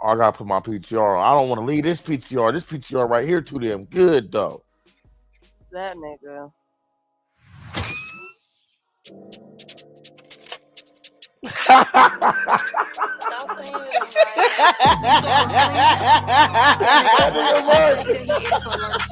I gotta put my PTR on. I don't want to leave this PTR. This PTR right here to them good though. That nigga. Stop playing with him,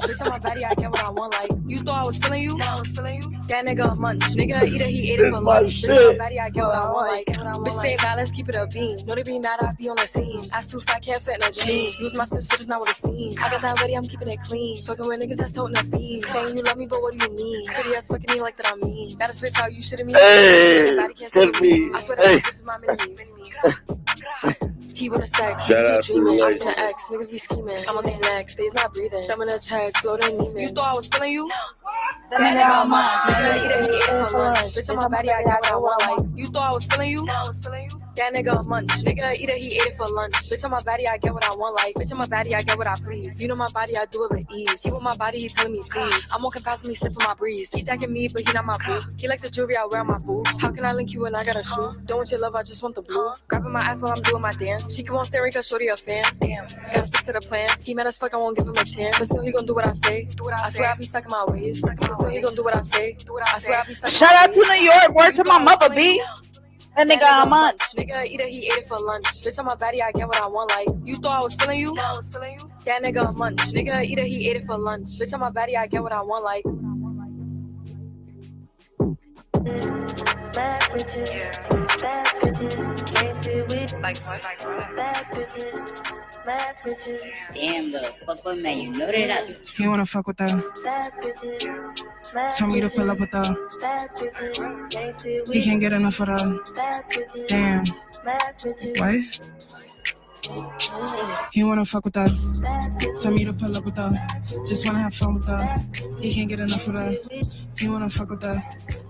bitch, on my body, I get what I want. Like, you thought I was feeling you? That nigga a munch. Nigga eat it, he ate it for lunch. Bitch, on my body, I get what I want. Like, bitch, say bad, let's keep it a beam. Know they be mad, I be on the scene. Ass too fat, can't fit in a jean. Use my stitch, but it's not what it seems. I got that ready, I'm keeping it clean. Fucking with niggas that's toting a beam. Saying you love me, but what do you mean? Pretty ass fucking me like that I mean. Gotta switch how you shitting me. Hey, body can't see me. I swear that this is my minions. He wanna sex, niggas be dreaming. I'm finna X, niggas be scheming. I'm on their neck, stays not breathing. Thumb in a check, blow their demons. You thought I was feeling you? That nigga a munch. Nigga eat it, he ate it for lunch. Bitch, on my body, I got what I want. Like, you thought I was feeling you? That nigga a munch. Nigga eat it, he ate it for lunch. Bitch, on my body, I get what I want. Like, bitch, on my body, I get what I please. You know my body, I do it with ease. He with my body, he telling me please. I'm walking past him, he sniffing my breeze. He jacking me, but he not my boo. He like the jewelry I wear on my boobs. How can I link you when I got a shoe? Don't want your love, I just want the blue. Grabbing my ass while I'm doing my dance. She keep on staring cause shorty a fan. Damn, gotta stick to the plan. He mad as fuck, I won't give him a chance. But still he gon' do what I say. I swear I be stuck in my ways. But still he gon' do what I say. I swear I be stuck in my ways. Shout out to New York, word to my mother, B. That nigga a munch. Nigga eat it, he ate it for lunch. Bitch, on my body, I get what I want. Like, you thought I was feeling you? That nigga a munch. Nigga eat it, he ate it for lunch. Bitch, on my body, I get what I want. Like, bad bitches, can't sit with like bad bitches, mad bitches. Damn though, fuck with man, you know that I be. He wanna fuck with her. Bad bitches, Tell me to pull up with her. bad bitches, can't sit with. He can't get enough of her. Bad bitches, Damn. mad bitches. What? He wanna fuck with her. Tell me to pull up with her. Just wanna have fun with her. He can't get enough of her. He wanna fuck with her.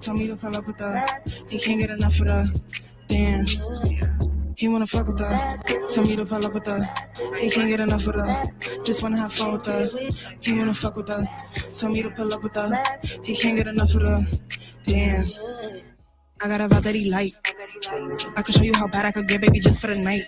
Tell me to pull up with her. He can't get enough of her. Damn. He wanna fuck with her. Tell me to pull up with her. He can't get enough of her. Just wanna have fun with her. He wanna fuck with her. Tell me to pull up with her. He can't get enough of her. Damn. I got a vibe that he like. I can show you how bad I could get, baby, just for the night.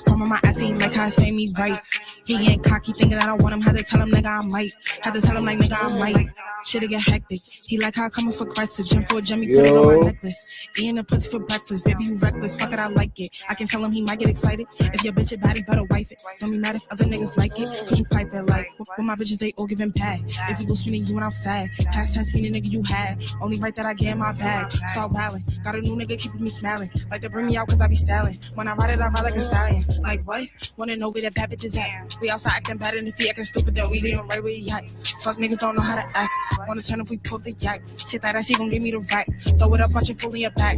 I'm on my ass, he like how his fame me right. He ain't cocky, thinking that I want him. Had to tell him, nigga, I might. Had to tell him, like, nigga, I might. Shit'll get hectic. He like how I come for aggressive. Gym for a gym, he put it on my necklace. Eating a pussy for breakfast. Baby, you reckless. Fuck it, I like it. I can tell him he might get excited. If your bitch a baddie, better wife it. Don't be mad if other niggas like it. Cause you pipe it like, with my bitches, they all giving pad. If you lose me, you when I'm sad. Past tense meaning nigga you had. Only right that I get in my bag. Start wildin'. Got a new nigga keeping me smiling. Like to bring me out cause I be styling. When I ride it, I ride like a stallion. Like what? Wanna know where the bad bitches at? We outside acting bad and if he acting stupid, then we leave him right where he at. Fuck niggas don't know how to act. Wanna turn if we pull the yak. Shit that ass, he gon' give me the rack. Throw it up, watch it fully a back.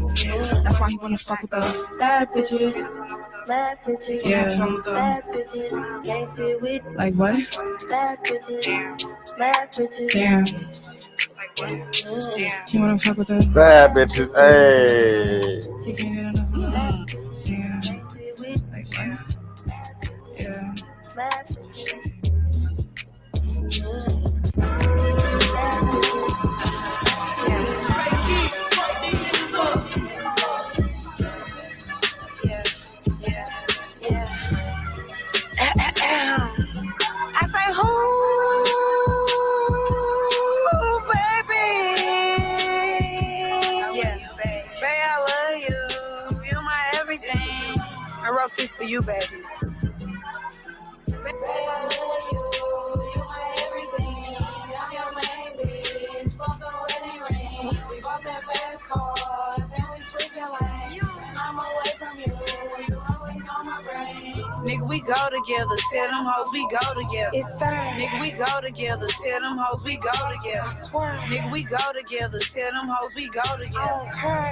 That's why he wanna fuck with the bad bitches. Bad bitches, Yeah, some of bad them. bitches, can't sit with. Like what? Bad bitches, bad bitches. Damn. He wanna fuck with the bad bitches. Hey. he can't get enough of them. Damn. Like what? Yeah. Bad bitches. I say, who, baby? Yeah, baby, I love you. You're my everything. I wrote this for you, baby. Baby, I love you. You're my everything. I'm your main bitch. Fuck the wedding ring. We bought that fast cars and we switching lanes. I'm away from you. You always on my brain. Nigga, we go together. Tell them hoes we go together. It's fine. Nigga, we go together. Tell them hoes we go together. Nigga, we go together. Tell them hoes we go together.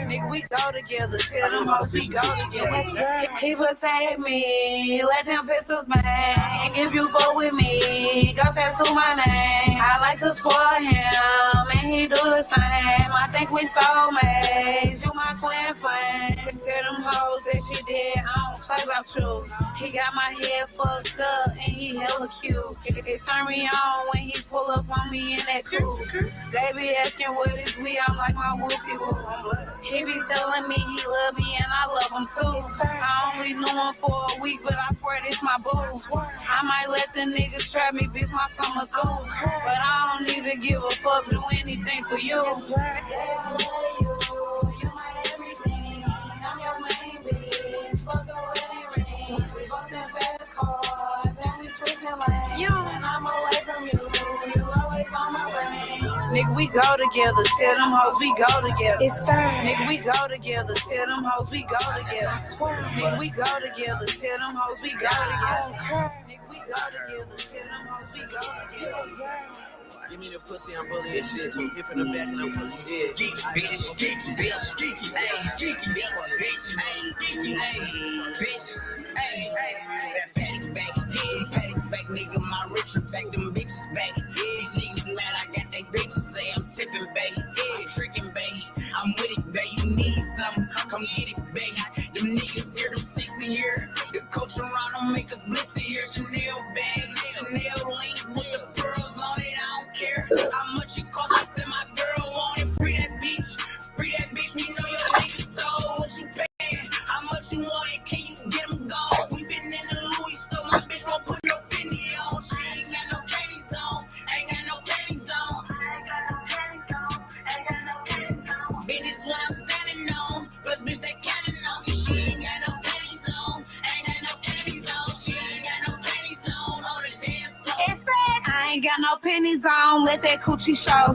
Nigga, we go together. Tell them hoes we go together. He protect me. Let them pistols bang. If you go with me, go tattoo my name. I like to spoil him, and he do the same. I think we soulmates. You my twin flame. Tell them hoes that she did. I don't play about you. He got my head fucked up and he hella cute. It turn me on when he pull up on me in that coupe. They be asking what is we, I'm like my whoopie whoop. He be telling me he love me and I love him too. I only knew him for a week, but I swear bitch, my boo. I might let the niggas trap me, bitch, my summer through. But I don't even give a fuck, do anything for you. You my everything, I'm your main bitch. Fuck a wedding ring, we both in fast cars, and we switching lanes. And I'm away from you always on my brain. Nigga, we go together, tell them hoes we go together. It's fine. Nigga, we go together, tell them hoes we go together. Nigga, we go together, tell them hoes we go together. Nigga, we go together, tell them hoes we go together. Give me the pussy, I'm bullying this shit. Get from the back and I'm bullying this shit. Paddocks back, nigga, my Richard back, them bitches back. These niggas mad, I got they bitches say I'm tipping, bae. I'm tricking, bae. I'm with it, bae. You need something, come get it, bae. Them niggas here, them six in here. The coach around them make us blitz in here. Chanel bag, Chanel link with the pearls on it, I don't care. How much it cost, I said my girl want it. Free that bitch, we know your niggas sold. What you paying, how much you want it, can you get them gone? We been in the Louis store, my bitch won't put no penny on. She ain't got no panties on, ain't got no panties on. Business what I'm standing on, plus bitch they counting on me. She ain't got no panties on, ain't got no panties on. She ain't got no panties on the dance floor. I ain't got no pennies on, let that coochie show.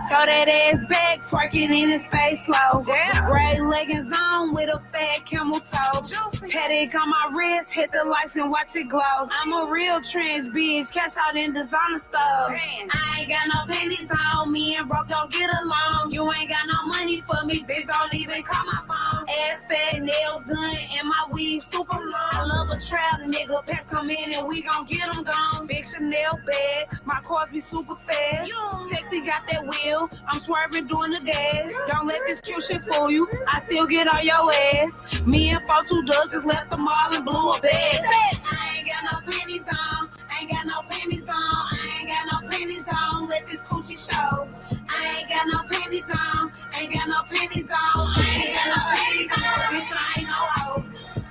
Throw that ass back, twerking in his face slow. Gray leggings on with a fat camel toe. Paddock on my wrist, hit the lights and watch it glow. I'm a real trans bitch, cash out in designer stuff. I ain't got no pennies on, me and broke don't get along. You ain't got no money for me, bitch, don't even call my phone. Ass fat, nails done, and my weave super long. I love a trap, nigga, pets come in and we gon' get them gone. Big Chanel bag, my cars be super fast. Sexy got that wheel, I'm swerving doing the dash. Don't let this cute shit fool you, I still get on your ass. Me and 42 Doug just left the mall and blew a bag. I ain't got no pennies on, ain't got no pennies on, I ain't got no pennies on, let this coochie show. I ain't got no pennies on, ain't got no pennies on, I ain't got no pennies on, bitch, I ain't no hoe.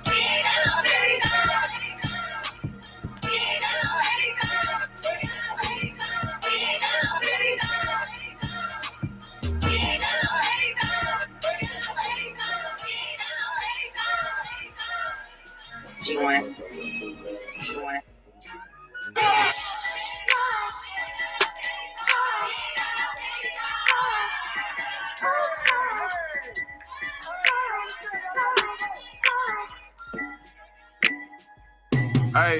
She ain't got no pennies on, she ain't got no pennies on, she ain't got no pennies on, she ain't got no pennies on, she ain't got no pennies on, She want. Hey,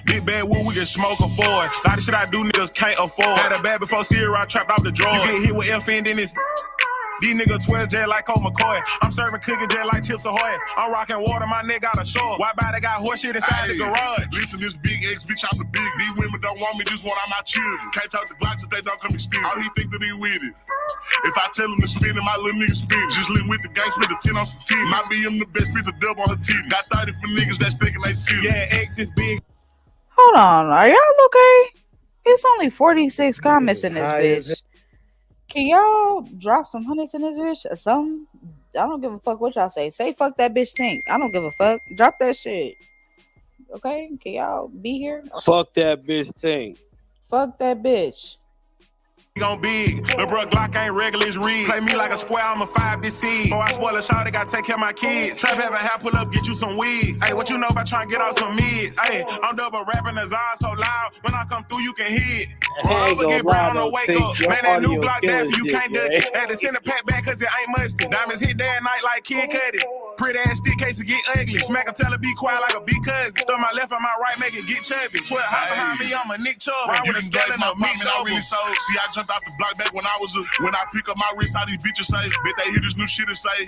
big bad wood, we can smoke a Ford. Lot of shit I do, niggas can't afford. Had a bad before Sierra, I trapped off the drawer. You get hit with FN, then it's... These niggas 12 jet like Colt McCoy. I'm serving cooking jet like Chips Ahoy. I'm rocking water, my nigga got a shore. Why body got horse shit inside the garage? Listen, this big X, bitch, I'm the big. These women don't want me, just want all my children. Can't talk to Glocks if they don't come and steal. All he think that he with it. If I tell him to spin it, my little nigga spin. Just live with the gang, split the 10 on some 10. My BM the best, split the dub on her teeth. Got 30 for niggas that's thinking they see. Yeah, X is big. Hold on, are y'all okay? It's only 46 comments in this bitch. Can y'all drop some hundreds in this bitch or something? I don't give a fuck what y'all say. Say fuck that bitch Tink. I don't give a fuck. Drop that shit. Okay? Can y'all be here? Fuck that bitch Tink. Fuck that bitch. On big, but bro, Glock ain't regular, it's rigged. Play me like a square, I'm a 5 seed. Boy, I spoil a shot, they gotta take care of my kids. Trap having half pull up, get you some wigs. Hey, what you know about trying to get out some mids? Hey, I'm double rapping as I so loud. When I come through, you can hear it. I forget Brown on the wake up. Man, that new Glock dance, you can't duck it. Had to send a pack back cause it ain't musty. Diamonds hit day and night like Kid Cudi. Pretty ass stick case to get ugly. Smack a tell her be quiet like a big cousin. Stir my left and my right, make it get chubby. 12 hot behind me, I'm a Nick Chubb. Ride with a skeleton of meat really sold. See, I jumped off the block back when I was when I pick up my wrist, all these bitches say, bet they hear this new shit and say,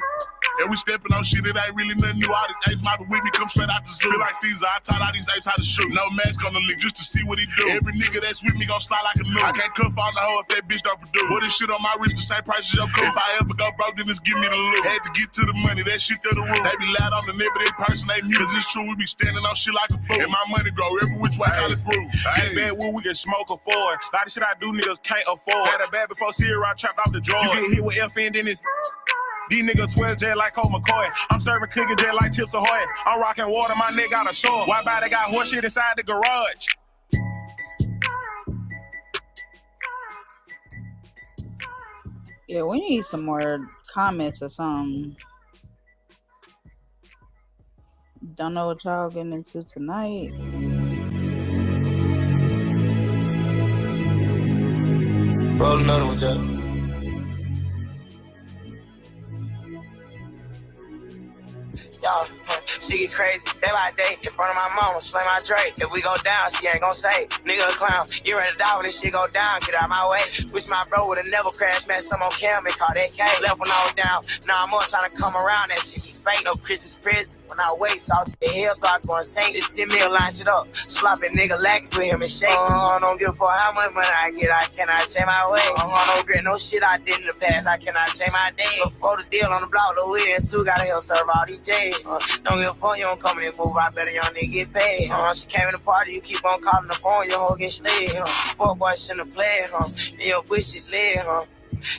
and we stepping on shit, it ain't really nothing new. All these apes might be with me, come straight out the zoo. Feel like Caesar, I taught all these apes how to shoot. No mask on the lick just to see what he do. Every nigga that's with me gon' slide like a noob. I can't cuff on the hoe if that bitch don't produce. What this shit on my wrist, the same price as your cool. If I ever go broke, then just give me the loot. Had to get to the money, that shit to the roof. They be loud on the everyday person, they mute. Cause it's true, we be standing on shit like a fool. And my money grow every which way I grew. Big bad wood, we can smoke a Ford. Lot of shit I do, niggas can't afford. Had a bad before Sierra, I trapped off the drawer. You get hit with FN, then it's... These niggas 12 jet like Colt McCoy. I'm serving cooking jet like Chips Ahoy. I'm rocking water, my nigga got a shore. Why body got horse shit inside the garage? Yeah, we need some more comments or something. Don't know what y'all getting into tonight. Roll another one, Joe. Y'all, she get crazy day by day in front of my mama, slay my Drake. If we go down, she ain't gon' say, nigga a clown. You ready to die when this shit go down, get out my way. Wish my bro would've never crashed, met some on cam and caught that K. Left when I was down, now I'm on trying to come around, that shit be fake. No Christmas present, when I wait, salt to the hill, so I go and take this 10 mil, line shit up. Sloppy nigga lacking, put him in shape. Don't give a fuck how much money I get, I cannot change my way. Don't regret no shit I did in the past, I cannot change my day. Before the deal on the block, the we in two, gotta help serve all these J's. Don't give a fuck, you don't come in and move, I better young nigga get paid. She came in the party, you keep on calling the phone, your hoe get slayed. Fuck boy shouldn't have played, then your bitch shit lit,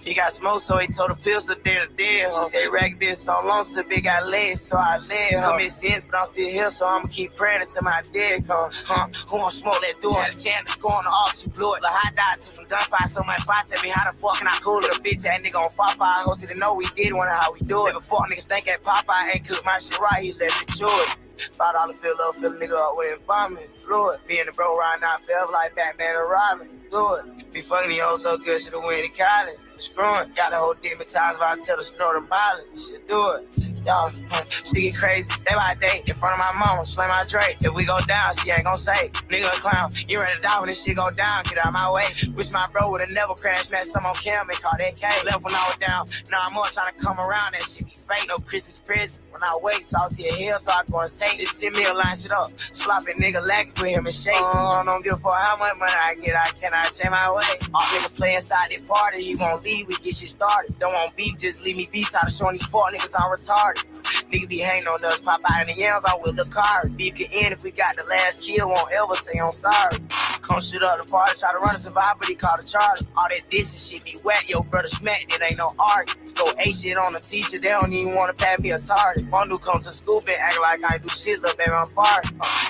He got smoke, so he told the pills to day to day. She said, Rack been so long, so big got legs, so I live. Commit sins, but I'm still here, so I'ma keep praying until my dick, Who won't smoke that door? Had a chance to go on the off, you blew it. Like I died to some gunfire, so much fire. Tell me how the fuck can I cool it? A bitch ass nigga on fire. Hoes didn't know we did, wonder how we do it. Never fuck niggas think that Popeye ain't cook my shit right, he left it short. $5 fill up, fill a nigga up with him bombing, fluid. Me and the bro riding out forever like Batman and Robin. Do it. Be fucking the hoes so good, should've went to college. For screwing. Got the whole demonetized if I tell her snort a mile. Shit, do it. Y'all, she get crazy day by day in front of my mama, slay my Drake. If we go down, she ain't gon' say, nigga a clown. You ready to die when this shit go down, get out my way. Wish my bro would've never crashed, met some on cam and caught that K. Left when I was down, now I'm on trying to come around, that shit be fake. No Christmas present, when I wait, salty a hill, so I go and take this 10 mil, line shit up. Sloppy nigga lacking, put him in shape. Don't give a fuck how much money I get, I cannot change my way. All nigga play inside this party, you gon' leave, we get shit started. Don't want beef, just leave me be tired of showing these fuck niggas I'm retarded. Nigga be hanging on us, pop out in the yams, I'm with the car. Beef can end if we got the last kill, won't ever say I'm sorry. Come shoot up the party, try to run and survive, but he called a Charlie. All that distance shit be wet, yo brother smack, it ain't no art. Go A shit on the teacher, they don't even wanna pass me a target. One dude come to school, been acting like I ain't do shit, little baby, I'm part.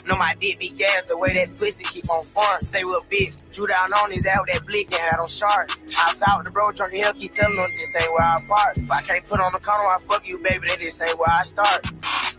Know my dick be gas, the way that pussy keep on farting. Say what bitch, drew down on his ass with that blick and had on sharp. Outside with the bro, drunk hell, keep telling him this ain't where I park. If I can't put on the corner, I fuck you, baby, then this ain't where I start.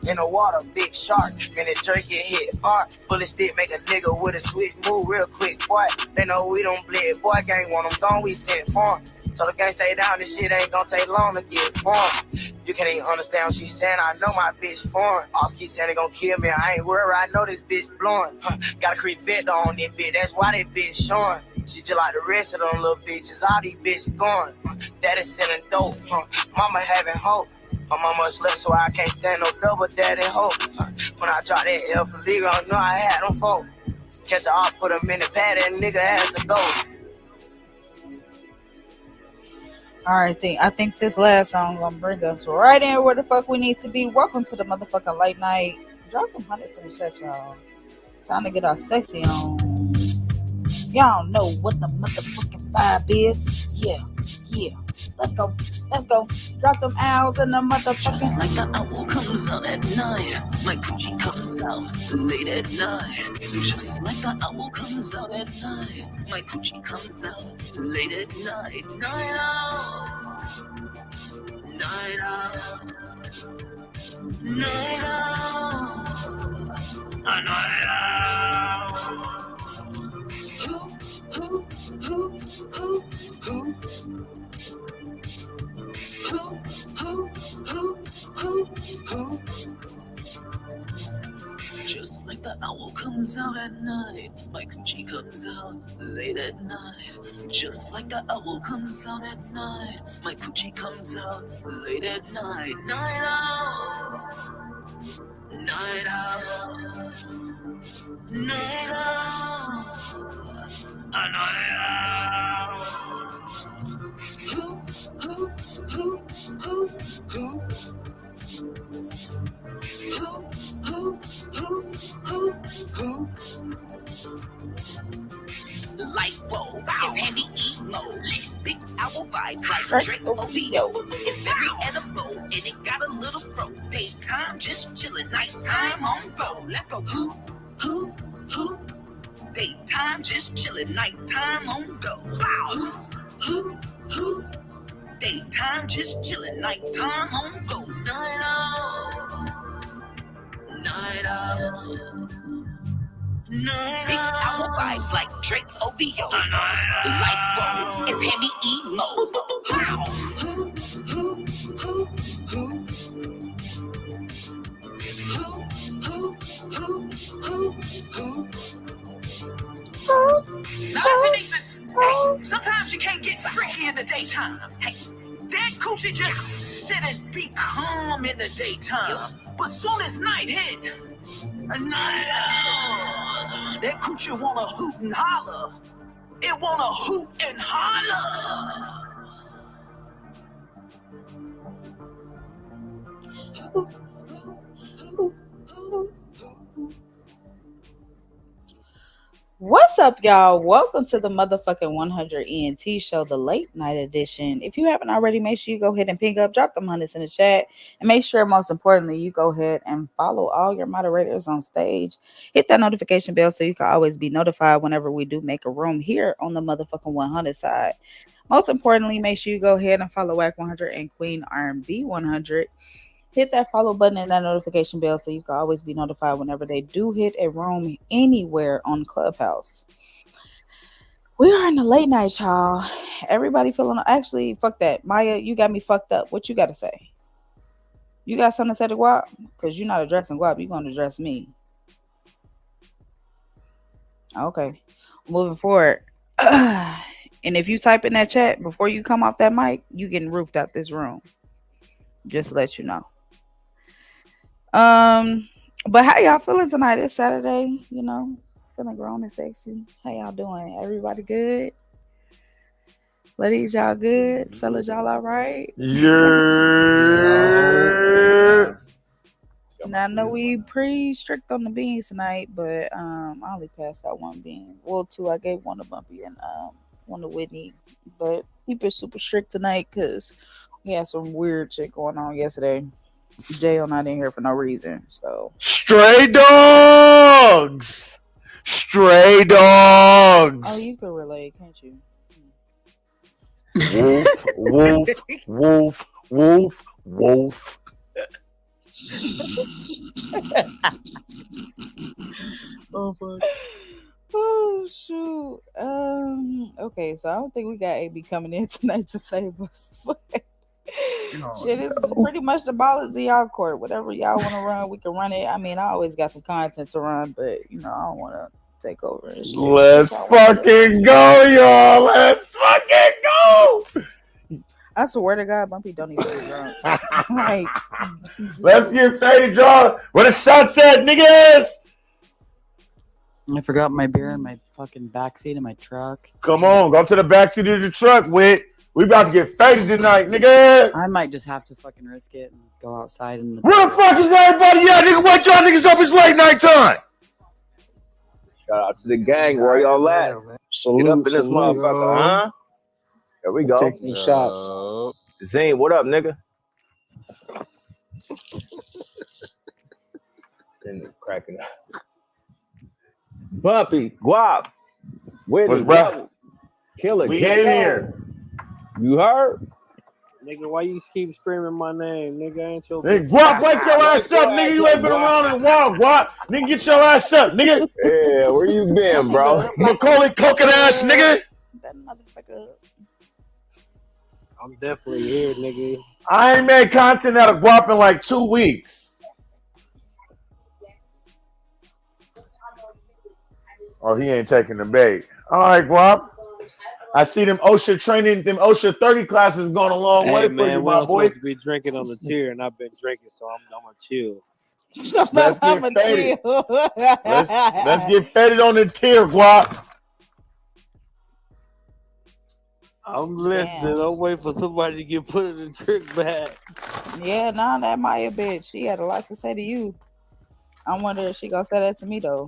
In the water, big shark, and the jerk get hit hard. Full of stick, make a nigga with a switch move real quick, boy. They know we don't bleed, boy, gang want them gone, we sent farm. So the gang stay down, this shit ain't gonna take long to get formed. You can't even understand what she's saying, I know my bitch foreign. Oski saying they gon' kill me, I ain't worried, I know this bitch blowing. Got a creep vector on this bitch, that's why that bitch showing. She just like the rest of them little bitches, all these bitches going. Daddy selling dope, mama having hope. My mama slept, so I can't stand no double daddy hope. When I dropped that L for legal, I know I had them folk. Catch her off, put him in the pad, that nigga has to go. Alright, I think this last song gonna bring us right in where the fuck we need to be. Welcome to the motherfucking late night. Drop them hundreds in the chat, y'all. Time to get our sexy on. Y'all know what the motherfucking vibe is. Yeah. Let's go. Drop them owls in the motherfucking. Just like the owl comes out at night, my coochie comes out late at night. Just like the owl comes out at night, my coochie comes out late at night. Night out, night out, night out, a night out. Who? Just like the owl comes out at night, my coochie comes out late at night. Just like the owl comes out at night, my coochie comes out late at night. Night out, night out, night out, a night out. Who? Light bulb is heavy emo. Big owl vibes like Drake OVO. It's very edible. and it got a little fro. Daytime, just chillin', nighttime on go. Let's go. Who? Daytime, just chillin', nighttime on go. Wow. Who? Daytime, just chillin', nighttime on go. Night out. Big Apple vibes like Drake OVO. Like whoa, it's heavy emo. Wow. Now listen, nieces. Hey, sometimes you can't get freaky in the daytime. Hey, that coochie just sit and be calm in the daytime. But soon as night hit, that coochie wanna hoot and holler. It wanna hoot and holler. What's up, y'all? Welcome to the motherfucking 100 ENT show, the late night edition. If you haven't already, make sure you go ahead and ping up, drop them hundreds in the chat, and make sure, most importantly, you go ahead and follow all your moderators on stage. Hit that notification bell so you can always be notified whenever we do make a room here on the motherfucking 100 side. Most importantly, make sure you go ahead and follow Wack 100 and Queen R&B 100. Hit that follow button and that notification bell so you can always be notified whenever they do hit a room anywhere on Clubhouse. We are in the late night, y'all. Everybody feeling... Actually, fuck that. Maya, you got me fucked up. What you got to say? You got something to say to Guap? Because you're not addressing Guap. You're going to address me. Okay. Moving forward. And if you type in that chat before you come off that mic, you getting roofed out this room. Just to let you know. But how y'all feeling tonight? It's Saturday, you know, feeling grown and sexy. How y'all doing? Everybody good? Ladies, y'all good? Fellas, y'all all right? Yeah. Now I know we pretty strict on the beans tonight, but I only passed out one bean. Well, two. I gave one to Bumpy and one to Whitney, but he been super strict tonight because we had some weird shit going on yesterday. Jay not in here for no reason, so Stray dogs. Oh, you could relate, can't you? Wolf. Oh fuck. Oh shoot. Okay, so I don't think we got AB coming in tonight to save us. Shit, this is pretty much the ball is in y'all court. Whatever y'all want to run, we can run it. I mean, I always got some content to run, but you know, I don't want to take over and shit. Let's fucking go, y'all. Let's fucking go. I swear to God, Bumpy don't even get drunk. Like, let's get faded, draw. Where the shots at, niggas? I forgot my beer in my fucking backseat of my truck. Come on, go to the backseat of the truck, Whit. We about to get faded tonight, nigga. I might just have to fucking risk it and go outside. And where the fuck is everybody at, nigga? Wake y'all niggas up. It's late night time. Shout out to the gang. Where y'all at? Get up in this motherfucker, huh? There we go. Take some shots. Zane, what up, nigga? Then cracking up. Bumpy, Guap. What's bro? Killer. We in here. You heard? Nigga, why you keep screaming my name? Nigga, ain't your... Hey, Guap, wake your ass up, nigga. You ain't been around in a while, Guap. Nigga, get your ass up, nigga. Yeah, where you been, bro? Macaulay Culkin ass, nigga. that motherfucker. I'm definitely here, nigga. I ain't made content out of Guap in like 2 weeks. Oh, he ain't taking the bait. All right, Guap. I see them OSHA training, them OSHA 30 classes going a long way for you, my boy. We're supposed to be drinking on the tier, and I've been drinking, so I'm gonna chill. Let's get faded. Let's get faded on the tier, Guap. I'm listening. I'm waiting for somebody to get put in the trick bag. Yeah, nah, that Maya bitch. She had a lot to say to you. I wonder if she gonna say that to me though.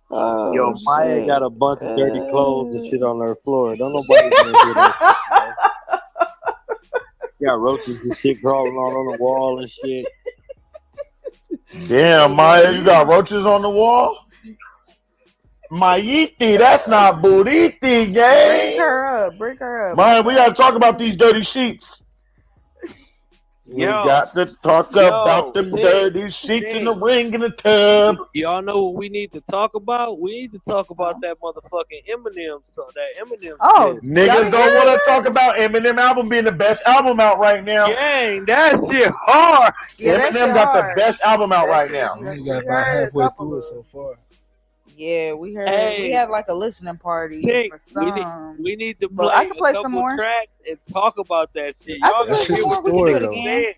Oh, Yo, Maya shit. got a bunch of dirty clothes and shit on her floor. Don't nobody want to do that shit, got roaches and shit crawling on the wall and shit. Damn, Maya, you got roaches on the wall? Mayiti, that's not Buriti, gang. Break her up. Maya, we gotta talk about these dirty sheets. We got to talk about them dirty sheets in the ring in the tub. Y'all know what we need to talk about? We need to talk about that motherfucking Eminem song. That Eminem shit. Niggas don't want to talk about Eminem album being the best album out right now. Dang, that shit hard. Eminem got the best album out right now. We got about halfway through it so far. Yeah, we heard. Hey, we had like a listening party for some. We need to But play, I can play a couple some more. tracks and talk about that shit. I Y'all can play gotta some hear more. We what can do it again.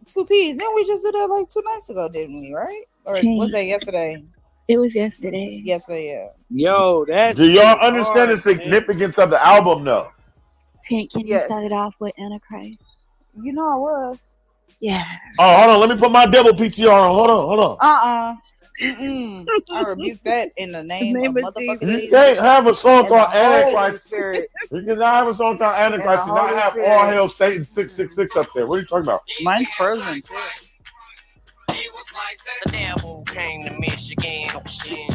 2 P's. Then we just did that like 2 nights ago, didn't we? Right? Or was that yesterday? It was yesterday. Yesterday, yeah. Yo, that. Do y'all understand the significance of the album, though? Tank, can you start it off with Antichrist? You know I was. Yeah. Oh, hold on. Let me put my devil PTR on. Hold on. I rebuke that in the name of motherfucking You Jesus. can't have a song And the called Holy Antichrist. Spirit. You cannot have a song called Antichrist and not Holy have Spirit. All Hail Satan 666 up there. What are you talking about? Mine's frozen too. The devil came to Michigan. Fucking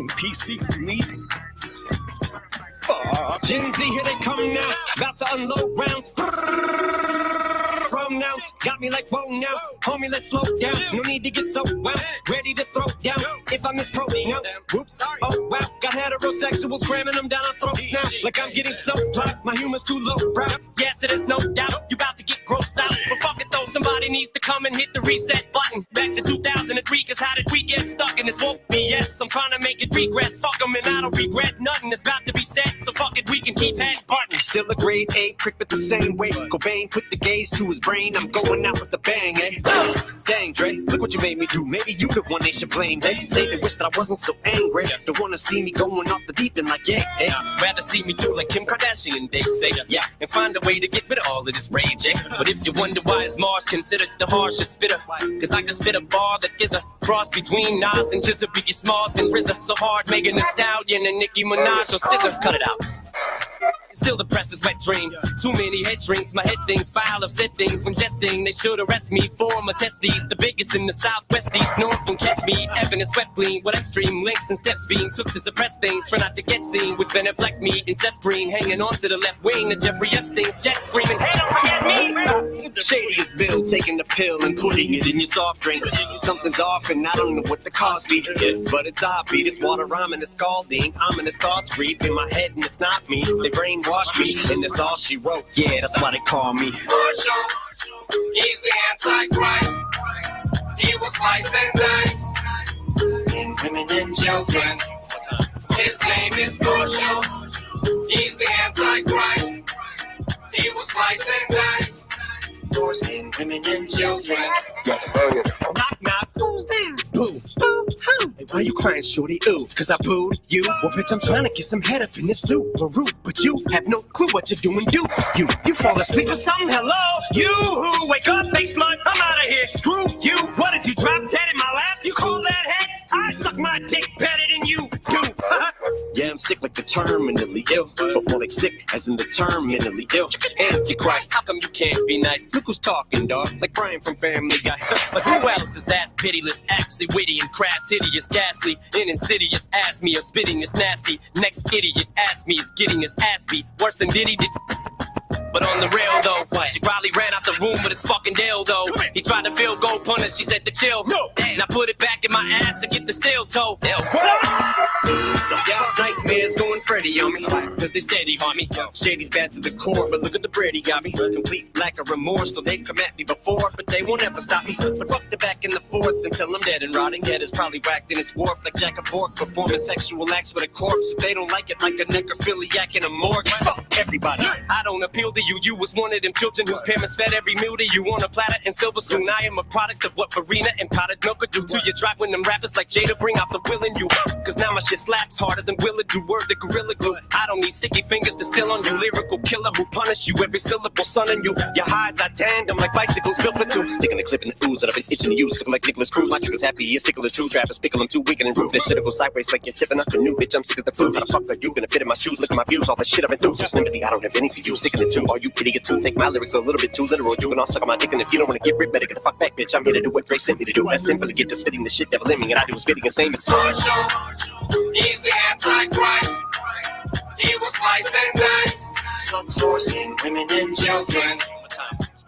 PC police. Gen Z, here they come now. About to unload rounds. Pronouns got me like, whoa now. Homie, let's slow down. No need to get so wow. Ready to throw down. If I mispronounce, whoops. Oh wow. Got heterosexuals cramming them down our throats now. Like I'm getting snow blocked. My humor's too low, bro. Yes, it is no doubt. You about to get grossed out. But fuck it though, somebody needs to come and hit the reset button. Back to 2003, cause how did we get stuck in this woke me? Yes, I'm trying to make it regress. Fuck them and I don't regret nothing that's about to be said. So fuck it, we can keep head button. Still a grade A, prick but the same way. Cobain put the gauge to his brain. I'm going out with a bang, eh? Dang, Dre, look what you made me do. Maybe you the one they should blame, eh? Say they wish that I wasn't so angry. Don't wanna see me going off the deep end like, yeah, eh? Rather see me do like Kim Kardashian, they say, yeah. And find a way to get rid of all of this rage, eh? But if you wonder why is Mars considered the harshest spitter, cause I can spit a bar that is a cross between Nas and Jizza, Biggie Smalls and RZA. So hard, Megan Thee Stallion and Nicki Minaj or Scissor. Cut it out. Still the press is wet dream. Too many head drinks, my head things, foul upset things. When jesting, they should arrest me for my testes. The biggest in the southwest east, no one can catch me. Evan is swept clean with extreme links and steps being took to suppress things. Try not to get seen with Ben Affleck me and Seth Green hanging on to the left wing. The Jeffrey Epstein's jet screaming, hey, don't forget me. The shadiest bill, taking the pill and putting it in your soft drink. Something's off and I don't know what the cause be. But it's obvious, this water rhyming is scalding. Ominous thoughts creep in my head and it's not me. They brainwash me and that's all she wrote. Yeah, that's why they call me. He's the Antichrist. He will slice and dice. And women and children. His name is Marshall. He's the Antichrist. He will slice and dice. Men, women, and children. Knock, knock. Who's there? Boo. Boo. Hey, why you crying, shorty? Ooh, cause I booed you. Well, bitch, I'm trying to get some head up in this Subaru, but you have no clue what you're doing. Do you fall asleep or something? Hello, you wake up, fake slut. I'm out of here. Screw you. What did you drop dead in my lap? You call that head? I suck my dick better than you do. Yeah, I'm sick like the terminally ill, but more like sick as in the terminally ill. Antichrist, how come you can't be nice? Look who's talking, dog, like Brian from Family Guy. But who else is as pitiless, actually witty and crass, hideous, ghastly, and insidious? Ask me, or spitting is nasty. Next idiot ask me is getting his ass beat worse than Diddy did. But on the real though, she probably ran out the room with his fucking dildo. He tried to field goal punish, she said to chill. And I put it back in my ass to get the steel toe. Yeah, nightmares going Freddy on me, cause they steady on me. Shady's bad to the core, but look at the bread he got me. Complete lack of remorse, so they've come at me before, but they won't ever stop me. But fuck the back and the forth until I'm dead and rotting. Head is probably whacked and it's warped like Jack of Bork, performing sexual acts with a corpse. If they don't like it, like a necrophiliac in a morgue. Fuck everybody. I don't appeal to you. You was one of them children whose parents fed every meal to you on a platter and silver spoon. I am a product of what Farina and potted milk could do to you. Drive when them rappers like Jada bring out the will in you. Cause now my shit slaps harder than will it do. Word to Gorilla Glue. I don't need sticky fingers to steal on you. Lyrical killer who punish you. Every syllable son in you. Your hides are tandem like bicycles built for two. Sticking a clip in the ooze that I've been itching to use. Looking like Nicholas Cruz. My trigger's happy. He's tickle true. Trappers pickle him too weak and roof. This shit'll go sideways like you're tipping up a new bitch. I'm sick of the food. How the fuck are you gonna fit in my shoes? Look at my views. All the shit I've been through. For sympathy, I don't have any for you. Sticking it too. Are you idiot too? Take my lyrics a little bit too literal. You can all suck on my dick, and if you don't wanna get ripped, better get the fuck back, bitch. I'm here to do what Dre sent me to do. That's simple to get to spitting the shit devil in me, and I do spitting his name is Marshall. He's the Antichrist. He was nice and nice. Sluts, forcing women and children.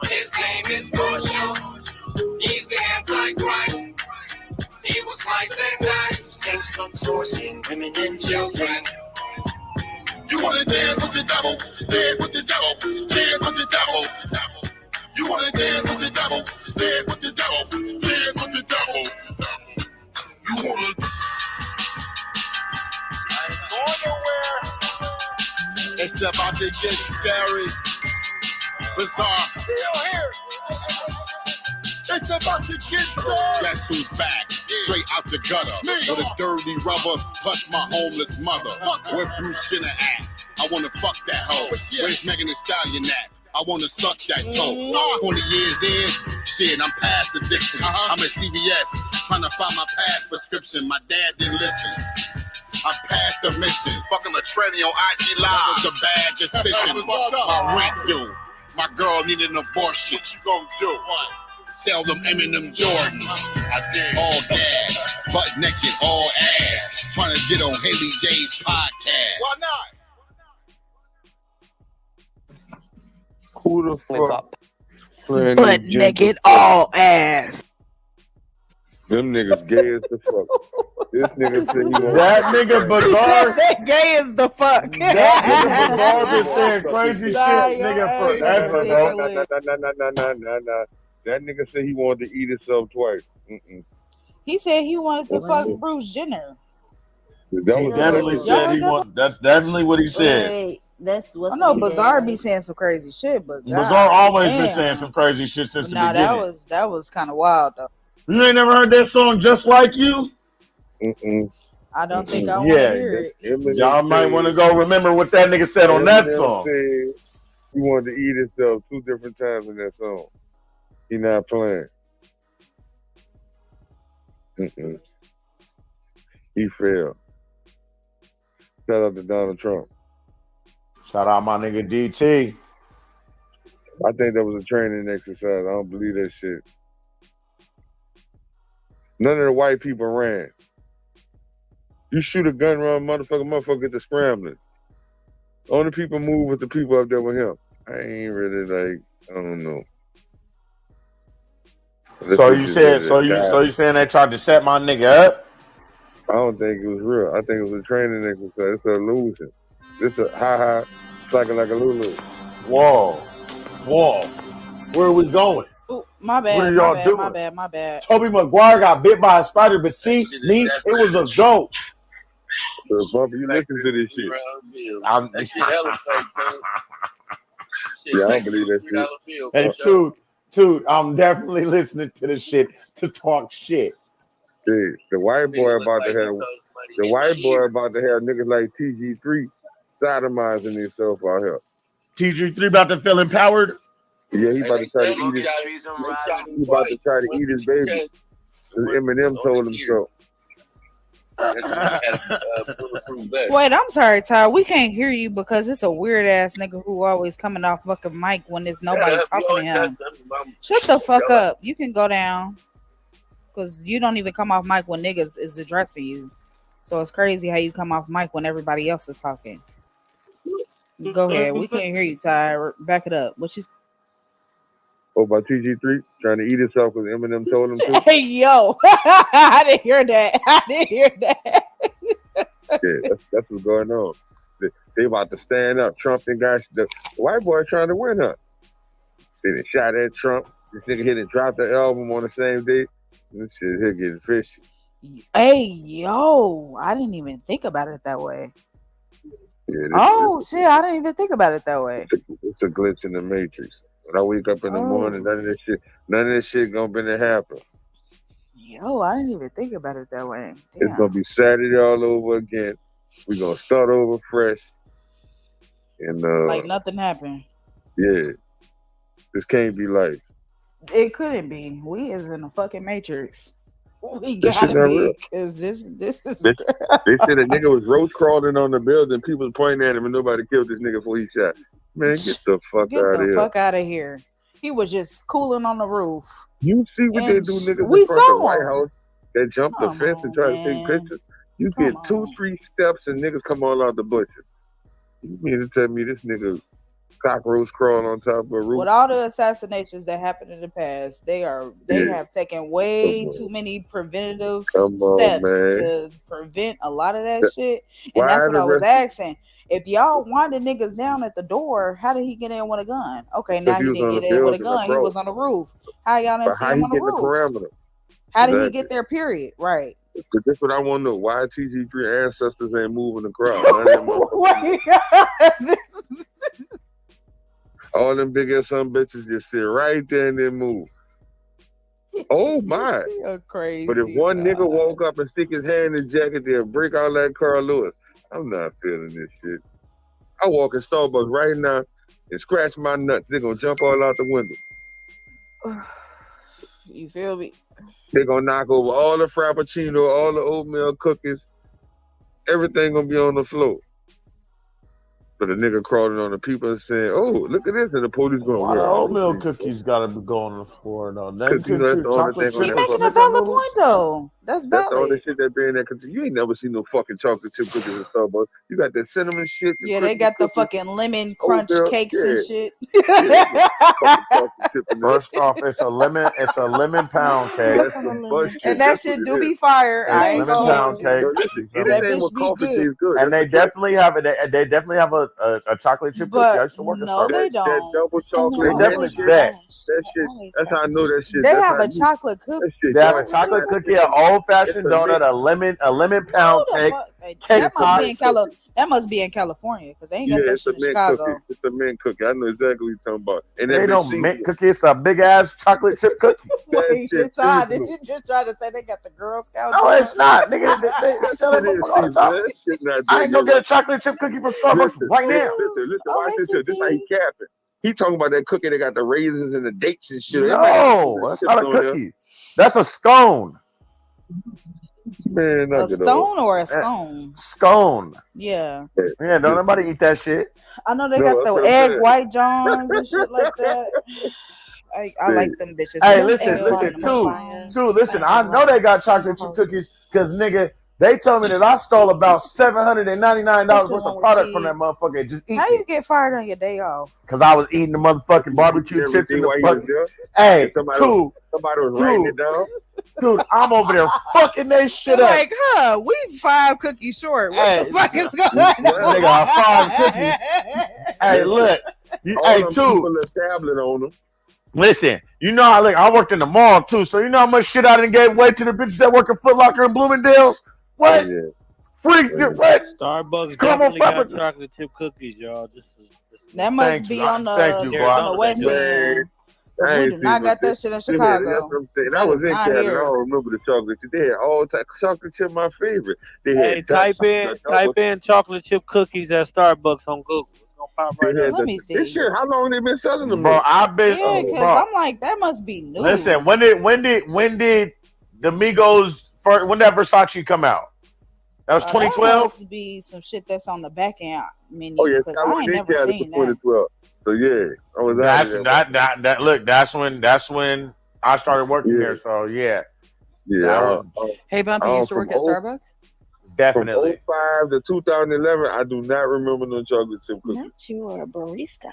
His name is Marshall. He's the Antichrist. He was nice and nice. Skank sluts, forcing women and children. You wanna dance with the devil, dance with the devil, dance with the devil. You wanna dance with the devil, dance with the devil, dance with the devil. You wanna It's about to get scary, bizarre. It's about to get dark. Guess who's back? Straight out the gutter. With a dirty rubber, plus my homeless mother. Where Bruce Jenner at? I wanna fuck that hoe. Where's Megan Thee Stallion at? I wanna suck that toe. 20 years in, shit, I'm past addiction. I'm at CVS, trying to find my past prescription. My dad didn't listen. I passed the mission. Fucking a tranny on IG Live. That was a bad decision. My rent due. My girl needed an abortion. What you gonna do? What? Sell them Eminem Jordans. All gas, butt naked, all ass. Trying to get on Haley J's podcast. Why not? Who the fuck playing Butt these naked, gentlemen? all ass. Them niggas gay as the fuck. This nigga said he want That nigga Bizarre. That gay as the fuck. That nigga Bizarre been saying crazy shit, nigga, forever, bro. Nah. That nigga said he wanted to eat himself twice. He said he wanted to fuck Bruce Jenner. That He was definitely said he want. That's definitely what he said. Wait, that's what's I know Bizarre be saying some crazy shit, but Bizarre always been saying some crazy shit since the beginning. that was kind of wild though. You ain't never heard that song "Just Like You"? I don't think I want to hear it. Y'all might want to go remember what that nigga said on that song. He wanted to eat himself 2 different times in that song. He not playing. He failed. Shout out to Donald Trump. Shout out my nigga DT. I think that was a training exercise. I don't believe that shit. None of the white people ran. You shoot a gun around motherfucker get to scrambling. Only people move with the people up there with him. I ain't really like, I don't know. So you saying they tried to set my nigga up? I don't think it was real. I think it was a training exercise. It's an illusion. It's a ha-ha, psyching like a Lulu. Whoa. Where are we going? Ooh, my bad. What are y'all doing? My bad. Toby Maguire got bit by a spider, but see, me, it was a goat. So, Bubba, you listen to this shit. That shit hella fake, man. Yeah, I don't believe that shit. Hey, Toot, I'm definitely listening to the shit to talk shit. Dude, the white boy about to have niggas like TG3 sodomizing himself out here. TG3 about to feel empowered? Yeah, he about to try to eat his baby. Eminem told him so. Wait, I'm sorry, Ty. We can't hear you because it's a weird ass nigga who always coming off fucking mic when there's nobody talking to him. Shut the fuck up. You can go down because you don't even come off mic when niggas is addressing you. So it's crazy how you come off mic when everybody else is talking. Go ahead. We can't hear you, Ty. Back it up. What you? Oh, about TG3 trying to eat himself because Eminem told him to. Hey, yo. I didn't hear that. Yeah, that's what's going on. They about to stand up. Trump and guys, the white boy trying to win her. They done shot at Trump. This nigga hit and dropped the album on the same day. This shit here getting fishy. Hey, yo. I didn't even think about it that way. Oh shit! I didn't even think about it that way. It's a glitch in the matrix. When I wake up in the morning, none of this shit gonna be to happen. Yo, I didn't even think about it that way. It's gonna be Saturday all over again. We're gonna start over fresh. And like nothing happened. Yeah. This can't be life. It couldn't be. We is in a fucking matrix. We gotta be, because this is. They said a nigga was roach crawling on the building. People was pointing at him, and nobody killed this nigga before he shot. Man, get the fuck out of here. Get the fuck out of here. He was just cooling on the roof. You see what they do, niggas we in front of the saw White him. House that jump the fence and try to take pictures? You get 2-3 steps and niggas come all out the bushes. You mean to tell me this nigga cockroach crawling on top of a roof? With all the assassinations that happened in the past, they have taken way too many preventative steps to prevent a lot of that shit. And that's what I was asking. If y'all wanted niggas down at the door, how did he get in with a gun? Okay, now he didn't get in with a gun. He was on the roof. How y'all didn't see him on the roof? How did he get there? Period. Right. Because that's what I want to know. Why TG3 ancestors ain't moving the crowd? All them big ass some bitches just sit right there and then move. Oh my! You're crazy. But if one nigga woke up and stick his hand in his jacket there, break all that Carl Lewis, I'm not feeling this shit. I walk in Starbucks right now and scratch my nuts. They're gonna jump all out the window. You feel me? They're gonna knock over all the Frappuccino, all the oatmeal cookies. Everything gonna be on the floor. But a nigga crawling on the people and saying, "Oh, look at this," and the police going, "Why the oatmeal cookies gotta be going on the floor though?" That's the only thing. He making a valid point though. That's valid. That's all the shit that be in there. Cause you ain't never seen no fucking chocolate chip cookies at Starbucks. You got that cinnamon shit. Yeah, they got the fucking lemon crunch cakes and shit. First off, it's a lemon pound cake. And that shit do be fire. I ain't lemon pound cake. That bitch be good. And they definitely have a chocolate chip cookie. I used to work at Starbucks. They don't. That double chocolate. They definitely bet. That shit. That's how I know that shit. They have a chocolate cookie. They have a chocolate cookie, an old fashioned donut, a lemon pound cake. That must be in California because they ain't got that shit in Chicago. Cookie. It's a mint cookie. I know exactly what you're talking about. And they don't mint cookie. It's a big ass chocolate chip cookie. Wait, did you just try to say they got the Girl Scouts? No, it's not, nigga. They sell it. I ain't gonna get a chocolate chip cookie from Starbucks right now. Listen, watch this. This how he capping. He talking about that cookie that got the raisins and the dates and shit. No, that's not a cookie. That's a scone. Man, a stone or a scone? Scone. Yeah. Yeah, don't nobody eat that shit. I know they got the egg white Johns and shit like that. I like them bitches. Hey, listen, too. Listen, I know they got chocolate chip cookies because nigga, they told me that I stole about $799 worth of product from that motherfucker. Just eat. How you get fired on your day off? Because I was eating the motherfucking barbecue chips in the fucking. Hey, somebody was writing it down. Dude, I'm over there fucking that shit up. Like, we 5 cookies short. What the fuck is going on? Nigga, 5 cookies. Hey, look. Hey, too. Tablet on them. Listen, you know how I worked in the mall too, so you know how much shit I done gave away to the bitches that work at Foot Locker and Bloomingdale's? What? Yeah. Freak, what? Starbucks definitely got chocolate chip cookies, y'all. That must be on the West End. We do not got that shit in Chicago. That was in Canada. I don't remember the chocolate chip. They had all type chocolate chip. My favorite. They had type in chocolate chip cookies at Starbucks on Google. It's gonna pop right up. Let me see. This shit. How long they been selling them? Bro, I've been. Yeah, because I'm like, that must be new. Listen, when did the Migos first? When did Versace come out? That was 2012. That must be some shit that's on the back end menu. Oh yeah, because I ain't never seen that. 2012. So yeah, I was that's when I started working there. So yeah. Hey Bumpy, you used to work at Starbucks? Definitely. From 05 to 2011, I do not remember no chocolate chip cookies. Not you were a barista.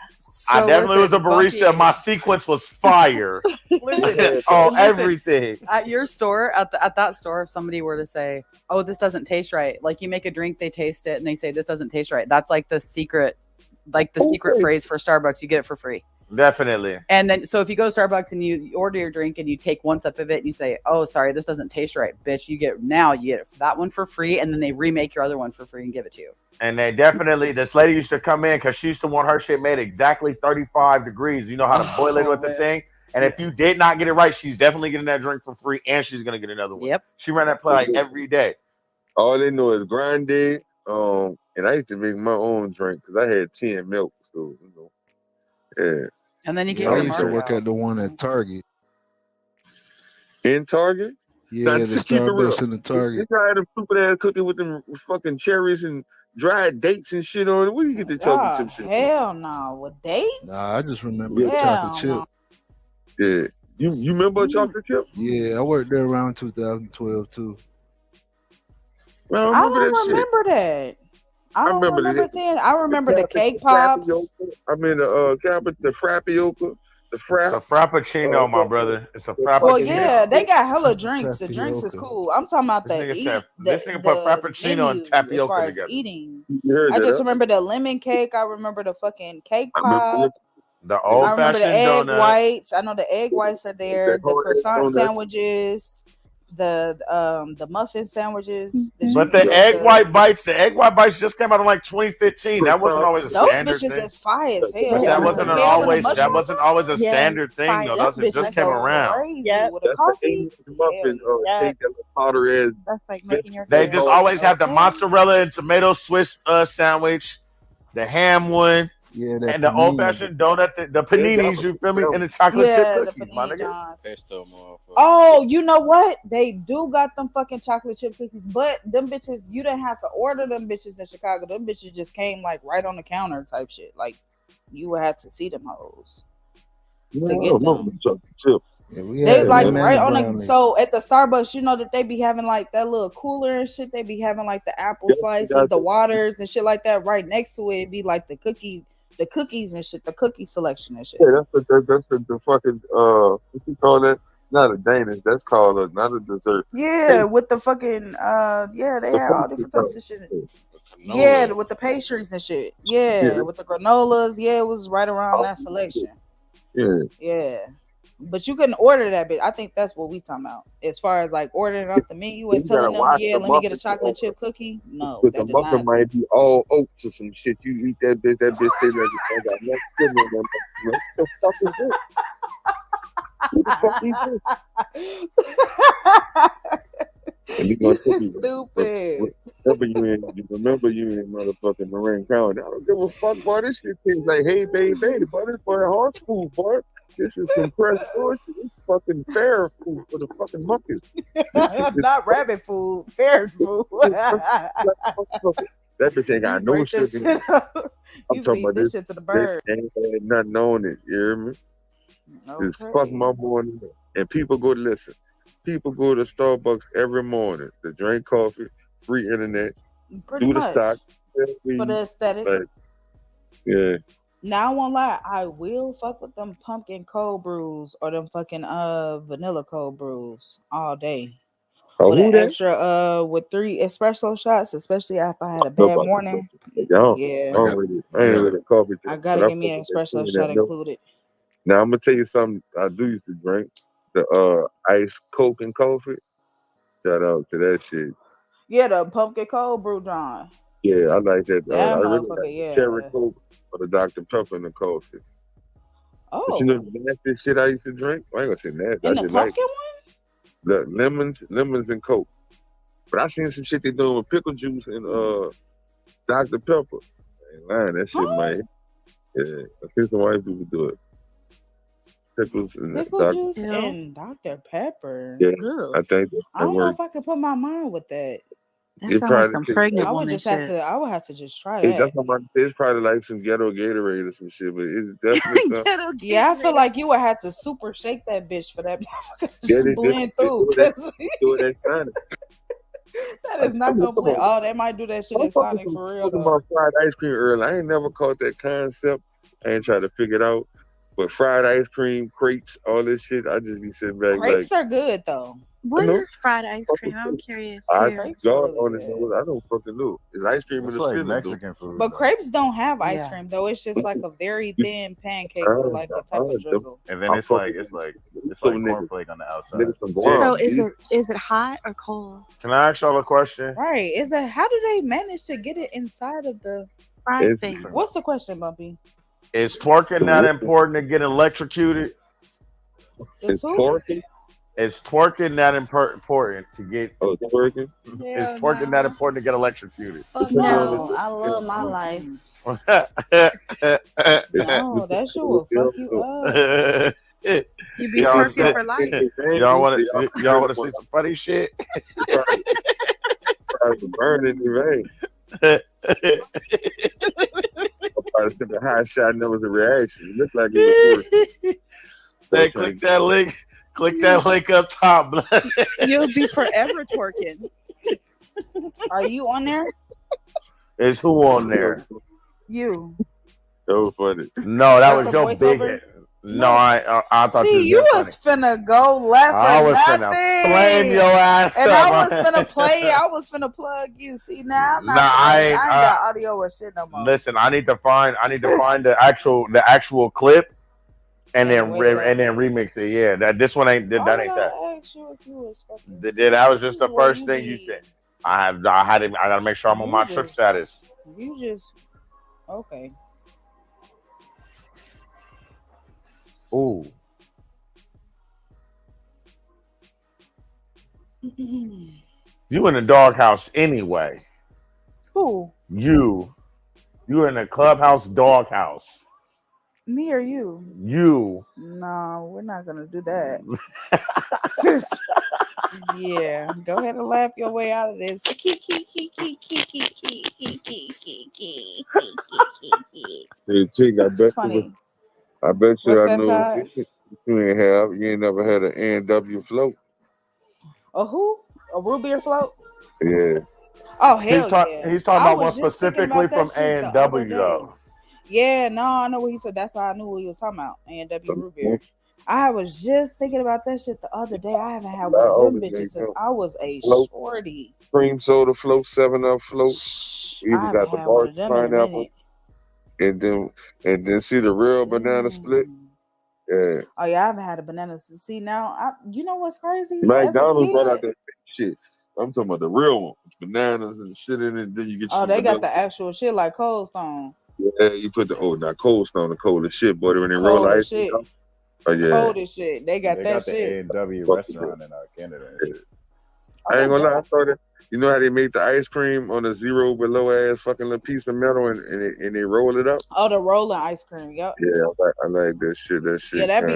I definitely was a barista. My sequence was fire. Listen, everything. At your store, at that store, if somebody were to say, "Oh, this doesn't taste right," like you make a drink, they taste it, and they say, "This doesn't taste right." That's like the secret. Secret phrase for Starbucks, you get it for free. Definitely. And then, so if you go to Starbucks and you order your drink and you take one sip of it and you say, "Oh, sorry, this doesn't taste right, bitch," you get that one for free, and then they remake your other one for free and give it to you. And they definitely, this lady used to come in because she used to want her shit made exactly 35 degrees. You know how to boil it with the thing. And if you did not get it right, she's definitely getting that drink for free, and she's gonna get another one. Yep. She ran that play like every day. All they know is grande. And I used to make my own drink because I had 10 milk. So, yeah. And then you Yeah, get I your used to work markup. at the one at Target. In Target? Yeah, the Just keep it real. Starbucks in the Target. This guy had a stupid ass cookie with them fucking cherries and dried dates and shit on it. Where do you get the chocolate chip shit? Hell no. With dates? Nah, I just remember the Hell chocolate chip. Yeah. You remember a chocolate chip? Yeah, I worked there around 2012 too. Well, I I remember don't that shit. remember that. I don't remember remember that. seeing. I remember the cake Frappiola. pops. I mean the frappiola, the frap. It's a frappuccino, my brother. It's a frappuccino. Well, yeah, they got hella drinks. The drinks is cool. I'm talking about This the nigga eat, said the, this nigga put the frappuccino and menu as tapioca far as together. eating. You heard I that, just huh? remember the lemon cake. I remember the fucking cake I remember pop. The I old remember the fashioned egg donut. whites. I know the egg whites are there. That The hard ass croissant donut. sandwiches. The muffin sandwiches. But the egg white bites just came out in like 2015. That wasn't always a Those standard bitches thing. is fire as hell. But that wasn't an always mushroom. standard thing though. Them Those just bitches came go around. crazy with a That's coffee. the muffin cake that was powder ass. That's like making your They face just look always have the okay. mozzarella and tomato Swiss sandwich, the ham one, Yeah, that and the old fashioned donut, the paninis. You feel me? And the chocolate chip cookies, my nigga. Oh, you know what? They do got them fucking chocolate chip cookies, but them bitches, you didn't have to order them bitches in Chicago. Them bitches just came like right on the counter type shit. Like you would have to see them hoes to get them. Yeah, They like right on the so at the Starbucks, you know that they be having like that little cooler and shit. They be having like the apple slices, the waters and shit like that. Right next to it, be like the cookies and shit, the cookie selection and shit. Yeah, that's the fucking what you call that? Not a Danish. That's called not a dessert. Yeah, with the fucking yeah, they had all different types of shit. Yeah, with the pastries and shit. Yeah, with the granolas. Yeah, it was right around that selection. Yeah. Yeah. But you couldn't order that bit. I think that's what we talking about. As far as like ordering off the menu and telling them, yeah, let me get a chocolate chip cookie. No, But that the did muffin not. might be all oats or some shit. You eat that bitch say like I got no sugar in that. What the fuck is this? Who the fuck is this? And you gonna tell me, Stupid. remember you in motherfucking Marin County. I don't give a fuck, boy. This shit tastes like hey baby, boy. This for hard food, boy. This is compressed food. This fucking fair food for the fucking monkeys. Not rabbit food, fair food. That bitch ain't got no sugar in it. I'm talking about this shit to the bird. Ain't had nothing on it. You hear me? Just fuck my morning. And people go to listen. People go to Starbucks every morning to drink coffee, free internet, Pretty do the much. stock. For the aesthetic. Like, yeah. Now I won't lie, I will fuck with them pumpkin cold brews or them fucking vanilla cold brews all day. Oh, with who an that? extra with 3 espresso shots, especially if I had a bad morning. Yeah. Yeah. I ain't really coffee. I gotta give me an espresso shot included. Now I'm gonna tell you something I do used to drink. The iced Coke and coffee. Shout out to that shit. Yeah, the pumpkin cold brew, John. Yeah, I like that. That I really motherfucker, like the yeah. cherry Coke or the Dr. Pepper and the coffee. Oh. But you know the nasty shit I used to drink? I ain't gonna say nasty. In I the just like pumpkin the lemons and Coke. But I seen some shit they doing with pickle juice and Dr. Pepper. I ain't lying, that shit, man. Yeah, I seen some white people do it. Pickles and pickle juice and Dr. Pepper. Yeah, I think I don't know if I could put my mind with that. That sounds like some pregnant I would woman just shit. have to. I would have to just try Hey, that. that's what it's probably like some ghetto Gatorade or some shit, but it's definitely something. Yeah, I feel like you would have to super shake that bitch for that motherfucker to just blend through. Do that Sonic. That is not gonna blend. Oh, they might do that shit at Sonic for real Talking though. about fried ice cream earlier. I ain't never caught that concept. I ain't tried to figure it out. But fried ice cream, crepes, all this shit, I just be sitting back Crepes like, are good though. What know. is fried ice cream? I'm curious I too. Crepes are God really on it, good. I don't fucking know. It's ice cream in It's the like skillet, though. Mexican food. But though. crepes don't have ice Yeah. cream though. It's just like a very You- thin pancake with like a type of drizzle. And then I'm it's like fucking it's some like niggas. cornflake on the outside. Niggas from So Guam. is it hot or cold? Can I ask y'all a question? Right. Is it how do they manage to get it inside of the Fried thing. What's the question, Bumpy? Is twerking that important to get electrocuted? Is who? Twerking? Is twerking that important to get? Oh, twerking? Is twerking that important to get electrocuted? No, I love my life. No, that shit will fuck you up. You be twerking for life. Y'all want to see some funny shit? Burning the vein. I took a high shot and there was a reaction. It looked like it was Hey, click that link. Click that link up top. blood. You'll be forever twerking. Are you on there? Is who on there? You. So funny. No, that Like was the your big voiceover? head. No, I thought See, you you was finna go left I for was finna nothing. flame your ass and up. I was finna play. I was finna plug you. See now, I'm not Nah, I finna- ain't- I ain't got audio or shit no more. Listen, I need to find the actual clip and then remix it. Yeah, this one ain't that ain't that. I asked you if you was fucking That was just the What first you thing you need? said. I gotta make sure I'm on my trip status. You just okay. Ooh. You in the doghouse anyway. Who? You in the clubhouse doghouse. Me or you? You. No, we're not gonna do that. Yeah, go ahead and laugh your way out of this. Hey, Chick, I bet funny. I bet you What's I that, know Todd? you ain't never had an A&W float. A who? A root beer float? Yeah. Oh hell yeah! He's talking I about one was just thinking specifically about that from shit the other A&W day. though. Yeah, no, I know what he said. That's why I knew what he was talking about. A&W root beer. I was just thinking about that shit the other day. I haven't had one of them bitches since I was a Float. shorty. Cream soda float, 7-Up float. You I even got haven't the had one bar of them in a pineapple. And then see the real banana split. Yeah. Oh yeah, I haven't had a banana. See now, you know what's crazy? McDonald's brought As out that shit. I'm talking about the real one. Bananas and shit in it. Then you get oh, some they got vanilla. the actual shit like Cold Stone. Yeah, you put not Cold Stone, the cold as shit, boy. When they roll Cold the as ice. shit. Oh yeah. Cold as shit. They got They that got the shit. A&W restaurant in Canada and shit. I ain't gonna lie, I thought that. You know how they make the ice cream on a zero below ass fucking little piece of metal and they roll it up? Oh, the rolling ice cream. Yep. Yeah, I like that shit. That shit. Yeah, that'd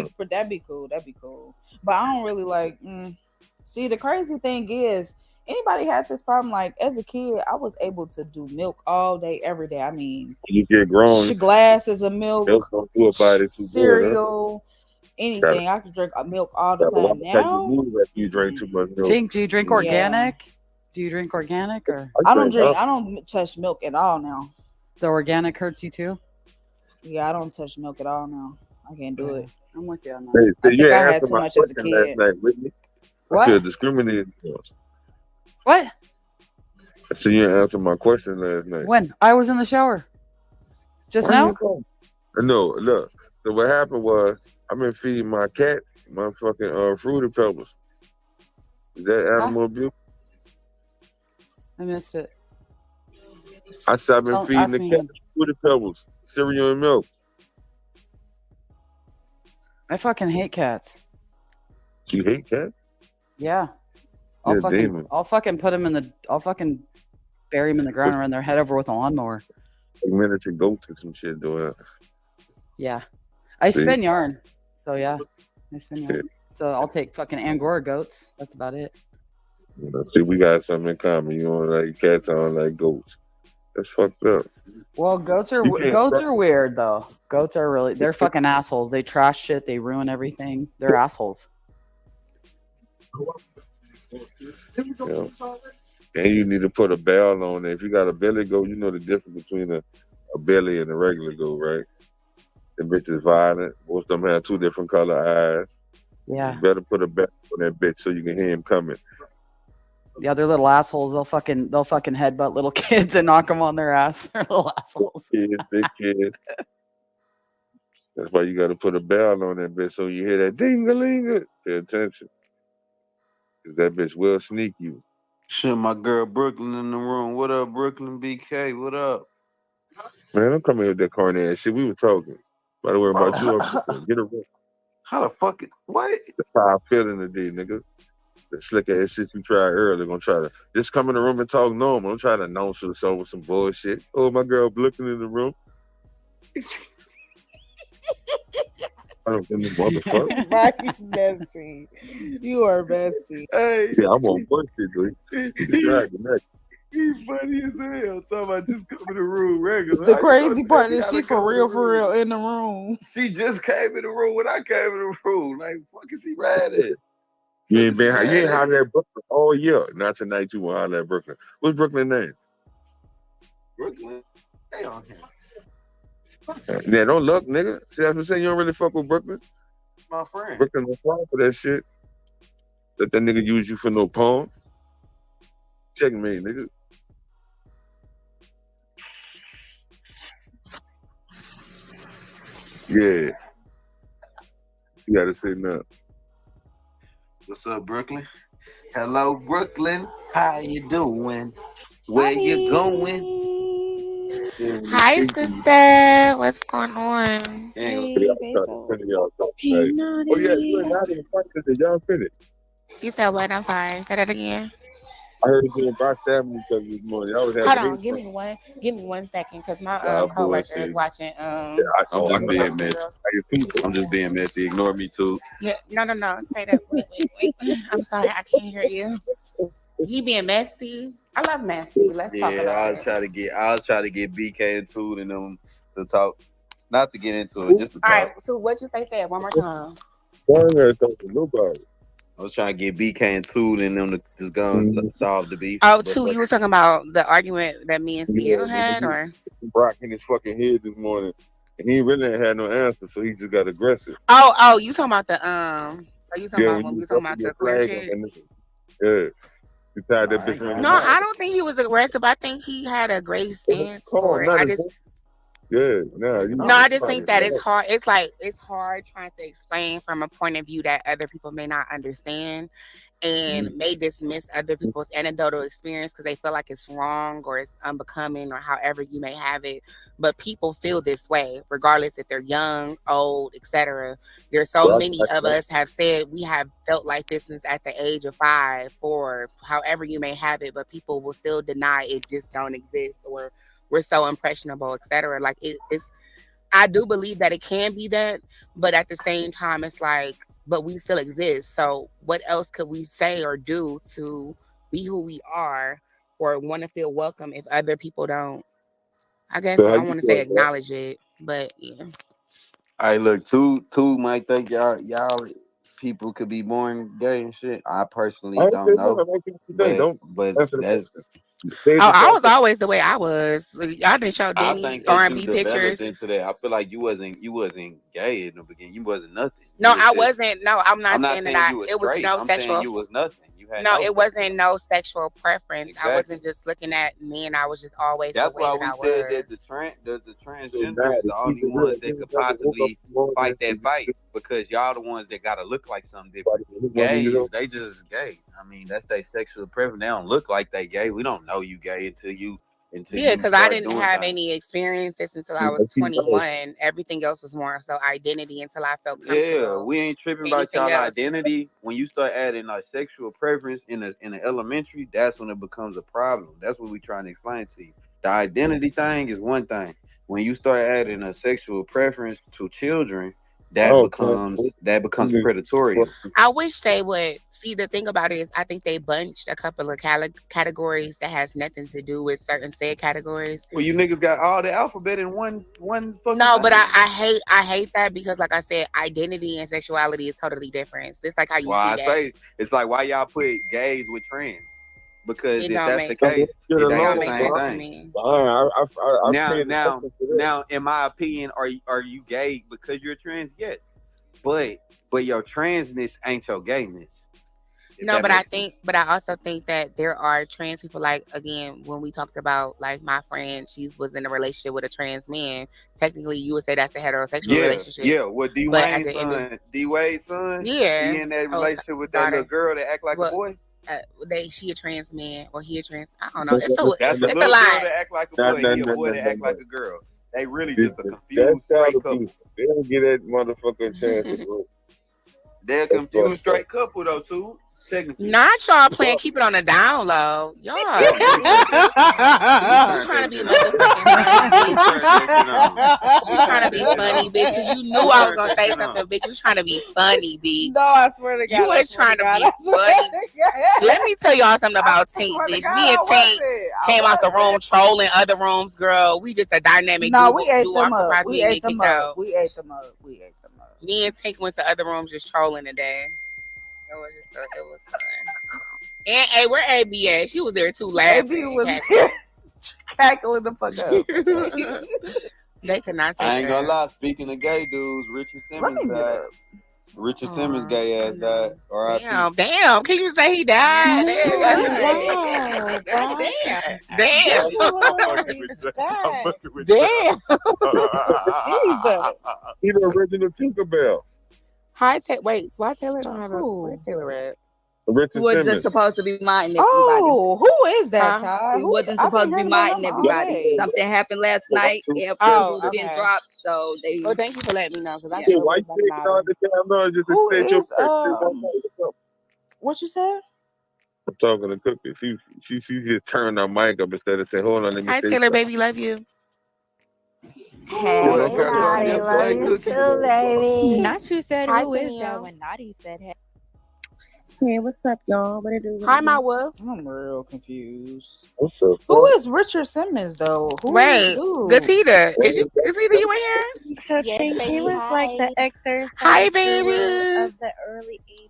be cool. That'd be cool. But I don't really like. See, the crazy thing is, anybody had this problem? Like as a kid, I was able to do milk all day, every day. I mean, you get grown. Glasses of milk, Don't do about it too cereal, anything. I could drink milk all the time. Now, you drink too much milk. Tink, do you drink organic? Do you drink organic or? I don't drink. I don't touch milk at all now. The organic hurts you too? Yeah, I don't touch milk at all now. I can't do it. I'm with you on that. Hey, I think you I had answered too my much as a question kid. last night, Whitney. What? I feel discriminated. What? So you answered my question last night. When? I was in the shower. Just now? No, look. So what happened was I've been feeding my cat my fucking Fruity Pebbles. Is that animal abuse? I missed it. I said I've been Don't feeding ask the me cat again. Fruity Pebbles, cereal and milk. I fucking hate cats. You hate cats? Yeah. You're a demon. I'll fucking put them in the. I'll fucking bury them in the ground and run their head over with a lawnmower. Like miniature goats and some shit doing that. Yeah. I See? spin yarn. So yeah. I spin yarn. So I'll take fucking Angora goats. That's about it. You know, see, we got something in common. You don't like cats, I don't like goats. That's fucked up. Well, goats are You can't fuck- weird though. Goats are really they're fucking assholes. They trash shit. They ruin everything. They're assholes. Yeah. And you need to put a bell on it. If you got a belly goat, you know the difference between a belly and a regular goat, right? The bitch is violent. Most of them have 2 different color eyes. Yeah. You better put a belt on that bitch so you can hear him coming. The other little assholes, they'll fucking headbutt little kids and knock them on their ass. They're little assholes. Big kids. That's why you got to put a bell on that bitch so you hear that ding-a-ling. Pay attention. Because that bitch will sneak you. Shit, my girl Brooklyn in the room. What up, Brooklyn BK? What up? Man, don't come here with that corny ass shit. We were talking. By the way, about you. Get a room. How the fuck what? That's how I feel in the day, nigga. The slick ass shit you tried earlier. Gonna try to just come in the room and talk normal. Don't try to announce yourself with some bullshit. Oh, my girl Brooklyn in the room. I don't think motherfucker. Right, messy. You are messy. Hey. Yeah, I'm on bullshit, dude. He's funny as hell. Talking about just come in the room regular. The crazy part is she for real in the room. She just came in the room when I came in the room. Like, fuck is he riding? You ain't holler at Brooklyn all year. Not tonight you want to holler at Brooklyn. What's Brooklyn's name? Brooklyn? Hey on him. Yeah, don't look, nigga. See, that's what I'm saying. You don't really fuck with Brooklyn. My friend. Brooklyn don't fall for that shit. Let that nigga use you for no pawn. Check me, nigga. Yeah. You gotta say no. What's up, Brooklyn? Hello, Brooklyn. How you doing? Where you going? Hi, sister. What's going on? Oh, yeah, you ain't not even fighting today. Y'all finished. You said what? I'm sorry. Say that again. I heard you by stabbing each other this morning. I was Hold on. Give me one second, because my coworker is watching. I'm just being messy. I'm just being messy. Ignore me too. Yeah. No. Say that. Wait. I'm sorry. I can't hear you. He being messy. I love messy. Let's talk about I was trying to get BK and Toot and them to talk. Not to get into it, just to talk. All right. So what you say it one more time. I ain't gonna talk to nobody. I was trying to get BK and Toot and them to just go and solve the beef. Oh, Toot, you were talking about the argument that me and CL had, or? Brock in his fucking head this morning, and he really ain't had no answer, so he just got aggressive. Oh, you talking about the Are you talking about when we talking about the queer shit? Yeah. You tied that bitch No, I don't think he was aggressive. I think he had a great stance for it. I just think that it's hard. It's hard trying to explain from a point of view that other people may not understand and may dismiss other people's anecdotal experience because they feel like it's wrong or it's unbecoming or however you may have it. But people feel this way, regardless if they're young, old, etc. There's so many of us have said we have felt like this since at the age of 5, 4, however you may have it, but people will still deny it just don't exist or we're so impressionable, etc. Like it's I do believe that it can be that, but at the same time, it's like, but we still exist. So what else could we say or do to be who we are or want to feel welcome if other people don't? I guess I don't want to say acknowledge it, but yeah. All right, look, two might think y'all people could be born gay and shit. I personally don't know. But that's I was always the way I was. I didn't show Danny R&B pictures. Into that. I feel like you wasn't gay in the beginning. You wasn't nothing. No, I wasn't. No, I'm not saying that it was no sexual. Saying you was nothing. You had no, it wasn't no sexual preference. Exactly. I wasn't just looking at men. I was just always the way that I was. That's why we said that the transgenders are the only ones that could possibly fight that fight because y'all the ones that gotta look like something different. Gays, they just gay. I mean, that's their sexual preference. They don't look like they gay. We don't know you gay until you. Yeah, because I didn't have any experiences until I was 21. Everything else was more so identity until I felt comfortable. Yeah, we ain't tripping about y'all identity. When you start adding a sexual preference in the elementary, that's when it becomes a problem. That's what we trying to explain to you. The identity thing is one thing. When you start adding a sexual preference to children, that becomes predatory. I wish they would see. The thing about it is, I think they bunched a couple of categories that has nothing to do with certain said categories. Well, you niggas got all the alphabet in one fucking No, thing. but I hate that because, like I said, identity and sexuality is totally different. It's like how you see that. It's like why y'all put gays with trans. Because It if don't that's make the case, Get it ain't along, the make same sense to thing. me. I Now, paid now, attention to that. now, in my opinion, are you gay because you're trans? Yes, but your transness ain't your gayness. If No, that but I makes sense. think, but I also think that there are trans people. Like again, when we talked about like my friend, she was in a relationship with a trans man. Technically, you would say that's a heterosexual relationship. Yeah. Well, D But at Wade's the end of son, D Wade's son, yeah, he in that oh, relationship with that daughter. little girl that act like a Well, boy. she a trans man or he a trans. I don't know. It's a That's a it's a little girl lot. that act like a boy. He a boy that act No. like a girl. They really That's just a confused child straight couple. abuse. They don't get that motherfucker chance to grow. They're a confused straight couple though too. Technically. Not y'all playing. Keep it on the down low. Y'all. You trying to be motherfucking funny, bitch. You trying to be funny, bitch, because you knew I was gonna say something, bitch. You trying to be funny, bitch. No, I swear to God. You was trying to be funny. Let me tell y'all something about Tink, bitch. Me and Tink came out the room trolling other rooms, girl. We just a dynamic. No, duo. we ate them I'm up. surprised We didn't ate get them kicked up. out. We ate them up. We ate them up. Me and Tink went to other rooms just trolling today. It was fun. And hey, where AB at? She was there too, laughing. AB was there cackling the fuck up. They could not take I ain't gonna that. lie. Speaking of gay dudes, Richard Simmons me get died. up. Richard Simmons' gay ass died. R.I.P. Damn. Can you say he died? Damn. Damn. He the original Tinkerbell. Why Taylor don't have a where's Taylor at? Richard He wasn't Simmons. supposed to be minding everybody. Oh, who is that, Huh? Ty? He wasn't supposed to be minding everybody. Something happened last night. Episode okay. been dropped, so they. Well, thank you for letting me know because I Yeah, sure why was you taking all the damn noise just to Who state your is purpose? what you said? I'm talking to Cookie. She just turned her mic up instead of saying, "Hold on, let me Hi, say Taylor, something." baby, love you. Hey, What got Naughty, something love to you say, too, baby. Not you said Hi, who is that Danielle. when Naughty said hey. Hey, what's up, y'all? What it do? Hi, my wolf. I'm real confused. What's up, Who is Richard Simmons though? Who is Wait, dude? Gatita, Gatita, you in here? So Yes, Tink, he baby, was like the hi. exercise Hi, guru baby. of the early 80s.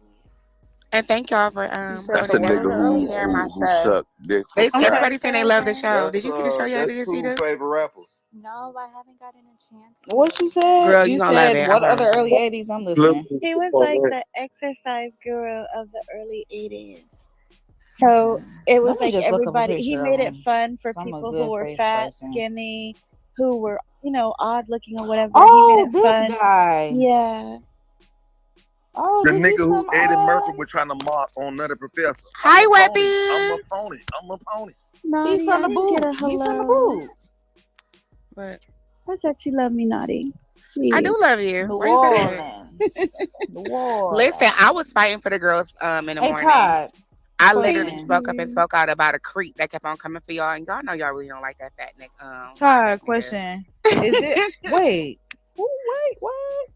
And thank y'all for That's a nigga sharing my who stuff. sucked dick for crack. Everybody saying they love the show. That's Did you see the show yet? Did you see two that? favorite rappers. No, I haven't gotten a chance. What you said? Girl, you gonna love said it. what I other promise early you. 80s? I'm listening. He was like the exercise guru of the early 80s. So it was Let me like just look up a everybody, he picture made of it him. fun for So I'm a people good who were face fat, person. skinny, who were, odd looking or whatever. Oh, he made it this fun. guy. Yeah. Oh, The he's nigga who from Eddie Murphy was trying to mock on Nutty Professor. Hi, I'm Weppy. a pony. I'm a pony. Naughty, He from I the didn't get boot. a He from the hello. boot. What? I thought you loved me, Naughty. I do Jeez. love you. New Where you say Orleans. New Orleans. Listen, I was fighting for the girls in the Hey, morning. Todd. I question. literally spoke up and spoke out about a creep that kept on coming for y'all, and y'all know y'all really don't like that fat neck. Todd, question. Is it wait? What?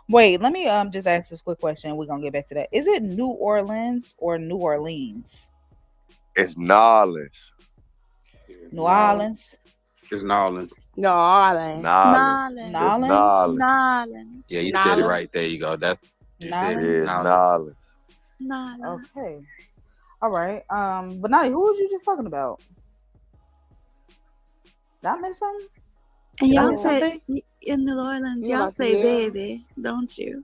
Wait, let me just ask this quick question. We're gonna get back to that. Is it New Orleans or New Orleans? It's Nolens. New Orleans. It's Nolens. Nolens. Nolens. Yeah, you said it right. There you go. That's you said it. Nolens. Okay. All right. But Nani, who was you just talking about? Did I miss something? And Did I y'all miss say something? in New Orleans, Yeah, y'all like, say yeah. baby, don't you?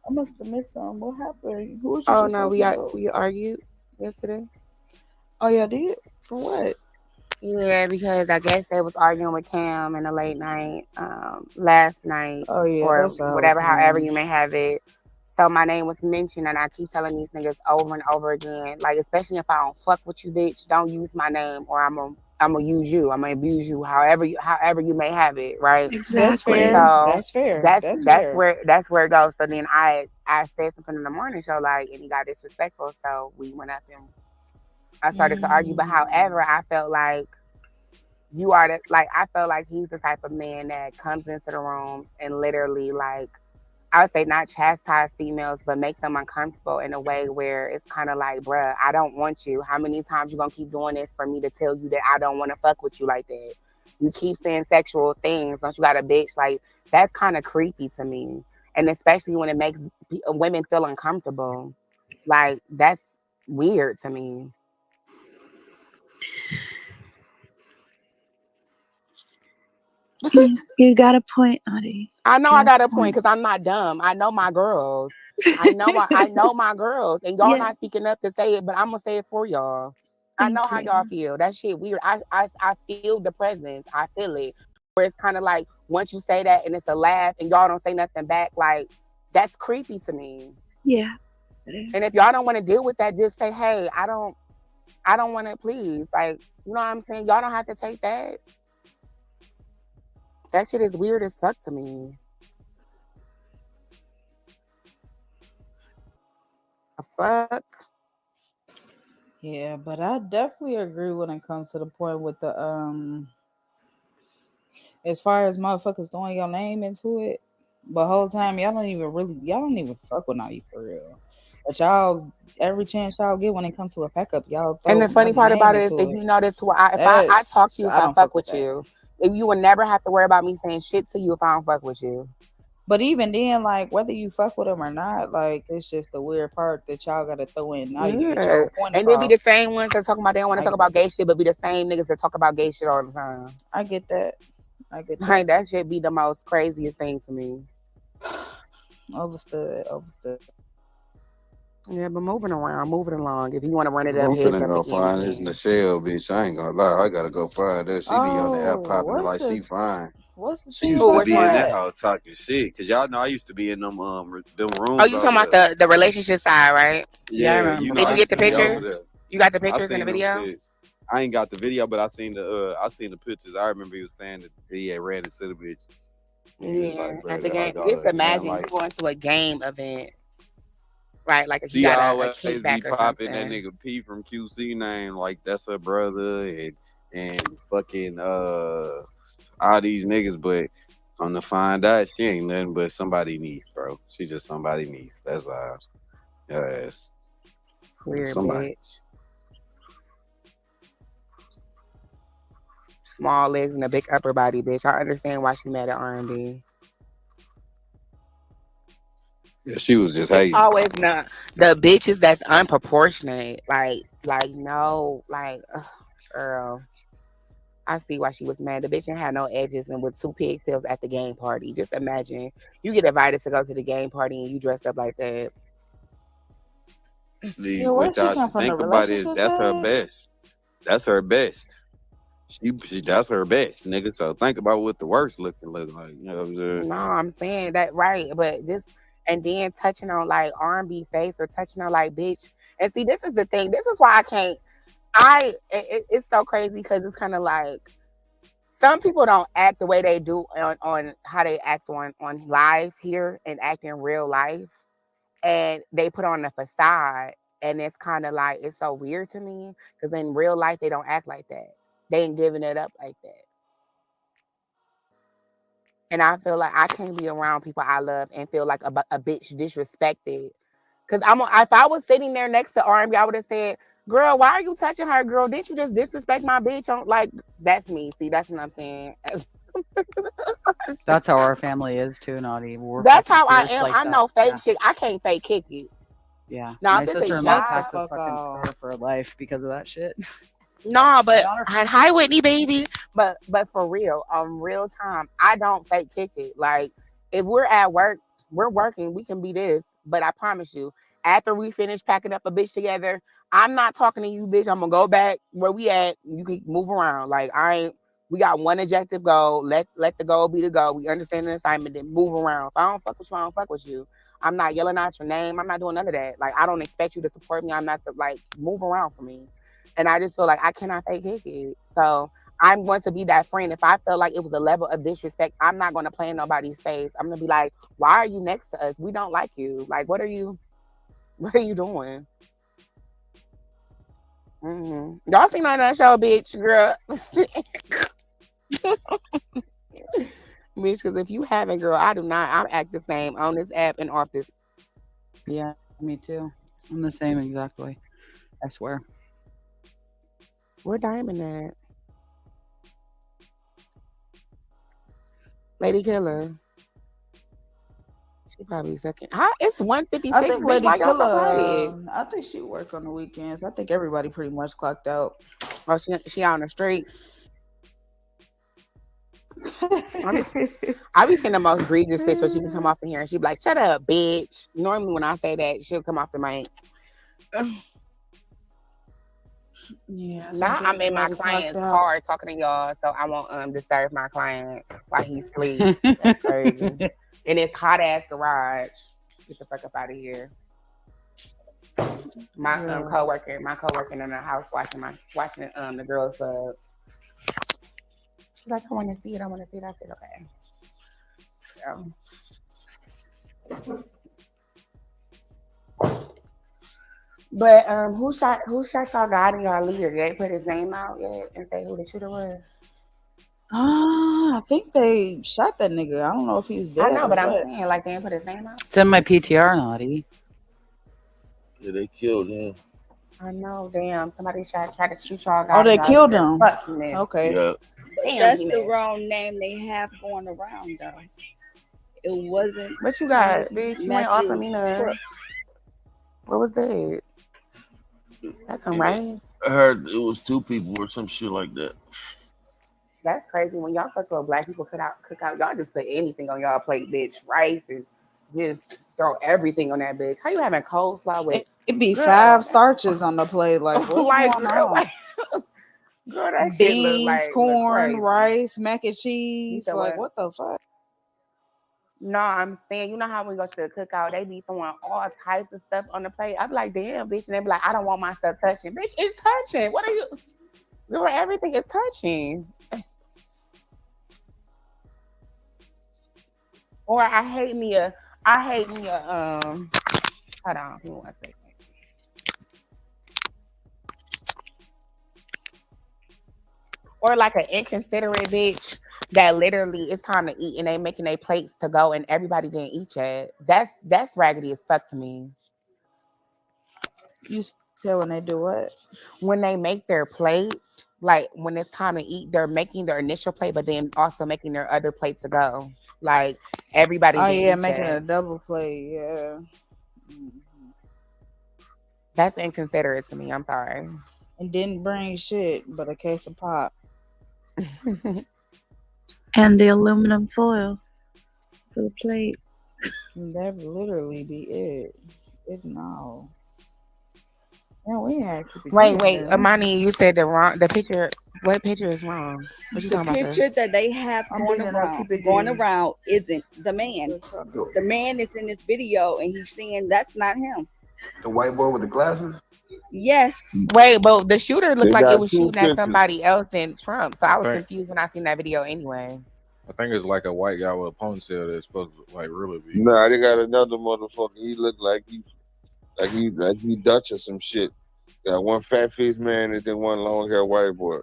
I must have missed something. What happened? Who was you Oh just no, talking about? we argued yesterday. Oh yeah, did? For what? Yeah, because I guess they was arguing with Cam in the late night, last night, Oh yeah, or that's what I whatever, was however saying. you may have it. So my name was mentioned, and I keep telling these niggas over and over again, like especially if I don't fuck with you, bitch, don't use my name, or I'm gonna use you, I'm gonna abuse you, however you may have it, right? That's fair. So That's fair. That's fair. where it goes. So then I said something in the morning show, like, and he got disrespectful, so we went up and I started to argue. But however, I felt like I felt like he's the type of man that comes into the room and literally, like, I would say not chastise females, but make them uncomfortable in a way where it's kind of like, bruh, I don't want you. How many times you gonna keep doing this for me to tell you that I don't want to fuck with you like that? You keep saying sexual things. Don't you got a bitch? Like, that's kind of creepy to me. And especially when it makes women feel uncomfortable. Like, that's weird to me. You got a point, Audie. I know I got a point because I'm not dumb. I know my girls. I know my girls, and y'all not speaking up to say it, but I'm gonna say it for y'all. I know how y'all feel. That shit weird. I feel the presence. I feel it. Where it's kind of like once you say that and it's a laugh and y'all don't say nothing back, like that's creepy to me. Yeah, it is. And if y'all don't want to deal with that, just say, hey, I don't want to, please. Like, you know what I'm saying? Y'all don't have to take that. That shit is weird as fuck to me. A fuck. Yeah, but I definitely agree when it comes to the point with the as far as motherfuckers throwing your name into it, but whole time y'all don't even fuck with Naughty for real. But y'all every chance y'all get when it comes to a pack up, y'all And throw the funny Naughty part name about it is, into if it. you notice, if I talk to you, if I I don't fuck fuck with with that. you, if you would never have to worry about me saying shit to you if I don't fuck with you. But even then, like whether you fuck with them or not, like it's just the weird part that y'all gotta throw in Naughty to get Yeah. your point And then be the across. same ones that talking about they don't want to talk about gay shit, but be the same niggas that talk about gay shit all the time. I get that. Like that shit be the most craziest thing to me. Overstood. Yeah, but moving along. If you want to run it up, I'm heads finna up go again. find this Michelle bitch. I ain't gonna lie. I gotta go find her. She be on the app popping like she fine. What's the She thing used to about be in that that? house talking shit. Cause y'all know I used to be in them rooms. Oh, you talking over about there. the relationship side, right? Yeah, I remember. Did you get the Be over pictures? there. You got the I pictures in the seen them video? shit. I ain't got the video, but I seen the pictures. I remember he was saying that he had ran into the bitch. And he was Yeah, like, bro, at the that her game. daughter. Just And then imagine you like going to a game event, right? Like if you she got a always be kickback or popping that something. nigga P from QC name like that's her brother and fucking all these niggas, but on to find out she ain't nothing but somebody niece, bro. She just somebody niece. That's all. Yes. Weird Somebody. bitch. Small legs and a big upper body, bitch. I understand why she mad at R&B. Yeah, she was just It's hating. always not the bitches that's unproportionate. Like no, like girl. I see why she was mad. The bitch didn't have no edges and with 2 pigtails at the game party. Just imagine you get invited to go to the game party and you dress up like that. Yeah, where she come from? The Think about it, relationship that's her side? best. That's her best. She that's her best, nigga. So think about what the worst look like. You know what I'm saying? No, I'm saying that right, but just and then touching on like R&B face or touching on like bitch. And see, this is the thing. This is why I can't. It's so crazy because it's kind of like some people don't act the way they do on how they act on live here and act in real life, and they put on a facade, and it's kind of like it's so weird to me because in real life they don't act like that. They ain't giving it up like that. And I feel like I can't be around people I love and feel like a bitch disrespected. Cause if I was sitting there next to R&B, I would have said, "Girl, why are you touching her, girl? Didn't you just disrespect my bitch?" Like that's me. See, that's what I'm saying. That's how our family is too, Naughty. We're That's fucking how I fierce am. like I that. know fake Yeah. shit. I can't fake kick it. Yeah. Now My if it's a sister-in-law job, packs a fucking scar for life because of that shit. no, but hi Whitney, baby. But for real, real time, I don't fake kick it. Like if we're at work, we're working, we can be this. But I promise you, after we finish packing up a bitch together, I'm not talking to you, bitch. I'm gonna go back where we at. You can move around. Like I ain't. We got one objective goal. Let the goal be the goal. We understand the assignment. Then move around. If I don't fuck with you, I don't fuck with you. I'm not yelling out your name. I'm not doing none of that. Like I don't expect you to support me. I'm not like move around for me. And I just feel like I cannot fake kick it. So I'm going to be that friend. If I feel like it was a level of disrespect, I'm not going to play in nobody's face. I'm going to be like, why are you next to us? We don't like you. Like, what are you doing? Mm-hmm. Y'all seen on that show, bitch, girl. Bitch, because if you haven't, girl, I do not. I act the same on this app and off this. Yeah, me too. I'm the same exactly. I swear. Where Diamond at? Lady Killer. She probably second. Huh? It's I 156. think Bitch, Lady why y'all so quiet? Killa. I think she works on the weekends. I think everybody pretty much clocked out. Oh, she out on the streets. I be seeing the most egregious shit so she can come off in here and she be like, "Shut up, bitch." Normally when I say that, she'll come off the mic. Yeah. Now I'm in my everybody client's clocked out. car talking to y'all, so I won't disturb my client while he sleeps. That's crazy. And it's hot ass garage. Get the fuck up out of here. My coworker in the house watching the girls club. She's like, I want to see it. I said, okay. So. But who shot y'all guy in y'all leader? Did they put his name out yet and say who the shooter was? I think they shot that nigga. I don't know if he's dead. I know, but I'm saying like they didn't put his name out. It's in my PTR, Naughty. Yeah, they killed him. I know, damn. Somebody tried to shoot y'all guy. Oh, they killed him. Fuck him. Okay. Yeah. Damn, that's the wrong name they have going around though. It wasn't. What you got, bitch? You ain't offering me none. What was that? That's some right. I heard it was 2 people or some shit like that. That's crazy. When y'all fuck with black people cook out, y'all just put anything on y'all plate, bitch. Rice and just throw everything on that bitch. How you having coleslaw with? It be 5 starches on the plate. Like what's like, going on? Girl, that shit Beans, look like corn, crazy. rice, mac and cheese. said Like what? what the fuck? No, I'm saying, you know how we go to the cookout, they be throwing all types of stuff on the plate. I'm like, damn, bitch, and they be like, I don't want my stuff touching. Bitch, it's touching. What are you? Girl, everything is touching. Or I hate me a hold on, give me 1 second. Or like an inconsiderate bitch that literally it's time to eat and they making their plates to go and everybody didn't eat yet. That's raggedy as fuck to me. You said when they do what? When they make their plates, like when it's time to eat, they're making their initial plate, but then also making their other plate to go. Like everybody didn't eat making yet. a double plate. Yeah. That's inconsiderate to me. I'm sorry. And didn't bring shit but a case of pop. And the aluminum foil for the plates. That would literally be it. No. Yeah, we had to Wait, Amani, you said the picture. What picture is wrong? What you The talking about? picture that they have going around isn't the man. The man is in this video and he's saying that's not him. The white boy with the glasses? Yes. Wait, but the shooter looked like it was shooting at pictures. somebody else than Trump. So I was Okay. confused when I seen that video anyway. I think it's like a white guy with a ponytail that's supposed to like really be. Nah, they got another motherfucker. He looked like he Dutch or some shit. Got one fat faced man and then one long hair white boy.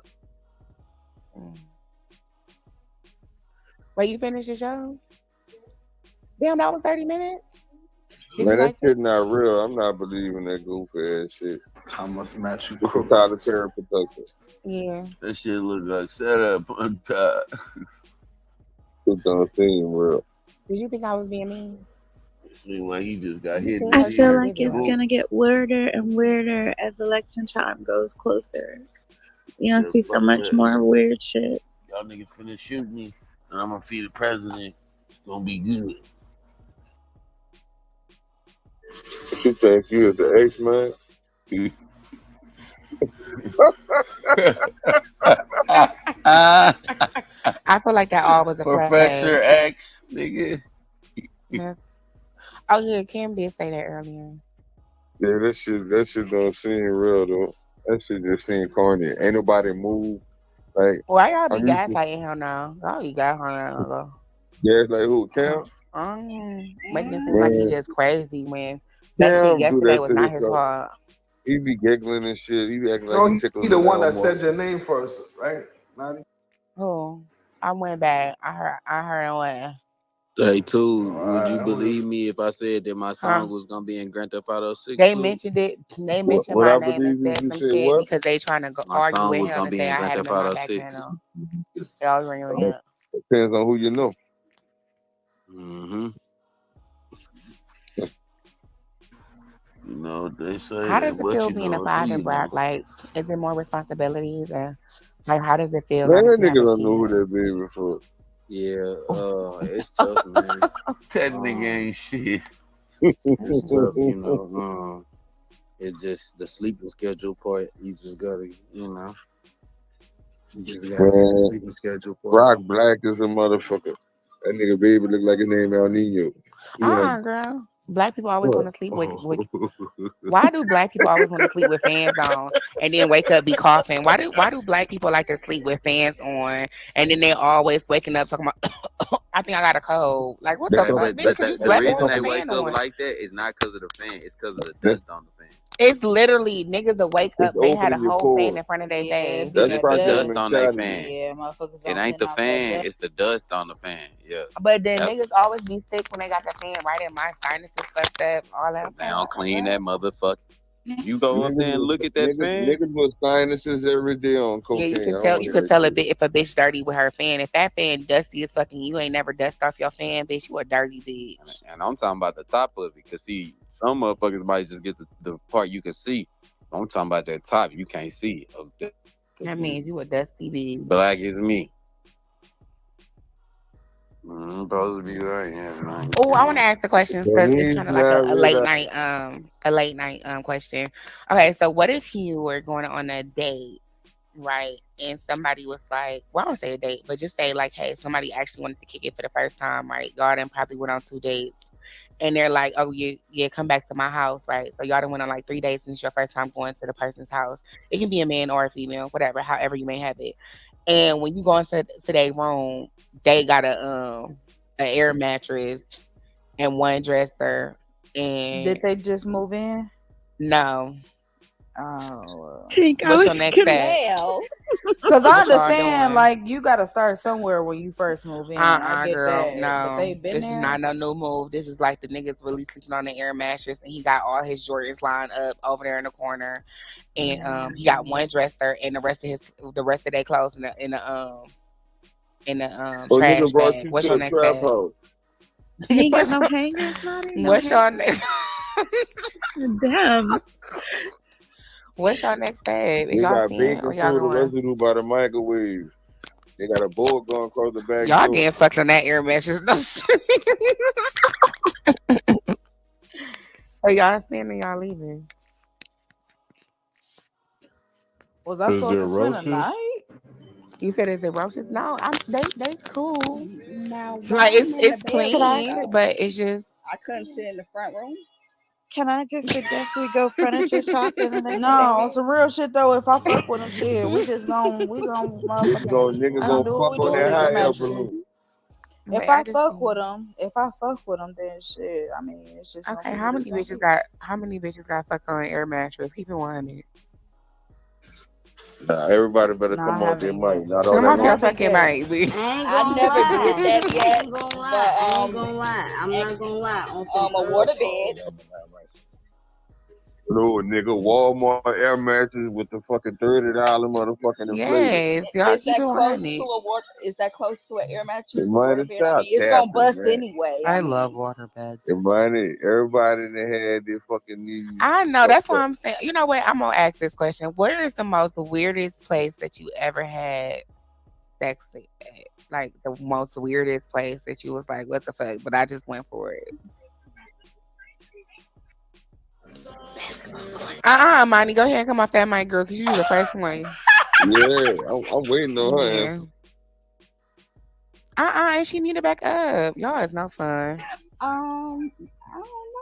Wait, you finished your show? Damn, that was 30 minutes? Did Man, you that like shit not real. I'm not believing that goofy ass shit. Thomas Matthew It's a Tyler Perry production. Yeah. That shit look like set up on top. It don't seem real. Did you think I was being mean? Seem like he just got hit. in I the feel head. like it's gonna get weirder and weirder as election time goes closer. You don't see so much more weird shit. Y'all niggas finna shoot me, and I'm gonna feed the president. It's gonna be good. She think you is the X-Man? I feel like that all was a Professor flag. X, nigga. Yes. Oh yeah, Kim did say that earlier. Yeah, that shit don't seem real though. That shit just seem corny. Ain't nobody move. Like Why y'all be I'm used to- gaslighting him now? Y'all be gaslighting him. Yeah, it's like who? Cam? Making it seem like he Man. just crazy when that Cam shit do yesterday that was to not his himself. fault. He be giggling and shit. He be acting No, like he he tickling the one that Elmo. said your name first, right? Naughty? Who? I went back. I heard what? Hey, too, would Alright, you I'm believe just- me if I said that my song was gonna be in Grand Theft Auto 6? They too? mentioned it. They What mentioned my I name and believe you said some say shit what? because they trying to My argue song with was him gonna and be say in I Grand had him Theft in my Auto back 6. channel. They all ringing me up. Depends on who you know. Mm-hmm. You know, they say How does that it what feel you being know a is who father, you Brock? know. Like, is it more responsibilities? Or, like, how does it feel Man, now that that you have nigga a don't know who kid? that baby for. Yeah, it's tough, man. That nigga ain't shit. It's tough, you know. It's just the sleeping schedule part. You just gotta, you just gotta get the Man, sleeping schedule part. Rock Black is a motherfucker. That nigga baby look like his name El Nino. Girl. Black people always want to sleep with. Oh. Why do black people always want to sleep with fans on and then wake up be coughing? Why do black people like to sleep with fans on and then they always waking up talking about I think I got a cold. Like what the fuck, But bitch? but Because you the slept reason with they the wake fan up on. like that is not because of the fan. It's because of the dust on the fan. It's literally niggas that wake It's up. They had a opening your whole fan pores. in front of their Yeah, face. it be That's It's that the dust proximate on dust. their Saturday. fan. Yeah, motherfuckers It don't ain't thin the off that fan. dust. It's the dust on the fan. Yeah. But then Yep. niggas always be sick when they got the fan right in my sinuses fucked up. All that. They don't clean that motherfucker. You go up there and look at that fan. Niggas with sinuses every day on Yeah, cocaine. you I can don't tell. want You to hear can that tell a shit. bit if a bitch dirty with her fan. If that fan dusty as fucking, you ain't never dust off your fan, bitch. You a dirty bitch. And I'm talking about the top of it. Because, see, some motherfuckers might just get the part you can see. I'm talking about that top. You can't see. That means you a dusty bitch. Black is me. Supposed to be right. Yeah, Oh, I want to ask the questions So because it's he's kind of like a married. late night question. Okay, so what if you were going on a date, right? And somebody was like, well, I don't say a date, but just say like, hey, somebody actually wanted to kick it for the first time, right? Y'all done probably went on 2 dates. And they're like, oh, yeah, come back to my house, right? So y'all done went on like 3 dates and it's your first time going to the person's house. It can be a man or a female, whatever, however you may have it. And when you go into their room, they got an air mattress and one dresser. And Did they just move in? no. Oh, What's your next step? because I What y'all understand, doing? like you got to start somewhere when you first move in. I get Girl, that, but no. they've been This there. is not no new move. This is like the niggas really sleeping on the air mattress, and he got all his Jordans lined up over there in the corner, and he got one dresser and the rest of their clothes in the Oh, trash nigga brought bag. you What's to your a next trap step? house. He ain't got no hangers, Lottie? No What's your hangers? Damn. What's your next step? Is They y'all got staying or baking y'all soda going? residue by the microwave. They got a board going across the back Y'all door. getting fucked on that air mattress? No shit. So y'all staying or y'all leaving? Was I Is supposed there to spend a roaches? night? You said is it roaches? No, they cool. Now, It's like it's in the it's bedroom, clean, though, but it's just I couldn't sit in the front room. Can I just suggest we go furniture shopping the next No, day? some real shit though. If I fuck with them, shit, we gonna motherfucking Nigga we go gonna do what fuck we on do with that these hot air mattresses. balloon. Wait, If I fuck with them, then shit. I mean, it's just okay. gonna be How what many it's gonna bitches got fuck on an air mattress? Keep it 100. Nah, everybody better No, come I off their haven't mic. yet. Not all Come that off your motherfucker. fucking mic, bitch. I gonna never lie. did that I yet. ain't gonna lie. But I ain't gonna lie. I'm not gonna lie. On some a real water shit. bed. No, nigga, Walmart air mattress with the fucking $30 motherfucking inflator. Yes, y'all Is keep that it close 100. to a water? Is that close to an air mattress? It The might water have bed. I stopped mean, it's gonna capping, bust man. anyway. I love water beds. Everybody that had their fucking knees. I know. That's why I'm saying. You know what? I'm gonna ask this question. Where is the most weirdest place that you ever had sex at? Like the most weirdest place that you was like, what the fuck? But I just went for it. Monty, go ahead and come off that mic, girl, because you the first one. Yeah, I'm waiting on her Yeah. answer. And she muted back up. Y'all is no fun. I don't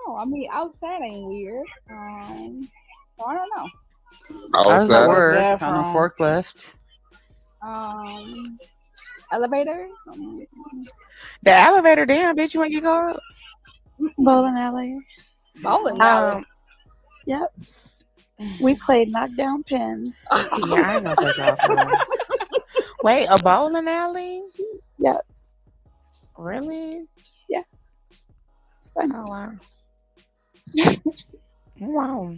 know. I mean, outside ain't weird. So I don't know. I was at Outside? work on a forklift. Elevator. The elevator, damn, bitch, you want to go up? Bowling alley. Bowling alley. Yep. We played knockdown pins. Yeah, I ain't gonna cut y'all for real. Wait, a bowling alley? Yep. Really? Yeah. It's fun. Oh wow. Wow.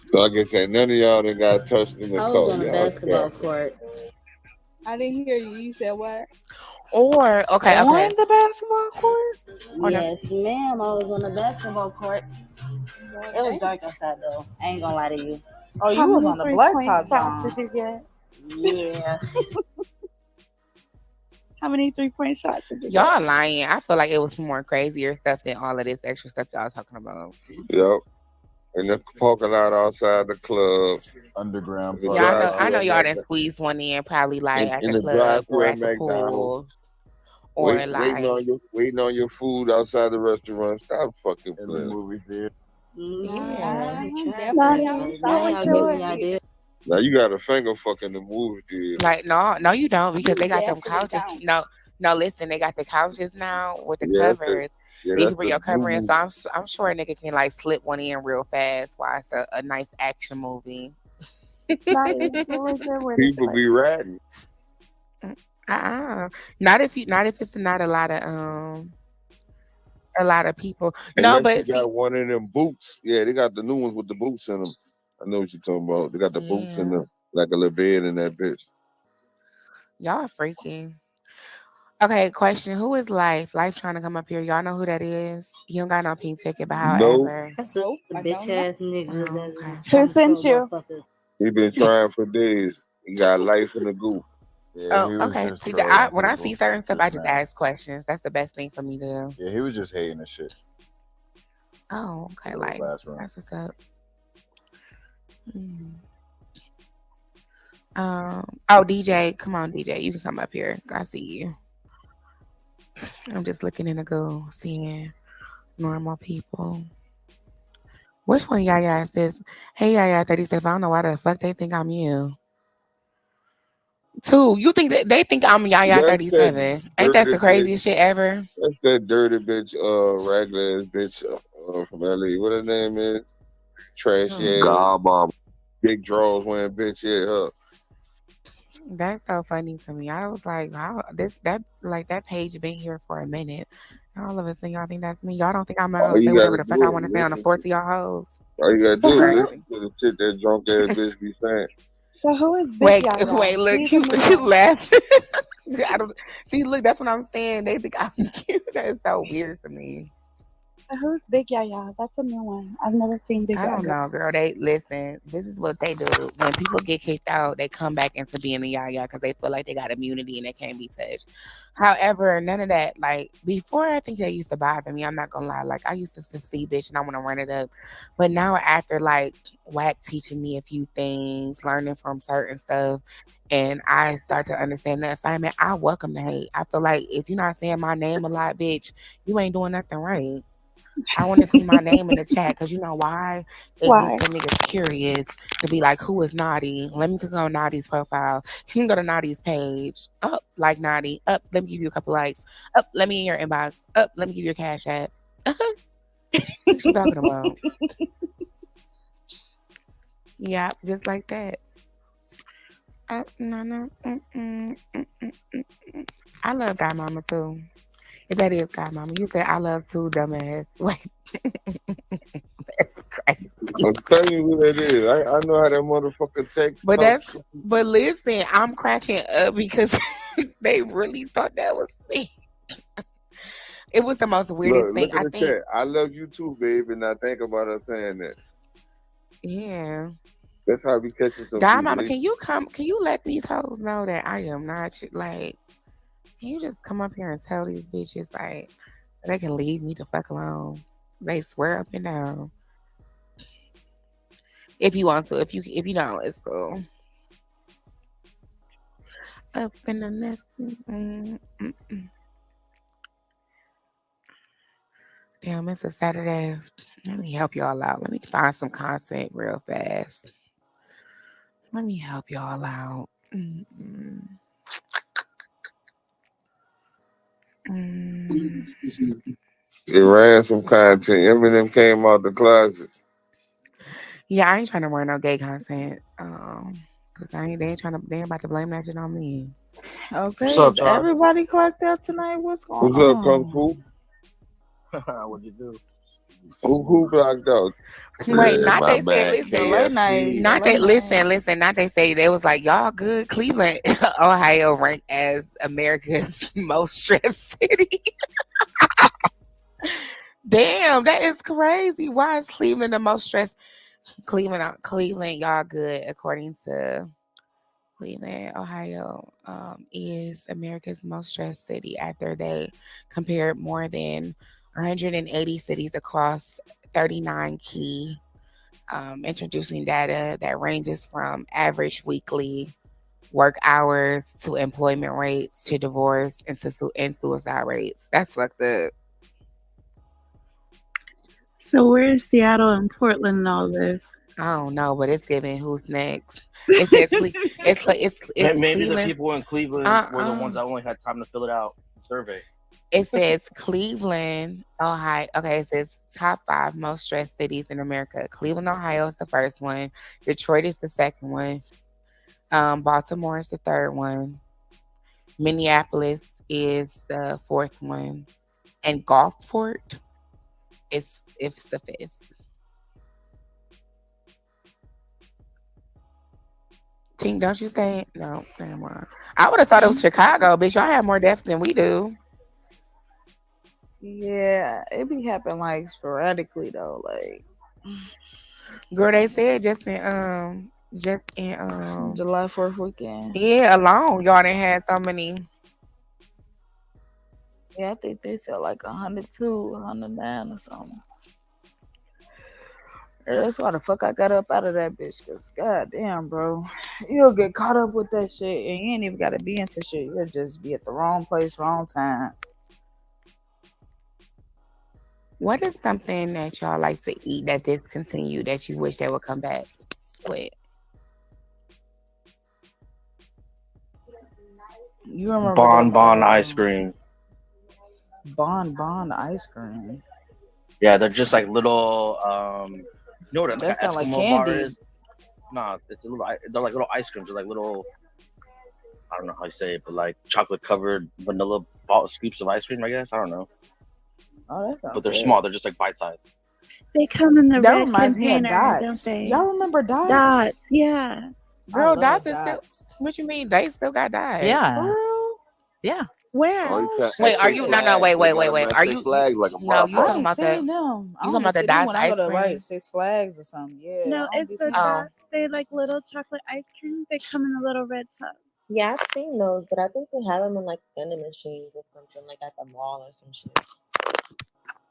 So I guess that none of y'all done got touched in the I car. was on a Y'all basketball capping. court. I didn't hear you. You said what? Or okay. On the basketball court? Yes, ma'am. I was on the basketball court. It was dark outside though. I ain't gonna lie to you. Oh, How you was many on the 3-point blacktop, shots John. did you get? Yeah. How many 3-point shots did you get? Y'all lying. I feel like it was some more crazier stuff than all of this extra stuff y'all talking about. Yep. In the parking lot outside the club. Underground. Yeah, I know y'all done squeezed one in probably like at in the the club or drive-thru at at the McDonald's. pool. Or Waiting on your food outside the restaurant. Stop fucking In the playing. movie theater. Yeah. Now you got a finger fuck in the movie theater. Like no, you don't because they got them couches. No, listen, they got the couches now with the covers. You can bring your cover in, so I'm sure a nigga can like slip one in real fast while it's a nice action movie. People be ratting. Not if it's not a lot of people. No, Unless but you got one of them boots. Yeah, they got the new ones with the boots in them. I know what you're talking about. They got the boots in them, like a little bed in that bitch. Y'all freaking. Okay, question. Who is Life? Life trying to come up here. Y'all know who that is? You don't got no pink ticket, but however. That's a bitch ass nigga. Who sent you? He been trying for days. He got life in the goop. Yeah, he was Okay. just See, trolling when I people. see certain stuff, I just mad. ask questions. That's the best thing for me to do. Yeah, he was just hating and shit. Oh, okay. Little Like, last round. that's what's up. DJ, come on, DJ. You can come up here. I see you. I'm just looking in the go, seeing normal people. Which one Yaya says, hey Yaya 36, I don't know why the fuck they think I'm you. 2, you think that they think I'm Yaya 37. Ain't that the craziest shit ever? That's that dirty bitch, regular bitch from LA. What her name is? Trashy ass. Big draws wearing bitch. Yeah, her. That's so funny to me. I was like, wow, that page been here for a minute. All of a sudden, y'all think that's me. Y'all don't think I'm gonna say whatever the fuck I want to say on the 4 to y'all hoes. All you gotta do is listen to the shit that drunk ass bitch be saying. So who is Big Yaya? Wait, look, you laughing. I don't see. Look, that's what I'm saying. They think I'm cute. That is so weird to me. So who's Big Yaya? That's a new one. I've never seen Big Yaya. I don't know, girl. They listen. This is what they do. When people get kicked out, they come back into being the Yaya because they feel like they got immunity and they can't be touched. However, none of that. Like before, I think that used to bother me. I'm not gonna lie. Like I used to see bitch and I want to run it up, but now after like Wack teaching me a few things, learning from certain stuff, and I start to understand the assignment, I welcome the hate. I feel like if you're not saying my name a lot, bitch, you ain't doing nothing right. I want to see my name in the chat because you know why? It gets the niggas curious to be like, who is Naughty? Let me click on Naughty's profile. You can go to Naughty's page. Up, like Naughty. Up, let me give you a couple likes. Up, let me in your inbox. Up, let me give you a cash app. What you talking about? Yeah, just like that. No. I love Godmama too. If that is Godmama, you said I love too, dumbass. Wait. That's crazy. I'm telling you who that is. I know how that motherfucker text. But listen, I'm cracking up because they really thought that was me. It was the most weirdest thing. Look in the chat. I love you too, babe, and I think about her saying that. Yeah. That's how we catching some Godmama, people. can you let these hoes know that I am not like, can you just come up here and tell these bitches like they can leave me the fuck alone? They swear up and down. If you want to, if you don't, it's cool. Up in the nest. Damn, it's a Saturday. Let me help y'all out. Let me find some content real fast. Let me help y'all out. It ran some content. Eminem came out the closet. Yeah, I ain't trying to wear no gay content. Cause they ain't about to blame that shit on me. Okay, is everybody clocked out tonight? What's going on? What's up, Kung Fu? What'd you do? Who blocked out? Wait, not they say listen. Not they listen. Not they say they was like y'all good. Cleveland, Ohio ranked as America's most stressed city. Damn, that is crazy. Why is Cleveland the most stressed? Cleveland, y'all good according to Cleveland, Ohio, is America's most stressed city after they compared more than 180 cities across 39 key, introducing data that ranges from average weekly work hours to employment rates to divorce and suicide rates. That's fucked up. So where's Seattle and Portland and all this? I don't know, but it's giving who's next. It says it's Maybe the Cleveland's. people in Cleveland were the ones that only had time to fill it out survey. It says Cleveland, Ohio. Okay, it says top 5 most stressed cities in America. Cleveland, Ohio is the first one. Detroit is the second one. Baltimore is the third one. Minneapolis is the fourth one, and Gulfport is the fifth. Tink, don't you say no? Never mind. I would have thought it was Chicago, bitch. Y'all have more deaths than we do. Yeah, it be happening like sporadically though. Like, girl, they said just in July 4th weekend. Yeah, alone y'all done had so many. Yeah, I think they said like 102, 109 or something. Yeah, that's why the fuck I got up out of that bitch. Cause goddamn, bro, you'll get caught up with that shit, and you ain't even gotta be into shit. You'll just be at the wrong place, wrong time. What is something that y'all like to eat that discontinued that you wish they would come back with? You remember Bon ice cream. Bon ice cream. Yeah, they're just like little. You know what an That sound like Eskimo candy. bar is? No, it's a little. They're like little ice creams. They're like little. I don't know how you say it, but like chocolate covered vanilla scoops of ice cream. I guess I don't know. Oh, that sounds. But they're good. small. They're just like bite sized. They come in the That red reminds me of container, don't Dots. they? Y'all remember Dots? Dots, yeah. Girl, love Dots is Dots. still. What you mean? They still got Dots? Yeah. Yeah. Where? Wait, are you? No, wait. Are you? Flags like a No, you I talking ain't about seen the? them. I You talking only about the see them Dots when I go ice to cream? like Six Flags or something. Yeah. No, I don't it's be the seeing Dots. They're like little chocolate ice creams. They come in a little red tub. Yeah, I've seen those, but I think they have them in like vending machines or something, like at the mall or some shit.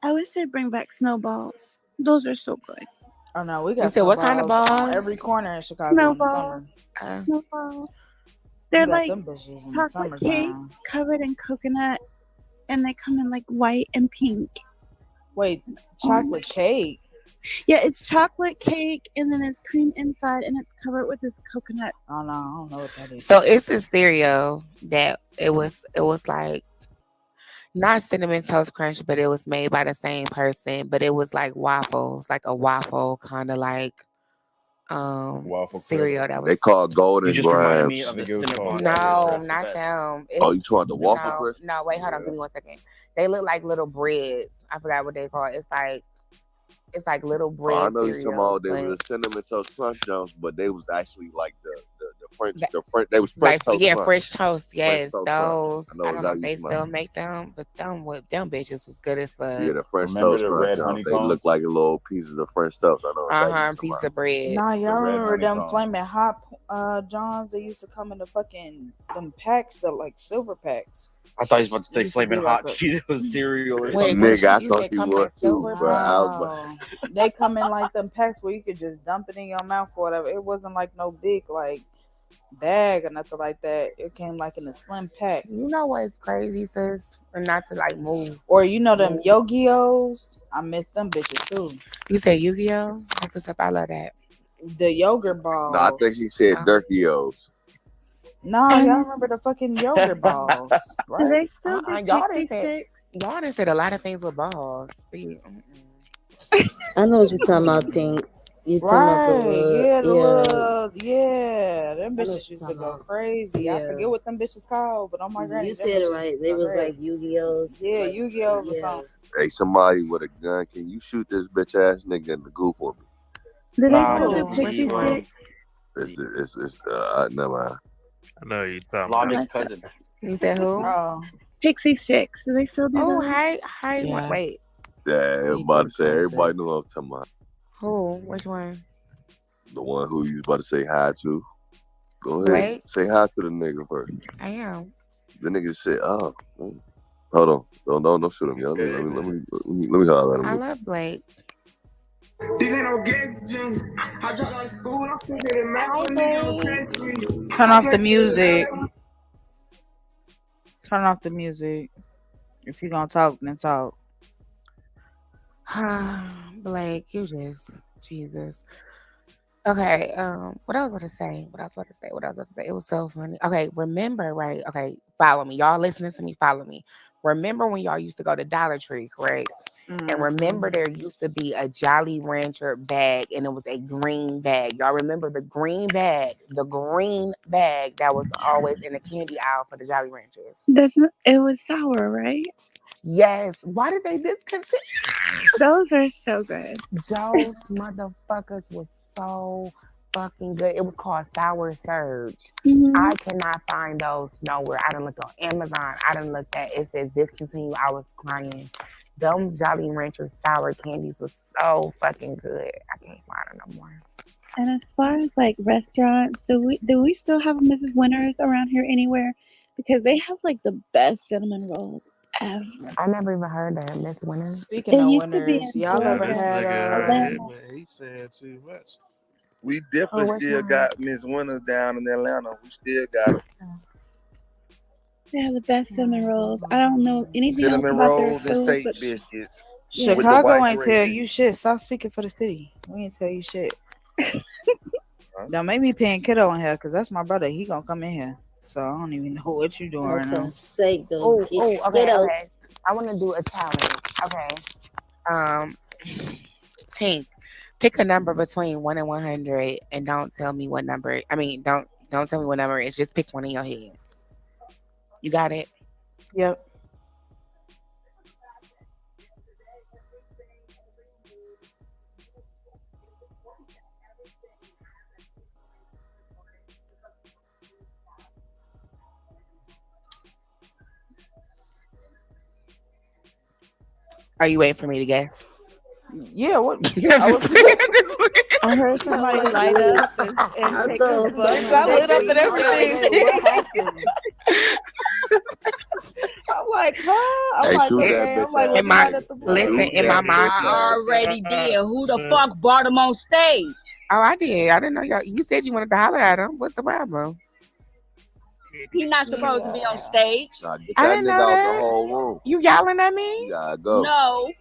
I wish they'd bring back snowballs. Those are so good. Oh no, we You got said what kind of snowballs on balls? every corner in Chicago in the summer. Snowballs. Snowballs. We They're got like them bitches in the chocolate cake summertime. covered in coconut, and they come in like white and pink. Wait, chocolate cake? Yeah, it's chocolate cake, and then there's cream inside, and it's covered with this coconut. Oh no, I don't know what that is. So it's a cereal that it was like not Cinnamon Toast Crunch, but it was made by the same person, but it was like waffles, like a waffle kind of like Waffle cereal that was. They call Golden You just reminded me Grams. of the Nigga, it was Cinnabon. No, That's the not best. them. Oh, you talking about the waffle crisp? No, wait, hold on, give me 1 second. They look like little breads. I forgot what they call it. It's like little bread. I know you talking cereals, about they but- was the Cinnamon Toast Crunch Jones, but they was actually like the French, they was French like toast. yeah, crunch. Fresh toast. Yes, Toast those. Crunch. I don't know if they you talking still about. make them, but them bitches was good as fuck. Yeah, the French Remember toast the crunch red Jones. They honeycomb? look like little pieces of French toast. I know exactly what Piece you're of bread. Nah, y'all red remember them honeycomb. flaming hot Johns? They used to come in the fucking them packs, the like silver packs. I thought he was about to say Used to be flaming like hot a- Cheetos cereal or Wait, something. Nigga, I you thought said you come was in too, silver? but I was No, they come in like them packs where you could just dump it in your mouth or whatever. It wasn't like no big like bag or nothing like that. It came like in a slim pack. You know what's crazy, sis? And not to like move. Or you know them Yogi-O's? I miss them bitches too. You said Yu-Gi-Oh? That's what's up. I love that. The yogurt balls. No, I think he said Durkey-O's. No, y'all remember the fucking yogurt balls, right? Do they still do y'all pixie done said sticks? y'all done said a lot of things with balls. See, I know what you're talking about, Tink. You talking about the Right, yeah, the yeah. little, yeah, them I know what bitches you're used to talking go about. crazy. I Yeah. forget what them bitches called, but oh my god, You said it right. They was like Yu-Gi-Ohs. yeah, like, Yu-Gi-Ohs or yeah. something. Hey, somebody with a gun, can you shoot this bitch ass nigga in the goof for me? Do they Nah, still do just pixie leave, bro. sticks? It's never mind. I know you talking Logic's about. cousin. you said who? Oh, Pixie sticks. Do they still do Oh, those? hi, Yeah. wait. Yeah, I was about to say everybody knew I'm talking about. Who? Which one? The one who you was about to say hi to. Go ahead, Blake? say hi to the nigga first. I am. The nigga said, "Oh, hold on, don't shoot him, yo. Let me holler at I him." love Blake. These ain't no games. I drop out of school, I'm figuring Hi, Blake. Turn off the music. Turn off the music. If you gonna talk, then talk. Blake, you just Jesus. Okay, what I was about to say. It was so funny. Okay, remember, right? Okay, follow me. Y'all listening to me, follow me. Remember when y'all used to go to Dollar Tree, correct? And remember there used to be a Jolly Rancher bag and it was a green bag. Y'all remember the green bag? The green bag that was always in the candy aisle for the Jolly Ranchers. It was sour, right? Yes. Why did they discontinue? Those are so good. Those motherfuckers was so fucking good. It was called Sour Surge. I cannot find those nowhere. I done looked on Amazon. I done looked at it says discontinue. I was crying. Those Jolly Rancher sour candies was so fucking good. I can't find them no more. And as far as like restaurants, do we still have a Mrs. Winters around here anywhere? Because they have like the best cinnamon rolls ever. I never even heard that, Miss Winter. Speaking It of used to be winners, in y'all ever Georgia, had Atlanta. He said too much. We definitely which still one? got Miss Winters down in Atlanta. We still got her. They have the best cinnamon rolls. I don't know anything else Cinnamon about their rolls and food, steak but biscuits yeah. with the Chicago white ain't tell gravy. you shit. Stop speaking for the city. We ain't tell you shit. Don't make me paying kiddo in here because that's my brother. He gonna come in here. So I don't even know what you doing right now. Okay. I want to do a challenge. Okay. Tink, pick a number between 1 and 100, and don't tell me what number. I mean, don't tell me what number it is. Just pick one in your head. You got it? Yep. Are you waiting for me to guess? Yeah, what? I heard somebody light up and take a fuck. I lit up and everything. What happened? I'm like, huh? I'm Hey, like, shoot that okay. I'm bitch like, out. let me light up the Listen, in my mind. I already did. Who the fuck brought him on stage? Oh, I did. I didn't know y'all. You said you wanted to holler at him. What's the problem? He not supposed to be on stage. Nah, get I that didn't nigga know out the that. whole room. You yelling at me? You gotta go. No.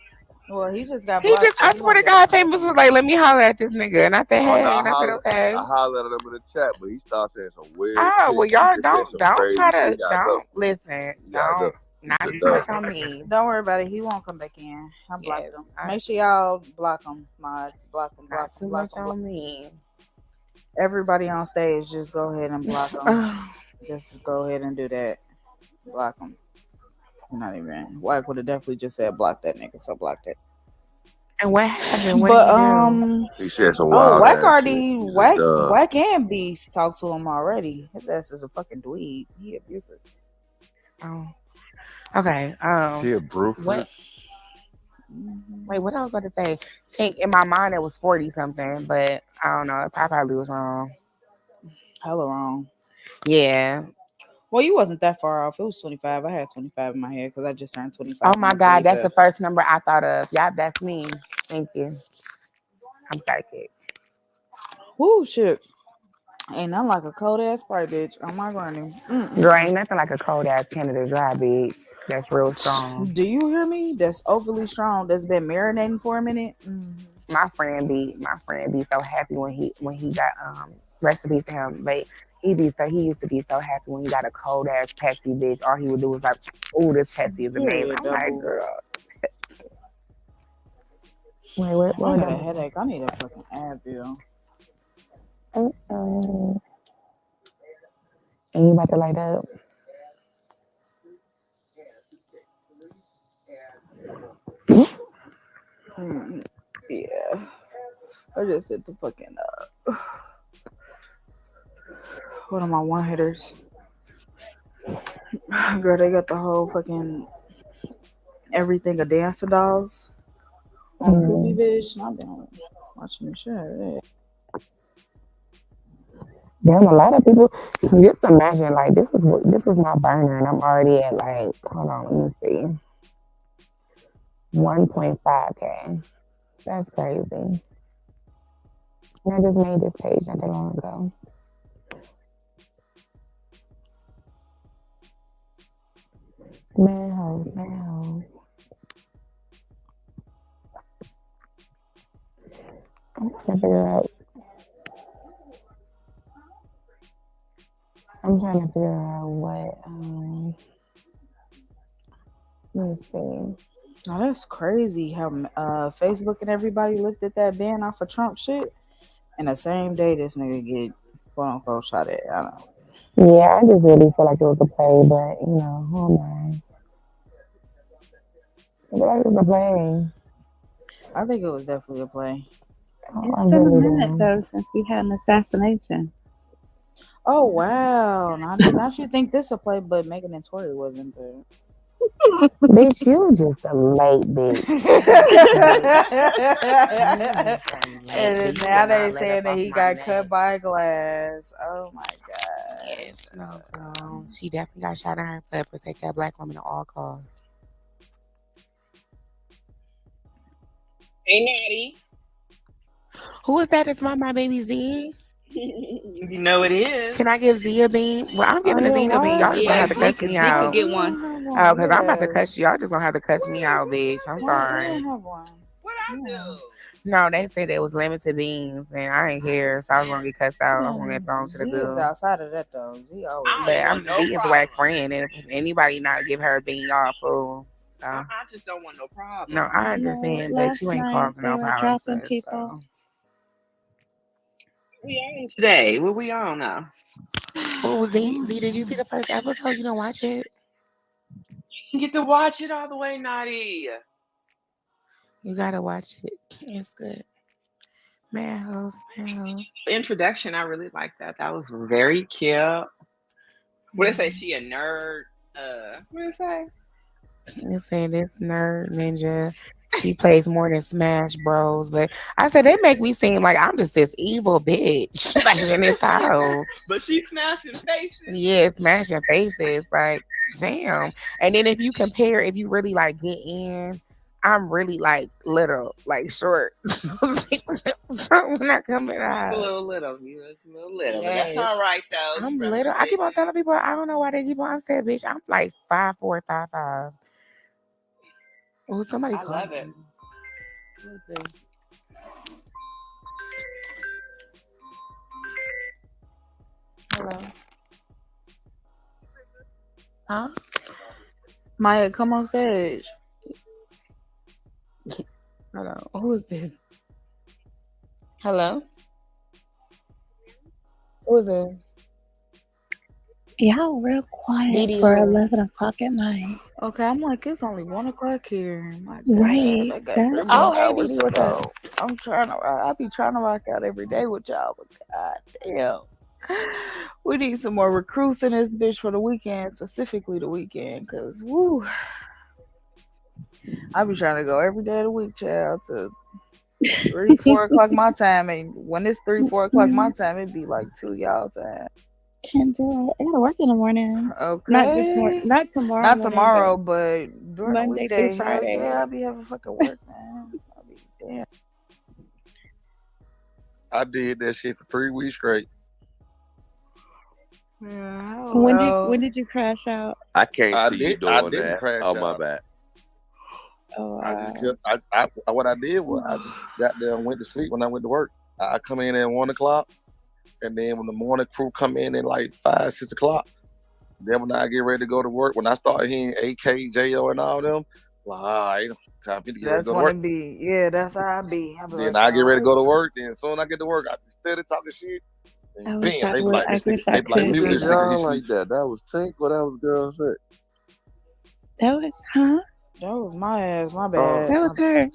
Well, he just got He blocked. just, I swear to God, Famous was like, let me holler at this nigga. And I said, Oh, hey. no, And I said, okay. I hollered at him in the chat, but he started saying some weird Oh, shit. well, He y'all just said some don't crazy try to, shit. You gotta go. listen, You gotta go. not Just too go. much on me. Don't worry about it. He won't come back in. I blocked Yes, him. Make sure y'all block him, mods. Block him. Not too much on me. Everybody on stage, just go ahead and block him. Just go ahead and do that. Block him. Not even. Wack would have definitely just said block that nigga, so block that. And what happened? What But did he do? He said some wild Wack ass already shit. He's a Wack and Beast talked to him already. His ass is a fucking dweeb. He a Buford. Oh. Okay. She a Bruford. What? Wait, what I was about to say? Think in my mind it was 40 something, but I don't know. It probably was wrong. Hella wrong. Yeah. Well, you wasn't that far off. It was 25. I had 25 in my head because I just turned 25. Oh my God, that's the first number I thought of. Yeah, that's me. Thank you. I'm psychic. Woo, shit. Ain't nothing like a cold ass Sprite, bitch. Oh my granny. Girl, ain't nothing like a cold ass Canada Dry, bitch. That's real strong. Do you hear me? That's overly strong. That's been marinating for a minute. My friend be so happy when he got recipes to him. But he used to be so happy when he got a cold ass Pepsi, bitch. All he would do was like, "Ooh, this Pepsi is amazing." I'm like, girl. Wait, what I got a headache. I need a fucking Advil. And you about to light up? Yeah. I just hit the fucking what are my one hitters? Girl, they got the whole fucking everything of dancing dolls. On Mm. Tubi, bitch. I've been watching the shit. Yeah. Damn, a lot of people. Just imagine, like this was my burner, and I'm already at like, hold on, let me see, 1.5K. That's crazy. And I just made this page not that long ago. Man, hoes, man, hoes. I'm trying to figure out. I'm trying to figure out what. Let me see. Now that's crazy how Facebook and everybody lifted that ban off of Trump shit, and the same day this nigga get quote unquote shot at. I don't know. Yeah, I just really feel like it was a play, but you know, who am I? I feel like it was a play. I think it was definitely a play. It's I been a really minute do. though since we had an assassination. Oh wow! Now she think this a play, but Megan and Tory wasn't. But Bitch, you just a late bitch. and then now they saying that he got cut by a glass. Oh my god! Yes, no, girl. She definitely got shot in her foot. Protect that black woman at all costs. Hey, Natty. Who is that? It's my baby Z. You know it is. Can I give Z a bean? Well, I'm giving Oh, a yeah, Z a bean. Y'all just gonna have to Z cuss could, me Z out. could get one. Oh, because I'm about to Yes. cuss you. Y'all just gonna have to cuss me out, bitch. I'm Why does sorry. he have one? What I do? No, they said it was limited beans, and I ain't here, so I was gonna get cussed out. I was gonna get thrown to the Z is goo. outside of that though. Z always. I don't But even I'm want no Z is a problem. Wack friend, and if anybody not give her a bean, y'all a fool. So I just don't want no problem. no, I You know, understand, but last you ain't night causing they no were problems. dropping So. people. We on today. What we on now? Oh, Z, did you see the first episode? You don't watch it? You get to watch it all the way, Naughty. You gotta watch it. It's good. Man, hoes, man, hoes. Introduction, I really like that. That was very cute. What they say? She a nerd. What they say? You say this nerd ninja. She plays more than Smash Bros. But I said they make me seem like I'm just this evil bitch like in this house. But she smashing faces. Yeah, smashing faces. Like, damn. And then if you compare, if you really like get in, I'm really like little, like short. So when I come in the A house. little. You was a little little. But Yes. that's all right though. I'm little. I keep on telling people, I don't know why they keep on saying, bitch, I'm like 5'4", 5'5". Oh, somebody I called love me. it. Who's this? Hello. Huh? Maya, come on stage. Hold on. Who is this? Hello? Who is this? Y'all real quiet Didi for who? 11 o'clock at night. Okay, I'm like it's only 1 o'clock here. My God, Right. I got That 3 Oh, more hey, hours Didi, to what's up? go. I'm trying to. I be trying to rock out every day with y'all, but god damn, we need some more recruits in this bitch for the weekend, specifically the weekend, cause woo, I be trying to go every day of the week, child, to 3, 4 o'clock my time, and when it's 3, 4 o'clock my time, it'd be like 2 y'all time. Can't do it. I gotta work in the morning. Okay. Not this morning. Not tomorrow. Not morning, tomorrow, but during the Monday through weekday, hell Friday. yeah, I'll be having fucking work, man. I'll be damn. I did that shit for 3 weeks straight. Yeah, When did you crash out? I can't I see you did. I doing didn't that. crash Oh my out. bad. Oh, I just kept, what I did was I just got there and went to sleep when I went to work. I come in at 1 o'clock, and then when the morning crew come in at like 5, 6 o'clock, then when I get ready to go to work, when I start hearing AK, JO, and all them, like, all right, time for me to get ready to That's go to when work. it be. Yeah, that's how I be. I be Then like, I get ready to go to alright. work. Then as soon as I get to work, I just steady talking shit. I And wish bam, I they be would. like, I this wish nigga, I they be like, could mute do this Who nigga. y'all He's like that? That was Tank or that was Girl Set? That was, huh? That was my ass. My Oh, bad. That was her.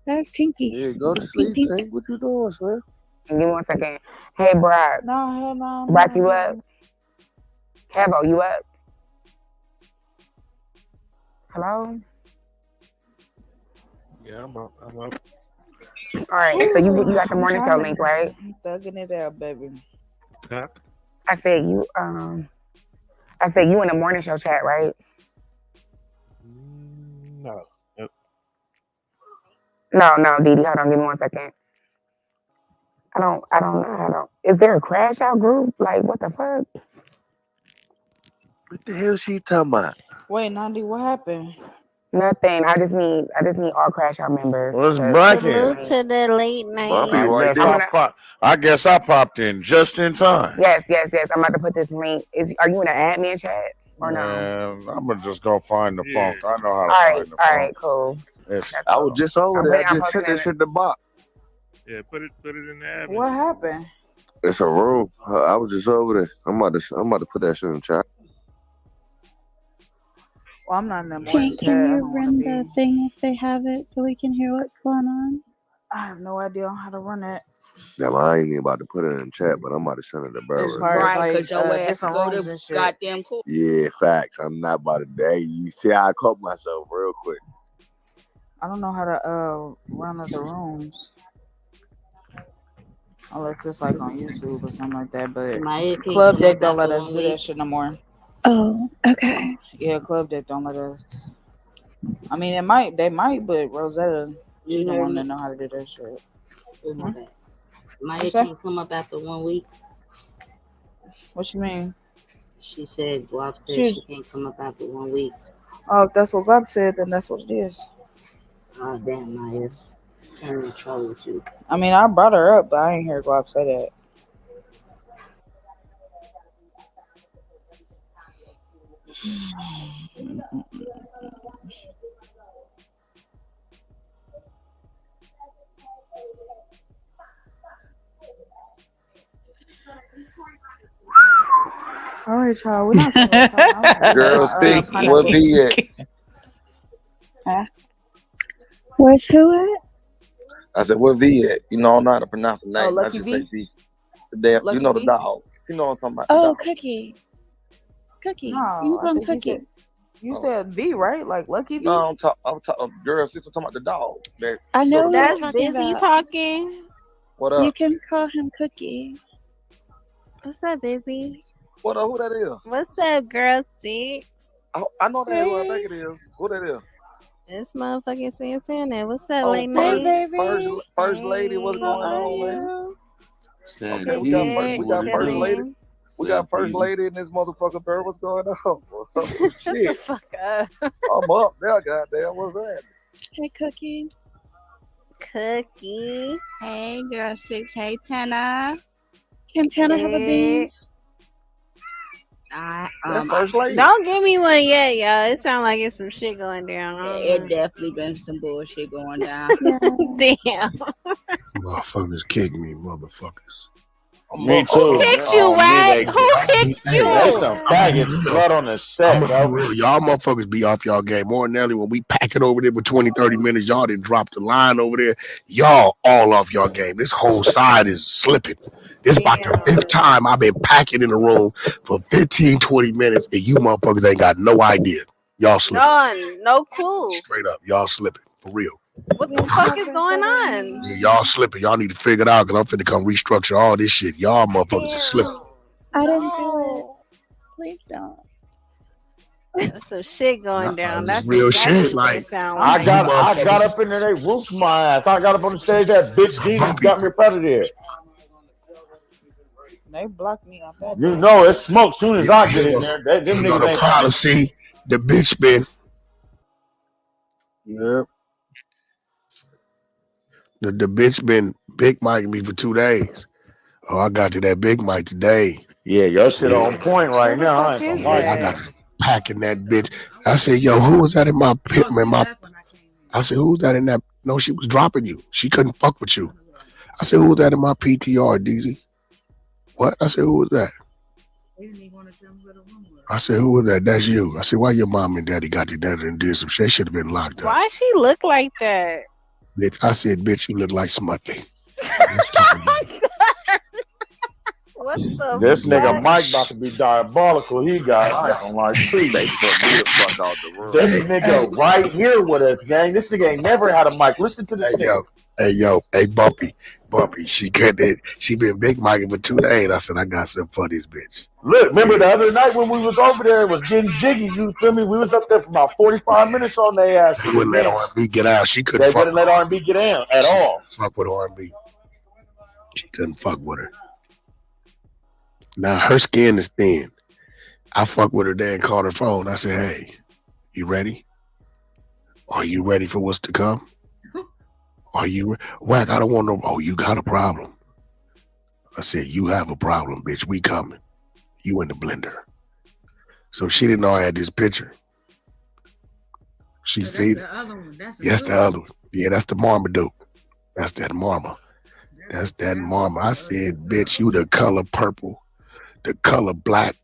That was Tinky. yeah, go to Pink, sleep, pink. Tank. What you doing, sir? Give me 1 second. Hey, Brock. No, hell no. Brock, you up? Cabo, you up? Hello? Yeah, I'm up. I'm up. All right, so you got the I'm morning show trying link, to right? thugging it out, baby. Huh? I said you in the morning show chat, right? No. Nope. No, Didi, hold on, give me 1 second. I don't know. Is there a crash out group? Like, what the fuck? What the hell she talking about? Wait, Nandi, what happened? Nothing. I just need all crash out members. Where's to Bracken? Salute to the late I'll be night. right I guess I popped in just in time. Yes. I'm about to put this link. Are you in an admin chat or no? Man, I'm gonna just go find the funk. I know how to All right, find the funk. cool. I was just over there. I I'm just sent posting this shit in the box. Yeah, put it in the admin. What happened? It's a room. I was just over there. I'm about to put that shit in the chat. Well, I'm not in the Can, morning chat. can I you don't wanna run be. the thing if they have it so we can hear what's going on? I have no idea on how to run it. Damn, I ain't even about to put it in the chat, but I'm about to send it to As Burberry. far as Right, like because your ass different go rooms to and shit. goddamn cool. Yeah, facts. I'm not about to. Hey, you see how I caught myself real quick. I don't know how to run other rooms. Unless it's like on YouTube or something like that. But Maya can Club come Deck up don't let after us 1 do week. that shit no more. Oh, okay. Yeah, Club Deck don't let us. I mean, they might, but Rosetta, she You the heard one me? that know how to do that shit. Oh my bad. Maya You say? can come up after 1 week. What you mean? She said Guap said She's- she can't come up after 1 week. Oh, if that's what God said, then that's what it is. Oh damn, Maya. Can't even troll with you. I mean, I brought her up, but I ain't hear God say that. All right, y'all. We're not gonna waste time. Girl, see what V at? Huh? Where's who at? I said, what V at? You know, I'm not how to pronounce the Oh, name. I Lucky just say V? V. The damn, Lucky you know the V? dog. You know what I'm talking about. The Oh, dog. Cookie. Cookie. No, You I call him think Cookie. you said V, right? Like Lucky V? No, I'm talking. Girl, sister, talking about the dog. That, I you know the what dog. you're That's talking Busy about. talking. What You up? can call him Cookie. What's up, Busy? What up? Who that is? What's up, girl 6? I know that who I think it is. Who that is? This motherfucking Santana. What's up, Oh, late night? first lady, what's going on, man? Okay, we got first lady. We got first lady in this motherfucker, girl. What's going on? Shut the Shit, fuck up. I'm up now. Goddamn, what's that? Hey, Cookie. Cookie. Hey, girl 6. Hey, Tana. Can Tana have a bean? First lady. Don't give me one yet, y'all. It sounds like it's some shit going down. It definitely been some bullshit going down. Damn. Motherfuckers kick me, motherfuckers. Me too. Who kicked you, Wack? Who kicked They you? some faggots, blood on the set, I'm gonna bro. be real. Y'all motherfuckers be off y'all game. More than Nelly, when we pack it over there with 20, 30 minutes, y'all didn't drop the line over there. Y'all all off y'all game. This whole side is slipping. This about the 5th time I've been packing in the room for 15, 20 minutes, and you motherfuckers ain't got no idea. Y'all slipping. No clue. Straight up. Y'all slipping. For real. What the fuck is going on? Yeah, y'all slipping. Y'all need to figure it out because I'm finna come restructure all this shit. Y'all motherfuckers are slipping. I didn't do it. Please don't. There's some shit going down. That's That's real exactly shit. what they Like, sound I like. got up in there, they roofed my ass. I got up on the stage, that bitch Didi got me up out of there. They blocked me off that. You know it's smoke soon as I get in there. Them you know niggas the ain't problem. See, the bitch been. Yep. The bitch been big micing me for 2 days. Oh, I got to that big mic today. Yeah, your shit on point right Who the now. I fuck ain't is gonna lie. I that? got packing that bitch. I said, yo, who was that in my pit? I said, who was that in that? No, she was dropping you. She couldn't fuck with you. I said, who was that in my PTR, DZ? What? I said, who was that? I said, who was that? That's you. I said, why your mom and daddy got together and did some shit? Should have been locked up. Why she look like that? Bitch, I said, bitch, you look like Smutty. What This nigga Mike about to be diabolical. He got on like please. They put me the fuck out the room. This nigga right here with us, gang. This nigga ain't never had a mic. Listen to this nigga. Hey, Bumpy. She been big micing for 2 days. I said, I got something for this bitch. Look, remember the other night when we was over there, it was getting jiggy. You feel me? We was up there for about 45 minutes on their ass. She wouldn't let R&B get out. She couldn't They fuck wouldn't let R&B get in at all. Fuck with R&B. She couldn't fuck with her. Now her skin is thin. I fuck with her there and called her phone. I said, hey, you ready? Are you ready for what's to come? Are you Wack? I don't want no. Oh, you got a problem. I said, you have a problem, bitch. We coming. You in the blender. So she didn't know I had this picture. She see the other one. That's the other one. Yeah, that's the Marmaduke. That's that Marma. That's that Marma. I said, bitch, you the color purple, the color black,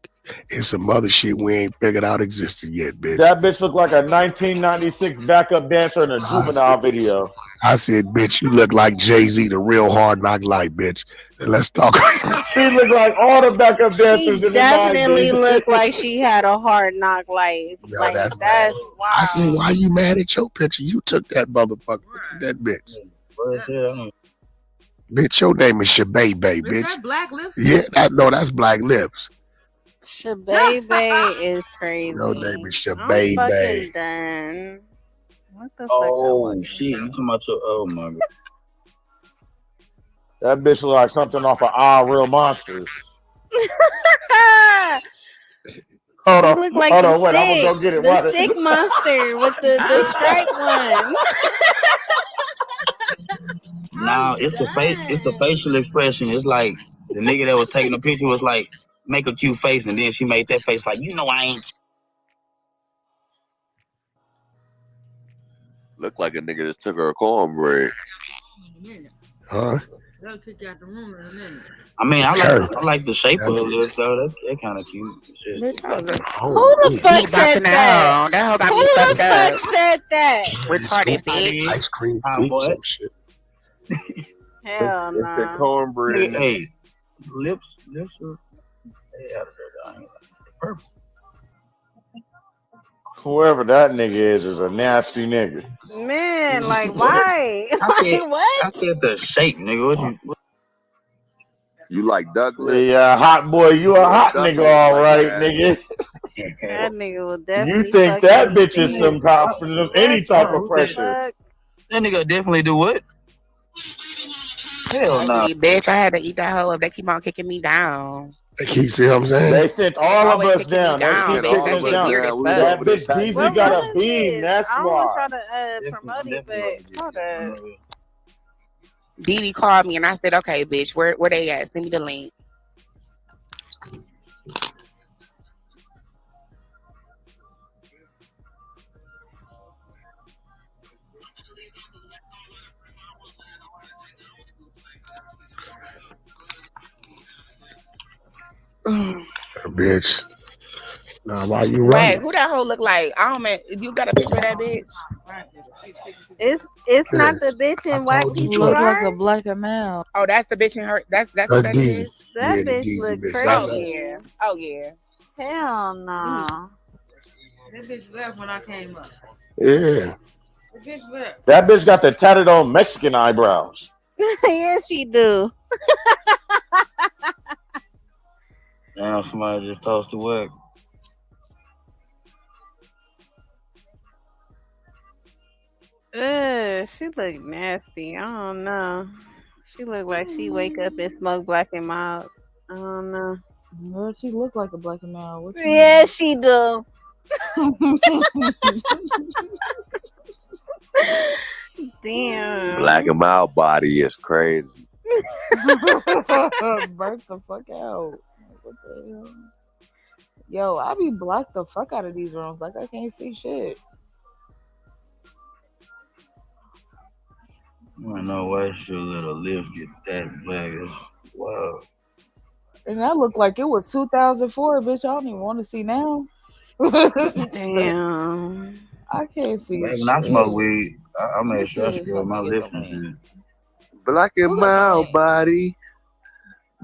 and some other shit we ain't figured out existed yet, bitch. That bitch looked like a 1996 backup dancer in a Juvenile video. I said, bitch, you look like Jay-Z, the real Hard Knock Life, bitch. And let's talk. She looked like all the backup dancers She in definitely the 90s. looked like she had a hard knock life. Yo, like that's wow. I said, why you mad at your picture? You took that motherfucker. That bitch. Bitch, your name is Shabay, bitch. Is that Black Lips? Yeah, that's Black Lips. Shabay is crazy. Your name is I'm Shabay. fucking done. What the fuck? Oh shit! You talking about your? Oh my god. That bitch look like something off of All Real Monsters. Hold on, You look like hold the on, wait, I'm gonna go stick- get it. The Why stick monster with the striped one. Nah, it's the face. It's the facial expression. It's like the nigga that was taking the picture was like, make a cute face, and then she made that face like, you know, I ain't. Look like a nigga just took her cornbread. Huh? They'll kick you out the room in a minute. I mean, I like the shape of her lips though. That kind of cute. It's just- Who the fuck said that? That hoe got Who me the fucked up. fuck said that? Retarded bitch. Ice cream, boy. some shit. Hell It's no. that cornbread. Hey, lips are they out of there. I ain't like purple. Whoever that nigga is a nasty nigga. Man, like why? I said, Like what? I said the shape, nigga. What you? You like Douglas? Yeah, hot boy, you a hot nigga, all right, nigga. That nigga will definitely. You think that fucking bitch is see some top for any type of pressure? fuck? That nigga definitely do what? Hell no. Ugly bitch, I had to eat that hoe up. They keep on kicking me down. You see what I'm saying? They sent all of Always us kicking me down. They down, keep bitch. kicking That us shit down. weird as fuck. That bitch DZ got a beam. That's I don't want why. y'all to promote it, but hold up. Didi called me and I said, okay, bitch, where they at? Send me the link. Bitch. Now, why you Wait, running? who that hoe look like? I don't man. You got a picture of that bitch? It's not the bitch in Wack Look like a PTR. black male. Oh, that's the bitch in her. That's who that Deezy. is. That Yeah, the bitch Deezy look bitch. crazy. That's Oh yeah. Oh yeah. Hell no. That bitch left when I came up. Yeah. The bitch left. That bitch got the tatted on Mexican eyebrows. Yeah, she do. Damn, somebody just tossed the Wack. She look nasty. I don't know. She look like she wake up and smoke black and mild. I don't know. Well, she look like a black male. What you Yeah, she do. Damn. Black and mild body is crazy. Burnt the fuck out. What the hell? Yo, I be blocked the fuck out of these rooms. Like I can't see shit. I know why she let her lips get that black. Wow. And that looked like it was 2004, bitch. I don't even want to see now. Damn. I can't see Back shit. when I smoke weed, I made Let sure I me see if scrubbed my I can lips get and the shit. Black and mild body.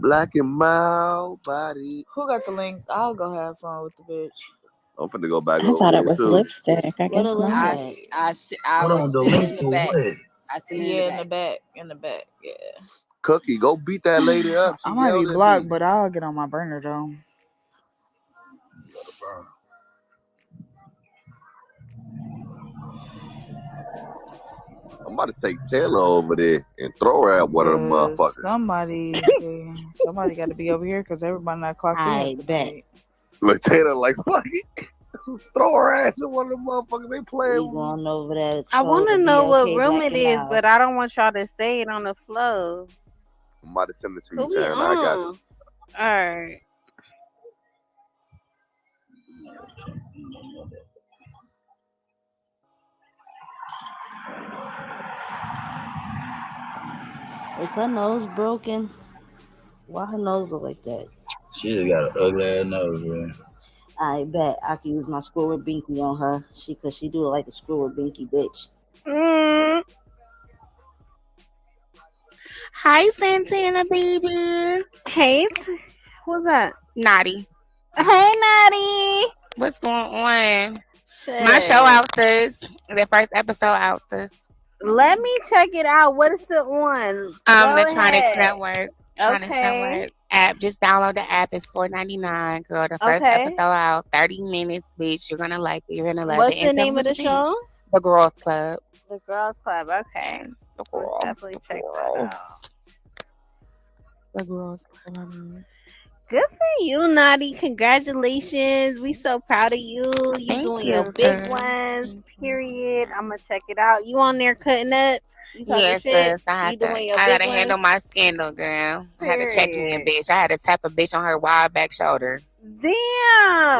Black and mild body. Who got the link? I'll go have fun with the bitch. I'm finna go back I over thought it there was too. lipstick. I What a guess link not. at? I Hold was on, the sitting link in the for back. what? I sitting Yeah, in the back. in the back. Yeah. Cookie, go beat that lady up. She I might be yelled at blocked, me. but I'll get on my burner though. I'm about to take Taylor over there and throw her at one of them motherfuckers. Somebody got to be over here because everybody not clocked in tonight. Look, Taylor like, fuck it. Throw her ass at one of them motherfuckers. They playing. We going over there. I want to know what room it is, but I don't want y'all to say it on the flow. I'm about to send it to Who you, we Taylor. I got you. on? All right. Is her nose broken? Why her nose look like that? She just got an ugly ass nose, man. I bet I can use my Squidward Binky on her. Cause she do it like a Squidward Binky bitch. Hi, Santana baby. Hey, what's that? Naughty. Hey, Naughty. What's going on? Shit. My show out, sis. The first episode out, sis. Let me check it out. What is the one? The Go Tronics ahead. Network. Tronics Okay. Network app. Just download the app. It's $4.99, girl. The first Okay. episode out. 30 minutes, bitch. You're gonna like it. You're gonna love What's it. the And tell name me of what the you think. show? The Girls Club. The Girls Club. Okay. The Girls. Definitely check that out. The Girls Club. Good for you, Naughty. Congratulations. We so proud of you. You Thank doing you, your big sis. ones, period. I'm gonna check it out. You on there cutting up? You talking Yes, shit? sis. I You doing your gotta big handle ones? my scandal, girl. I had to check in, Period. bitch. I had to tap a bitch on her wide back shoulder. Damn.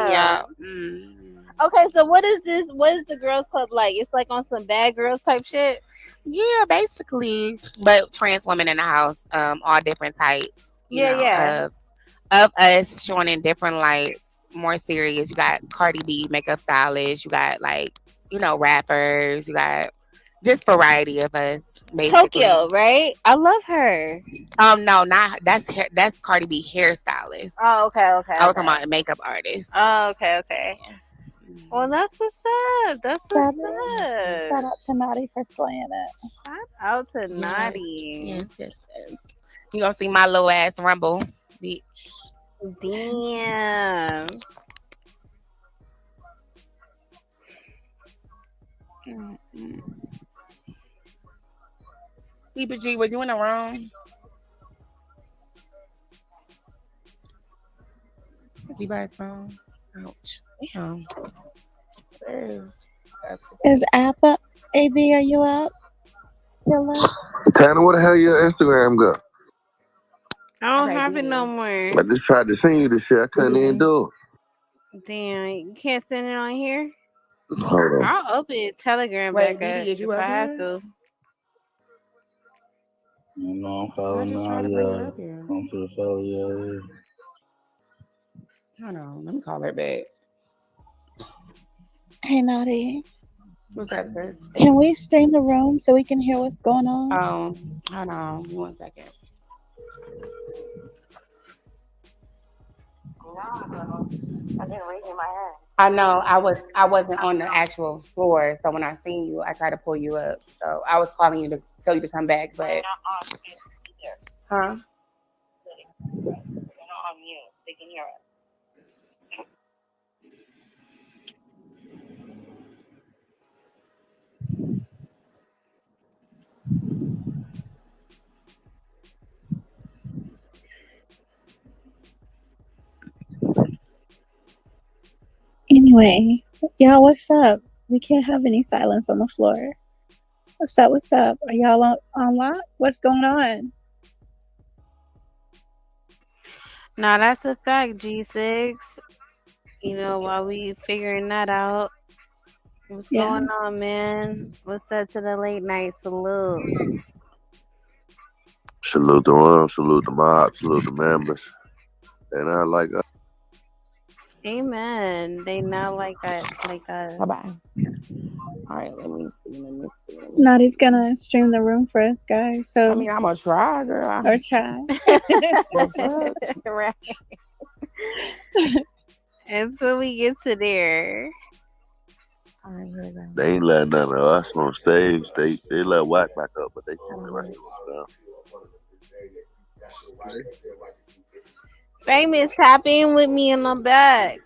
Yeah. Okay, so what is this? What is the Girls Club like? It's like on some bad girls type shit. Yeah, basically. But trans women in the house, all different types. You Yeah, know, yeah. of us showing in different lights, more serious. You got Cardi B, makeup stylist. You got like, rappers. You got just variety of us, basically. Tokyo, right? I love her. No, not that's Cardi B hairstylist. Oh, okay. I was talking about a makeup artist. Oh, okay. Well, that's what's up. That's Shout what's out up. to Naughty for slaying it. Shout out to Yes. Naughty. Yes. You gonna see my little ass rumble, bitch. Damn. Keeper G, was you in the room? Is he by his phone? Ouch. Damn. Is Appa AB? Are you up? Hello. Tanner, where the hell your Instagram go? I don't have it no more. I just tried to send you this shit. I couldn't even do it. Damn, you can't send it on here? Hold on. I'll open Telegram Wait, back up BD, is you if up I have here? to. No, I'm I following just now. tried to bring it Yeah, up here. I'm for the follow. Yeah. Hold on, let me call her back. Hey, Naughty. What's that, sis? Can we stream the room so we can hear what's going on? Hold on, 1 second. I've been raising my hand. I know I wasn't on the actual floor, so when I seen you, I tried to pull you up. So I was calling you to tell you to come back, but huh? You're not on mute. They can hear us. Anyway, y'all, what's up? We can't have any silence on the floor. What's up? What's up? Are y'all on lock? What's going on? Nah, that's a fact, G6. While we figuring that out. What's Yeah. going on, man? What's up to the late night salute? Salute the room, salute the mob, salute the members. And I like Amen. They not like us. Bye bye. All right, let me see. Nadi's gonna stream the room for us, guys. So I mean, I'm gonna try, girl. or try. The fuck? Right. Until we get to there. All right, here we go. They ain't letting none of us on stage. They let Wack back up, but they can't the rest of us down. Famous, tap in with me and I'm back.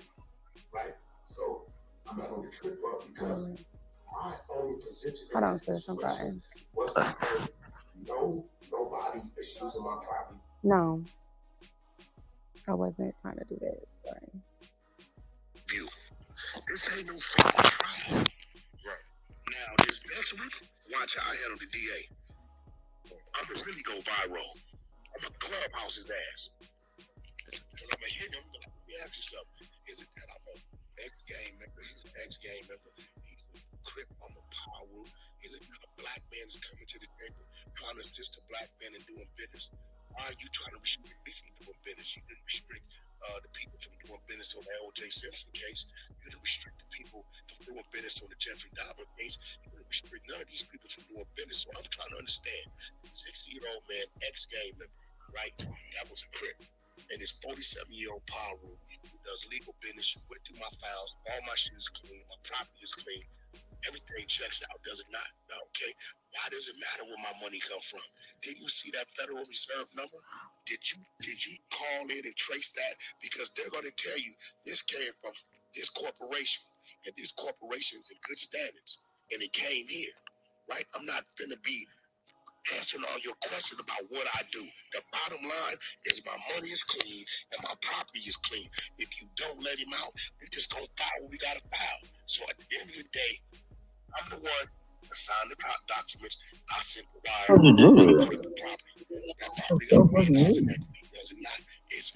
Hold on, sis. I'm sorry. No, I wasn't trying to do that. Sorry. This ain't no fucking trial. Right. Now, this next week, watch how I handle the DA. I'm gonna really go viral. I'm gonna clubhouse his ass. Because I'm gonna hit him. Let me ask you something. Is it that I'm an ex-gang member? He's an ex-gang member. He's a Crip. I'm a power. Is it that a black man is coming to the table trying to assist a black man in doing business? Why are you trying to restrict me from doing business? You didn't restrict the people from doing business on the L.J. Simpson case. You didn't restrict the people from doing business on the Jeffrey Dahmer case. You didn't restrict none of these people from doing business. So I'm trying to understand. 60-year-old man, ex-gang member, right? That was a Crip. And this 47-year-old power who does legal business. You went through my files. All my shit is clean. My property is clean. Everything checks out, does it not? Okay. Why does it matter where my money come from? Did you see that Federal Reserve number? Did you call in and trace that? Because they're going to tell you this came from this corporation, and this corporation is in good standards, and it came here, right? I'm not gonna be answering all your questions about what I do. The bottom line is my money is clean and my property is clean. If you don't let him out, we just gonna file what we gotta file. So at the end of the day, I'm the one that signed the documents. I sent the wire. How'd you do I that? put the property. That property got $1 million in equity, does it not? It's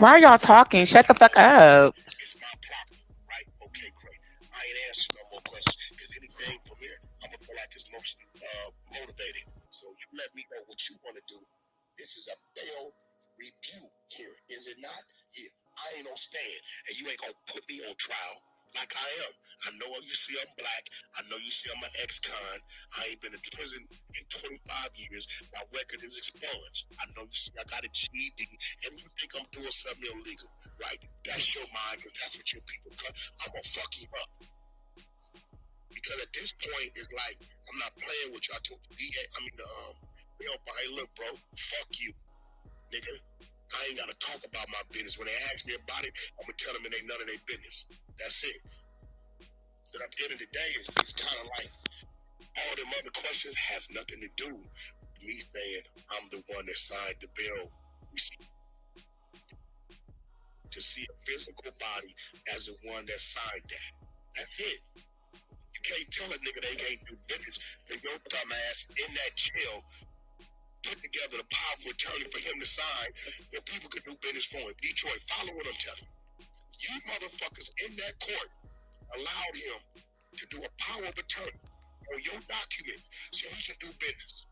Why are y'all talking? Shut the fuck up. It's my property, right? Okay, great. I ain't answering no more questions because anything from here, I'm gonna feel like it's mostly motivated. So you let me know what you want to do. This is a bail review hearing, is it not? Yeah, I ain't on stand, and you ain't gonna put me on trial like I am. I know you see I'm black. I know you see I'm an ex-con. I ain't been in prison in 25 years. My record is expunged. I know you see I got a GED, and you think I'm doing something illegal, right? That's your mind, because that's what your people cut. I'm gonna fuck you up. Because at this point, it's like, I'm not playing with you. I told the DA, bail bond, hey, look, bro, fuck you, nigga. I ain't gotta talk about my business. When they ask me about it, I'm gonna tell them it ain't none of their business. That's it. But at the end of the day, it's kind of like all them other questions has nothing to do with me saying I'm the one that signed the bill. To see a physical body as the one that signed that. That's it. You can't tell a nigga they can't do business when your dumb ass in that jail put together the power of attorney for him to sign so people could do business for him. Detroit, follow what I'm telling you. You motherfuckers in that court allowed him to do a power of attorney on your documents so he can do business.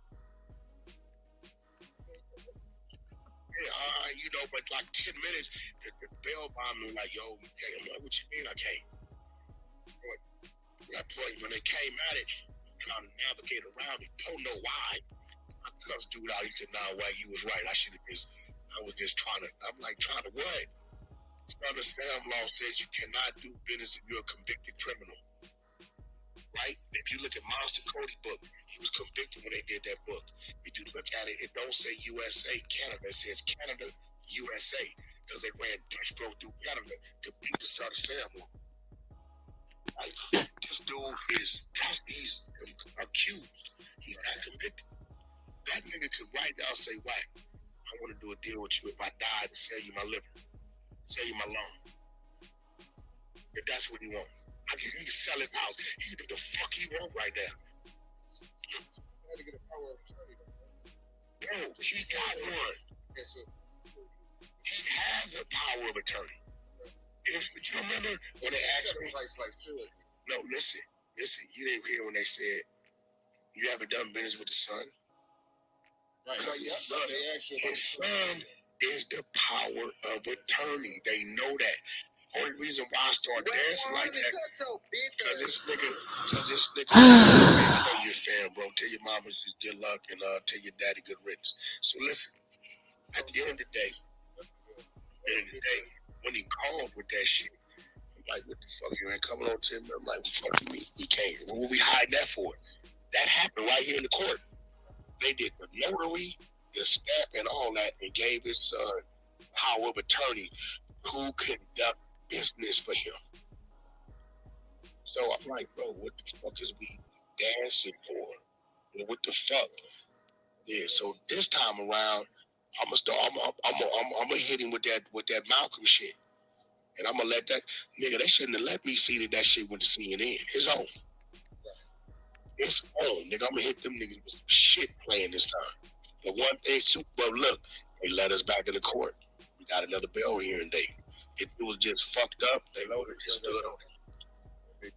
Yeah, but like 10 minutes, the bail bond me like, yo, you can't. I'm like, what you mean I can't? But that point, when they came at it, trying to navigate around it, don't know why. I cussed dude out. He said, nah, Wack, you was right. I was just trying to, I'm like, trying to what? Son of Sam law says you cannot do business if you're a convicted criminal. Right? If you look at Monster Cody book, he was convicted when they did that book. If you look at it, it don't say USA, Canada. It says Canada, USA. Because they ran distro through Canada to beat the Son of Sam law. Like, this dude he's accused. He's not convicted. That nigga could right now say, Wack, I want to do a deal with you if I die to sell you my liver, sell you my lung. If that's what he wants. He can sell his house. He can do the fuck he want right now. Had to get a power of attorney. No, he got one. He has a power of attorney. You remember when they asked me? No, listen. You didn't hear when they said, you haven't done business with the son? Right. His son is the power of attorney. They know that. Only reason why I started dancing like that, because this nigga, man, I know you're a fan, bro. Tell your mama good luck and tell your daddy good riddance. So listen, at the end of the day, when he called with that shit, I'm like, what the fuck, you ain't coming on to him? I'm like, fuck me, we can't. What we hiding that for? That happened right here in the court. They did the notary, the stamp, and all that, and gave his son power of attorney who conduct business for him. So I'm like, bro, what the fuck is we dancing for? What the fuck? Yeah. So this time around, I'm gonna hit him with that Malcolm shit, and I'm gonna let that nigga. They shouldn't have let me see that shit went to CNN. It's on. It's on, nigga. I'm gonna hit them niggas with some shit playing this time. The one thing, but look, they let us back in the court. We got another bail hearing date. If it was just fucked up, they would have just stood on it.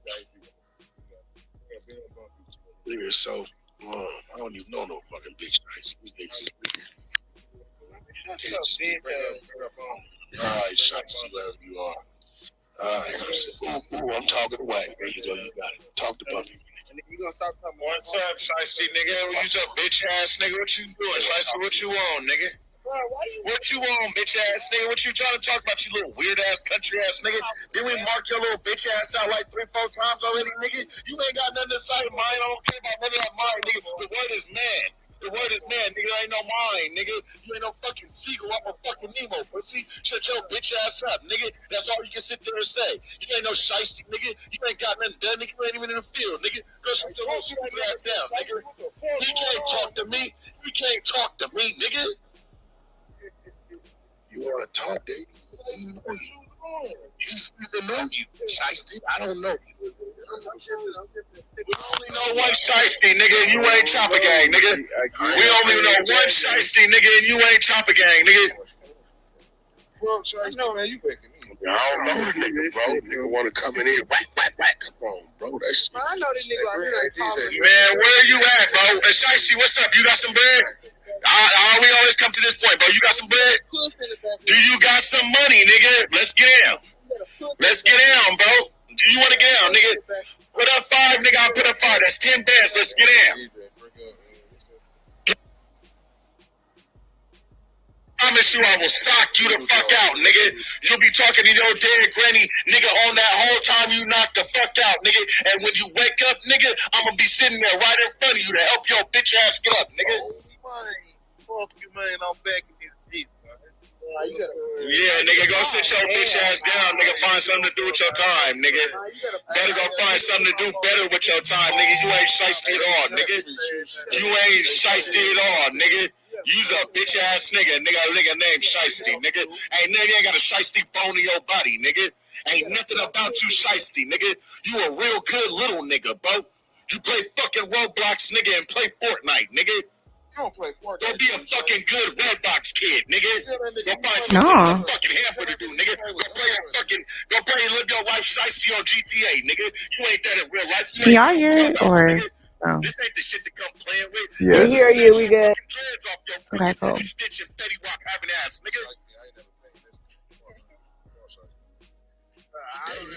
Yeah, so I don't even know no fucking big strikes. All right, shots, wherever you are. All right, I'm talking to Wack. There you go, you got it. Talk to Bumpy. You gonna stop talking? What's up, Shiesty nigga? You up, bitch ass nigga? What you doing, Shiesty? What you on, nigga? What you on, bitch ass nigga? What you trying to talk about, you little weird ass country ass nigga? Didn't we mark your little bitch ass out like 3-4 times already, nigga? You ain't got nothing to say, mine. I don't care about none of that mine, nigga. The word is man. The word is man, nigga. There ain't no mine, nigga. You ain't no fucking seagull off of fucking Nemo, pussy. Shut your bitch ass up, nigga. That's all you can sit there and say. You ain't no shiesty, nigga. You ain't got nothing done, nigga. You ain't even in the field, nigga. Go shut your little stupid ass down, nigga. You can't talk to me. You can't talk to me, nigga. You want to talk, dude? You seem to know you, Shiesty. I don't know you. We only know one shiesty, nigga, and you ain't Chopper Gang, nigga. We only know one shiesty, nigga, and you ain't Chopper Gang, nigga. Well, Shiesty, no, man, you making me. I don't know this nigga, bro. Nigga want to come in here, whack. Come on, bro. That's I know this nigga like man, where you at, bro? And Shiesty, what's up? You got some bread? We always come to this point, bro. You got some bread? Do you got some money, nigga? Let's get down. Let's get down, bro. Do you want to get down, nigga? Put up 5, nigga. I'll put up 5. That's 10 bands. Let's get down. I promise you, I will sock you the fuck out, nigga. You'll be talking to your dead granny, nigga, on that whole time you knock the fuck out, nigga. And when you wake up, nigga, I'm gonna be sitting there right in front of you to help your bitch ass get up, nigga. Fuck you, man. I'm back in this bitch, man. Yeah, nigga, go sit your bitch ass down, nigga. Find something to do with your time, nigga. Better go find something to do better with your time, nigga. You ain't shiesty at all, nigga. You ain't shiesty at all, nigga. You's a bitch ass nigga named Shiesty, nigga. Ain't got a shiesty bone in your body, nigga. Ain't nothing about you shiesty, nigga. You a real good little nigga, bro. You play fucking Roblox, nigga, and play Fortnite, nigga. You don't play Fortnite. Go be a fucking good Redbox kid, nigga. Go find something in the fucking hamper to do, nigga. Go play and live your life shiesty on GTA, nigga. You ain't that in real life. Can y'all hear it or no? This ain't the shit to come playing with. Yeah. We hear you. We good. Okay, cool. Stitching Fetty Wap having ass, nigga. I don't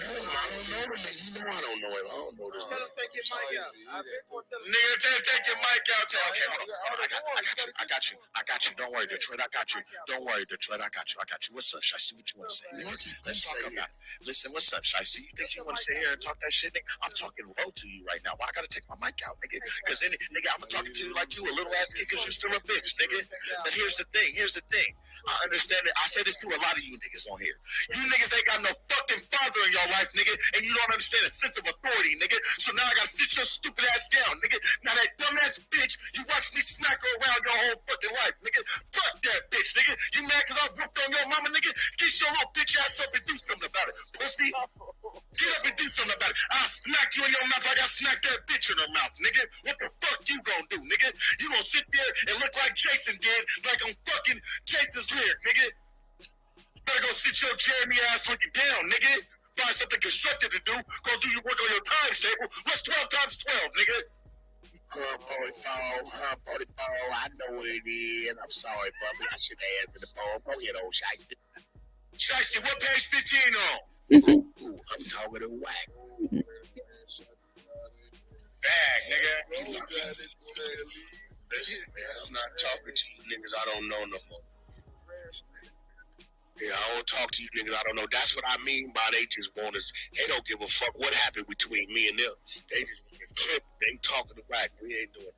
know this. Nigga, take your mic out. Okay, hold on. I got you. Don't worry, Detroit. I got you. What's up, Shiesty? What you want to say, nigga? Let's talk about it. Listen, what's up, Shiesty? You think you want to sit here and talk that shit, nigga? I'm talking low to you right now. Why I gotta take my mic out, nigga? Because then, nigga, I'm talking to you like you a little ass kid because you still a bitch, nigga. But here's the thing. I understand it. I say this to a lot of you niggas on here. You niggas ain't got no fucking father in your life, nigga, and you don't understand a sense of authority, nigga. So now I gotta sit your stupid ass down, nigga. Now that dumbass bitch, you watch me smack her around your whole fucking life, nigga. Fuck that bitch, nigga. You mad cause I whooped on your mama, nigga? Get your little bitch ass up and do something about it, pussy. Get up and do something about it. I'll smack you in your mouth like I smacked that bitch in her mouth, nigga. What the fuck you gonna do, nigga? You gonna sit there and look like Jason did, like I'm fucking Jason's lyric, nigga. Better go sit your Jeremy ass looking down, nigga. Find something constructive to do. Go do your work on your times table. What's 12 times 12, nigga? 44. I know what it is. I'm sorry, Bubby. I should have answered the phone. Go ahead, old Shiesty. Shiesty, what page 15 on? I'm talking to Wack. Bag, nigga. Listen, man, I'm not talking to you niggas I don't know no more. Yeah, I don't talk to you niggas I don't know. That's what I mean by they just want us. They don't give a fuck what happened between me and them. They just want to clip. They talking to Wack. We ain't doing it.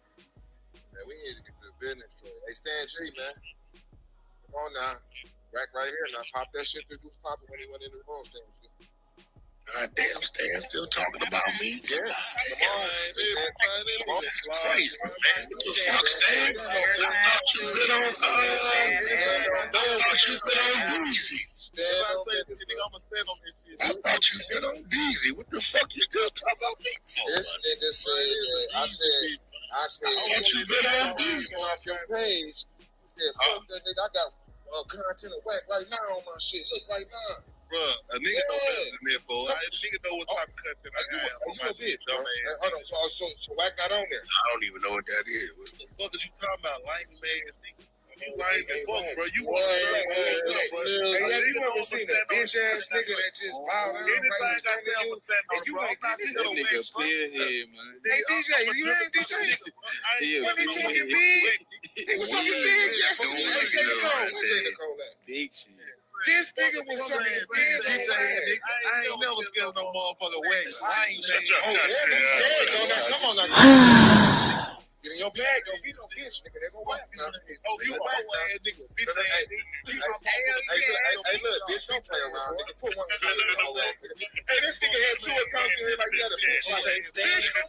Man, we need to get to the business. Hey, Stan G, man. Come on now. Wack right here. Now pop that shit that was popping when he went in the room, Stan G. God damn, Stan still talking about me? Yeah. Come on, Stan. That's crazy, man. What the fuck, Stan? I thought you been on, Breezy. I thought you been on Breezy. What the fuck you still talking about me for? This nigga said, I thought you been on Breezy. Off your page. He said, fuck that nigga. I got content of Wack right now on my shit. Look right now. Bruh, a nigga know better than that, boy. A nigga know what type of content I got on my bitch, dumbass. Hold on, so Wack not on there? I don't even know what that is. What the fuck are you talking about? Lame ass nigga. You lame as fuck, bro. You want to bro. Hey, have you ever seen a bitch ass nigga that just wild out anything I tell was stand on, you bro. like, I'm not this gonna nigga spearhead, man. Hey, DJ, you heard DJ? Yeah, When he talking big, he was talking big yesterday. Hey, J. Nicole, where J. Nicole at? Big shit. This nigga was talking big on Wack. I ain't never scared of no motherfucker wax. I ain't never. Come on now. Get in your bag, don't be no bitch, nigga. They gon' Wack now. Oh, you a hoe ass nigga. Hey, look, bitch, don't play around, nigga. Put one on ass, nigga. Hey, this nigga had 2 accounts in here like that. Bitch, you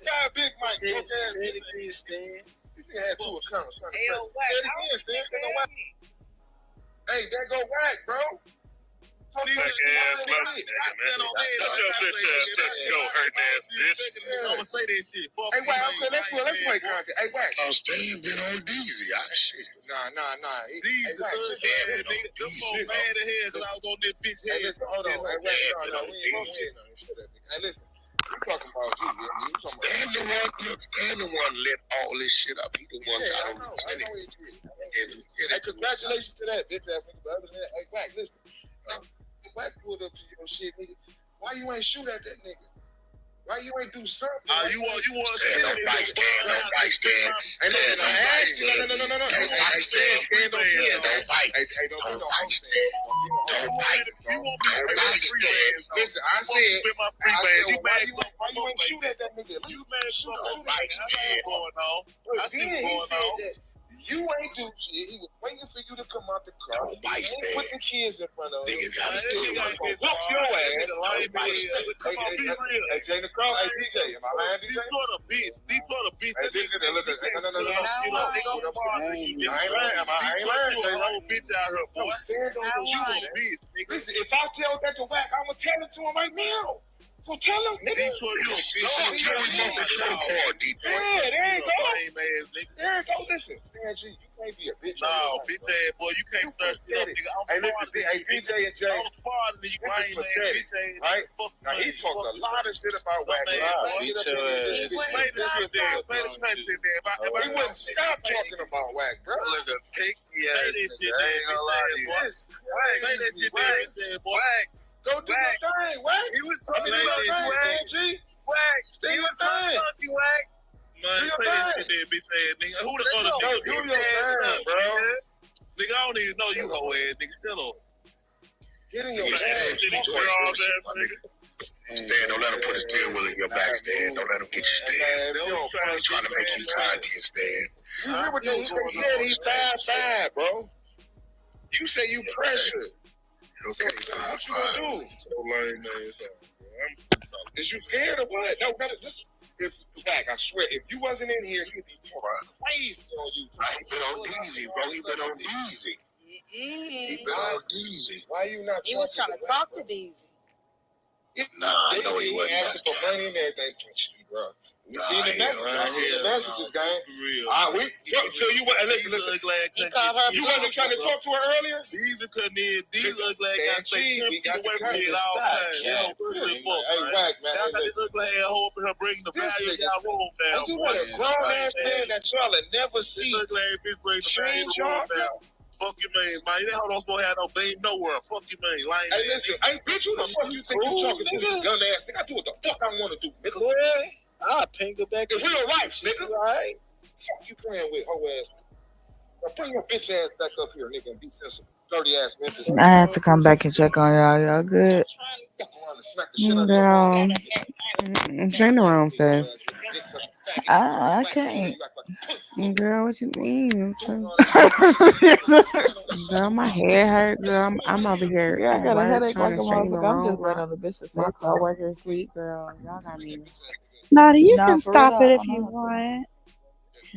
got a big mic, broke ass nigga. This nigga had 2 accounts. Say it again, Stan. They gon' Wack. Hey, that go Wack, bro. Shut your bitch ass, bitch. I'ma say that shit. Hey, Wack, okay, let's play content. Hey, Wack. I'm staying been on Deezy. Shit. Nah. These are good ass nigga. Them folks mad as hell because I was on that bitch head. Hey, listen, hold on. Hey, Wack, no, we ain't on shit that nigga. Hey, listen. You talking about you, yeah? You talking about Stan the one let all this shit up. He the one I know he did. Hey, congratulations to that bitch ass nigga. But other than that, hey, Wack, listen. Wack pulled up to your shit, nigga. Why you ain't shoot at that nigga? Why you ain't do something? You want to stand no bike stand. Hey, listen, I asked you. No. Hey, stand on 10. No bike. Hey, don't be no bike stand. No bike. Listen, I said, why you ain't shoot at that nigga? You mad shoot no bike stand going on. I see what's going on. You ain't do shit. He was waiting for you to come out the car. No bike stand. Put the kids in front of him. Niggas gotta stay whoop your ass. Come on, be real. Hey, J. Nicole. Hey, DJ. Am I lying, DJ? These for the bitch. Hey, DJ, look at no. I ain't lying. You a whole bitch out here, boy. Stand on your shit. Listen, if I tell that to Wack, I'm gonna tell it to him right now. So tell him, nigga. Tell him the trump card, D. Yeah, there you go. There you go. Listen, Stan G, you can't be a bitch. No, bitch ass boy, you can't start shit up, nigga. Hey, listen, DJ and Jay. This is pathetic, right? Now, he talked a lot of shit about Wack. He wouldn't stop talking about Wack, bro. Look at Pixie ass. I ain't gonna lie to you. Say that shit, boy. Go do your thing, Wack. He was talking about Wack. Wack. Do your thing. Wack. Man, say that shit there, bitch ass nigga. Who the other nigga? Do your thing, bro. Nigga, I don't even know you, hoe ass nigga. Shut up. Get in your bag. Stan, don't let him put his steering wheel in your back, Stan. Don't let him get you, Stan. He's trying to make you content, Stan. You hear what they said? He's 5'5", bro. You say you pressured. Okay, what you gonna do? So lame, man. Is you scared or what? No, just Wack. I swear, if you wasn't in here, he'd be talking crazy on you. He been on Deezy, bro. He been on Deezy. He been on Deezy. Why you not? He was trying to talk to Deezy. Nah, I know he wasn't. Asking for money and everything, bro. You see the messages, gang. So you what? Listen. He called her. You wasn't trying to talk to her earlier. These are couldn't in. These ugly ass got we got away from it all time. Hey, Wack, man. Y'all got this ugly ass hoe up in her bringing the value of y'all room down. You want a grown ass man that y'all never see. Ugly ass bitch bring the value of the room down. Fuck you, man. That hoe don't supposed to have no beam nowhere. Fuck you, man. Lame. Hey, listen, hey, bitch, who the fuck you think you talking to, you dumb ass nigga? I do what the fuck I want to do, nigga. Boy, I'll ping her back. In real life, nigga. Right. Fuck you playing with, hoe ass. Now bring your bitch ass back up here, nigga, and be sensible. Dirty ass Memphis. I have to come back and check on y'all. Y'all good? Girl, stay in the room, sis. I can't. Girl, what you mean? Girl, my head hurt. Girl, I'm over here. Yeah, I got a headache trying like a to straighten the motherfucker. I'm room. just waiting on the bitch to say My something. coworker sleep, girl. Y'all got me. Naughty, you Nah, can for stop real, it I if don't you know what want.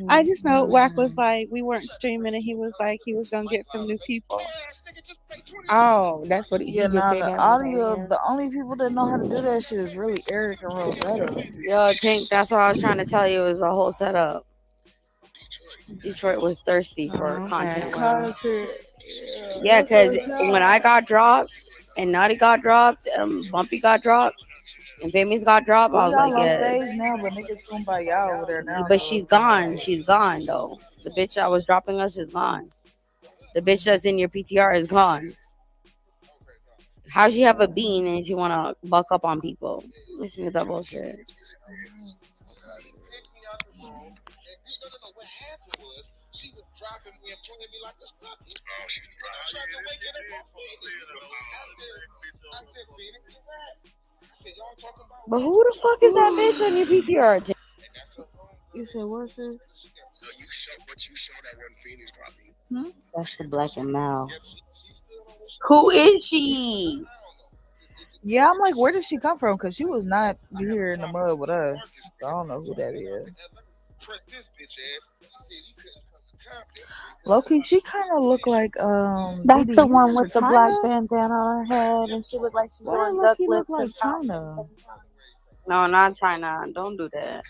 I just know Wack was like, we weren't streaming, and he was like, he was gonna get some new people. Oh, that's what he Yeah, just now said the that on the audio, page. the only people that know how to do that shit is really Eric and Rosetta. Yo, Tink, that's what I was trying to tell you. It was a whole setup. Detroit was thirsty for content with him. Yeah, because when I got dropped and Naughty got dropped, Bumpy got dropped, and Famous got dropped, I We was like, all on yeah. stage now, but niggas kumbaya over there now. But she's gone. She's gone, though. The bitch that was dropping us is gone. The bitch that's in your PTR is gone. How she have a bean and she want to buck up on people? Listen to that bullshit. But who the fuck is that bitch on your PTR? You said what, sis? So you showed that wasn't Phoenix dropping. That's the Black and Mal. Who is she? Yeah, I'm like, where did she come from? Because she was not here in the mud with us. So I don't know who that is. Loki, she kind of looked like That's Dee the Dee. one You with the remember black China? bandana on her head, and she looked like she was Why doing did duck Loki look flips like and China? No, not China. Don't do that.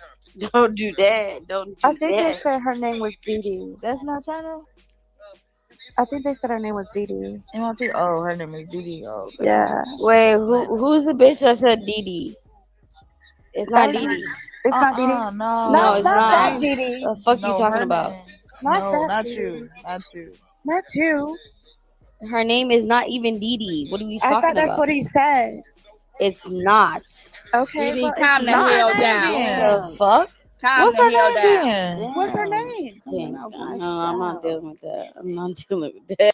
Don't do that. Don't do I think they that. said her name was Dee Dee. That's not China? I think they said her name was Dee Dee. Oh, her name is Dee Dee. Oh, okay. Yeah. Wait, who's the bitch that said Dee Dee? It's not Dee Dee. It's not Dee Dee. No. No, it's not that not. Dee Dee. The fuck you No, talking her about? name. Not No, that not Dee you. Dee. Not you. Not you. Her name is not even Dee Dee. What are you I talking thought that's about? what he said. It's not. Okay, Dee Dee, well, calm it's the not. hell What's her name down. then? The fuck? Calm What's the her hell name down. then? What's her name? No, I'm not dealing with that. I'm not dealing with that.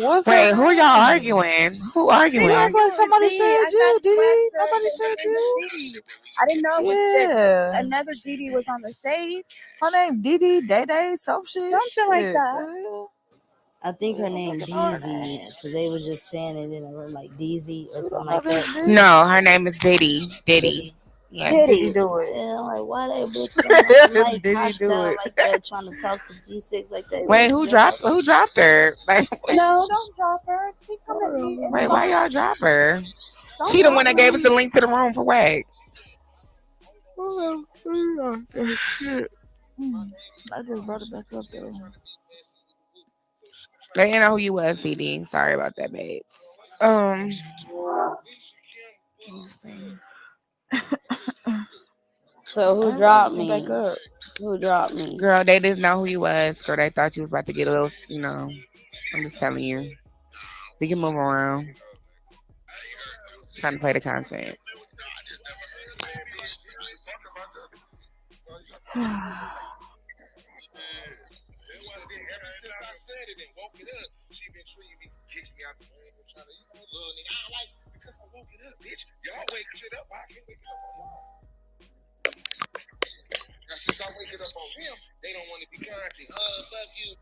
What's her Wait, who y'all name? arguing? Who They arguing? You act arguing like with somebody Z. said I you, thought Dee Wack Dee. said Nobody her said name was you. Dee Dee. I didn't know it was Yeah. that another Dee Dee was on the stage. Her name Dee Dee, Day Day, some shit. Something like Shit. that. I think her name Fucking know her Deezy. name. So they was just saying it in a room like Deezy or You something don't know like that. this bitch? No, her name is Diddy. Diddy. Yeah. Diddy do it. And I'm like, why that bitch coming off the mic Diddy hot do style it. like that, trying to talk to G6 like that? Wait, who dropped her? Like, No, don't drop her. She come at me. wait, why y'all drop her? Don't She the drop one that her. gave us the link to the room for Wack. Shit. I just brought it back up though. They didn't know who you was, DD. Sorry about that, babe. So who dropped me? Who dropped me? Girl, they didn't know who you was. Girl, they thought you was about to get a little, I'm just telling you. We can move around. Trying to play the content. Since I wake it up on him, they don't want to be content. Fuck you,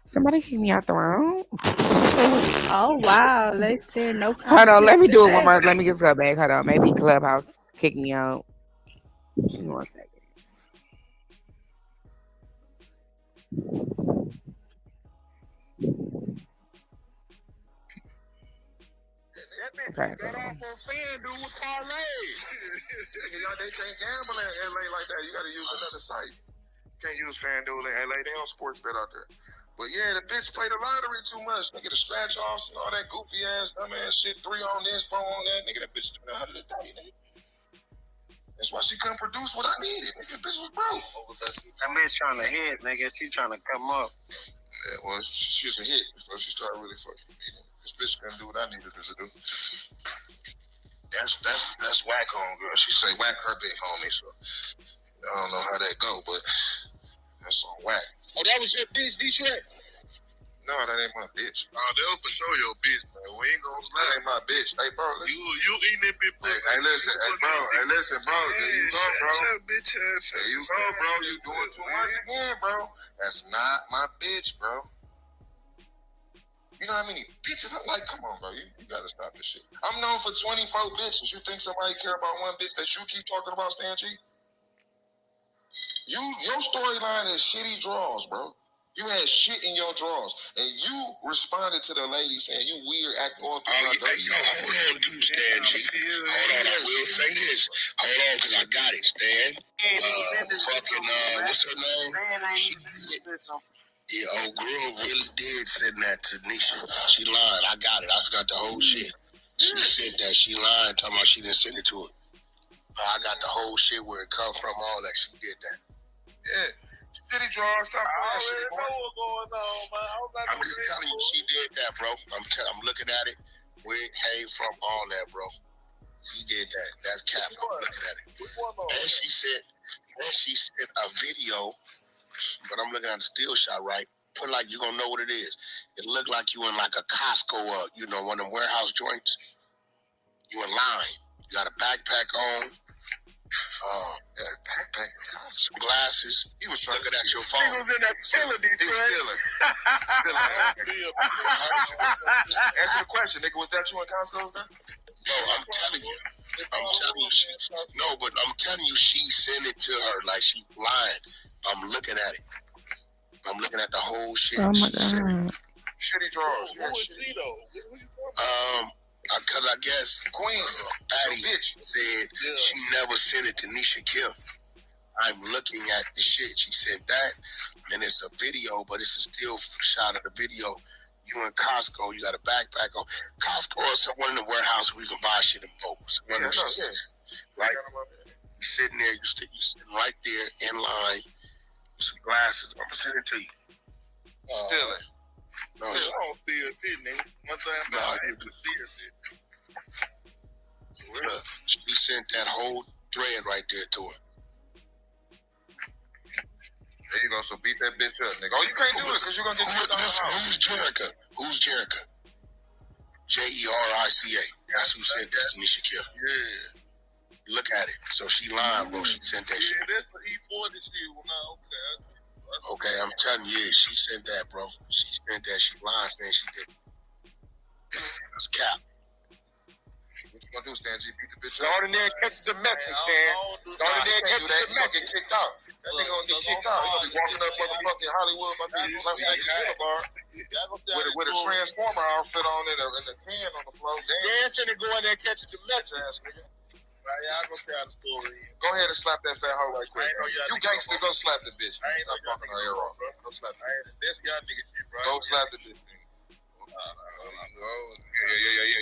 Somebody kick me out the room. Oh wow, they said no. Hold on, let me do it one more. Let me just go back. Hold on, maybe Clubhouse kick me out. Give me 1 second. Okay, cool. Y'all, they can't gamble in LA like that. You got to use another site. Can't use FanDuel in LA. They don't sports bet out there. But yeah, the bitch played the lottery too much. Nigga, the scratch offs and all that goofy ass, dumb ass shit. 3 on this, 4 on that. Nigga, that bitch spent $100 a day, nigga. That's why she couldn't produce what I needed. Nigga, bitch was broke. That bitch trying to hit, nigga. She trying to come up. Yeah, well, she's a hit. So she started really fucking me. This bitch couldn't do what I needed her to do. That's Wack home, girl. She say Wack her big homie, so I don't know how that go, but that's on Wack. Oh, that was your bitch, Detroit? No, that ain't my bitch. Oh, that was for sure your bitch, man. We ain't gonna slap. That ain't my bitch. Hey, bro, listen. You eating that bitch. Hey, listen. Hey, bro. Hey, listen, bro. There you go, bro. Shut your bitch ass. There you go, bro. You doing too much again, bro. That's not my bitch, bro. You know how many bitches I'm like? Come on, bro. You gotta stop this shit. I'm known for 24 bitches. You think somebody care about one bitch that you keep talking about, Stan G? Your storyline is shitty draws, bro. You had shit in your drawers, and you responded to the lady saying you weird act going through my dirty. Yo, hold on, too, Stan G. Hold on, I will say this. Hold on, because I got it, Stan. What's her name? She did. Yeah, old girl really did send that to Nisha. She lied. I got it. I just got the whole shit. She sent that. She lied, talking about she didn't send it to her. I got the whole shit where it come from, all that. She did that. Yeah. City drawers, stop playing shit, boy. What's going on, man? I'm just telling you, she did that, bro. I'm looking at it. Where it came from, all that, bro. She did that. That's cap. I'm looking at it. And she sent a video, but I'm looking at the still shot, right? Put like you gonna know what it is. It looked like you in like a Costco, one of them warehouse joints. You in line. You got a backpack on. Backpack. Some glasses. He was trying looking at your phone. He was in that stealing, Detroit. He was stealing. Answer the question, nigga. Was that you in Costco? No, I'm telling you. But I'm telling you, she sent it to her like she lying. I'm looking at it. I'm looking at the whole shit. Oh my god. Shitty drawers. What was she though? What you talking about? Because I guess Queen Patty said she never sent it to Nisha Kim. I'm looking at the shit. She sent that, and it's a video, but it's a still shot of the video. You in Costco, you got a backpack on. Costco is one in the warehouse where you can buy shit in bulk. Right? You sitting there, you sitting right there in line with some glasses. I'm sending it to you. Stealing. No, I don't steal shit, nigga. One thing about I ain't steal shit. Look, she sent that whole thread right there to her. There you go. So beat that bitch up, nigga. Oh, you can't do it because you're gonna get kicked out of the house. Who's Jerica? Who's Jerica? Jerica. That's who sent this to Nisha Kim. Yeah. Look at it. So she lying, bro. She sent that shit. Yeah, that's the E40 shit. Well, nah, okay. Okay, I'm telling you, she sent that, bro. She sent that. She lying, saying she did. That's cap. What you gonna do, Stan G? Beat the bitch up? Go in there and catch the message, Stan. Go in there and catch the He gonna message. get kicked out. That nigga gonna get kicked out. He gonna be walking up motherfucking Hollywood Boulevard with a transformer outfit on and a can on the floor. Stan finna go in there and catch the message. Ass nigga. Y'all gonna tell the story. Go ahead and slap that fat hoe right quick. You gangster, go slap the bitch. I ain't not fucking her ear off. Go slap the bitch. That's y'all nigga shit, bro. Go slap the bitch. Yeah.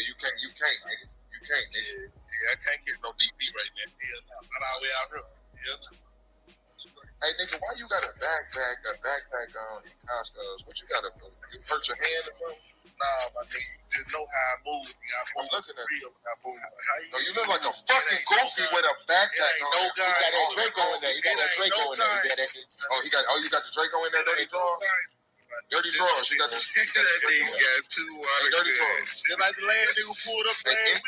You can't, nigga. You can't, nigga. Yeah, I can't get no DP right now. Hell no. Not all the way out here. Hell no. Hey, nigga, why you got a backpack on in Costco's? What you got to put? You hurt your hand or something? Nah, my nigga, you just know how I move. I'm looking at you. I move. No, you look like a fucking goofy with a backpack on. No guy. He got that Draco in there. He got that Draco in there. You got the Draco in there, dirty drawers? Dirty drawers. You got the He got two dirty drawers. Just like the last nigga pulled up.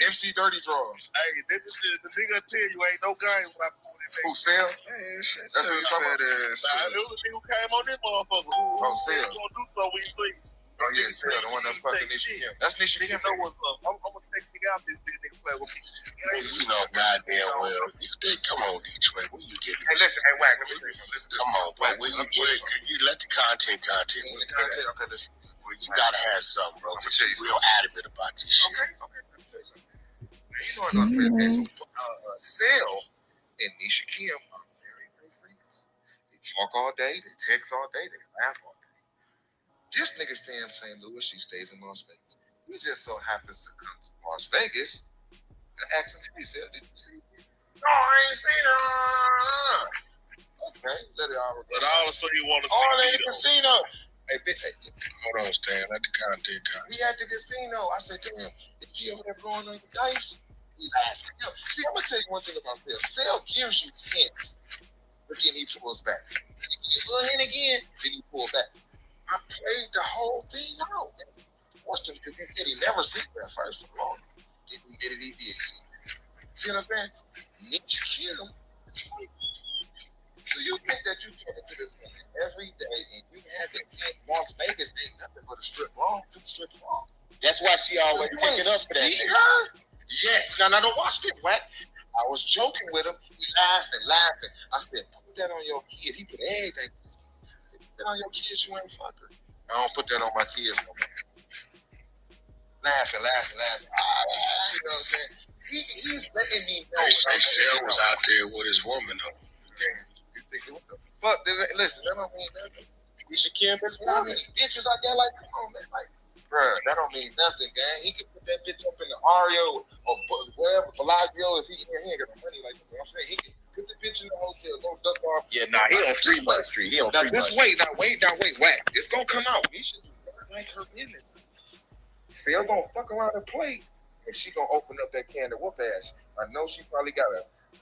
MC Dirty Drawers. Hey, the nigga tell you ain't no game when I pulled it. Who, Sam? That's what you talking about? Nah, it was a nigga who came on this motherfucker. Oh, Sam. Who gonna do so we see? Oh, yeah, Sam, the one that's fucking Nisha Kim. That's Nisha Kim. You know what's up. I'm gonna take nigga out this nigga play with me. You know goddamn well. Come on, Detroit. Where you get it? Hey, listen. Hey, Wack, let me say something. Listen to Come on, bro. You let the content. Okay, listen. You gotta have something, bro. I'm gonna tell you real adamant about this shit. Okay, let me tell you something. Now, you know I'm gonna play a game. Sale and Nisha Kim are very, very friends. They talk all day, they text all day, they laugh all day. This nigga stay in St. Louis, she stays in Las Vegas. He just so happens to come to Las Vegas and ask him, hey, Sel, did you see it? No, I ain't seen it. Okay, let it all. But all of a sudden you want to see all in the casino. Hey, bitch, hey, hold on, Stan. Let the content come. he at the casino. I said, damn, is she over there blowing on the dice? He laughed. You know, see, I'm gonna tell you one thing about Sel. Sel gives you hints, but then he pulls back. He gives a little hint again, then he pulls back. I played the whole thing out. And forced him because he said he never seen her at first for long. Then he did it, he did see. See what I'm saying? Nietzsche Kim is free. So you think that you talking to this woman every day and you haven't seen Las Vegas ain't nothing but a strip mall, 2 strip mall. That's why she always so taking up for that. See her? Yes. Now, don't watch this, Wack. I was joking with him. He laughing. I said, put that on your kids. He put everything. Put that on your kids, you ain't fucker. I don't put that on my kids no more. Laughing. You know what I'm saying? He's letting me know. They say Sel was out there with his woman, though. What the fuck? Listen, that don't mean nothing. We should care about how many bitches I got. Like, come on, man. Like, bruh, that don't mean nothing, gang. He can put that bitch up in the Ario or wherever, Bellagio, if he ain't got the money. Like, you know what I'm saying? He can put the bitch in the hotel, go duck off. Yeah, nah, he on Fremont Street. He on Now, Fremont just wait. Now, wait. Wack. It's gonna come out. He should like her business. Sel gonna fuck around and play, and she gonna open up that can to whoop ass. I know she probably got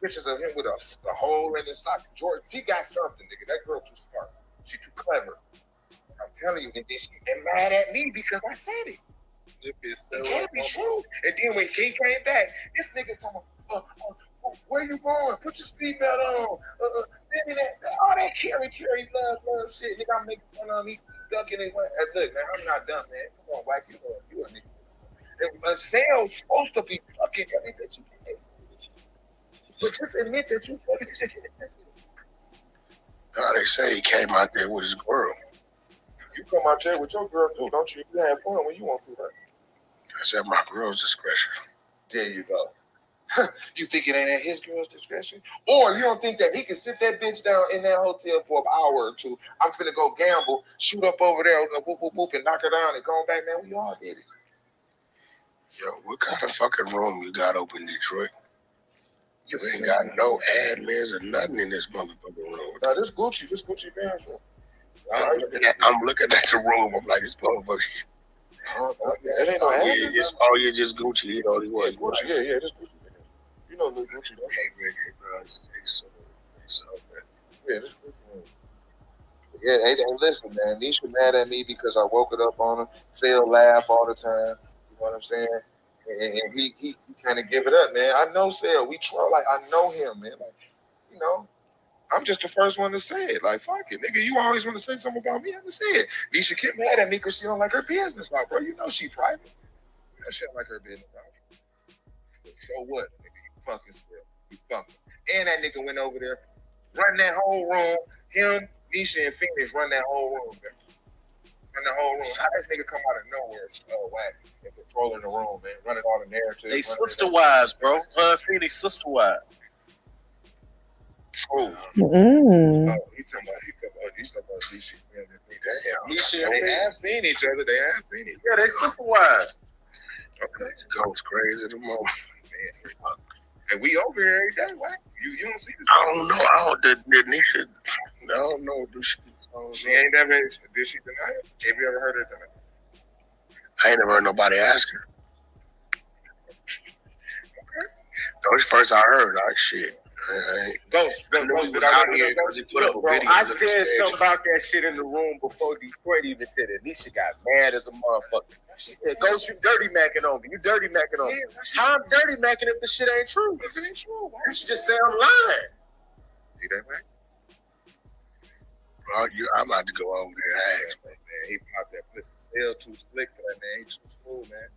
pictures of him with a hole in his sock. George, she got something, nigga. That girl too smart. She too clever. I'm telling you, and then she get mad at me because I said it. It can't be true. And then when he came back, this nigga talking, where you going? Put your seatbelt on. All that carry, love shit. Nigga, I'm making fun of him. He's ducking it. Look, man, I'm not done, man. Come on, Wack, you a nigga. And Sel's supposed to be fucking every bitch you can. But just admit that you fucking. Now they say he came out there with his girl. You come out there with your girl too, don't you? You have fun when you want to, right? That's at my girl's discretion. There you go. You think it ain't at his girl's discretion? Or you don't think that he can sit that bitch down in that hotel for an hour or two? I'm finna go gamble, shoot up over there, whoop, and knock her down and go back, man. We all did it. Yo, what kind of fucking room you got open in Detroit? You ain't got no admins or nothing in this motherfucking room. Now this Gucci bands room. I'm looking at the room. I'm like, this motherfucker. It ain't no admin. Just Gucci. You know, yeah, Gucci. Yeah, this Gucci. You know, this Gucci. Yeah, this Gucci. Yeah, hey, listen, man. Nisha mad at me because I woke it up on her. Sel laugh all the time. You know what I'm saying? And he kind of give it up, man. I know Sel. We troll. Like, I know him, man. Like, you know, I'm just the first one to say it. Like, fuck it, nigga. You always want to say something about me. I'm gonna say it. Nisha get mad at me because she don't like her business out, bro. You know she private. You know she don't like her business out. But so what, nigga? You fucking Sel. You fucking. And that nigga went over there, run that whole room. Him, Nisha, and Phoenix run that whole room, man. Run the whole room. How this nigga come out of nowhere, Wack, and controlling the room, man, running all the narratives. They sister wives, bro. Phoenix sister wives. Oh, Mm. he's talking about Nisha. Nisha, they have seen each other. Yeah, they sister wives. Okay, goes crazy the moment. Man, and we over here every day, Wack. You don't see this. I don't know. Did Nisha? I don't know. She ain't never. Did she deny it? Have you ever heard her deny it? I ain't never heard nobody ask her. Okay. That was the first I heard. Like, shit. Ghost, did I know he put up a video? I said something about that shit in the room before Detroit even said it. Nisha got mad as a motherfucker. She said, Ghost, you dirty macking on me. You dirty macking on me. How I'm dirty macking if the shit ain't true? If it ain't true, you should just say I'm lying. See that, man? Bro, I'm about to go over there and ask. Man, he popped that pussy. Sel too slick for that, man. He too smooth, man.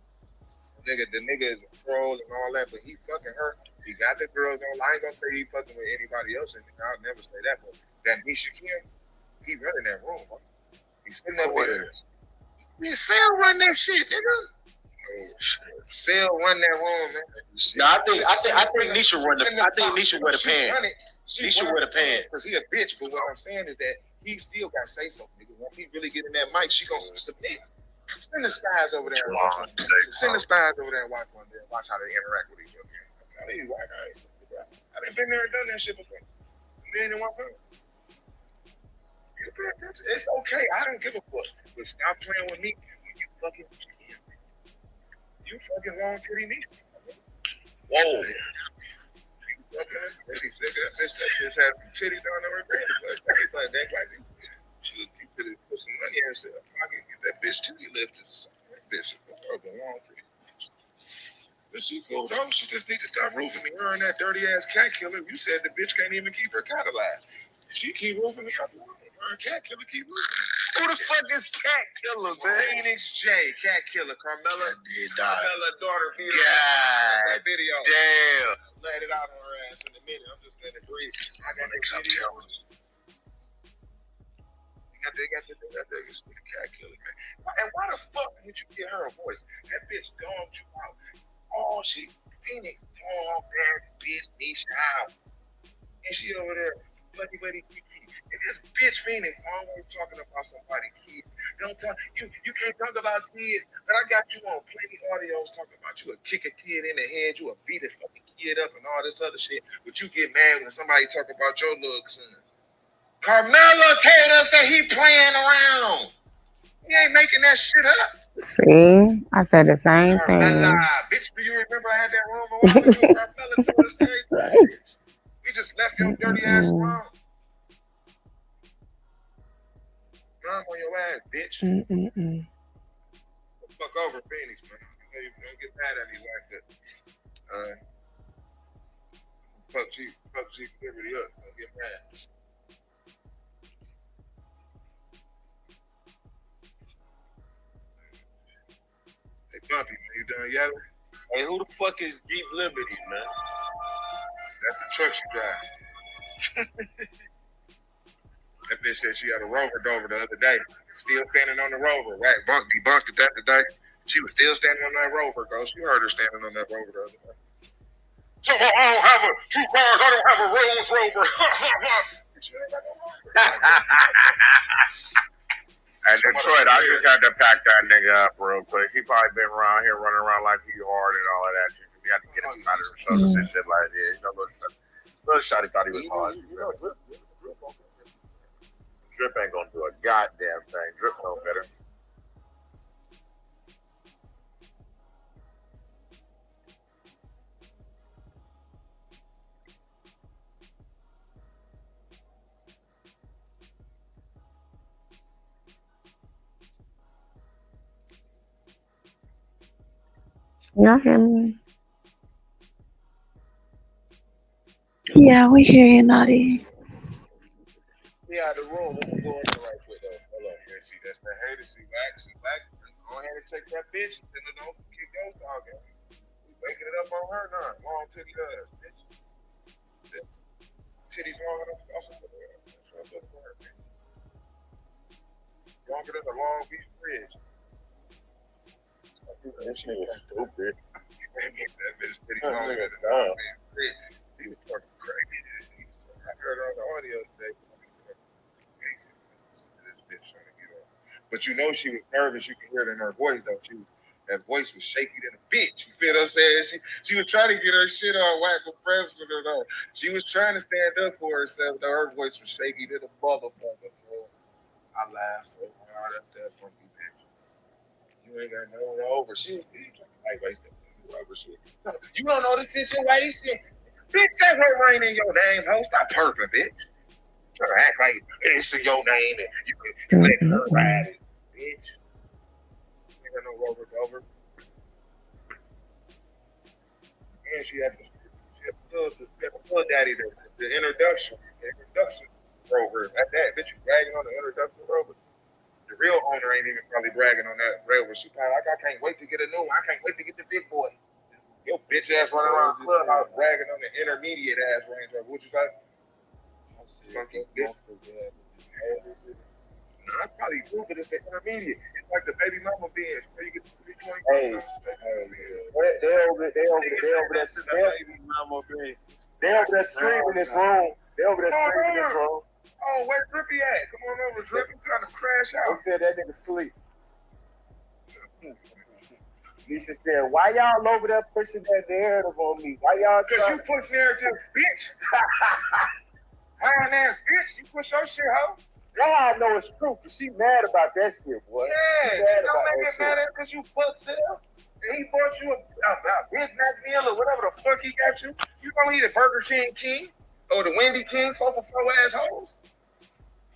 The nigga is a troll and all that, but he fucking her. He got the girls on. I ain't gonna say he fucking with anybody else, and I'll never say that. But that Nisha Kim, he running that room. Bro. He's sitting there with. Man, Sel run that shit, nigga. Oh shit. Sell run that room, man. No, I think Nisha run the. I think Nisha wear the pants. Nisha wear the pants because he a bitch. But what I'm saying is that he still got to say something. Nigga. Once he really get in that mic, she gonna submit. Send the spies over there and watch one. Send the spies over there and watch one. There, watch how they interact with each other. I'm telling you, Wack, I done been there and done that shit before. Man, in one time. You pay attention. It's okay. I don't give a fuck. But stop playing with me when you fucking. You fucking long titty niece. Whoa. That bitch had some titty down on her face. Like that guy. She was put some money in herself. I can get that bitch titty lifted or something. That bitch long titty. But she cool though. She just needs to stop roofing me. Her and that dirty ass cat killer. You said the bitch can't even keep her cat alive. She keep roofing me up. Her and cat killer keep roofing. Who the fuck is cat killer, man? Phoenix J, cat killer. Carmella daughter. Yeah. That video. Damn. Let it out on her ass in a minute. I'm just letting it breathe. I got the video. They got the cat killer, man. And why the fuck would you get her a voice? That bitch dogged you out. Oh, Phoenix dogged that bitch Nisha out. And she over there, buddy. And this bitch Phoenix always talking about somebody kids. Don't talk. You can't talk about kids, but I got you on plenty audios talking about you would kick a kid in the head, you would beat a fucking kid up and all this other shit. But you get mad when somebody talk about your little son. Carmelo told us that he playing around. He ain't making that shit up. See, I said the same thing. Bitch, do you remember I had that room a while ago? Carmelo told us everything. We just left your dirty ass alone. I'm on your ass, bitch. Fuck over Phoenix, man. Don't get mad at me like that. Fuck G Liberty up. Don't get mad. Hey, Bumpy, man, you done yelling? Hey, who the fuck is Jeep Liberty, man? That's the truck she drives. That bitch said she had a Rover Dover the other day. Still standing on the Rover. Right? He bunked at that today. She was still standing on that Rover, girl. You heard her standing on that Rover the other day. So I don't have two cars. I don't have a Range Rover. And Detroit, I just had to pack that nigga up real quick. He probably been around here running around like he hard and all of that shit. We had to get him out of the shoulders and shit like that. You know, little shot, he thought he was hard. Drip ain't gonna do a goddamn thing. Drip no better. Y'all hear me? Yeah, we hear you, Naughty. We out of the room. We're going to right quick though. Hold on. Yeah, see, that's that hater. See, Wack. Go ahead and take that bitch. Then don't kick those dog out. We waking it up on her now. Long titty ass, bitch. Titties longer than awesome. That's what I'm looking for her, bitch. Longer than a Long Beach bridge. That shit was stupid. That bitch titties longer than a Long Beach bridge. He was talking crazy. I heard her on the audio today. This bitch trying to get on. But you know she was nervous. You can hear it in her voice though. That voice was shaky than a bitch. You feel what I'm saying? She was trying to get her shit on Wack with president or no. She was trying to stand up for herself. Though her voice was shaky than a motherfucker. So I laughed so hard at that funky bitch. You ain't got no over. She was like over shit. You don't know the situation. Bitch, that her rain in your name, ho. Stop perping, bitch. Trying to act like it's in your name and you can let her ride it, bitch. Ain't got no Rover Dover. And she had the Pull Daddy, the introduction Rover. At that, bitch, you bragging on the introduction Rover. The real owner ain't even probably bragging on that Rover. She probably like, I can't wait to get a new one. I can't wait to get the big boy. Your bitch ass running around the clubhouse bragging on the intermediate ass Range Rover. What you say? Funky bitch. No, that's probably true, but it's the intermediate. It's like the baby mama Benz. Where you get the 320. Hey, what? streaming this room. They over there streaming this room. Oh, where's Drippy at? Come on over, Drippy. Trying to crash out. They said that nigga sleep. Nisha said, why y'all over there pushing that narrative on me? Why y'all? Because you push narrative, bitch. Iron ass bitch. You push your shit, hoe. God know it's true, because she mad about that shit, boy. Yeah, you don't make it mad because you fuck Sell. And he bought you a Big Mac meal or whatever the fuck he got you. You don't eat a Burger King or the Wendy King 4 for 4 assholes.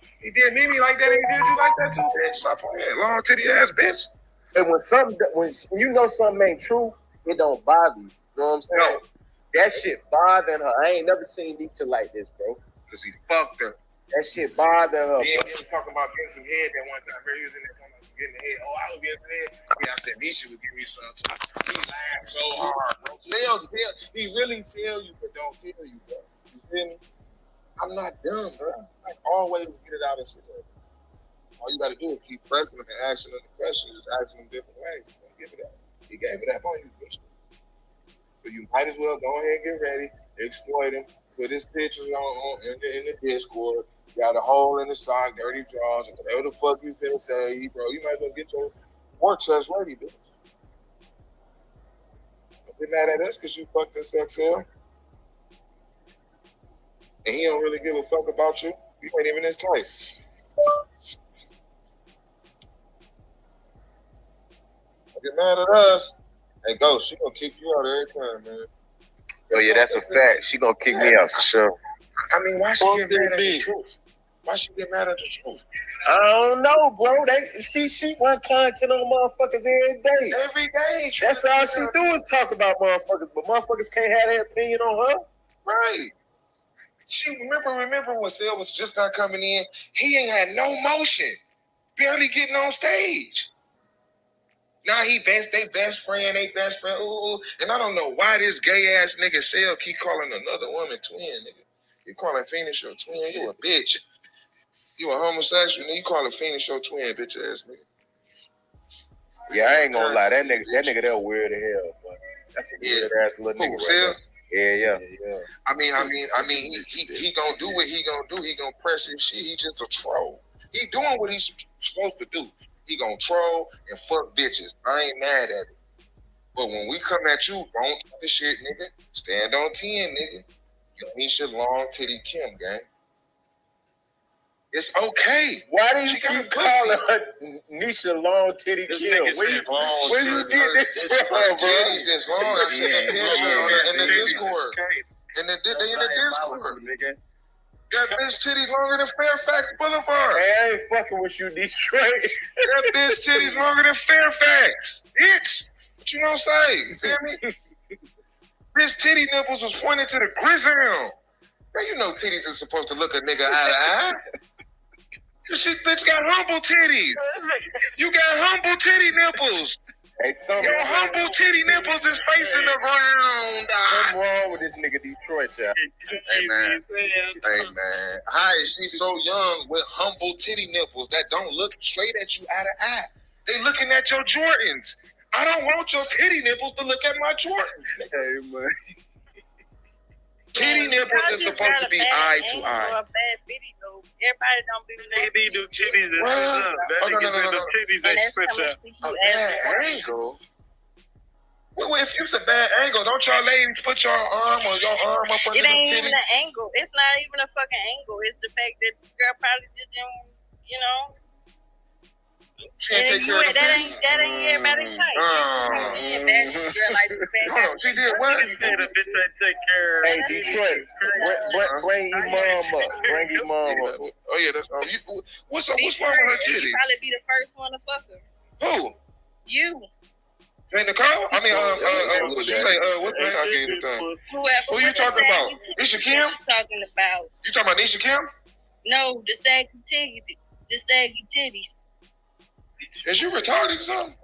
He did Mimi like that and he did you like that too, bitch. Stop playing, long titty ass bitch. And when you know something ain't true, it don't bother you. You know what I'm saying? No. That shit bothering her. I ain't never seen Nisha like this, bro. Because he fucked her. That shit bothering her. Then he was talking about getting some head that one time. He was in there talking about getting the head. Oh, I was getting the head. Yeah, I said Nisha would give me some too. He laughed so hard, bro. He really tell you, but don't tell you, bro. You feel me? I'm not dumb, bro. I always get it out and sit there. All you got to do is keep pressing them and asking them the questions, just asking them different ways. Don't give it up. He gave it up on you, bitch. So you might as well go ahead and get ready, exploit him, put his pictures on in the Discord. Got a hole in the sock, dirty drawers, and whatever the fuck you finna say, bro. You might as well get your war chest ready, bitch. Don't get mad at us because you fucked this XL. And he don't really give a fuck about you. You ain't even his type. Get mad at us. Hey, Ghost, she gonna kick you out every time, man. Oh yeah, that's a fact. She gonna kick me out for sure. I mean, why she get mad at the truth? Why she get mad at the truth? I don't know, bro. She run content on motherfuckers every day. Every day. That's all she do is talk about motherfuckers, but motherfuckers can't have their opinion on her. Right. She remember when Sel was just not coming in, he ain't had no motion. Barely getting on stage. Now they best friend. Ooh. And I don't know why this gay ass nigga Sel keep calling another woman twin, nigga. You calling Phoenix your twin, you a bitch. You a homosexual, and you calling Phoenix your twin, bitch ass nigga. Yeah, I ain't gonna lie, that nigga there weird as hell, but that's a weird ass little nigga. Right? Yeah. I mean, he gonna do what he gonna do. He gonna press his shit. He just a troll. He doing what he's supposed to do. He gonna troll and fuck bitches. I ain't mad at it. But when we come at you, don't talk the shit, nigga. Stand on 10, nigga. Nisha long titty Kim, gang. It's okay. Why did you keep calling her Nisha long titty Kim? Where you get this from, bro? Titties is long. I sent a picture in the Discord. In the Discord. That bitch titties longer than Fairfax Boulevard. Hey, I ain't fucking with you, Detroit. That bitch titties longer than Fairfax. Bitch. What you gonna say? You feel me? Bitch titty nipples was pointed to the grizzle. Now you know titties is supposed to look a nigga eye to eye. This shit bitch got humble titties. You got humble titty nipples. Hey, your humble titty nipples is facing the ground. What's wrong with this nigga Detroit, y'all? Hey, man. How is she so young with humble titty nipples that don't look straight at you eye to eye? They looking at your Jordans. I don't want your titty nipples to look at my Jordans. Hey, man. Titty nipples is supposed to be eye to eye. A bad video. Everybody don't be they do titties and stuff. No. Titties and scripture. A bad angle? Well, if it's a bad angle, don't y'all ladies put your arm or your arm up under the titties? It ain't even an angle. It's not even a fucking angle. It's the fact that the girl probably just didn't, you know. She ain't take care of the titties. That ain't everybody type. Hold on, she did what? Hey, Detroit, bring your mom up. Bring your mom up. Oh yeah, that's what's wrong with her titties? You probably be the first one to fuck her. Who? You. Hey, Nicole? I mean, what you say? What's the name I gave the time? Who you talking about? Nisha Kim? I'm talking about. You talking about Nisha Kim? No, the saggy titties. Is you retarded or something?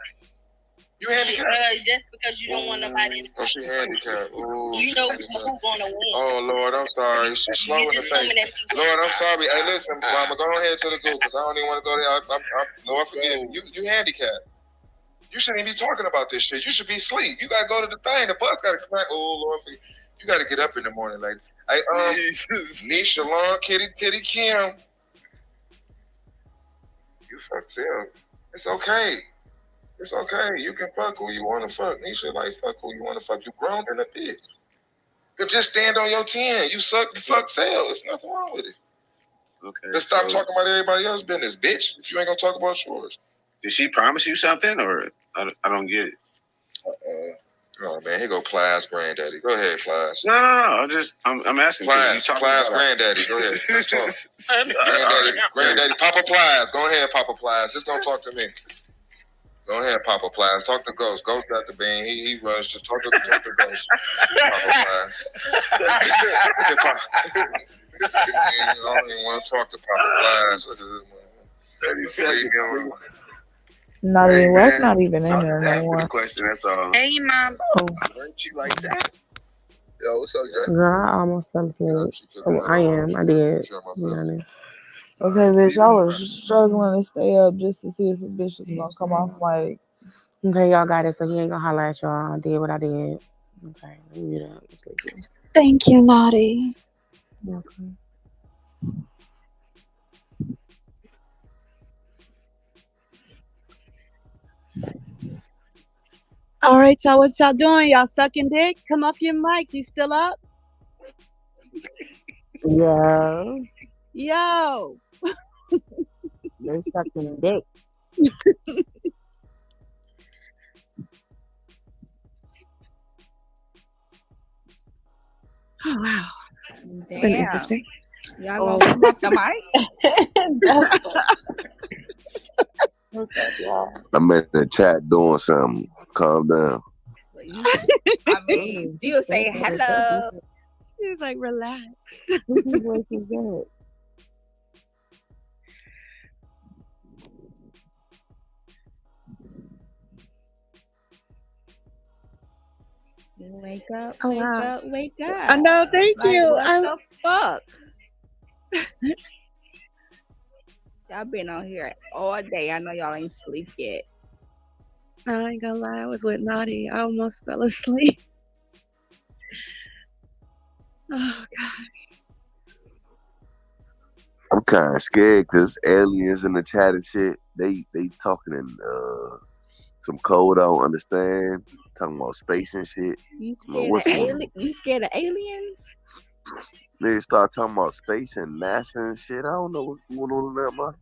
You handicapped? Just because you don't want nobody to. Oh, she handicapped. Ooh, you know who's gonna win. Oh Lord, I'm sorry. She's slow in the face. Lord, I'm sorry. Hey, listen, Mama, go ahead to the group because I don't even want to go there. Lord, forgive me. You handicapped. You shouldn't even be talking about this shit. You should be asleep. You gotta go to the thing. The bus gotta come back. Oh Lord, you gotta get up in the morning. Like, hey, Nisha, Long, Kitty, Titty, Kim. You fuck self. It's okay. It's okay. You can fuck who you want to fuck. Nisha, like, fuck who you want to fuck. You grown than a bitch. But just stand on your 10. You suck the fuck self. There's nothing wrong with it. Okay. Just stop talking about everybody else's business, bitch. If you ain't gonna talk about yours. Did she promise you something, or I don't get it? Oh man, here go Plies granddaddy. Go ahead, Plies. No. I'm asking. Plies granddaddy. Go ahead. Let's talk. Granddaddy, Papa Plies. Go ahead, Papa Plies. Just don't talk to me. Go ahead, Papa Plies. Talk to Ghost. Ghost got the bean. He runs. Just talk to Ghost. Papa Plies. I don't even want to talk to Papa Plies. What is this one? Not Hey, even Wack, man. not even in I'm there just no asking more. the question. That's all. Hey, Mom. Weren't you like that? Yo, what's up, guys? Girl, I almost fell asleep. I did. To be honest. Okay, bitch, I was struggling to stay up just to see if a bitch was gonna come off mic. Okay, y'all got it, so he ain't gonna holler at y'all. I did what I did. Okay, let me mute up. Thank you, Naughty. Okay. All right, y'all. What y'all doing? Y'all sucking dick? Come off your mics. You still up? Yeah. Yo. They're sucking dick. Oh wow. It's been Damn. interesting. Y'all gonna come off the mic? What's up, y'all? I'm in the chat doing something. Calm down. I mean, still say hello. He's like, relax. Whose voice is that? Wake up, Oh, wake wow. up, wake up. I know. Thank Like, you. what the fuck? Y'all been on here all day. I know y'all ain't sleep yet. I ain't gonna lie. I was with Naughty. I almost fell asleep. Oh gosh. I'm kind of scared because aliens in the chat and shit. They talking in some code I don't understand. Talking about space and shit. You Well, scared of You scared of aliens? They start talking about space and NASA and shit. I don't know what's going on in that month.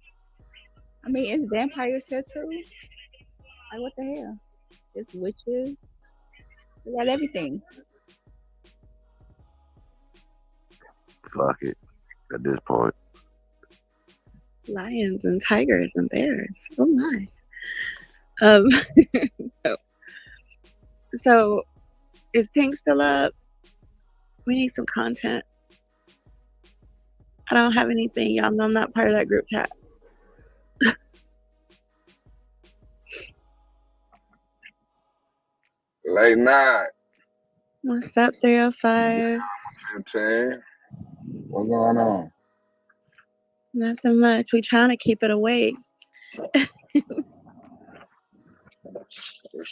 I mean, it's vampires here too. Like, what the hell? It's witches. We got everything. Fuck it. At this point. Lions and tigers and bears. Oh my. So is Tink still up? We need some content. I don't have anything. Y'all know I'm not part of that group chat. Late night. What's up, 305? 15. What's going on? Nothing much. We trying to keep it awake. For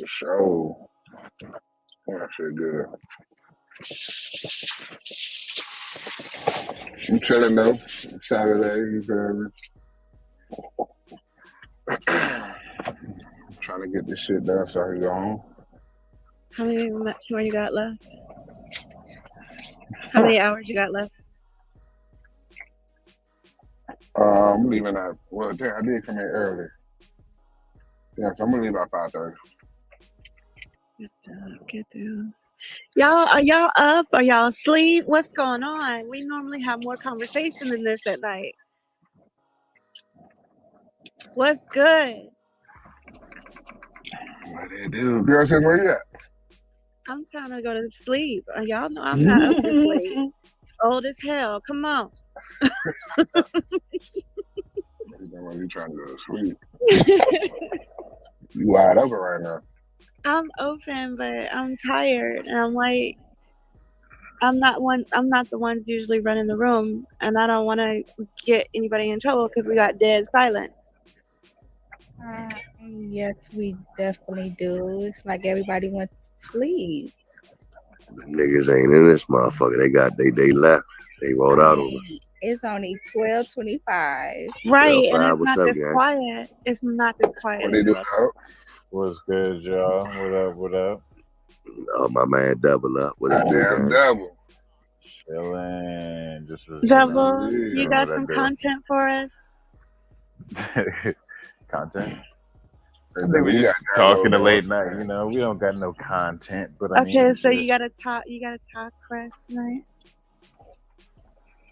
sure. That shit good. I'm chilling though. It's Saturday, you feel me? Trying to get this shit done so I can go home. How many much more you got left? How many hours you got left? I'm leaving at, well, damn, I did come in early. Yeah, so I'm gonna leave about 5:30. Get through. Y'all, are y'all up? Are y'all asleep? What's going on? We normally have more conversation than this at night. What's good? What they do? Girl said, where you at? I'm trying to go to sleep. Y'all know I'm not up to sleep. Old as hell. Come on. You trying to go to sleep? You wide open right now. I'm open, but I'm tired, and I'm like, I'm not the ones usually running the room, and I don't want to get anybody in trouble because we got dead silence. Yes, we definitely do. It's like everybody wants to sleep. The niggas ain't in this motherfucker. They left. They rolled out on us. It's only 12:25. Right, and 12:05, it's what's not up, this gang? quiet. It's not this quiet. What they do? What's good, y'all? What up? What up? Oh, my man, double up. What it do, Damn gang? double. Chilling. Just Double, you doing got what I some do. content for us? Content? Hey, I think double, we you just got talking download a late those, night. man. You know, we don't got no content, but I Okay, mean, so just, you gotta talk. You gotta talk, Chris, tonight.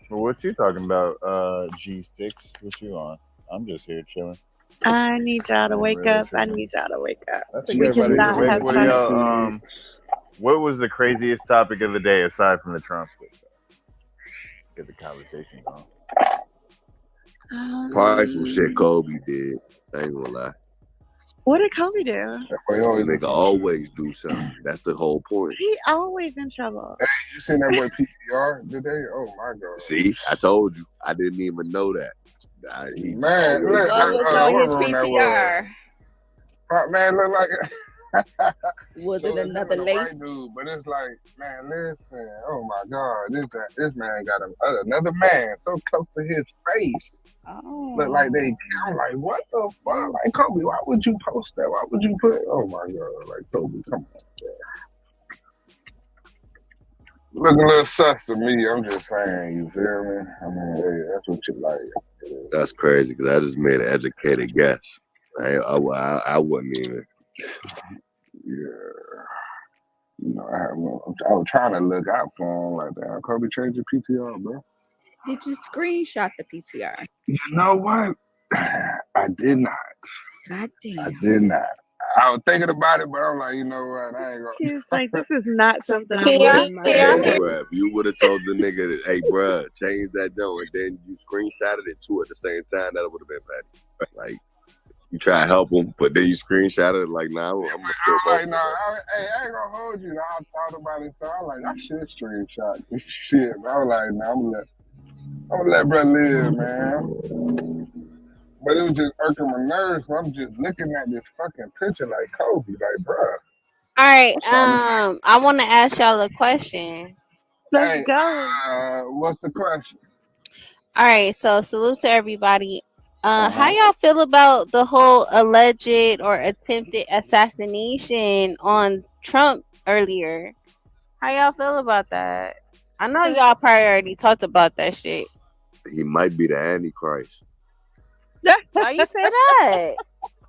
well, what you talking about? G6. What you on? I'm just here chilling. I need y'all to Ain't wake really up. I tripping. need y'all to wake up. I think We everybody needs cannot to wake. have What do y'all? content. What was the craziest topic of the day aside from the Trump shit? Let's get the conversation going. Probably some shit Kobe did. I ain't gonna lie. What did Kobe do? Nigga always do something. That's the whole point. He always in trouble. Hey, you seen that boy PTR today? Oh my god. See, I told you. I didn't even know that. Man, look, What was on his what room that was? PTR? Man, look like Was so it it's another him and a white lace? dude, but it's like, man, listen, oh my god, this man got another man so close to his face. Oh. Look like I'm like, what the fuck? Like, Kobe, why would you post that? Why would you put? Oh my god, like Kobe, come on, man. Look a little sus to me. I'm just saying, you feel me? I mean, hey, that's what you like. That's crazy because I just made an educated guess. I wouldn't even. Yeah. You know, I was trying to look out for him like that. Kobe changed your PTR, bro. Did you screenshot the PTR? You know what? I did not. God damn. I did not. I was thinking about it, but I'm like, you know what? I ain't gonna. He's like, this is not something I'm Yeah, putting my Hey, head in. bruh, if you would have told the nigga, that, hey, bruh, change that down, and then you screenshotted it too at the same time, that would have been bad. Like, you try to help him, but then you screenshotted it, like, nah, I'm gonna still I'm post like, it. nah, I ain't gonna hold you. Now I thought about it, so I'm like, I should screenshot this shit. But I was like, nah, I'm gonna let bro live, man. But it was just irking my nerves. I'm just looking at this fucking picture like Kobe, like, bruh. All right. I want to ask y'all a question. Let's go. What's the question? All right. So salute to everybody. How y'all feel about the whole alleged or attempted assassination on Trump earlier? How y'all feel about that? I know y'all probably already talked about that shit. He might be the Antichrist. Why you say that?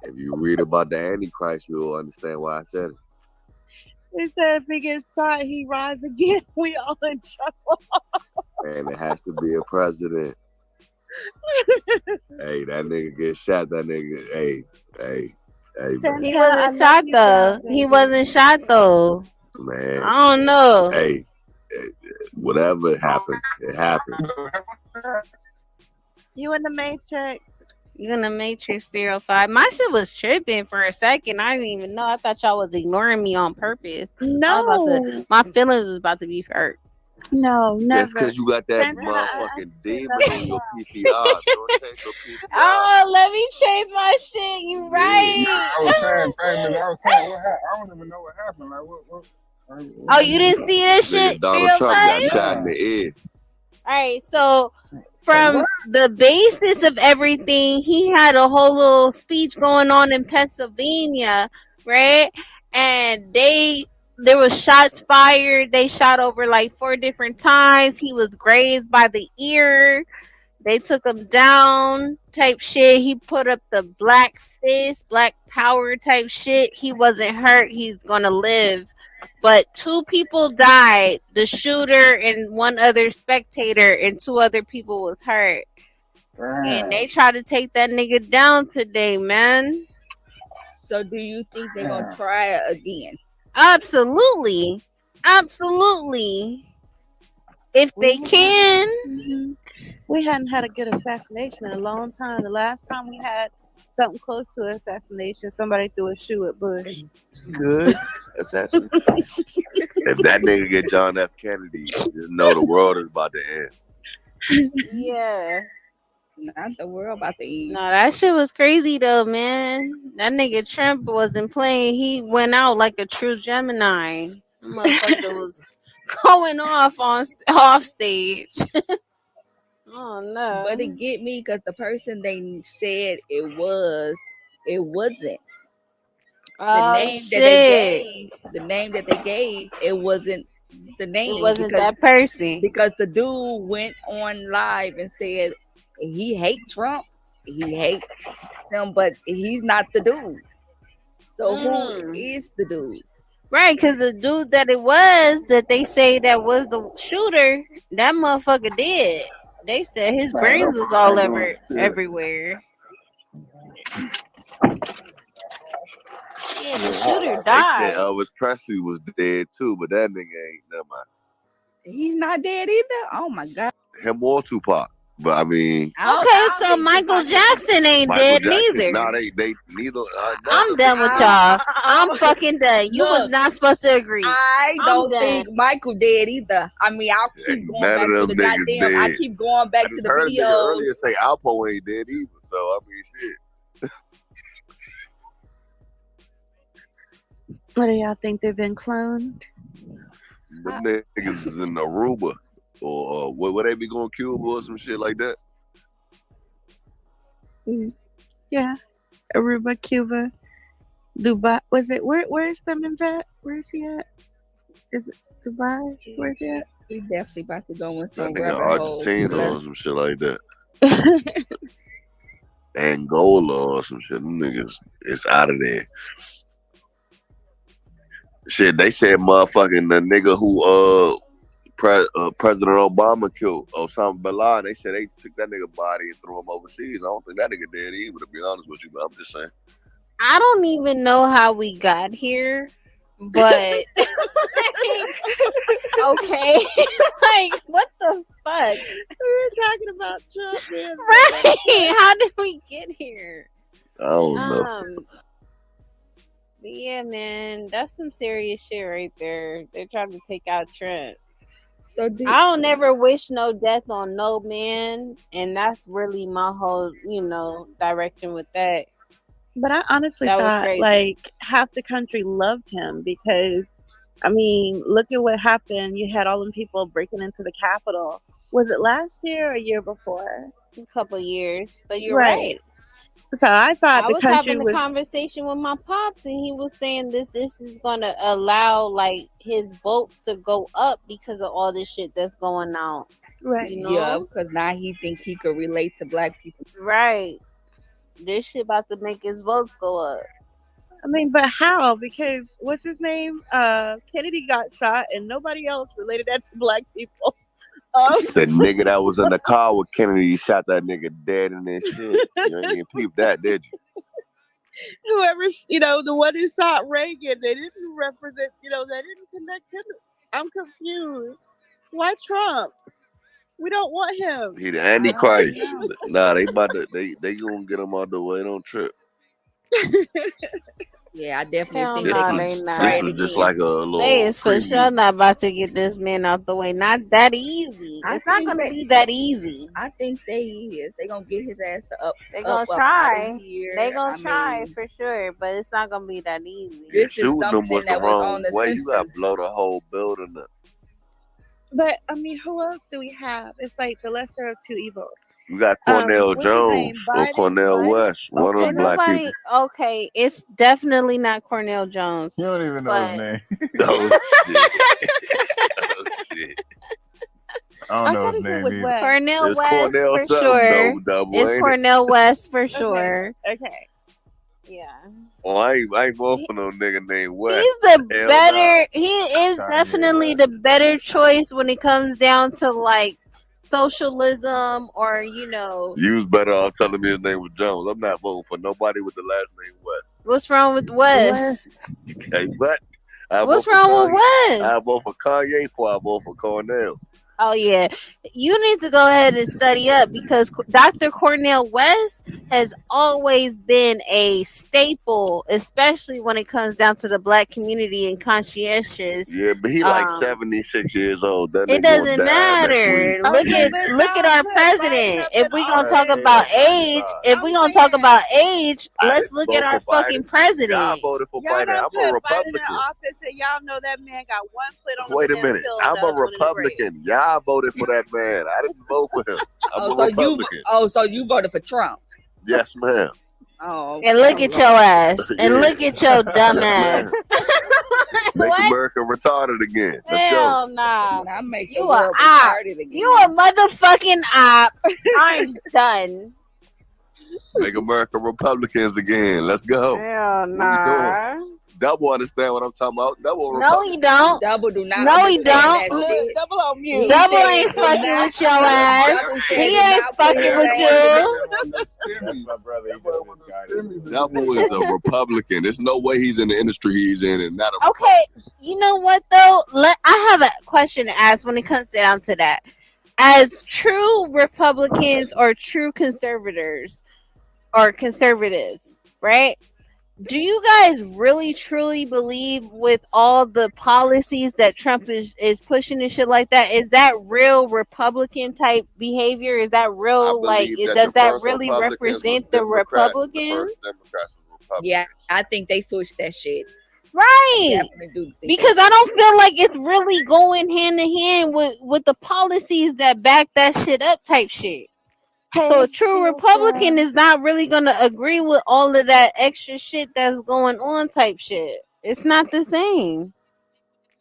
If you read about the Antichrist, you'll understand why I said it. He said if he gets shot, he rise again. We all in trouble. And it has to be a president. Hey, that nigga get shot. That nigga, hey, man. He wasn't shot though. He wasn't shot though. Man, I don't know. Hey, whatever happened, it happened. You in the Matrix. You in the Matrix 05. My shit was tripping for a second. I didn't even know. I thought y'all was ignoring me on purpose. No. My feelings was about to be hurt. No, never. That's because you got that motherfucking demon on your PTR. Don't change your PTR. Oh, let me change my shit. You right. I was saying, famous. I was saying, what happened? I don't even know what happened. Like, what Oh, you didn't see this shit? Donald Trump got shot in the head. All right, so from the basis of everything, he had a whole little speech going on in Pennsylvania, right? And there was shots fired. They shot over like 4 different times. He was grazed by the ear. They took him down type shit. He put up the black fist, black power type shit. He wasn't hurt. He's going to live. But 2 people died, the shooter and 1 other spectator, and 2 other people was hurt. And they tried to take that nigga down today, man. So do you think they're going to try it again? Absolutely. Absolutely. If they can. We hadn't had a good assassination in a long time. The last time we had something close to an assassination, somebody threw a shoe at Bush. Good assassination. If that nigga get John F. Kennedy, just know the world is about to end. Yeah. Not the world about to eat. No, that shit was crazy though, man. That nigga Trump wasn't playing. He went out like a true Gemini. That motherfucker was going off stage. Oh no. But it get me because the person they said it wasn't. Oh, The name that they gave, it wasn't the name. It wasn't that person. Because the dude went on live and said he hates Trump, he hates him, but he's not the dude. So who is the dude? Right, because the dude that it was that they say that was the shooter, that motherfucker did. They said his brains was all everywhere. Yeah, the shooter They died. said Elvis Presley was dead too, but that nigga ain't. Never mind. He's not dead either. Oh my god. Him or Tupac, but I mean. Okay, so Michael Jackson ain't dead neither. Nah, they neither. I'm done with y'all. I'm fucking done. You was not supposed to agree. I don't think Michael dead either. I mean, I'll keep going back to the goddamn. I keep going back to the heard a nigga video. earlier say Alpo ain't dead either. So I mean, shit. What do y'all think? They've been cloned? Them niggas is in Aruba or where they be going Cuba or some shit like that. Yeah, Aruba, Cuba, Dubai. Was it where is Simmons at? Where is he at? Is it Dubai? Where's he at? He definitely about to go in That some nigga rabbit hole. Argentina or some shit like that. Angola or some shit. Them niggas is out of there. Shit, they said motherfucking the nigga who President Obama killed Osama bin Laden. They said they took that nigga body and threw him overseas. I don't think that nigga dead either, to be honest with you, but I'm just saying. I don't even know how we got here, but okay. Like, what the fuck? We're talking about Trump, man. Right. How did we get here? I don't know. But yeah, man, that's some serious shit right there. They're trying to take out Trump. So I don't ever wish no death on no man, and that's really my whole, direction with that. But I honestly That was thought crazy. like half the country loved him because, I mean, look at what happened. You had all them people breaking into the Capitol. Was it last year or a year before? A couple years, but you're right. So I thought I the was country having a was conversation with my pops, and he was saying this is gonna allow like his votes to go up because of all this shit that's going on. right. You know? Yeah, because now he think he could relate to black people. Right. This shit about to make his votes go up. I mean, but how? Because what's his name? Kennedy got shot, and nobody else related that to black people. The nigga that was in the car with Kennedy shot that nigga dead in his shit. You ain't even peep that, did you? Whoever, the one who shot Reagan, they didn't represent, they didn't connect him. I'm confused. Why Trump? We don't want him. He the Antichrist. Nah, they about to they gonna get him out the way. Don't trip. Yeah, I definitely Hell think no, they're gonna they not. try This it was just again. like a little They is for preview. sure not about to get this man out the way. Not that easy. I It's not think gonna that- be that easy. I think they is. They gonna get his ass to up. They gonna up try. outta here. They gonna try mean, for sure, but it's not gonna be that easy. Yeah, This is shooting them something was the that was wrong on the way. You gotta Simpsons. blow the whole building up. But I mean, who else do we have? It's like the lesser of two evils. You got Cornell What's his name? Jones or Biden? Cornell West. One of Okay, them black nobody. people. Okay, it's definitely not Cornell Jones. You don't even know his name. Oh shit. Oh shit. I don't know his name either. Cornell It's West Cornell for something, sure. double, It's ain't it? Cornell West for sure. Okay. Yeah. Oh, I ain't voting for no nigga named West. He's the Hell better. He is Kanye definitely the better choice when it comes down to like socialism or You was better off telling me his name was Jones. I'm not voting for nobody with the last name West. what's wrong with West? Okay, but I What's vote for wrong with Kanye. West? I vote for Kanye before I vote for Cornell. Oh yeah, you need to go ahead and study up because Dr. Cornel West has always been a staple, especially when it comes down to the black community and conscientious. Yeah, but he like 76 years old. That It nigga gonna doesn't die next week. matter. Look at our president. If we gonna talk about age, let's look at Vote our for Biden. fucking Y'all president. voted for Y'all Biden. don't I'm a put Biden in Republican. office, and y'all know that man got one foot on the Wait a banana minute. peel and I'm the a other one in the grave. Republican. Y'all voted for that man. I didn't vote for him. I'm a Republican. So you voted for Trump? Yes, ma'am. Oh, And look at your ass. And Yeah. look at your dumb ass. Make America retarded again. Let's Hell go. nah. I make You a op. You a motherfucking op. I'm done. Make America Republicans again. Let's go. Hell What we nah. doing? Double understand what I'm talking about. Double No, Republican. he don't. Double do not. No, he don't. Double on mute. Double ain't fucking with your ass. He ain't fucking with you. Double is a Republican. There's no way he's in the industry he's in and not a Okay, you know what though? I have a question to ask when it comes down to that. As true Republicans or true conservators or conservatives, right? Do you guys really truly believe with all the policies that Trump is pushing and shit like that? Is that real Republican type behavior? Is that real? Like, does that really represent the Republicans? Yeah, I think they switched that shit. Right. Because I don't feel like it's really going hand in hand with the policies that back that shit up type shit. So a true Republican is not really gonna agree with all of that extra shit that's going on type shit. It's not the same.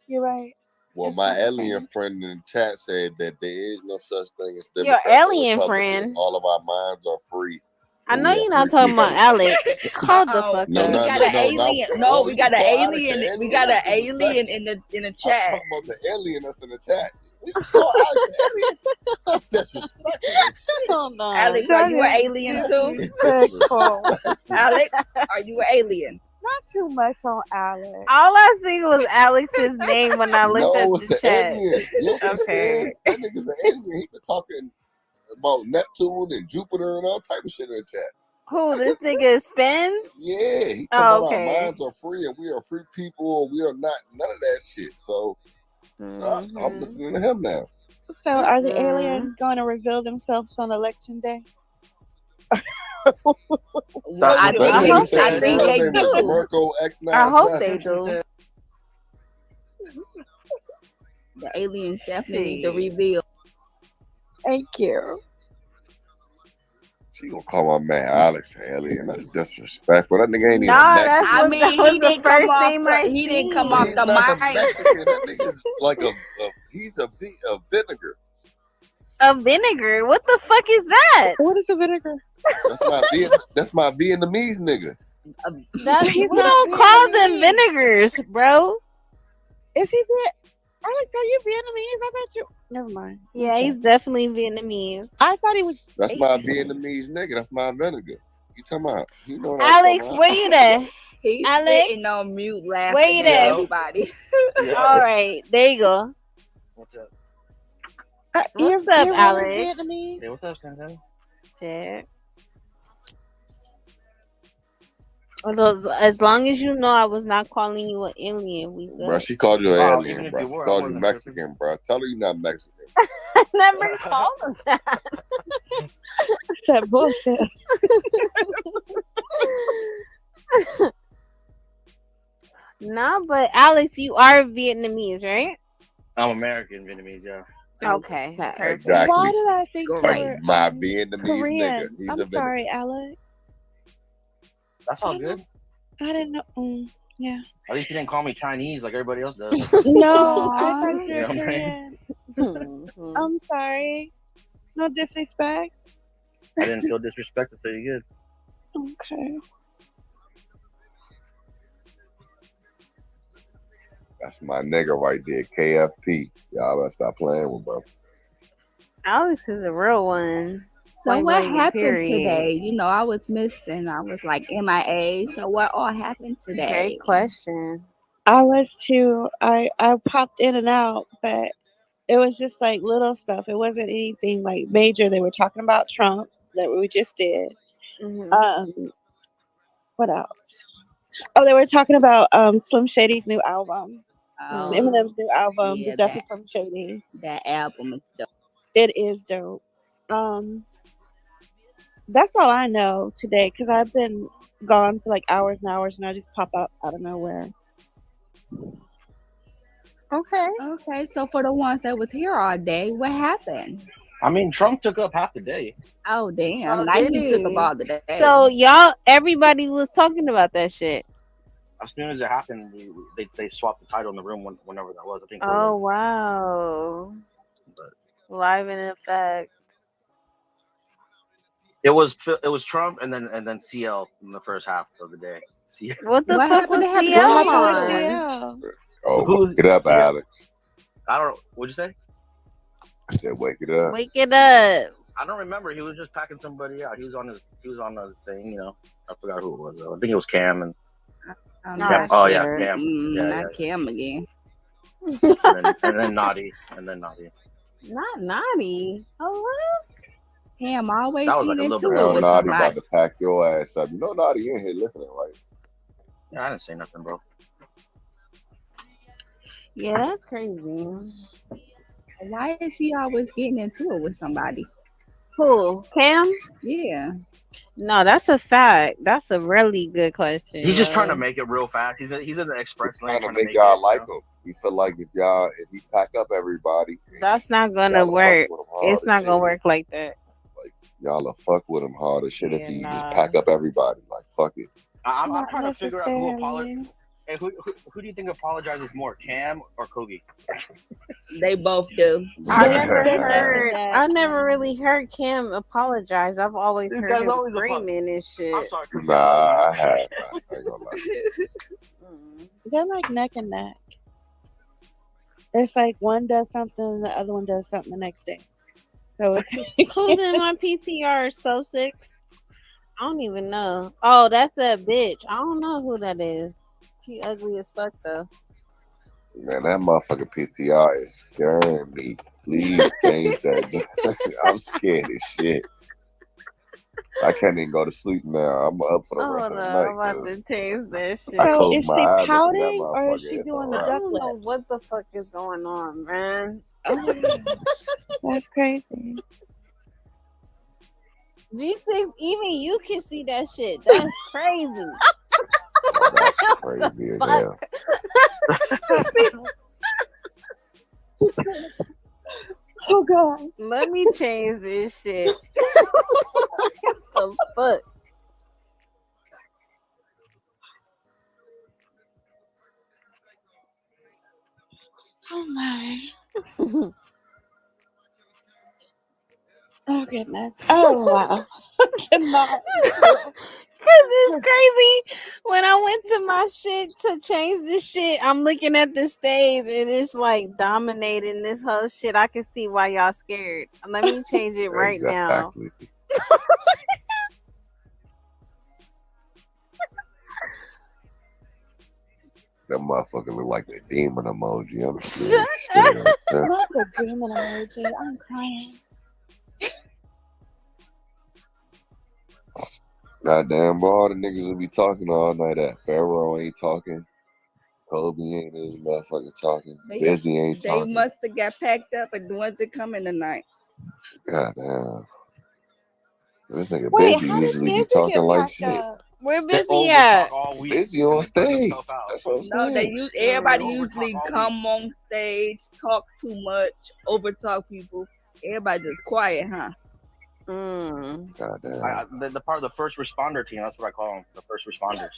You're right. Well, my alien friend in the chat said that there is no such thing as Your Democrats or alien Republicans. friend. All of our minds are free. I know you're not talking about Alex. Hold the fuck No, up. We got an alien. No, we got an alien. We got an alien in the I'm chat. talking about the alien that's in the chat. We call Alex an alien? That's disrespectful as shit. Hold on. Alex, are you an alien too? Alex, are you an alien? Not too much on Alex. All I see was Alex's name when I looked No, at it's the an chat. alien. Yes, Okay. that nigga's an alien. He been talking about Neptune and Jupiter and all type of shit in the chat. Who, this nigga Spence? Yeah, he talking Oh, about okay. our minds are free and we are free people. We are not none of that shit. So I'm listening to him now. So are the aliens going to reveal themselves on election day? Well, I think they do. I hope they do. The aliens definitely need to reveal. Thank you. She gonna call my man Alex an alien. That's disrespectful. That nigga ain't even Nah, Mexican. that's what, that was the first thing I He didn't seen. come off He's the not a mic. Mexican. That nigga's like he's a vinegar. A vinegar? What the fuck is that? What is a vinegar? That's my Vietnamese nigga. We don't call them vinegars, bro. Is he Alex, are you Vietnamese? I thought you. Never mind. Yeah, he's definitely Vietnamese. I thought he was. That's my Vietnamese nigga. That's my vinegar. You talking about? He know what Alex, I'm where you at? He's Alex? sitting on mute laughing Where you at at? everybody. All right, there you go. What's up? What's up, you're Alex? really Vietnamese? Hey, what's up, Santana? Shit. Although, as long as you know I was not calling you an alien, we good. Bro, she called you an Oh, alien, even if bro. you She were, I called you wasn't Mexican, bro. Tell her you're not Mexican. I never called him that. That bullshit. No, but Alex, you are Vietnamese, right? I'm American Vietnamese, yeah. Okay. Exactly. Why did I think you were My Vietnamese Korean? nigga. He's I'm a sorry, Alex. That's all good. I didn't know. Yeah. At least you didn't call me Chinese like everybody else does. No, I thought you You were know what I'm saying? Korean. I'm sorry. No disrespect. I didn't feel disrespected, so you good. Okay. That's my nigga right there, KFP. Y'all better stop playing with, bro. Alex is a real one. So Point what blank, happened period. today? You know, I was missing. I was like MIA. So what all happened today? Great question. I was too. I popped in and out, but It was just like little stuff. It wasn't anything like major. They were talking about Trump that we just did. What else? Oh, they were talking about Slim Shady's new album. Eminem's new album, yeah, The Death of Slim Shady. That album is dope. It is dope. That's all I know today because I've been gone for like hours and hours, and I just pop up out of nowhere. Okay. So for the ones that was here all day, what happened? I mean, Trump took up half the day. Oh damn! Oh, Now did he took he? up all the day. So y'all, everybody was talking about that shit. As soon as it happened, they swapped the title in the room whenever that was. I think. Oh wow! Live in effect. It was Trump and then CL in the first half of the day. CL. What the fuck was to have CL Trump on? Oh, Who's wake it up, CL? Alex. I don't know. What'd you say? I said, wake it up. Wake it up. I don't remember. He was just packing somebody out. He was on the thing. You know, I forgot who it was. I think it was Cam and. Cam. Oh yeah, Cam. Not Cam again. and then Naughty. Not naughty. Oh what? Cam always That was like a getting little into bit. it with Naughty somebody. about to pack your ass up. You know Naughty in here listening, right? Yeah, I didn't say nothing, bro. Yeah, that's crazy. Why is he always getting into it with somebody? Who? Cam? Yeah. No, that's a fact. That's a really good question. He's just trying to make it real fast. He's in the express lane Trying to make y'all like him. He feel like if he pack up everybody, That's not gonna work. It's not gonna work like that. y'all will fuck with him hard as shit if he just pack up everybody. Like fuck it. I'm Not trying to figure out who necessarily. apologizes. Hey, who do you think apologizes more, Cam or Kogi? They both do. I never really heard Cam apologize. I've always This heard guy's him always screaming and shit. I'm sorry, Nah, I have. I ain't gonna lie. They're like neck and neck. It's like one does something, and the other one does something the next day. So it's Who's in my PTR? So six. I don't even know. Oh, that's that bitch. I don't know who that is. She ugly as fuck though. Man, that motherfucking PCR is scaring me. Please change that. I'm scared as shit. I can't even go to sleep now. I'm up for the rest of the night. I'm about to change that shit. I So close is my she eyes and see that pouting or is motherfucker. she It's doing the alright. I duck don't know lips? what the fuck is going on, man. That's crazy. G6, even you can see that shit. That's crazy. Oh, that's crazy as hell. Oh god. Let me change this shit. What the fuck? Oh my. Oh goodness. Oh wow. Cannot. Cause it's crazy. When I went to my shit to change this shit, I'm looking at the stage and it's like dominating this whole shit. I can see why y'all scared. Let me change it right now. Exactly. That motherfucker look like the demon emoji. I'm scared as shit. Not the demon emoji. I'm crying. Goddamn, boy, all the niggas will be talking all night. That Pharaoh ain't talking. Kobe ain't this motherfucker talking. Busy ain't They talking. must have got packed up and the ones that coming tonight. Goddamn. This nigga Wait, Busy how did usually be Busy talking get like packed shit. up? Where They Busy at? overtalk all week. Busy on stage. That's what I'm No, saying. everybody Overtalk usually all come on stage, talk too much, overtalk people. Everybody just quiet, huh? Goddamn. The part of the first responder team. That's what I call them. The first responders.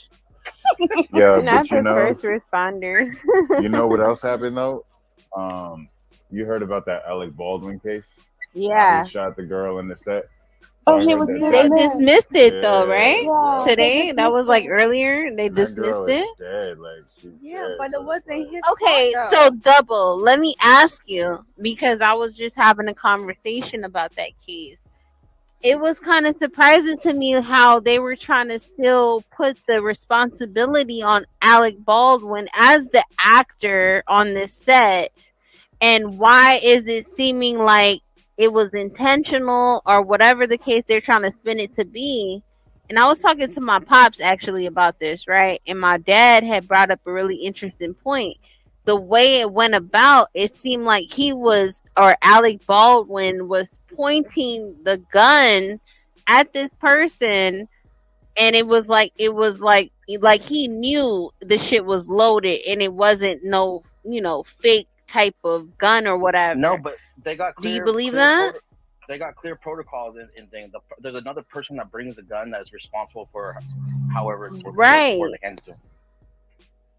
Yeah, Not but you the know, first responders. you know what else happened though? You heard about that Alec Baldwin case? Yeah. He shot the girl in the set. Oh, I he heard was that They that- dismissed it though, Yeah, right? yeah. Today? That was like earlier. They That dismissed girl it. is dead. Like she's Yeah, dead. but it wasn't his Okay, fault, so though. double. Let me ask you because I was just having a conversation about that case. It was kind of surprising to me how they were trying to still put the responsibility on Alec Baldwin as the actor on this set. And why is it seeming like it was intentional or whatever the case they're trying to spin it to be? And I was talking to my pops actually about this, right? And my dad had brought up a really interesting point. The way it went about, it seemed like he was, or Alec Baldwin was pointing the gun at this person, and it was like he knew the shit was loaded, and it wasn't no fake type of gun or whatever. No, but they got Do you clear. believe that? They got clear protocols and things. There's another person that brings the gun that is responsible for however it's Right. where they hand it to.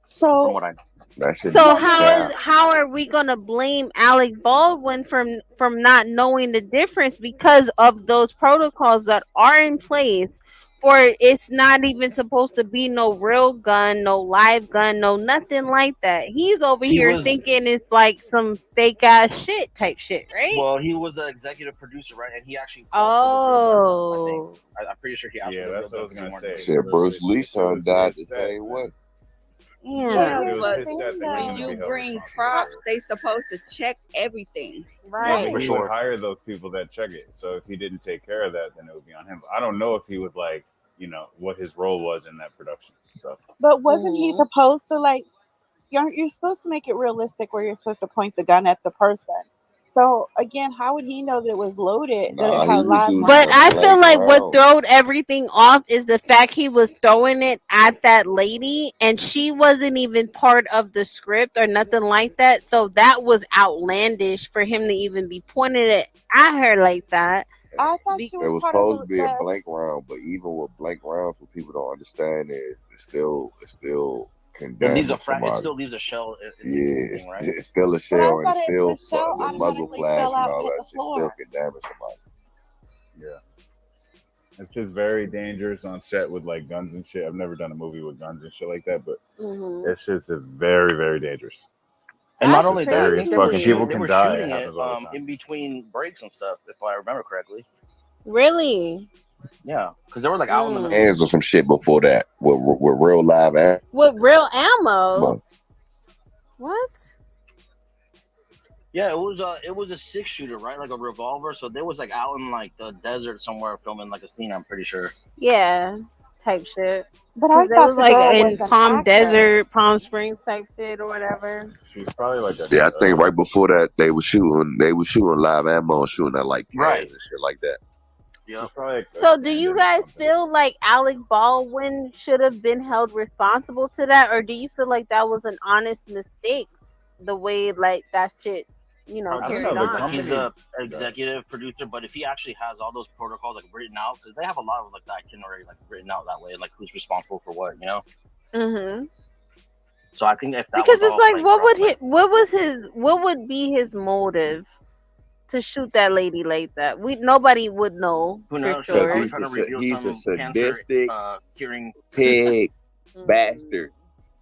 So From what I know. So how are we gonna blame Alec Baldwin from not knowing the difference because of those protocols that are in place? For it's not even supposed to be no real gun, no live gun, no nothing like that. He's over He here was- thinking it's like some fake ass shit type shit, right? Well, he was an executive producer, right? And he actually. Oh. I'm pretty sure he asked Yeah, for the that's what I was real gun. gonna say. Shit, Bruce Lee's son died the set, same way. yeah, It was but his set that when he you would be held bring responsible props, for. they supposed to check everything. Yeah, but Right. he would hire those people that check it. So if he didn't take care of that, then it would be on him. I don't know if he would what his role was in that production. So But wasn't he supposed to you're supposed to make it realistic where you're supposed to point the gun at the person. So again, how would he know that it was loaded? That it had live But I feel like what throwed everything off is the fact he was throwing it at that lady and she wasn't even part of the script or nothing like that. So that was outlandish for him to even be pointing it at her like that. I thought she It was part of supposed to be a the blank round, but even with blank rounds, what people don't understand is it's still It condemning leaves a it somebody. still leaves a shell. Yeah, Thing, right? it's still a But I shell and thought it's it still the shell the muzzle automatically flash fell and out all to that the shit still floor. condemning somebody. yeah, it's just very dangerous on set with like guns and shit. I've never done a movie with guns and shit like that, but it's just very, very dangerous. And not It's only just that, I scary think as they fuck, were and shooting, people they can were die. shooting It it happens all the time. in between breaks and stuff, if I remember correctly. Really? Yeah, because they were like out in the middle. Hands or some shit before that with real live ammo. With real ammo. What? Yeah, it was a 6-shooter, right? Like a revolver. So they was like out in like the desert somewhere filming like a scene. I'm pretty sure. Yeah, type shit. But I Because it thought was the like girl in was an Palm actor. Desert, Palm Springs type shit or whatever. She's probably like a Yeah, I think right before that they were shooting live ammo and shooting at like cans and shit like that. She's probably like So do you guys feel like Alec Baldwin should have been held responsible to that, or do you feel like that was an honest mistake? The way like that shit, carried on. He's a executive producer, but if he actually has all those protocols like written out, because they have a lot of like the itinerary like written out that way, like who's responsible for what, Mm-hmm. So I think if that Because was it's all, like, what would be his motive to shoot that lady like that? Nobody would know Who for knows? sure. He's a sadistic hearing pig bastard,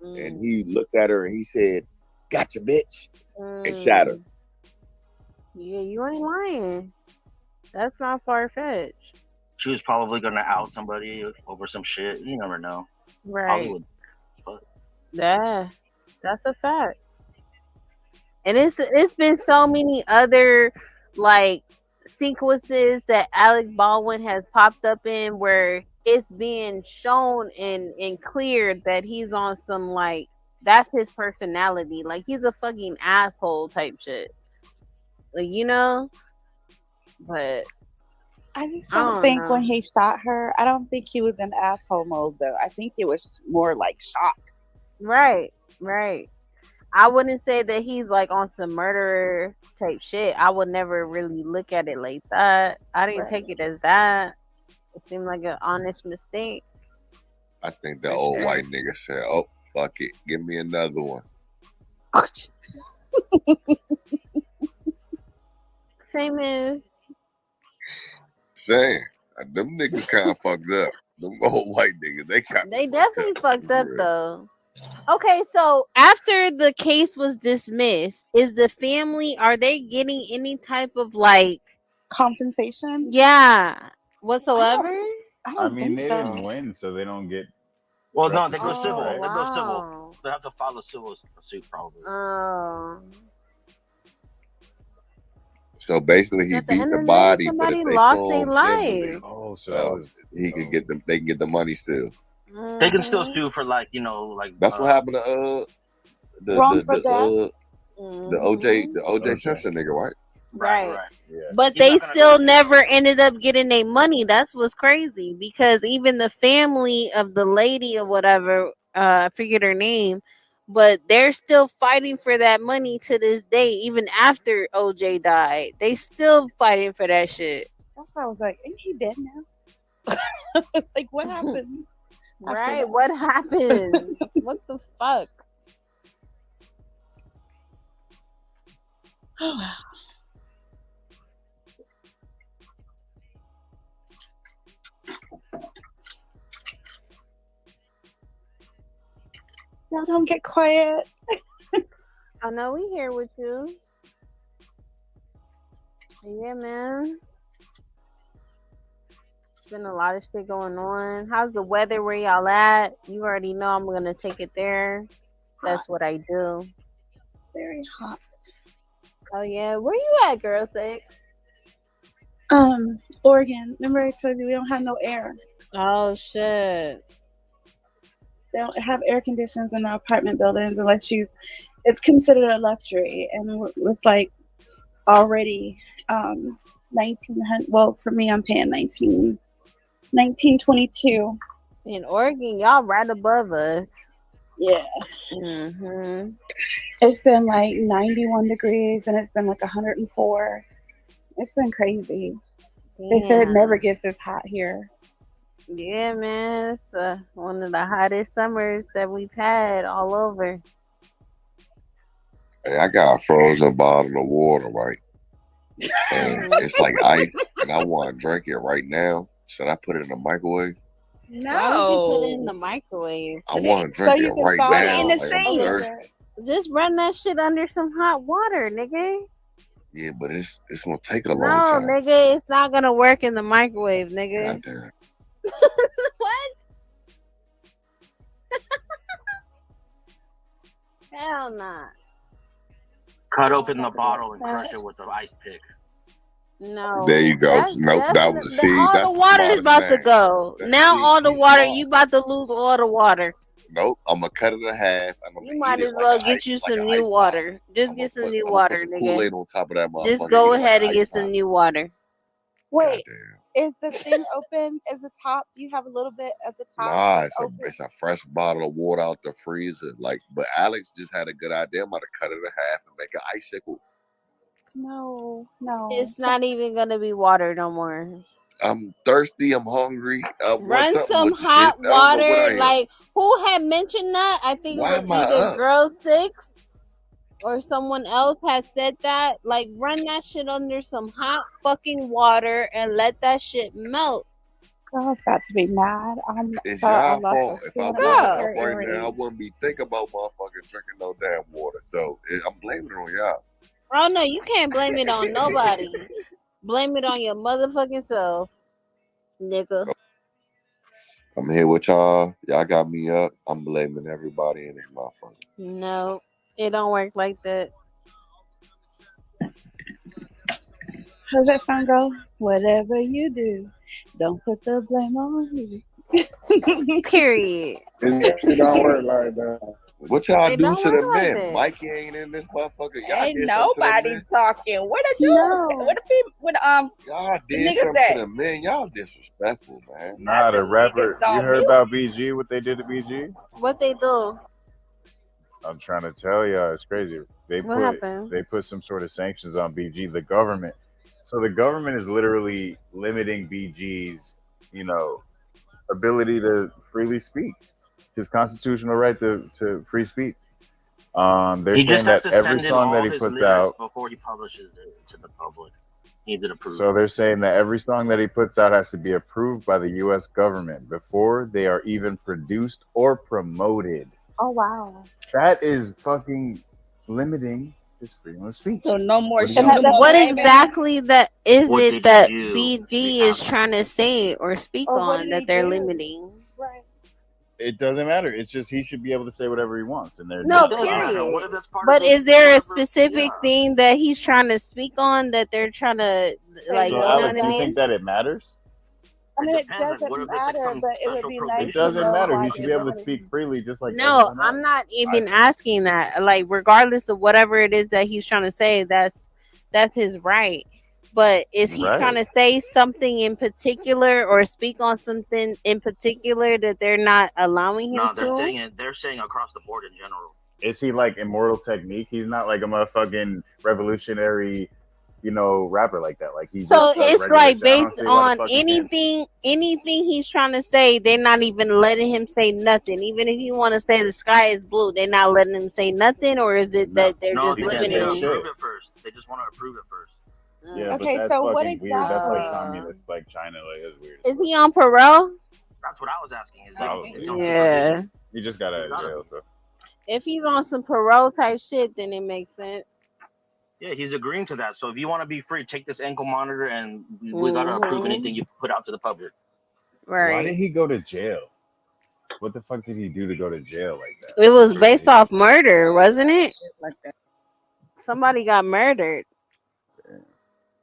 and he looked at her and he said, "Gotcha, bitch," and shot her. Yeah, you ain't lying. That's not far fetched. she was probably gonna out somebody over some shit. You never know. Right. Hollywood. Yeah, that's a fact. And it's been so many other like sequences that Alec Baldwin has popped up in where it's being shown and clear that he's on some like that's his personality. Like he's a fucking asshole type shit. Like, but I just I don't don't think know. when he shot her, I don't think he was in asshole mode though. I think it was more like shock. Right. I wouldn't say that he's like on some murderer type shit. I would never really look at it like that. I didn't take it as that. It seemed like an honest mistake. I think the old white nigga said, "Oh, fuck it, give me another one." Same as Saying, them niggas kind of fucked up. Them old white niggas, they definitely fucked up though. Okay, so after the case was dismissed, is the family are they getting any type of like compensation? Yeah, whatsoever. I mean, they didn't win, so they don't get. Well, no, they go restitution, civil. right? They go civil. They have to file a civil suit probably. Oh. So basically, he At the beat end the of the day, body, but if somebody they lost sue their him, civilly, life. Oh, so that was. he can get them. They can get the money still. They can still Mhm. sue for like like. That's what happened to Wrongful death. the OJ Okay. Simpson nigga, right? Right. Yeah. But He's they not gonna go still to jail. never ended up getting their money. That's what's crazy because even the family of the lady or whatever, I forget her name, but they're still fighting for that money to this day, even after OJ died. They still fighting for that shit. That's why I was like, ain't he dead now? It's like, what happens? Right? What happened? What the fuck? Y'all don't get quiet. I know we here with you. Yeah, man. It's been a lot of shit going on. How's the weather where y'all at? You already know I'm gonna take it there. That's what I do. Very hot. Oh yeah, where you at, girl? Six. Oregon. Remember I told you we don't have no air. Oh shit. They don't have air conditions in the apartment buildings unless you. It's considered a luxury, and it's like already 1900. Well, for me, I'm paying 1922. In Oregon, y'all right above us. Yeah. Mhm. It's been like 91 degrees, and it's been like 104. It's been crazy. They said it never gets this hot here. Yeah, man. It's one of the hottest summers that we've had all over. Hey, I got a frozen bottle of water, right? And it's like ice, and I want to drink it right now. Should I put it in the microwave? Why would you put it in the microwave? I want to drink it right now. Like, I'm thirsty. Just run that shit under some hot water, nigga. Yeah, but it's gonna take a long No, time. nigga, it's not gonna work in the microwave, nigga. Goddamn. What? Hell nah. Cut open the bottle and crush it with the ice pick. No. There you go. Nope, that was all the water is about to go. Now all the water, smart. you about to lose all the water. Nope, I'm gonna cut it in half. I'm gonna You might as well get you some new water. Just get some new water, Kool-Aid nigga. on top of that motherfucker. Just go and ahead and ice get pop. some new water. Wait, is the thing open? Is the top? You have a little bit at the top. Nah, it's a fresh bottle of water out the freezer. Like, but Alex just had a good idea. I'm about to cut it in half and make an icicle. No. It's not even gonna be water no more. I'm thirsty. I'm hungry. Run something some with the hot shit. I don't know what I water. am. Like who had mentioned that? I think Why it was am I either up? Girl 6 or someone else had said that. Like run that shit under some hot fucking water and let that shit melt. I was about to be mad. It's I y'all lost fault. a If I feeling wasn't about up her right now, I earrings. wouldn't be thinking about motherfucking drinking no damn water. So I'm blaming it on y'all. Oh no, you can't blame it on nobody. Blame it on your motherfucking self, nigga. I'm here with y'all. Y'all got me up. I'm blaming everybody in this motherfucker. No, it don't work like that. How's that song go? Whatever you do, don't put the blame on me. Period. It don't work like that. What y'all It do don't to the work like men? that. Mikey ain't in this motherfucker. Y'all Ain't did something to the nobody men. talking. What the dudes? What the people? What Y'all the did niggas something at? to the men. Y'all disrespectful, man. Nah, the rapper. niggas You on heard mute. about BG? What they did to BG? What they do? I'm trying to tell y'all, it's crazy. What happened? They put some sort of sanctions on BG, the government. So the government is literally limiting BG's, ability to freely speak, his constitutional right to free speech. They're He saying just has that to every send in song that all he his puts lyrics out. before he publishes it to the public. Needs it approved. So they're saying that every song that he puts out has to be approved by the U.S. government before they are even produced or promoted. Oh wow. That is fucking limiting his freedom of speech. So no more. What exactly that is What it did that you do BG is trying to say or speak Or what on did that he they're do? limiting? Right. It doesn't matter. It's just he should be able to say whatever he wants, and they're No, not period. What if that's part But of the is there a whatever? specific thing that he's trying to speak on that they're trying to like? So, You know Alex, what I you think mean? that it matters? I mean, it depends. Like, doesn't what if it's like matter, some but it would special be provision? nice It to doesn't know matter. why He should they're be able to limiting. speak freely, just like No, everyone I'm else. not even asking that. Like, regardless of whatever it is that he's trying to say, that's his right. But is he trying Right. to say something in particular or speak on something in particular that they're not allowing him No, they're to? saying it. They're saying across the board in general. Is he like Immortal Technique? He's not like a motherfucking revolutionary, rapper like that. Like he's So just a it's regular like shit. I don't based see why the on fuck he can't. anything he's trying to say, they're not even letting him say nothing. Even if you want to say the sky is blue, they're not letting him say nothing, or is it that they're No, just they just limiting want to him? approve it first. They just want to approve it first. Yeah, Okay, but that's so what fucking weird. That's like exactly? communist, like China. Like that's weird. Is he on parole? That's what I was asking. Is Probably. on Yeah. supervision? He just got out of jail, so. If he's on some parole type shit, then it makes sense. Yeah, he's agreeing to that. So if you want to be free, take this ankle monitor, and we gotta approve anything you put out to the public. Right. Why did he go to jail? What the fuck did he do to go to jail like that? It was based off murder, wasn't it? Like that. Somebody got murdered.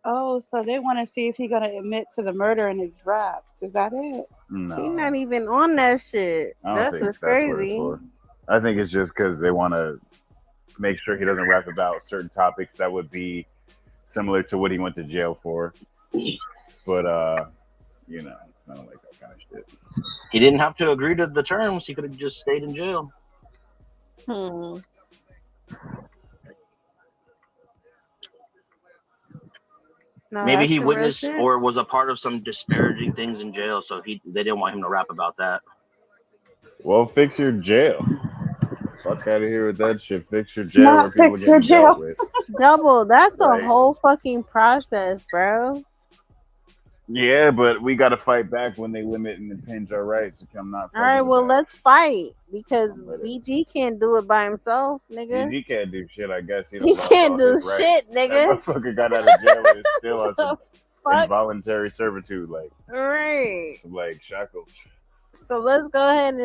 Oh, so they want to see if he's gonna admit to the murder in his raps. Is that it? No, He's not even on that shit. I don't That's think what's that's what it's crazy. for. I think it's just because they want to make sure he doesn't rap about certain topics that would be similar to what he went to jail for. But I don't like that kind of shit. He didn't have to agree to the terms. He could have just stayed in jail. No, Maybe that's he some real witnessed shit. or was a part of some disparaging things in jail, so they didn't want him to rap about that. Well, fix your jail. Fuck out of here with that shit. Fix your jail Not where people are fix your getting dealt jail. with. Double. That's a Right. whole fucking process, bro. Yeah, but we got to fight back when they limit and impinge our rights. If I'm not All right, fucking well, with that. let's fight because BG can't do it by himself, nigga. BG can't do shit, I guess. He lost can't all do his shit, rights. nigga. That motherfucker got out of jail and is still on some Fuck. involuntary servitude, like Right. some like shackles. So let's go ahead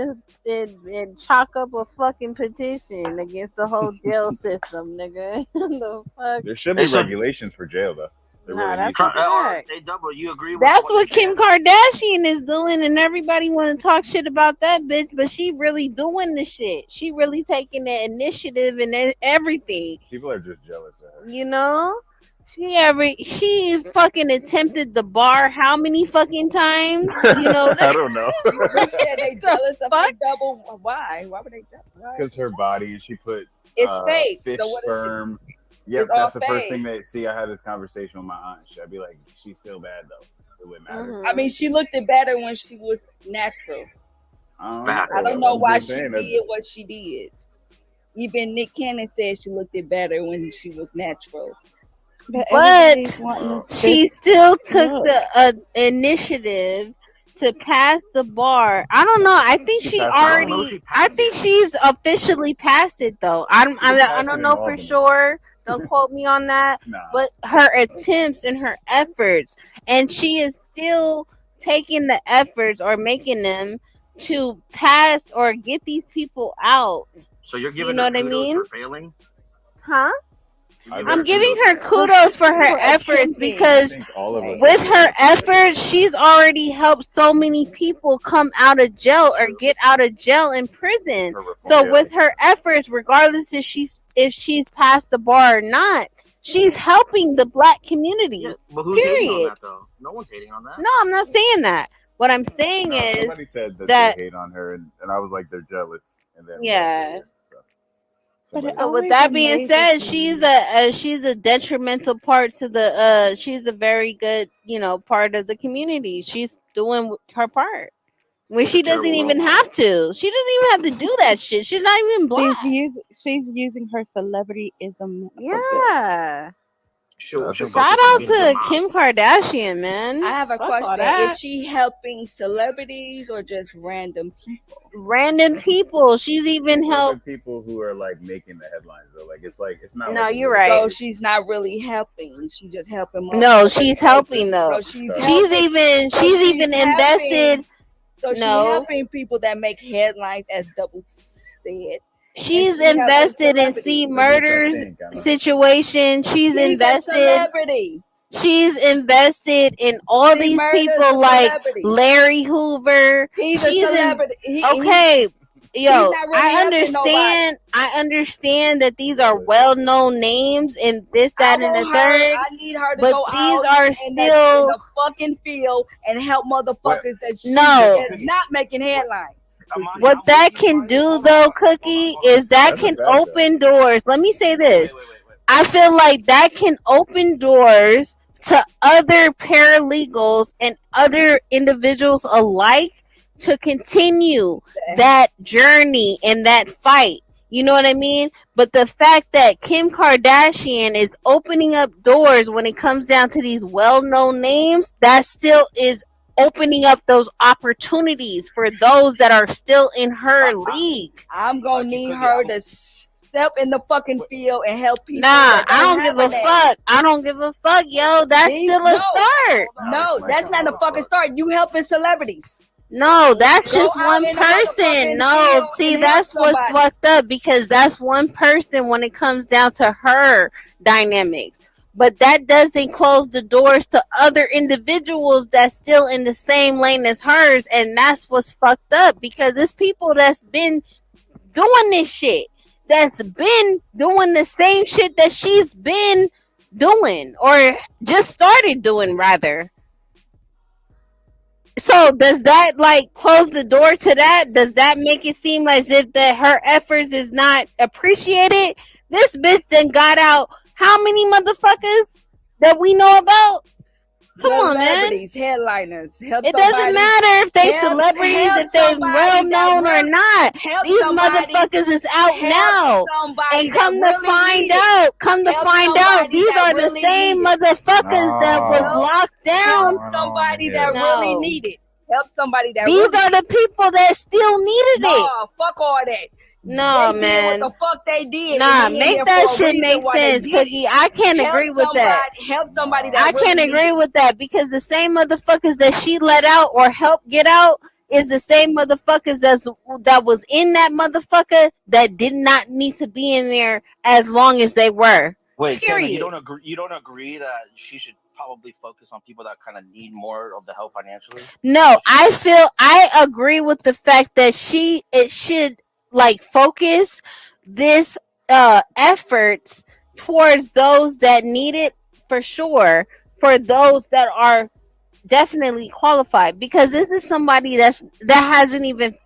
and chalk up a fucking petition against the whole jail system, nigga. The fuck? There should be regulations for jail, though. There Nah, really that's needs to a be. fact. Hey, Double, you agree with That's what Kim Kardashian is doing, and everybody want to talk shit about that bitch, but she really doing the shit. She really taking the initiative and everything. People are just jealous of her. You know, she fucking attempted the bar how many fucking times? You know, I don't know. They said they jealous of her double. Why? Why would they jealous? Why? Because her body, she put It's fake. fish So what is she? sperm. Yep, It's all that's the first fake. thing that. See, I had this conversation with my aunt. I'd be like, she's still bad though. It wouldn't matter. I mean, she looked it better when she was natural. I don't know why she did what she did. Even Nick Cannon said she looked it better when she was natural. But she still took the initiative to pass the bar. I don't know. I think she already. I think she's officially passed it though. I don't know for sure. Don't quote me on that. But her attempts and her efforts, and she is still taking the efforts or making them to pass or get these people out. So you're You giving know her what I kudos mean? for failing? Huh? I'm giving her kudos for her efforts because with her efforts, she's already helped so many people come out of jail or get out of jail and prison. So with her efforts, regardless if she's passed the bar or not, she's helping the black community. But who's hating on Period. that though? No one's hating on that. No, I'm not saying that. What I'm saying is Somebody said that that they hate on her, and I was like, they're jealous. And then yeah. But So with that being said, she's a detrimental part to the she's a very good, part of the community. She's doing her part. When she doesn't even have to. She doesn't even have to do that shit. She's not even black. She's using her celebrityism. Yeah. Shout Shout out to Kim Kardashian, man. I have a Fuck all question. that. Is she helping celebrities or just random people? Random people. She's even It's other helped. people who are like making the headlines though. Like it's not. No, like you're right. So she's not really helping. She just helping. No, she's helping though. So she's She's helping. even So she's invested. So she helping people that make headlines, as Double said. She's invested in C Murder's situation. She's invested. A celebrity. She's invested in all these people like Larry Hoover. He's a celebrity. Okay. Yo, really I understand that these are well-known names and this, that, and the third. I need her to but go these out are in still the fucking field and help motherfuckers that is not making headlines. What that can do though, Cookie, is that can open doors. Let me say this. I feel like that can open doors to other paralegals and other individuals alike to continue that journey and that fight. You know what I mean? But the fact that Kim Kardashian is opening up doors when it comes down to these well-known names, that still is opening up those opportunities for those that are still in her league. I'm gonna need her to step in the fucking field and help people. I don't give a fuck. I don't give a fuck, yo. That's still a start. No, that's not a fucking start. You helping celebrities. No, that's just one person. No, see, that's what's fucked up, because that's one person when it comes down to her dynamics. But that doesn't close the doors to other individuals that's still in the same lane as hers. And that's what's fucked up, because it's people that's been doing this shit, that's been doing the same shit that she's been doing, or just started doing, rather. So does that like close the door to that? Does that make it seem as if that her efforts is not appreciated? This bitch then got out how many motherfuckers that we know about? Come on, man. Celebrities, headliners. It doesn't matter if they celebrities, if they're well known or not. These motherfuckers is out now. And come to find out, these are the same motherfuckers that was locked down. Help somebody that really needed. Help somebody that These are the people that still needed it. Fuck all that. No, they man. What the fuck they did? Nah, make that shit make sense, Cookie. I can't agree with that. Help somebody that I can't agree with that, because the same motherfuckers that she let out or helped get out is the same motherfuckers that was in that motherfucker that did not need to be in there as long as they were. Wait, period. Kevin, you don't agree that she should probably focus on people that kind of need more of the help financially? No, I agree with the fact that it should like focus this efforts towards those that need it, for sure, for those that are definitely qualified, because this is somebody that hasn't even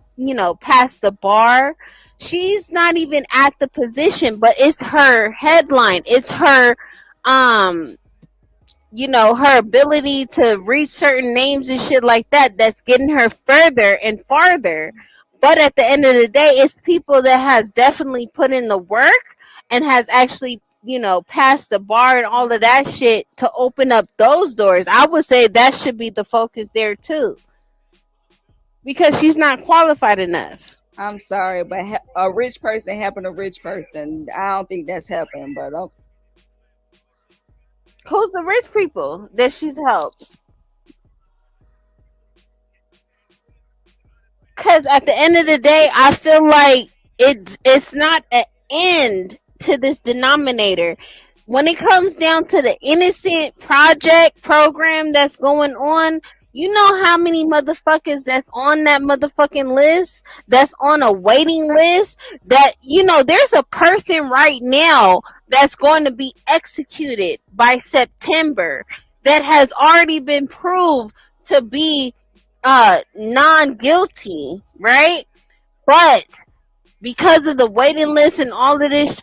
passed the bar. She's not even at the position, but it's her headline, it's her her ability to reach certain names and shit like that that's getting her further and farther. But at the end of the day, it's people that has definitely put in the work and has actually, passed the bar and all of that shit to open up those doors. I would say that should be the focus there too, because she's not qualified enough. I'm sorry, but a rich person helping a rich person, I don't think that's helping. But okay. Who's the rich people that she's helped? Because at the end of the day, I feel like it's not an end to this denominator. When it comes down to the innocent project program that's going on, you know how many motherfuckers that's on that motherfucking list, that's on a waiting list, that, there's a person right now that's going to be executed by September that has already been proved to be non-guilty, right? But because of the waiting list and all of this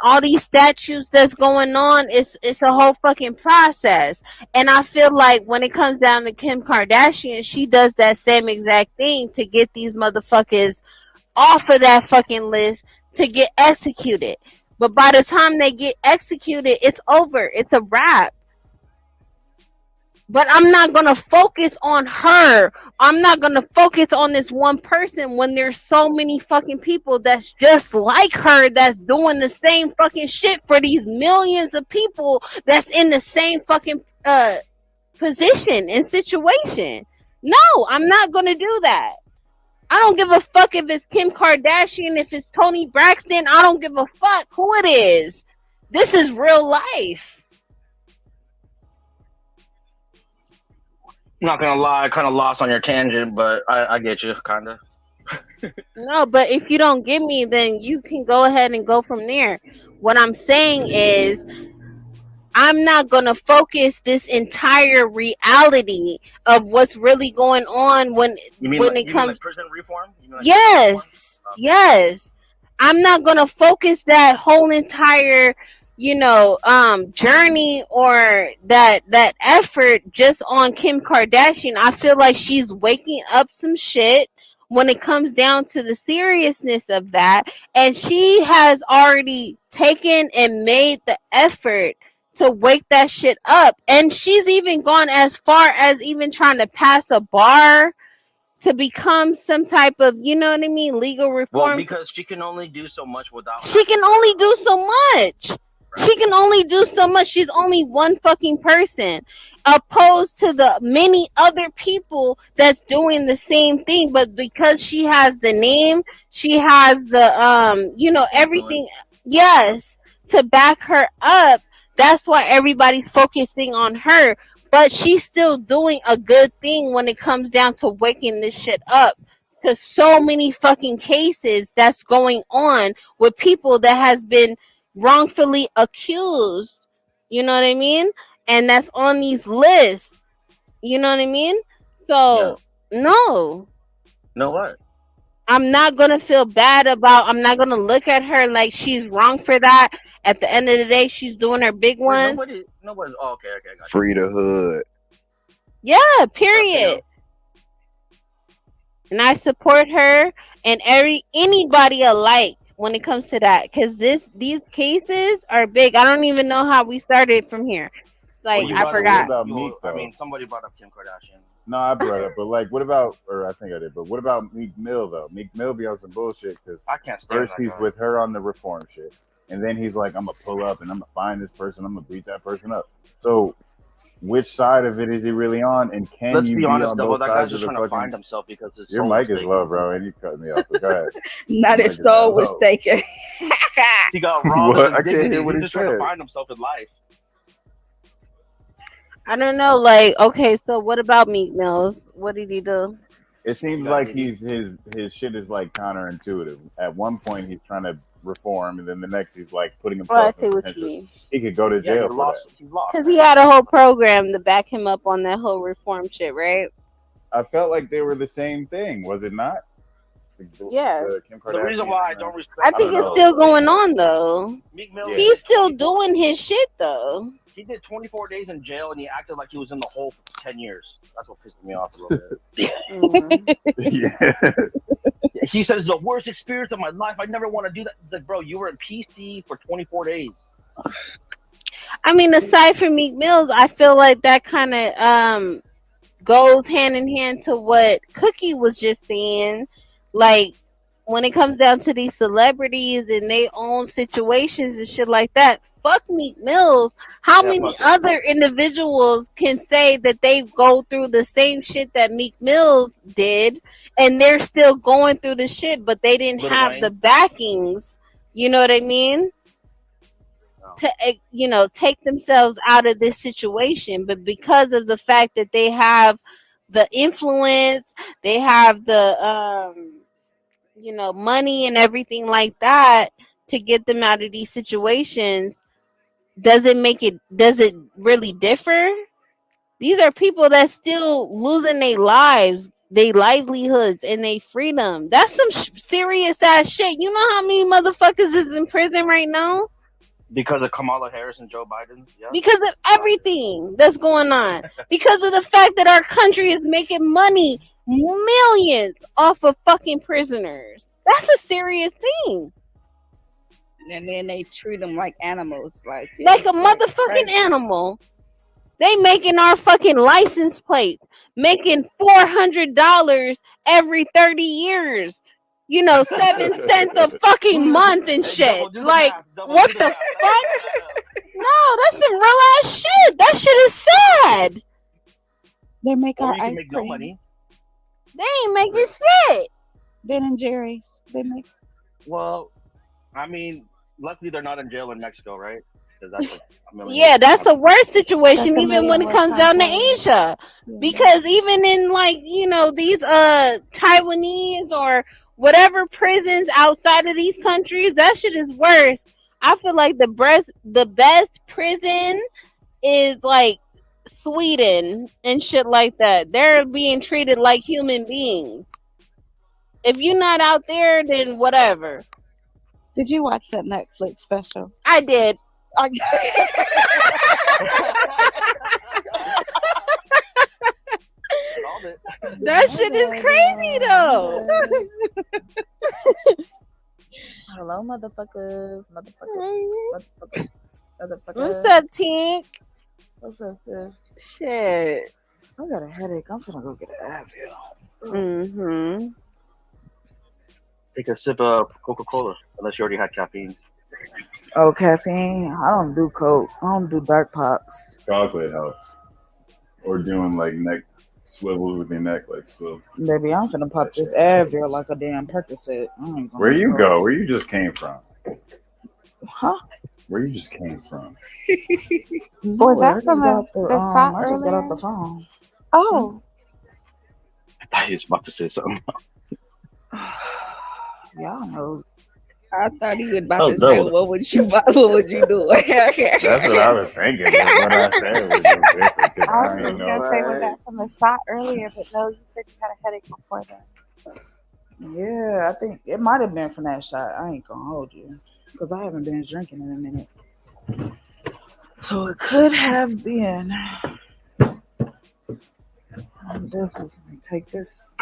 all these statutes that's going on, it's a whole fucking process. And I feel like when it comes down to Kim Kardashian, she does that same exact thing to get these motherfuckers off of that fucking list to get executed. But by the time they get executed, it's over. It's a wrap. But I'm not going to focus on her. I'm not going to focus on this one person when there's so many fucking people that's just like her, that's doing the same fucking shit for these millions of people that's in the same fucking position and situation. No, I'm not gonna do that. I don't give a fuck if it's Kim Kardashian, if it's Tony Braxton. I don't give a fuck who it is. This is real life. I'm not gonna lie, I kind of lost on your tangent, but I get you, kind of. No, but if you don't get me, then you can go ahead and go from there. What I'm saying is, I'm not going to focus this entire reality of what's really going on when it comes like prison reform? Yes. Yes. I'm not going to focus that whole entire, journey or that effort just on Kim Kardashian. I feel like she's waking up some shit when it comes down to the seriousness of that, and she has already taken and made the effort to wake that shit up. And she's even gone as far as even trying to pass a bar to become some type of, legal reform. Well, because she can only do so much without. She can only do so much. She can only do so much. She's only one fucking person, opposed to the many other people that's doing the same thing. But because she has the name, she has the everything. Yes, to back her up. That's why everybody's focusing on her. But she's still doing a good thing when it comes down to waking this shit up to so many fucking cases that's going on with people that has been wrongfully accused. You know what I mean? And that's on these lists. You know what I mean? So, no. No what? I'm not going to feel bad I'm not going to look at her like she's wrong for that. At the end of the day, she's doing her big ones. Nobody's. Oh, okay. Gotcha. Free the hood. Yeah, period. And I support her and anybody alike when it comes to that, because these cases are big. I don't even know how we started from here. Like, I forgot. About Meek, somebody brought up Kim Kardashian. No, I brought up, but like, what about? Or I think I did. But what about Meek Mill though? Meek Mill be on some bullshit because I can't stand first he's with her on the reform shit, and then he's like, I'm gonna pull up and I'm gonna find this person, I'm gonna beat that person up. So, which side of it is he really on? And can Let's you be honest, on though, both that sides guy's of just the trying to fucking? find himself because his Your soul mic was is low, bro, and you cut me off. But go ahead. Not his soul was taken. He got robbed What? of his I can't dignity. hear what He's he just trying to said. find himself in life. I don't know. Like, okay, so what about Meek Mills? What did he do? It seems like his shit is like counterintuitive. At one point, he's trying to reform, and then the next, he's like putting himself in potential. He could go to jail for that. Because he had a whole program to back him up on that whole reform shit, right? I felt like they were the same thing, was it not? Yeah. The reason why I don't respect. I think it's still going on though. Meek Mill. He's still doing his shit though. He did 24 days in jail and he acted like he was in the hole for 10 years. That's what pissed me off a little bit. Yeah. He says the worst experience of my life. I never want to do that. It's like, bro, you were in PC for 24 days. I mean, aside from Meek Mills, I feel like that kind of goes hand in hand to what Cookie was just saying. Like, when it comes down to these celebrities and they own situations and shit like that, fuck Meek Mills. How many other individuals can say that they go through the same shit that Meek Mills did and they're still going through the shit, but they didn't have the backings, you know what I mean? To, take themselves out of this situation. But because of the fact that they have the influence, they have the, money and everything like that to get them out of these situations, does it really differ? These are people that still losing their lives, their livelihoods, and their freedom. That's some serious ass shit. You know how many motherfuckers is in prison right now? Because of Kamala Harris and Joe Biden? Yeah. Because of everything that's going on. Because of the fact that our country is making money, millions, off of fucking prisoners. That's a serious thing. And then they treat them like animals, like a motherfucking animal. They making our fucking license plates, making $400 every 30 years. 7 cents a fucking month and shit. Like, what the fuck? No, that's some real ass shit. That shit is sad. They make Or our you can ice make cream. no money. They ain't making shit. Ben and Jerry's. They make. Well, I mean, luckily they're not in jail in Mexico, right? Because that's like a million. Yeah, that's the worst situation, That's a even when it million comes times down to worse. Asia. Because even in like, you know, these Taiwanese or whatever prisons outside of these countries, that shit is worse. I feel like the best prison is like Sweden and shit like that. They're being treated like human beings. If you're not out there, then whatever. Did you watch that Netflix special? I did. That shit is crazy though. Hello, motherfuckers. What's up, Tink? What's up, sis? Shit. I got a headache. I'm gonna go get an Advil. Mm-hmm. Take a sip of Coca-Cola, unless you already had caffeine. Oh, caffeine. I don't do Coke. I don't do dark pops. Chocolate helps. Or doing like neck swivels with your neck, like so. Baby, I'm finna pop this Advil like a damn Percocet. Where you go? Where you just came from? Huh? Where you just came from? Was that from the shot I just got off earlier? the phone. Oh. I thought he was about to say something else. Y'all know. I thought he was about Oh, to say, no. what would you do? That's what I was thinking. But what I said was just different. 'Cause I I was didn't just know. gonna say, was that from the shot earlier? But no, you said you had a headache before that. Yeah, I think it might have been from that shot. I ain't gonna hold you because I haven't been drinking in a minute. So it could have been. I'm definitely gonna take this.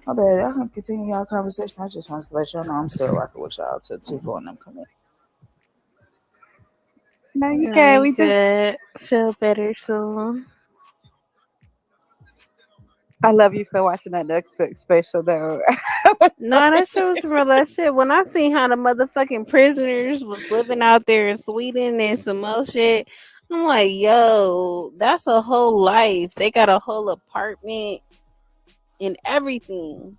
My bad. I can continue y'all conversation. I just want to let y'all know I'm still rocking with y'all till 2-4 and them come in. No, you No, good. you We just. good. Feel better soon. I love you for watching that Netflix special, though. No, that shit was some real ass shit. When I seen how the motherfucking prisoners was living out there in Sweden and some more shit, I'm like, yo, that's a whole life. They got a whole apartment and everything.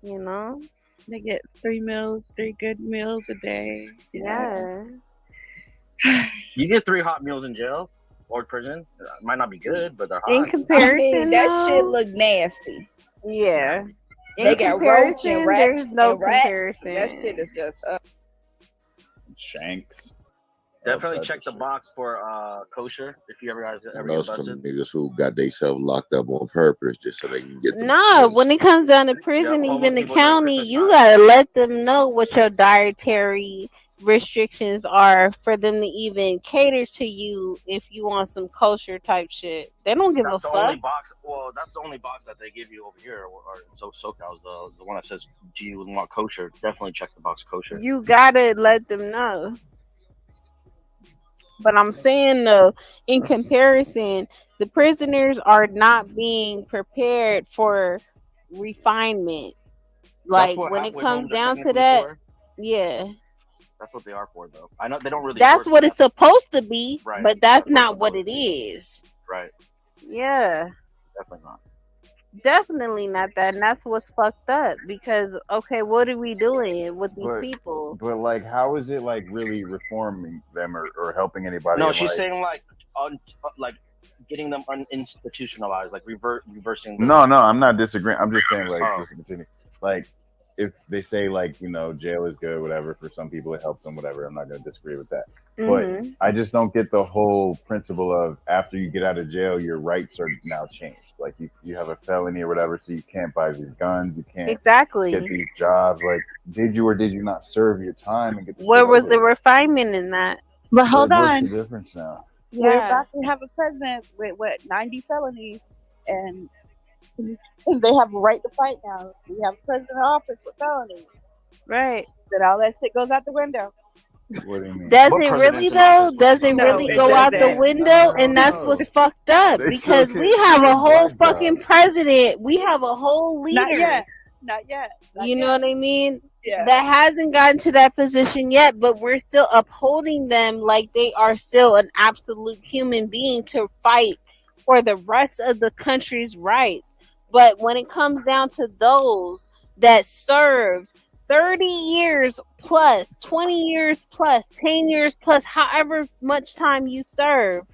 You know? They get 3 good meals a day. Yeah. You get 3 hot meals in jail or prison. It might not be good, but they're hot. In comparison, that shit though, look nasty. yeah. They In got roach and comparison, rats. there's no and rats. comparison. That shit is just Shanks. Definitely check the box for kosher if you ever guys I ever know get some busted. niggas who got themselves locked up on purpose just so they can get the Nah, when it comes down to prison, homeless even the people during county, Christmas you gotta let them know what your dietary restrictions are for them to even cater to you if you want some kosher type shit. They don't give That's a the only fuck. box. Well, that's the only box that they give you over here, or so SoCal's the one that says, "Do you want kosher?" Definitely check the box kosher. You gotta let them know. But I'm saying though, in comparison, the prisoners are not being prepared for refinement. Like what when it halfway homes comes are down to technically that, for. yeah. That's what they are for, though. I know they don't really. That's work what for it's supposed to be, Right. but that's not what it is. Right. Yeah. Definitely not. Definitely not that. And that's what's fucked up because okay, what are we doing with these people? But like, how is it like really reforming them or helping anybody? No, in, she's like... saying like getting them uninstitutionalized, like reversing. No, I'm not disagreeing. I'm just saying like Oh. just to continue. Like if they say like jail is good, whatever. For some people it helps them, whatever. I'm not going to disagree with that. Mm-hmm. But I just don't get the whole principle of after you get out of jail, your rights are now changed. Like you have a felony or whatever, so you can't buy these guns, you can't get these jobs. Like, did you or did you not serve your time and get the Where shit was over the with? refinement in that? But hold What's on. the difference now? We're Yeah. about to have a president with 90 felonies, and they have a right to fight now. We have a president in office with felonies. Right. Then all that shit goes out the window. What do you mean? Does it really though? Does it really go out the window? And that's what's fucked up They still because we can't have a get whole black fucking jobs. president. We have a whole leader. Not yet. You know what I mean? Yeah. That hasn't gotten to that position yet, but we're still upholding them like they are still an absolute human being to fight for the rest of the country's rights. But when it comes down to those that served 30 years plus, 20 years plus, 10 years plus, however much time you serve,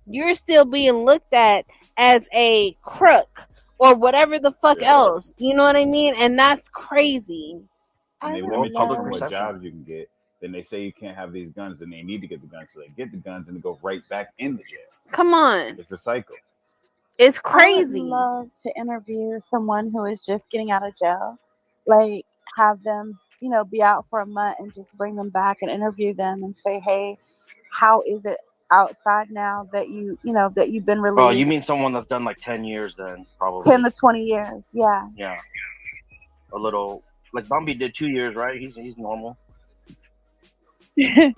you're still being looked at as a crook or whatever the fuck else. You know what I mean? And that's crazy. And they limit you to what jobs you can get. Then they say you can't have these guns, and they need to get the guns, so they get the guns and they go right back in the jail. Come on. It's a cycle. It's I crazy. would love to interview someone who is just getting out of jail. Like, have them, be out for a month and just bring them back and interview them and say, hey, how is it outside now that that you've been Oh, released? you mean someone that's done like 10 years then, probably. 10 to 20 years, yeah. Yeah. A little, like Bumby did 2 years, right? He's normal. Yeah.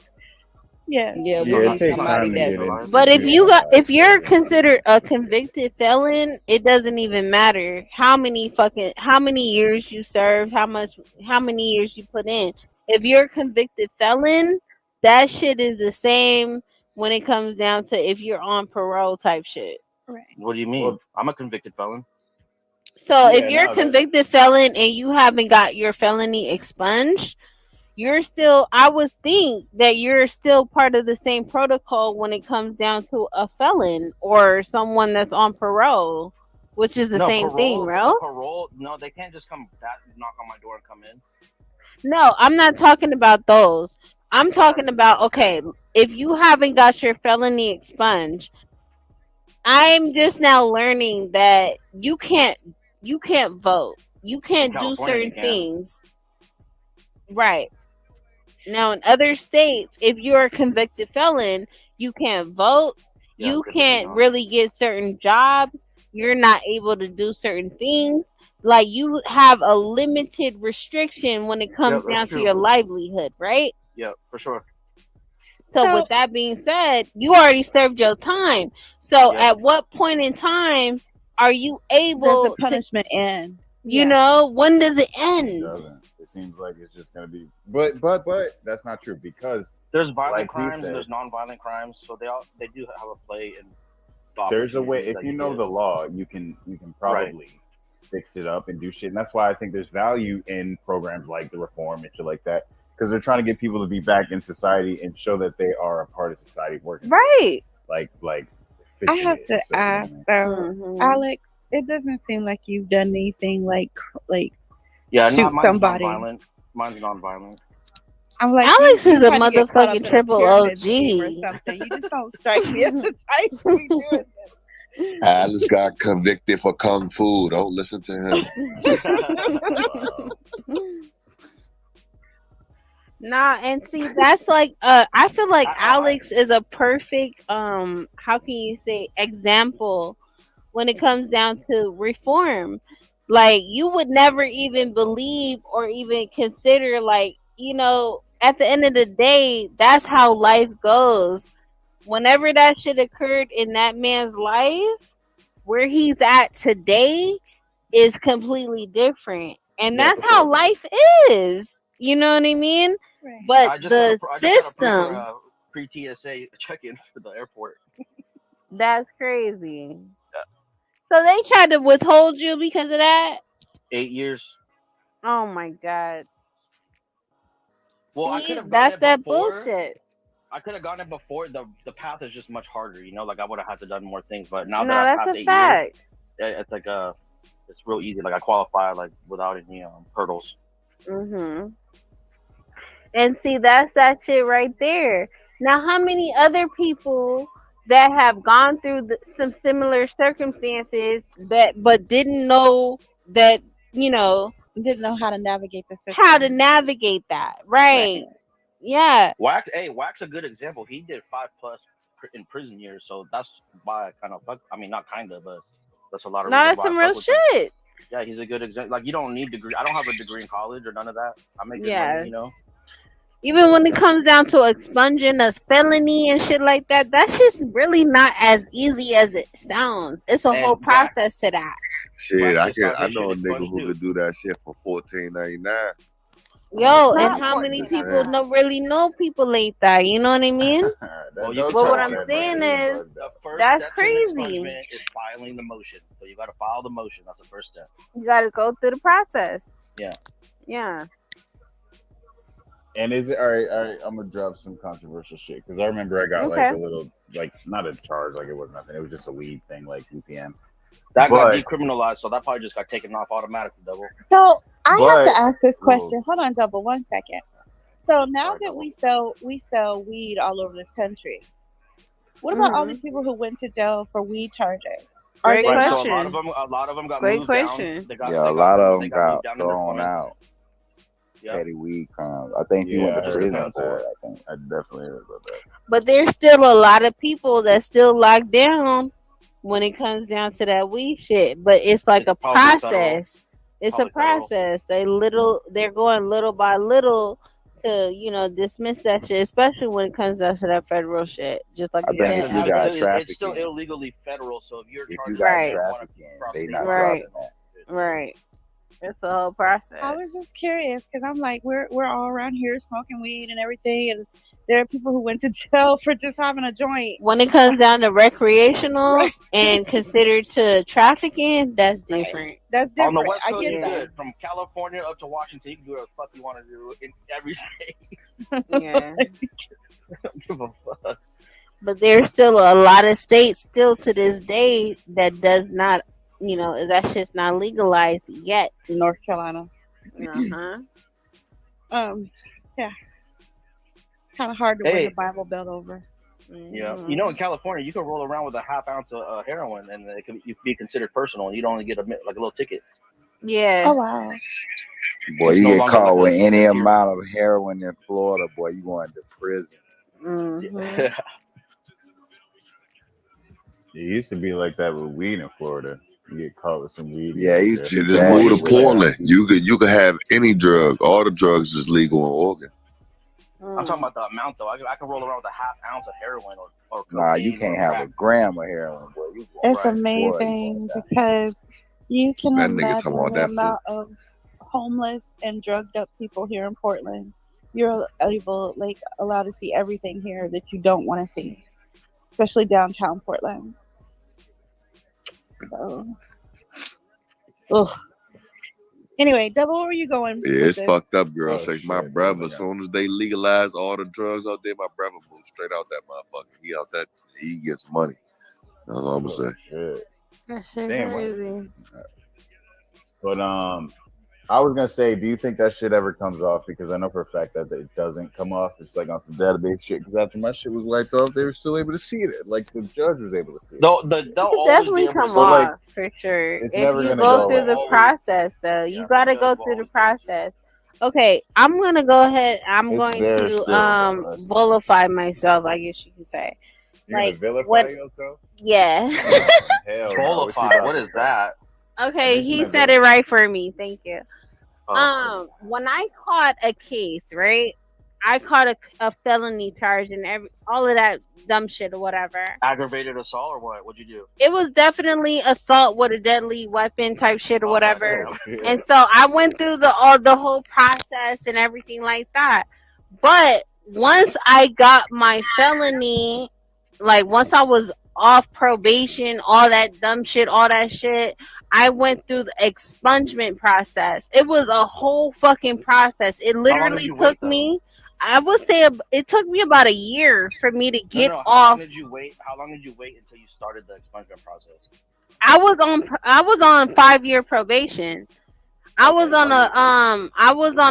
Yeah, it takes time to get in. But if you're considered a convicted felon, it doesn't even matter how many years you served, how many years you put in. If you're a convicted felon, that shit is the same when it comes down to if you're on parole type shit. Right. What do you mean? I'm a convicted felon. So if you're a convicted felon and you haven't got your felony expunged, I would think that you're still part of the same protocol when it comes down to a felon or someone that's on parole, which is the same thing, bro. Parole, no, they can't just come back, knock on my door and come in. No, I'm not talking about those. I'm talking about, okay, if you haven't got your felony expunged, I'm just now learning that you can't vote. You can't do certain things. Right. Now, in other states, if you're a convicted felon, you can't vote. You can't really get certain jobs. You're not able to do certain things. Like, you have a limited restriction when it comes down to your livelihood, right? Yeah, for sure. So with that being said, you already served your time. So at what point in time are you able does the punishment end? When does it end? It doesn't. It seems like it's just gonna be, but that's not true because there's violent like crimes and there's non-violent crimes, so they do have a play in. There's a way if you know the law, you can probably fix it up and do shit, and that's why I think there's value in programs like the reform and shit like that because they're trying to get people to be back in society and show that they are a part of society working. Right. Like. I have to ask. So, Alex, it doesn't seem like you've done anything like shoot somebody. Mine's non-violent. I'm like, Alex is a motherfucking triple OG. Or something. You just don't strike me as the type to be doing this. Alex got convicted for kung fu. Don't listen to him. Nah, and see, that's like I feel like Alex is a perfect how can you say example when it comes down to reform. Like, you would never even believe or even consider, like, at the end of the day, that's how life goes. Whenever that shit occurred in that man's life, where he's at today is completely different. And that's how life is. You know what I mean? Right. But the system. Pre-TSA check-in for the airport. That's crazy. So they tried to withhold you because of that? 8 years. Oh my God. Well, I could have that's that bullshit. I could have gotten it before. The path is just much harder, like I would have had to done more things. But now no, that I that's passed a 8 fact. years, it's like it's real easy. Like I qualify like without any hurdles. Mhm. And see, that's that shit right there. Now, how many other people that have gone through some similar circumstances but didn't know that, didn't know how to navigate the system. How to navigate that, right? Yeah. Wack's a good example. He did 5+ in prison years, so that's why I kind of not kind of, but that's a lot of. No, that's some real shit. Yeah, he's a good example. Like, you don't need degree. I don't have a degree in college or none of that. I make good money, Even when it comes down to expunging a felony and shit like that, that's just really not as easy as it sounds. It's a whole process to that. Shit, I know a nigga who could do that shit for $14.99. Yo, and Not how for many Just people saying. really know people like that? You know what I mean? Well, you can But tell what on I'm the saying claim. is The first that's step to an crazy. expungement is filing the motion. So you got to file the motion. That's the first step. You got to go through the process. Yeah. Yeah. And is it all right? All right, I'm gonna drop some controversial shit because I remember I got like Okay. a little, like not a charge, like it was nothing. It was just a weed thing, like UPN. That got But decriminalized, so that probably just got taken off automatically, Double. So I have to ask this well, question. Hold on, Double, 1 second. So now Sorry, that Double. we sell weed all over this country, what about all these people who went to jail for weed charges? Are Great they Right. not? So a lot of them got Great moved down. question. They got Yeah, a they lot of they them got moved got down in their thrown points. out. Yeah. Petty weed crimes. I think he yeah, went I to Just heard prison about depends. for that. it. I think. I definitely heard about that. But there's still a lot of people that still locked down when it comes down to that weed shit. But it's like It's a probably federal. process. It's a Probably federal. process. They're going little by little to, dismiss that shit, especially when it comes down to that federal shit. Just like I you think Yeah, if said, you got because it's still trafficking, illegally federal. So if you're if you charging got right, somebody with one trafficking, across they state not lines, right, dropping that. right. It's a whole process. I was just curious because I'm like, we're all around here smoking weed and everything, and there are people who went to jail for just having a joint. When it comes down to recreational Right. and considered to trafficking, that's different. That's on the different. West I Coast, get it's that. good. From California up to Washington, you can do whatever the fuck you want to do in every state. Yeah. Don't give a fuck. But there's still a lot of states still to this day that does not, that shit's not legalized yet. North Carolina. Uh-huh. Yeah. Kind of hard to win Hey. the Bible Belt over. Yeah, in California, you can roll around with a half ounce of heroin, and you can be considered personal, and you don't only get like a little ticket. Yeah. Oh wow. Boy, It's you no get longer caught like with a any misdemeanor. amount of heroin in Florida, boy, you going to prison. Mm-hmm. It used to be like that with weed in Florida. You get caught with some weed, Yeah, it used to Shit, be just bad. move You to get out. Portland. You could have any drug. All the drugs is legal in Oregon. I'm talking about the amount, though. I can roll around with a half ounce of heroin or cocaine. Nah, you can't or have crack. a gram of heroin, boy. You going It's boy, amazing you going because you can That nigga talking imagine about the that food. amount of homeless and drugged up people here in Portland. You're allowed to see everything here that you don't want to see, especially downtown Portland. So, ugh. Anyway, Double, where are you going? Yeah, with it's this? fucked up, girl. Oh, Like my shit, brother, man, as soon as they legalize all the drugs out there, my brother moves straight out that motherfucker. He out that, he gets money. That's all I'm gonna say. Shit. That shit Damn. crazy. But I was gonna say, do you think that shit ever comes off? Because I know for a fact that it doesn't come off. It's like on some database shit. Because after my shit was wiped off, they were still able to see it. Like the judge was able to see it. They'll It always definitely be able to come see. off for sure. It's If never you gonna go go through away. the process, though, you gotta go through the process. Okay, I'm gonna go ahead. I'm It's going there to still, though. That's fine. vilify myself, I guess you could say. You're Like gonna vilify what? yourself? Yeah. Hell no. Qualify. What is that? Okay, he said it right for me. Thank you. When I caught a case, right? I caught a felony charge and all of that dumb shit or whatever. Aggravated assault or what? What'd you do? It was definitely assault with a deadly weapon type shit or whatever. goddamn. And so I went through the whole process and everything like that. But once I got my felony, like once I was off probation, all that dumb shit, all that shit, I went through the expungement process. It was a whole fucking process. It literally took me, I would say it took me about a year for me to get How off. long did you wait? How long did you wait until you started the expungement process? I was on 5-year probation. I was on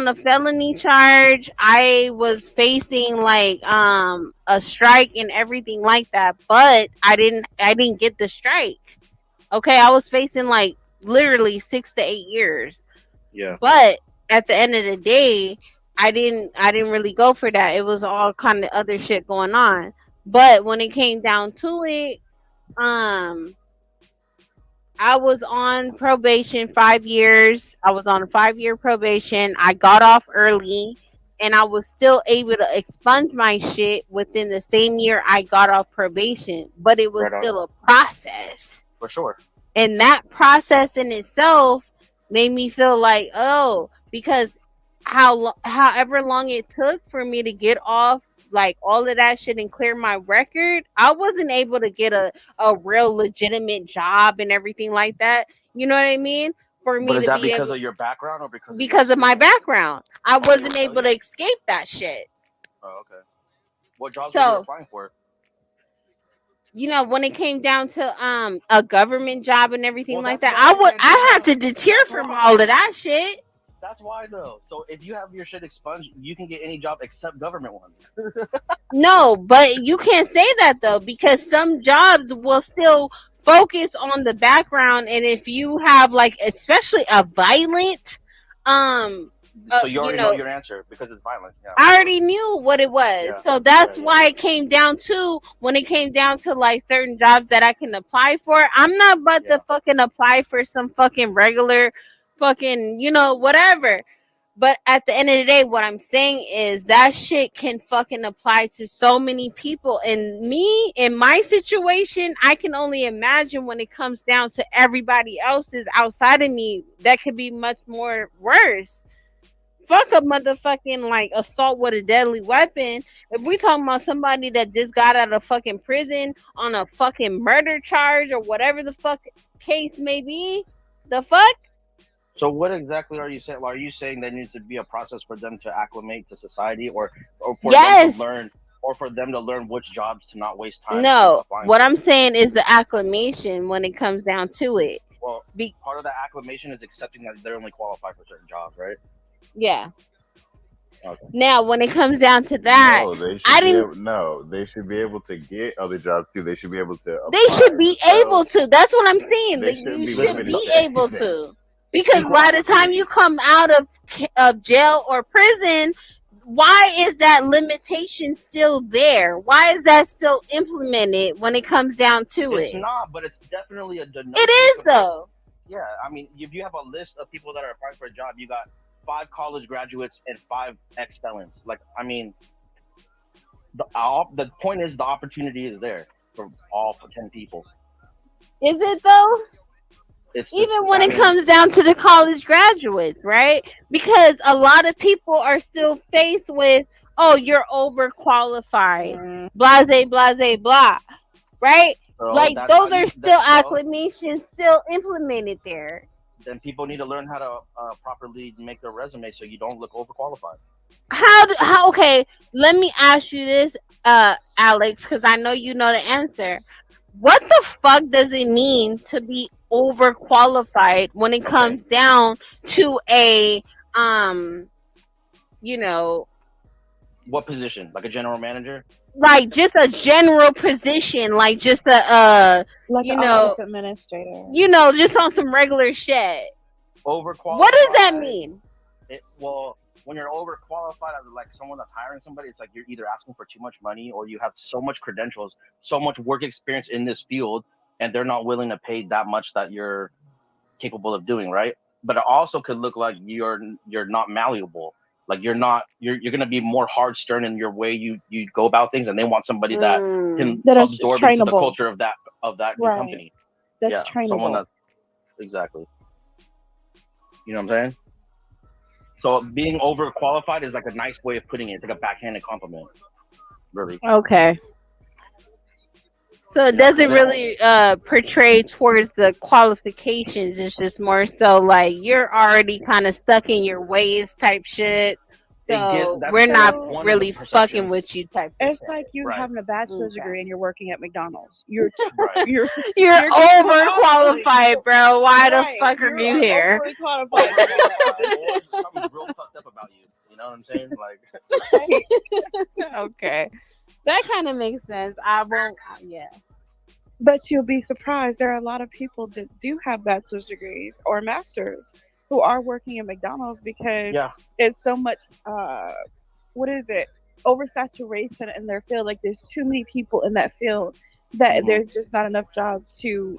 a felony charge. I was facing like a strike and everything like that, but I didn't get the strike. Okay, I was facing like literally 6 to 8 years. Yeah. But at the end of the day, I didn't really go for that. It was all kind of other shit going on. But when it came down to it, I was on probation 5 years. I was on a 5-year probation. I got off early and I was still able to expunge my shit within the same year I got off probation. But it was still a process. For sure. And that process in itself made me feel like, oh, because however long it took for me to get off like all of that shit and clear my record, I wasn't able to get a real legitimate job and everything like that. You know what I mean? For But me is to that be because able, of your background or because because of my background, I wasn't really? able to escape that shit. Oh, okay. What jobs were you So, applying for? you know, when it came down to a government job and everything Well, like that's that, why I had to deter from all of that shit. That's why though. So if you have your shit expunged, you can get any job except government ones. No, but you can't say that though, because some jobs will still focus on the background, and if you have like especially a violent So you already know your answer because it's violent. Yeah. I already knew what it was. Yeah. So that's why it came down to when it came down to like certain jobs that I can apply for. I'm not about to fucking apply for some fucking regular fucking, you know, whatever. But at the end of the day, what I'm saying is that shit can fucking apply to so many people. And me, in my situation, I can only imagine when it comes down to everybody else's outside of me, that could be much more worse. Fuck a motherfucking like assault with a deadly weapon. If we talking about somebody that just got out of fucking prison on a fucking murder charge or whatever the fuck case may be, the fuck? So what exactly are you saying? Are you saying there needs to be a process for them to acclimate to society, or for them to learn, or for them to learn which jobs to not waste time? No, what I'm saying is the acclimation when it comes down to it. Well, part of the acclimation is accepting that they're only qualified for certain jobs, right? Yeah. Okay. Now, when it comes down to that, they should be able to get other jobs too. They should be able to. They should be able to. That's what I'm saying. You should be able to. Because by the time you come out of jail or prison, why is that limitation still there? Why is that still implemented when it comes down to it? It's not, but it's definitely a denotation. It is though. Yeah, I mean, if you have a list of people that are applying for a job, you got 5 college graduates and 5 ex-felons. Like, I mean, the point is the opportunity is there for all 10 people. Is it though? Even when it comes down to the college graduates, right? Because a lot of people are still faced with, oh, you're overqualified, blase, blase, blah, right? So like those are still acclamations still implemented there. Then people need to learn how to properly make their resume so you don't look overqualified. How? Okay, let me ask you this, Alex, because I know you know the answer. What the fuck does it mean to be overqualified when it comes down to a you know, what position? Like a general manager? Right, just a general position, like just a like you an know, office administrator. You know, just on some regular shit. Overqualified. What does that mean? Well, when you're overqualified as like someone that's hiring somebody, it's like you're either asking for too much money or you have so much credentials, so much work experience in this field, and they're not willing to pay that much that you're capable of doing, right? But it also could look like you're not malleable. Like you're gonna be more hard stern in your way you go about things, and they want somebody that can absorb into the culture of that new company. That's trainable. Someone that exactly. You know what I'm saying? So being overqualified is like a nice way of putting it. It's like a backhanded compliment. Really. Okay. So it doesn't really portray towards the qualifications. It's just more so like you're already kind of stuck in your ways type shit. So we're not really fucking with you type. It's like you having a bachelor's degree and you're working at McDonald's. You're you're overqualified, bro. Why the fuck are you here? Something real fucked up about you. You know what I'm saying? Like. Okay. That kind of makes sense. I won't. Yeah. But you'll be surprised. There are a lot of people that do have bachelor's degrees or masters who are working at McDonald's because it's so much. Oversaturation in their field. Like there's too many people in that field that there's just not enough jobs to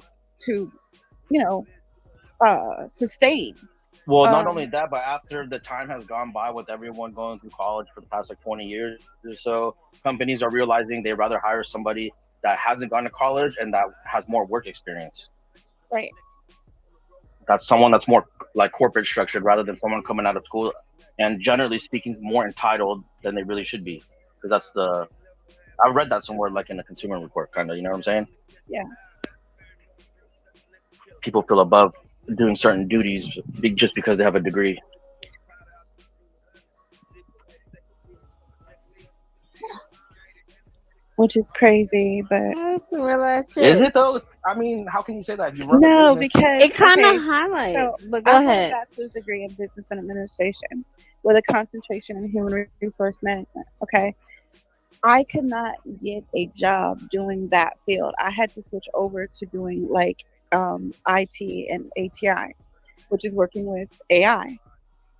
sustain. Well, not only that, but after the time has gone by with everyone going through college for the past like 20 years or so, companies are realizing they'd rather hire somebody that hasn't gone to college and that has more work experience. Right. That's someone that's more like corporate structured rather than someone coming out of school and generally speaking, more entitled than they really should be. Because that's the I read that somewhere, like in a consumer report, kind of. You know what I'm saying? Yeah. People feel above doing certain duties just because they have a degree. Which is crazy, but That's some real ass shit. Is it though? I mean, how can you say that if you run a no, business? because It kind of okay, highlights. so But go I have a ahead. bachelor's degree in business and administration with a concentration in human resource management. Okay, I could not get a job doing that field. I had to switch over to doing like IT and ATI, which is working with AI.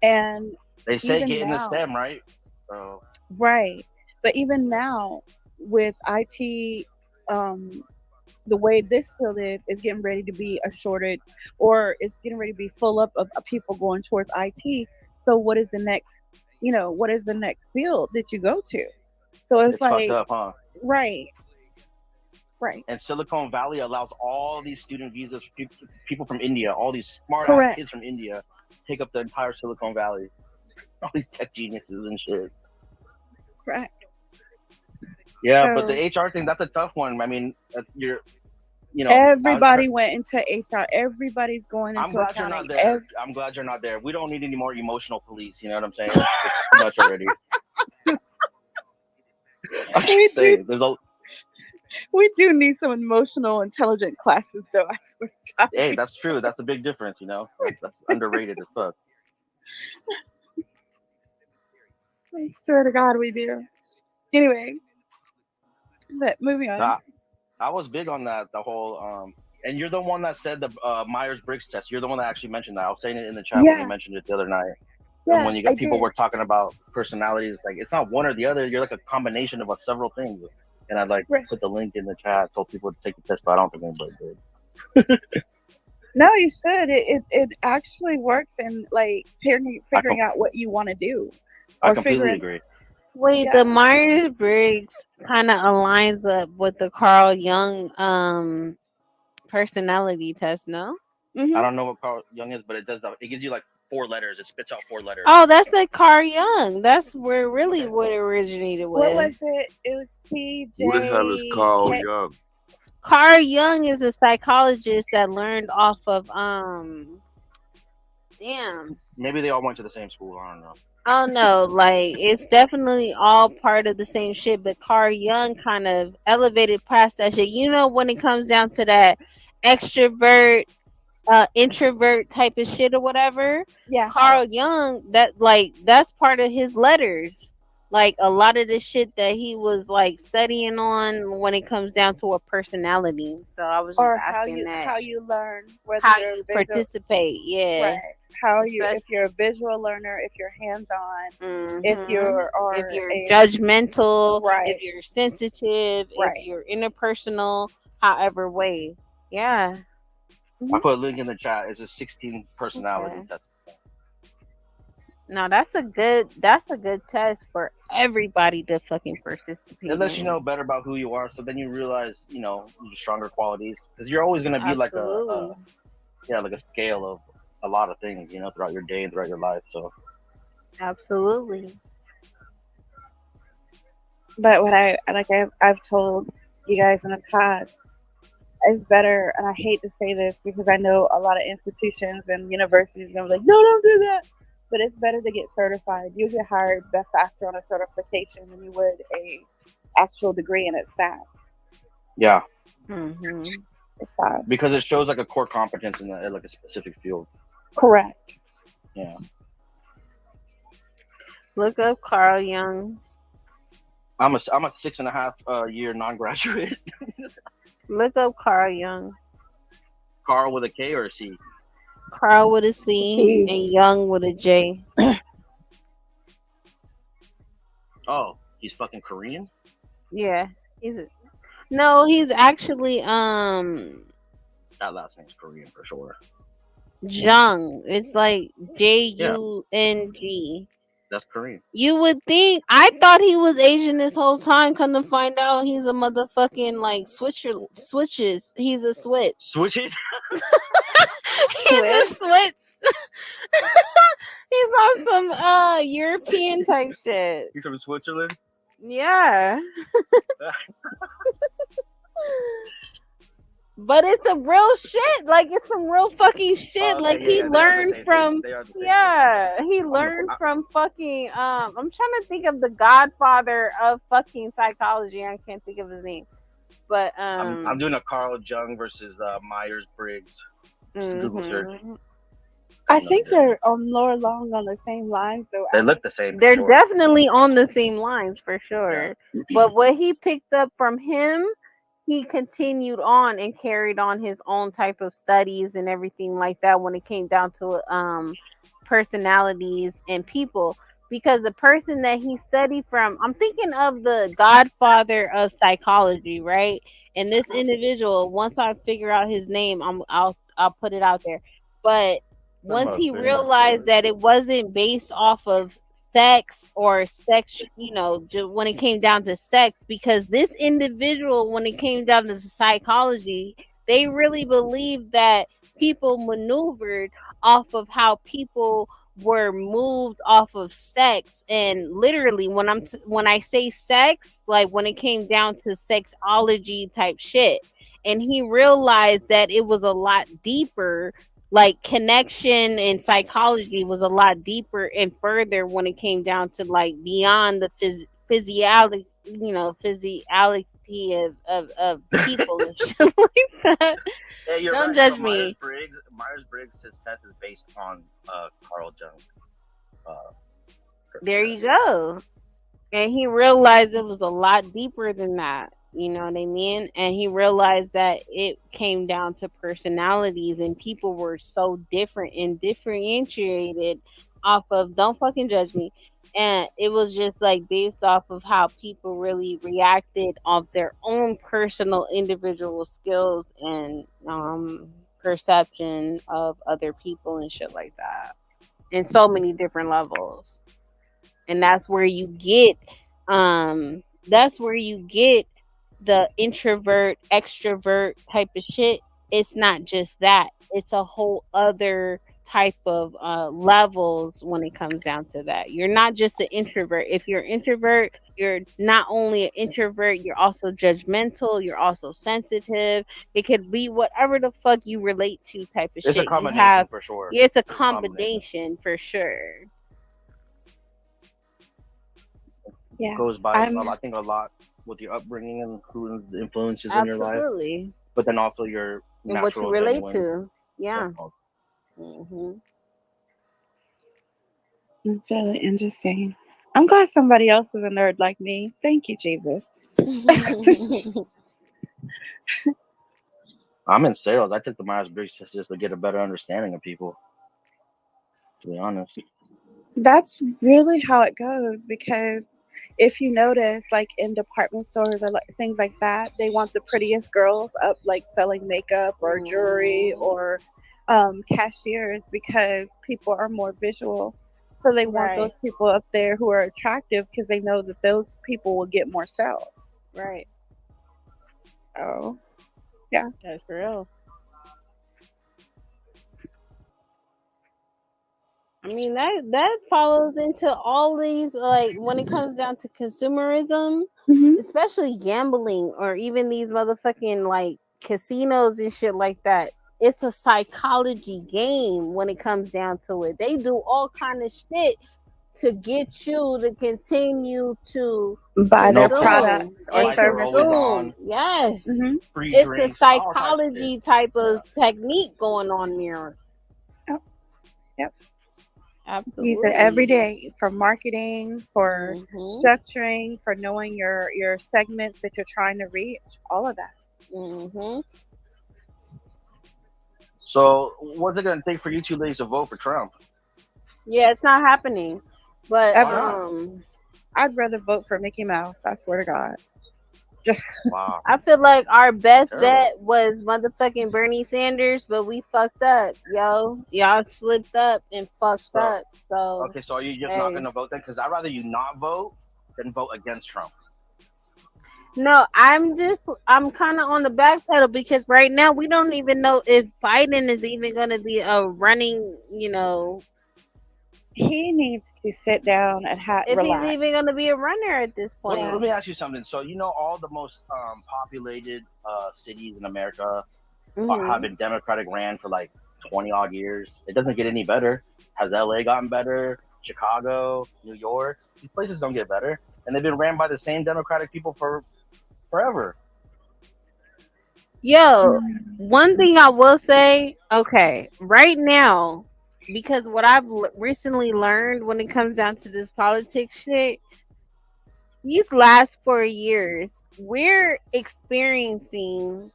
And They say even get in the now, STEM, right? So right? But even now with IT, um, the way this field is getting ready to be a shortage, or it's getting ready to be full up of people going towards IT. So what is the next? What is the next field that you go to? So it's it's fucked like, up, huh? right, right, And Silicon Valley allows all these student visas, people from India, all these smart ass correct, kids from India, take up the entire Silicon Valley. All these tech geniuses and shit. correct. Yeah, but So the HR thing, that's a tough one. I mean, that's everybody went into HR. Everybody's going I'm into glad you're accounting. not there. I'm glad you're not there. We don't need any more emotional police. You know what I'm saying? It's too much already. I'm just saying. We do need some emotional intelligent classes, though. I swear to God. Hey, that's true. That's a big difference. That's underrated as fuck. I swear to God, we do. Anyway, but moving on. I was big on that. The whole and you're the one that said the Myers-Briggs test. You're the one that actually mentioned that. I was saying it in the chat when you mentioned it the other night. Yeah, and when you got people were talking about personalities, like it's not one or the other. You're like a combination of several things. And I put the link in the chat, told people to take the test, but I don't think anybody did. No, you should. It actually works in like figuring out what you want to do. I completely agree. Wait, the Myers-Briggs kind of aligns up with the Carl Jung personality test, no? Mm-hmm. I don't know what Carl Jung is, but it does that. It gives you like 4 letters. It spits out 4 letters. Oh, that's the Carl Jung. That's where really what it originated with. What was it? It was TJ. Who the hell is Carl Jung? Carl Jung is a psychologist that learned off of damn. Maybe they all went to the same school. I don't know. Oh no, like it's definitely all part of the same shit, but Carl Jung kind of elevated past that shit. When it comes down to that extrovert, introvert type of shit or whatever. Yeah. Carl Jung, that's part of his letters. Like a lot of the shit that he was like studying on when it comes down to a personality. So I was just asking how you learn, how you participate. Yeah. Right. If you're a visual learner, if you're hands-on, if you're judgmental, right, if you're sensitive, right, if you're interpersonal, however way. Yeah. I put a link in the chat. It's a 16 personality test. No, that's a good test for everybody to fucking participate. It lets you know better about who you are, so then you realize, your stronger qualities, because you're always gonna be like a scale of a lot of things, throughout your day and throughout your life. So absolutely. But what I've told you guys in the past, it's better, and I hate to say this because I know a lot of institutions and universities are gonna be like, no, don't do that. But it's better to get certified. You get hired faster on a certification than you would a actual degree, and it's sad. Yeah. Mm-hmm. It's sad because it shows like a core competence in like a specific field. Correct. Yeah. Look up Carl Jung. I'm a 6.5 year non-graduate. Look up Carl Jung. Carl with a K or a C? Carl with a C and Young with a J. Oh, he's fucking Korean? Yeah. He's actually that last name's Korean for sure. Jung. It's like Jung. That's Korean. You would think. I thought he was Asian this whole time. Come to find out, he's a motherfucking like switches. He's a switch. Switches. He's a switch. He's on some European type shit. He's from Switzerland. Yeah. But it's a real shit. Like it's some real fucking shit. Like he learned from he learned from fucking I'm trying to think of the godfather of fucking psychology. I can't think of his name. But I'm doing a Carl Jung versus Myers-Briggs. Google search. I think they're more along on the same lines. So They look the same. They're definitely on the same lines for sure. Yeah. But what he picked up from him, he continued on and carried on his own type of studies and everything like that when it came down to personalities and people. Because the person that he studied from, I'm thinking of the godfather of psychology, right? And this individual, once I figure out his name, I'll put it out there. But once he realized that it wasn't based off of sex or sex, when it came down to sex, because this individual, when it came down to psychology, they really believed that people maneuvered off of how people were moved off of sex. And literally when I say sex, like when it came down to sexology type shit, and he realized that it was a lot deeper. Like connection and psychology was a lot deeper and further when it came down to like beyond the physiology, physiology of people and shit like that. Yeah, you're Don't right. judge So me. Myers-Briggs, his test is based on Carl Jung. There you go. And he realized it was a lot deeper than that. You know what I mean? And he realized that it came down to personalities and people were so different and differentiated off of, don't fucking judge me. And it was just like based off of how people really reacted of their own personal individual skills and perception of other people and shit like that. In so many different levels. And that's where you get the introvert, extrovert type of shit. It's not just that. It's a whole other type of levels when it comes down to that. You're not just an introvert. If you're an introvert, you're not only an introvert, you're also judgmental, you're also sensitive. It could be whatever the fuck you relate to type of It's shit. a combination for sure. It's a combination for sure. Yeah. Goes by I think a lot with your upbringing and who the influences in your life. Absolutely. But then also your and what you relate to. Yeah. Mm-hmm. It's really interesting. I'm glad somebody else is a nerd like me. Thank you, Jesus. I'm in sales. I took the Myers-Briggs test just to get a better understanding of people, to be honest. That's really how it goes, because if you notice, like in department stores or like things like that, they want the prettiest girls up, like selling makeup or jewelry or cashiers, because people are more visual. So they want those people up there who are attractive because they know that those people will get more sales. Right. Oh, yeah. That's real. I mean, that follows into all these, like, when it comes down to consumerism, especially gambling or even these motherfucking, like, casinos and shit like that. It's a psychology game when it comes down to it. They do all kind of shit to get you to continue to buy their products or services. Yes. It's drinks, a psychology type of technique going on there. Yep. Absolutely. Use it every day for marketing, for structuring, for knowing your segments that you're trying to reach, all of that. So what's it going to take for you two ladies to vote for Trump? Yeah, it's not happening. But I'd rather vote for Mickey Mouse. I swear to God. Wow. I feel like our best bet was motherfucking Bernie Sanders, but we fucked up, yo. Y'all slipped up and fucked up. So Okay, so are you just not gonna vote then? Because I'd rather you not vote than vote against Trump. No, I'm kind of on the back pedal because right now we don't even know if Biden is even going to be a running, He needs to sit down and if relax. he's even going to be a runner at this point. Let me ask you something. So all the most populated cities in America have been Democratic ran for like 20 odd years. It doesn't get any better. Has LA gotten better? Chicago, New York, these places don't get better, and they've been ran by the same Democratic people for forever. Yo, one thing I will say, okay, right now, because what I've recently learned when it comes down to this politics shit, these last 4 years, we're experiencing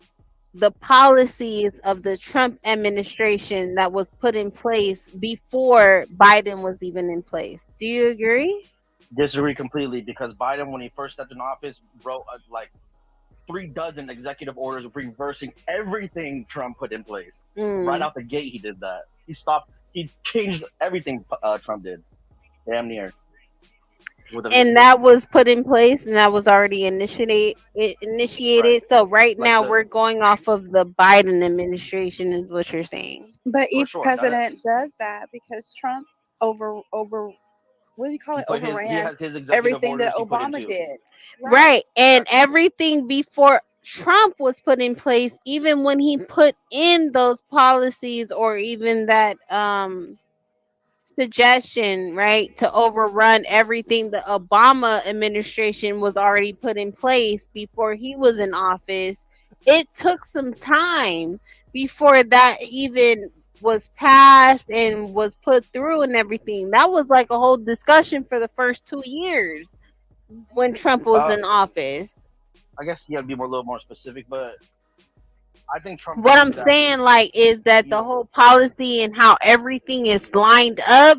the policies of the Trump administration that was put in place before Biden was even in place. Do you agree? Disagree completely, because Biden, when he first stepped in office, wrote like 36 executive orders reversing everything Trump put in place. Right out the gate, he did that. He changed everything Trump did. Damn near. And that was put in place, and that was already initiated. Right. So now we're going off of the Biden administration, is what you're saying. But each president does that because Trump what do you call it? Overran everything that Obama did. Right. And everything before Trump was put in place, even when he put in those policies or even that suggestion, right, to overrun everything the Obama administration was already put in place before he was in office, it took some time before that even was passed and was put through and everything. That was like a whole discussion for the first 2 years when Trump was in office. I guess you got to be a little more specific, but I think Trump. What I'm saying, is that the whole policy and how everything is lined up,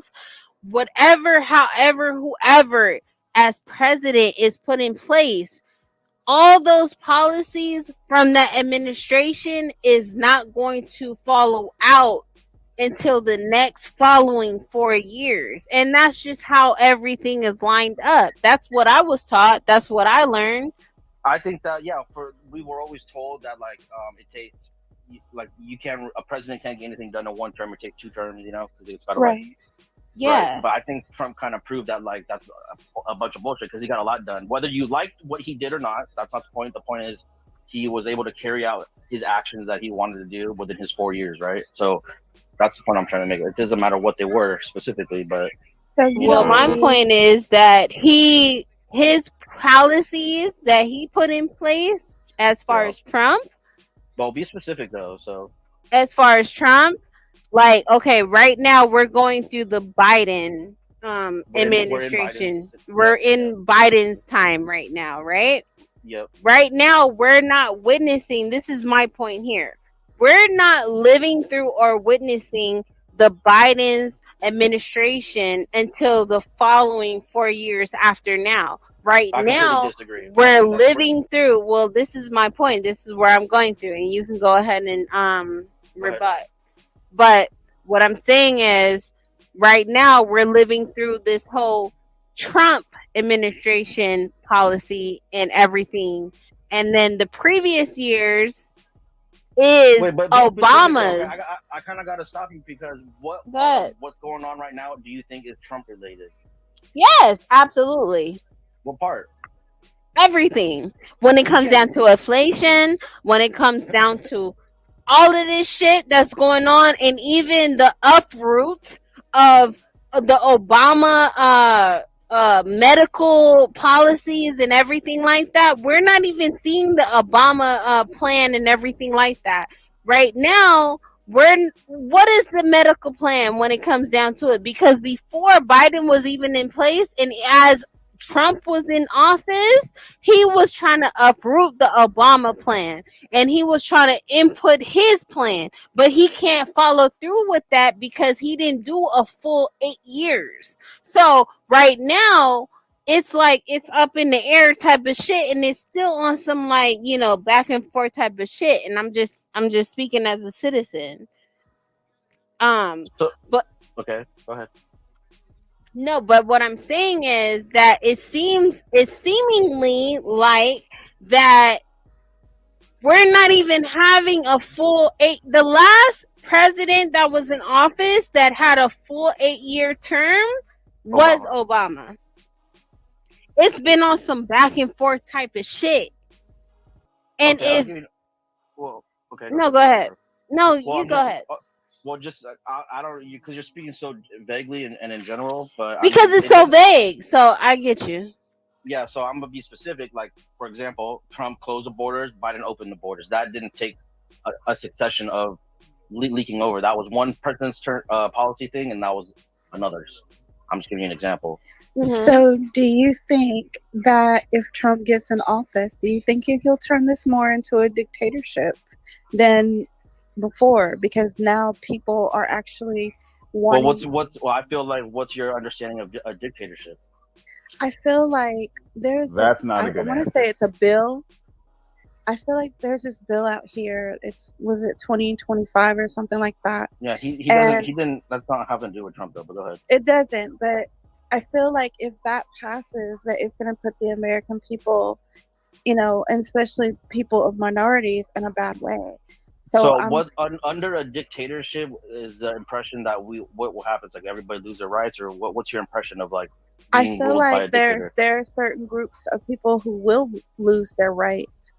however, whoever as president is put in place, all those policies from that administration is not going to follow out until the next following 4 years. And that's just how everything is lined up. That's what I was taught. That's what I learned. I think that we were always told that it takes a president can't get anything done in one term. It takes 2 terms, because it's got right. Yeah. Right. But I think Trump kind of proved that that's a bunch of bullshit, because he got a lot done. Whether you liked what he did or not, that's not the point. The point is he was able to carry out his actions that he wanted to do within his 4 years, right? So that's the point I'm trying to make. It doesn't matter what they were specifically, but my point is that his policies that he put in place as far as Trump. Well, be specific though. So as far as Trump, okay, right now we're going through the Biden administration. We're in Biden's time right now, right? Yep. Right now we're not witnessing. This is my point here. We're not living through or witnessing the Biden's administration until the following 4 years after now. Right now, we're living through. Well, this is my point. This is where I'm going through, and you can go ahead and rebut. But what I'm saying is, right now, we're living through this whole Trump administration policy and everything, and then the previous years is Obama's. Okay, I kind of got to stop you, because what's going on right now, do you think is Trump related? Yes, absolutely. What part? Everything. When it comes down to inflation, when it comes down to all of this shit that's going on, and even the uproot of the Obama medical policies and everything like that. We're not even seeing the Obama plan and everything like that. Right now, what is the medical plan when it comes down to it? Because before Biden was even in place, and as Trump was in office, he was trying to uproot the Obama plan, and he was trying to input his plan, but he can't follow through with that because he didn't do a full 8 years. So right now, it's like it's up in the air type of shit, and it's still on some like, you know, back and forth type of shit. And I'm just speaking as a citizen. But okay, go ahead. no, but what I'm saying is that it's seemingly like that we're not even having a full 8. The last president that was in office that had a full 8-year term was Obama. It's been on some back and forth type of shit. And okay, no, go ahead. No, you go ahead. Well, just I don't, because you're speaking so vaguely and in general, but because it's so vague. So I get you. Yeah, so I'm gonna be specific. Like, for example, Trump closed the borders, Biden opened the borders. That didn't take a succession of leaking over. That was one president's policy thing, and that was another's. I'm just giving you an example. So do you think that if Trump gets in office, do you think he'll turn this more into a dictatorship than before? Because now people are actually wanting... Well, I feel like, what's your understanding of a dictatorship? I feel like there's That's not a good I want to answer. say it's a bill. I feel like there's this bill out here. Was it 2025 or something like that? Yeah, he didn't. That's not having to do with Trump though. But go ahead. It doesn't, but I feel like if that passes, that it's going to put the American people, you know, and especially people of minorities, in a bad way. So what under a dictatorship is the impression that what will happen? It's like everybody lose their rights, or what's your impression of like being I feel ruled by a like dictator? there are certain groups of people who will lose their rights,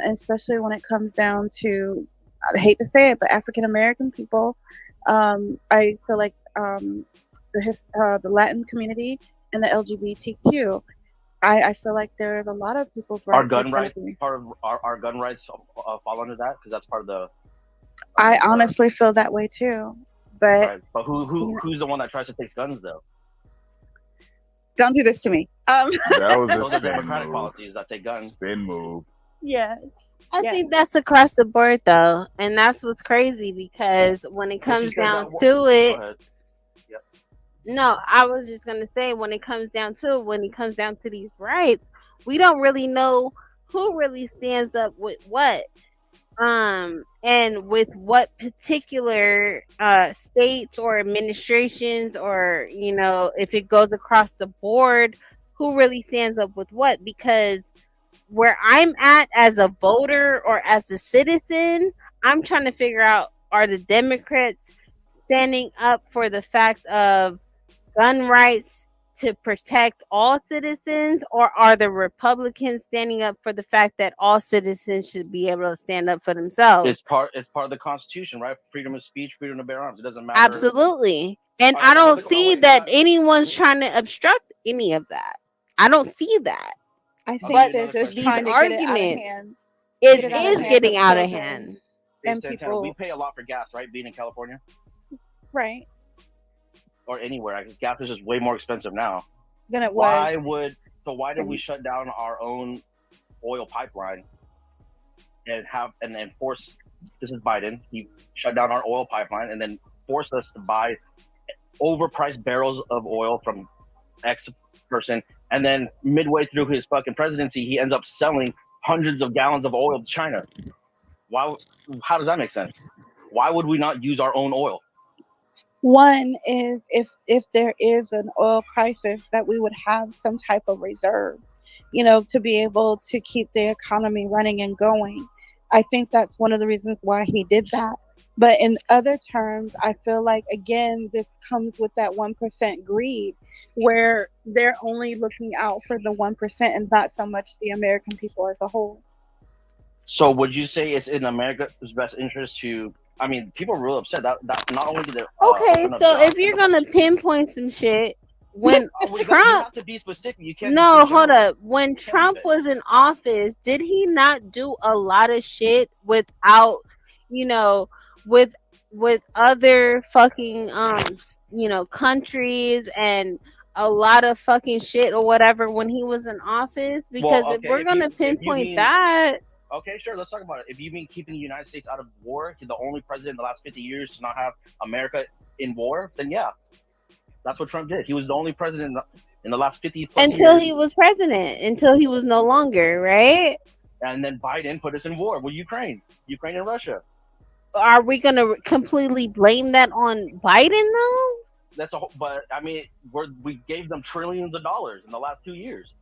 especially when it comes down to, I hate to say it, but African American people. I feel like the Latin community and the LGBTQ. I feel like there's a lot of people's rights. Our gun rights, part of our gun rights fall under that, because that's part of the. I honestly feel that way too, but right. But who's the one that tries to take guns though? Don't do this to me. That was those are Democratic policies that take guns. Spin move. Yeah. I think that's across the board though, and that's what's crazy, because when it comes down to it. Go ahead. No, I was just gonna say, when it comes down to these rights, we don't really know who really stands up with what, and with what particular states or administrations, or, you know, if it goes across the board, who really stands up with what. Because where I'm at as a voter or as a citizen, I'm trying to figure out, are the Democrats standing up for the fact of gun rights to protect all citizens, or are the Republicans standing up for the fact that all citizens should be able to stand up for themselves? It's part of the Constitution, right? Freedom of speech, freedom to bear arms. It doesn't matter. Absolutely. And I don't see that anyone's trying to obstruct any of that. I don't see that. I think they're just trying to get it out of hand. It is getting out of hand. And people, we pay a lot for gas, right? Being in California, right? Or anywhere, because gas is just way more expensive now than it was. Why did we shut down our own oil pipeline and then force? This is Biden. He shut down our oil pipeline and then forced us to buy overpriced barrels of oil from X person, and then midway through his fucking presidency, he ends up selling hundreds of gallons of oil to China. Why? How does that make sense? Why would we not use our own oil? One is if there is an oil crisis, that we would have some type of reserve, you know, to be able to keep the economy running and going. I think that's one of the reasons why he did that. But in other terms, I feel like, again, this comes with that 1% greed, where they're only looking out for the 1% and not so much the American people as a whole. So would you say it's in America's best interest to? I mean, people are real upset that not only did okay, so if you're gonna pinpoint some shit, when you Trump, have to be specific. You can't. No, hold up. When Trump was in office, did he not do a lot of shit without, you know, with other fucking you know, countries, and a lot of fucking shit or whatever when he was in office? Because if we're gonna pinpoint that. Okay, sure. Let's talk about it. If you mean keeping the United States out of war, the only president in the last 50 years to not have America in war, then yeah, that's what Trump did. He was the only president in the last 50 plus until years. he was president, until he was no longer, right? And then Biden put us in war with Ukraine and Russia. Are we gonna completely blame that on Biden though? That's a whole, but I mean, we gave them trillions of dollars in the last 2 years.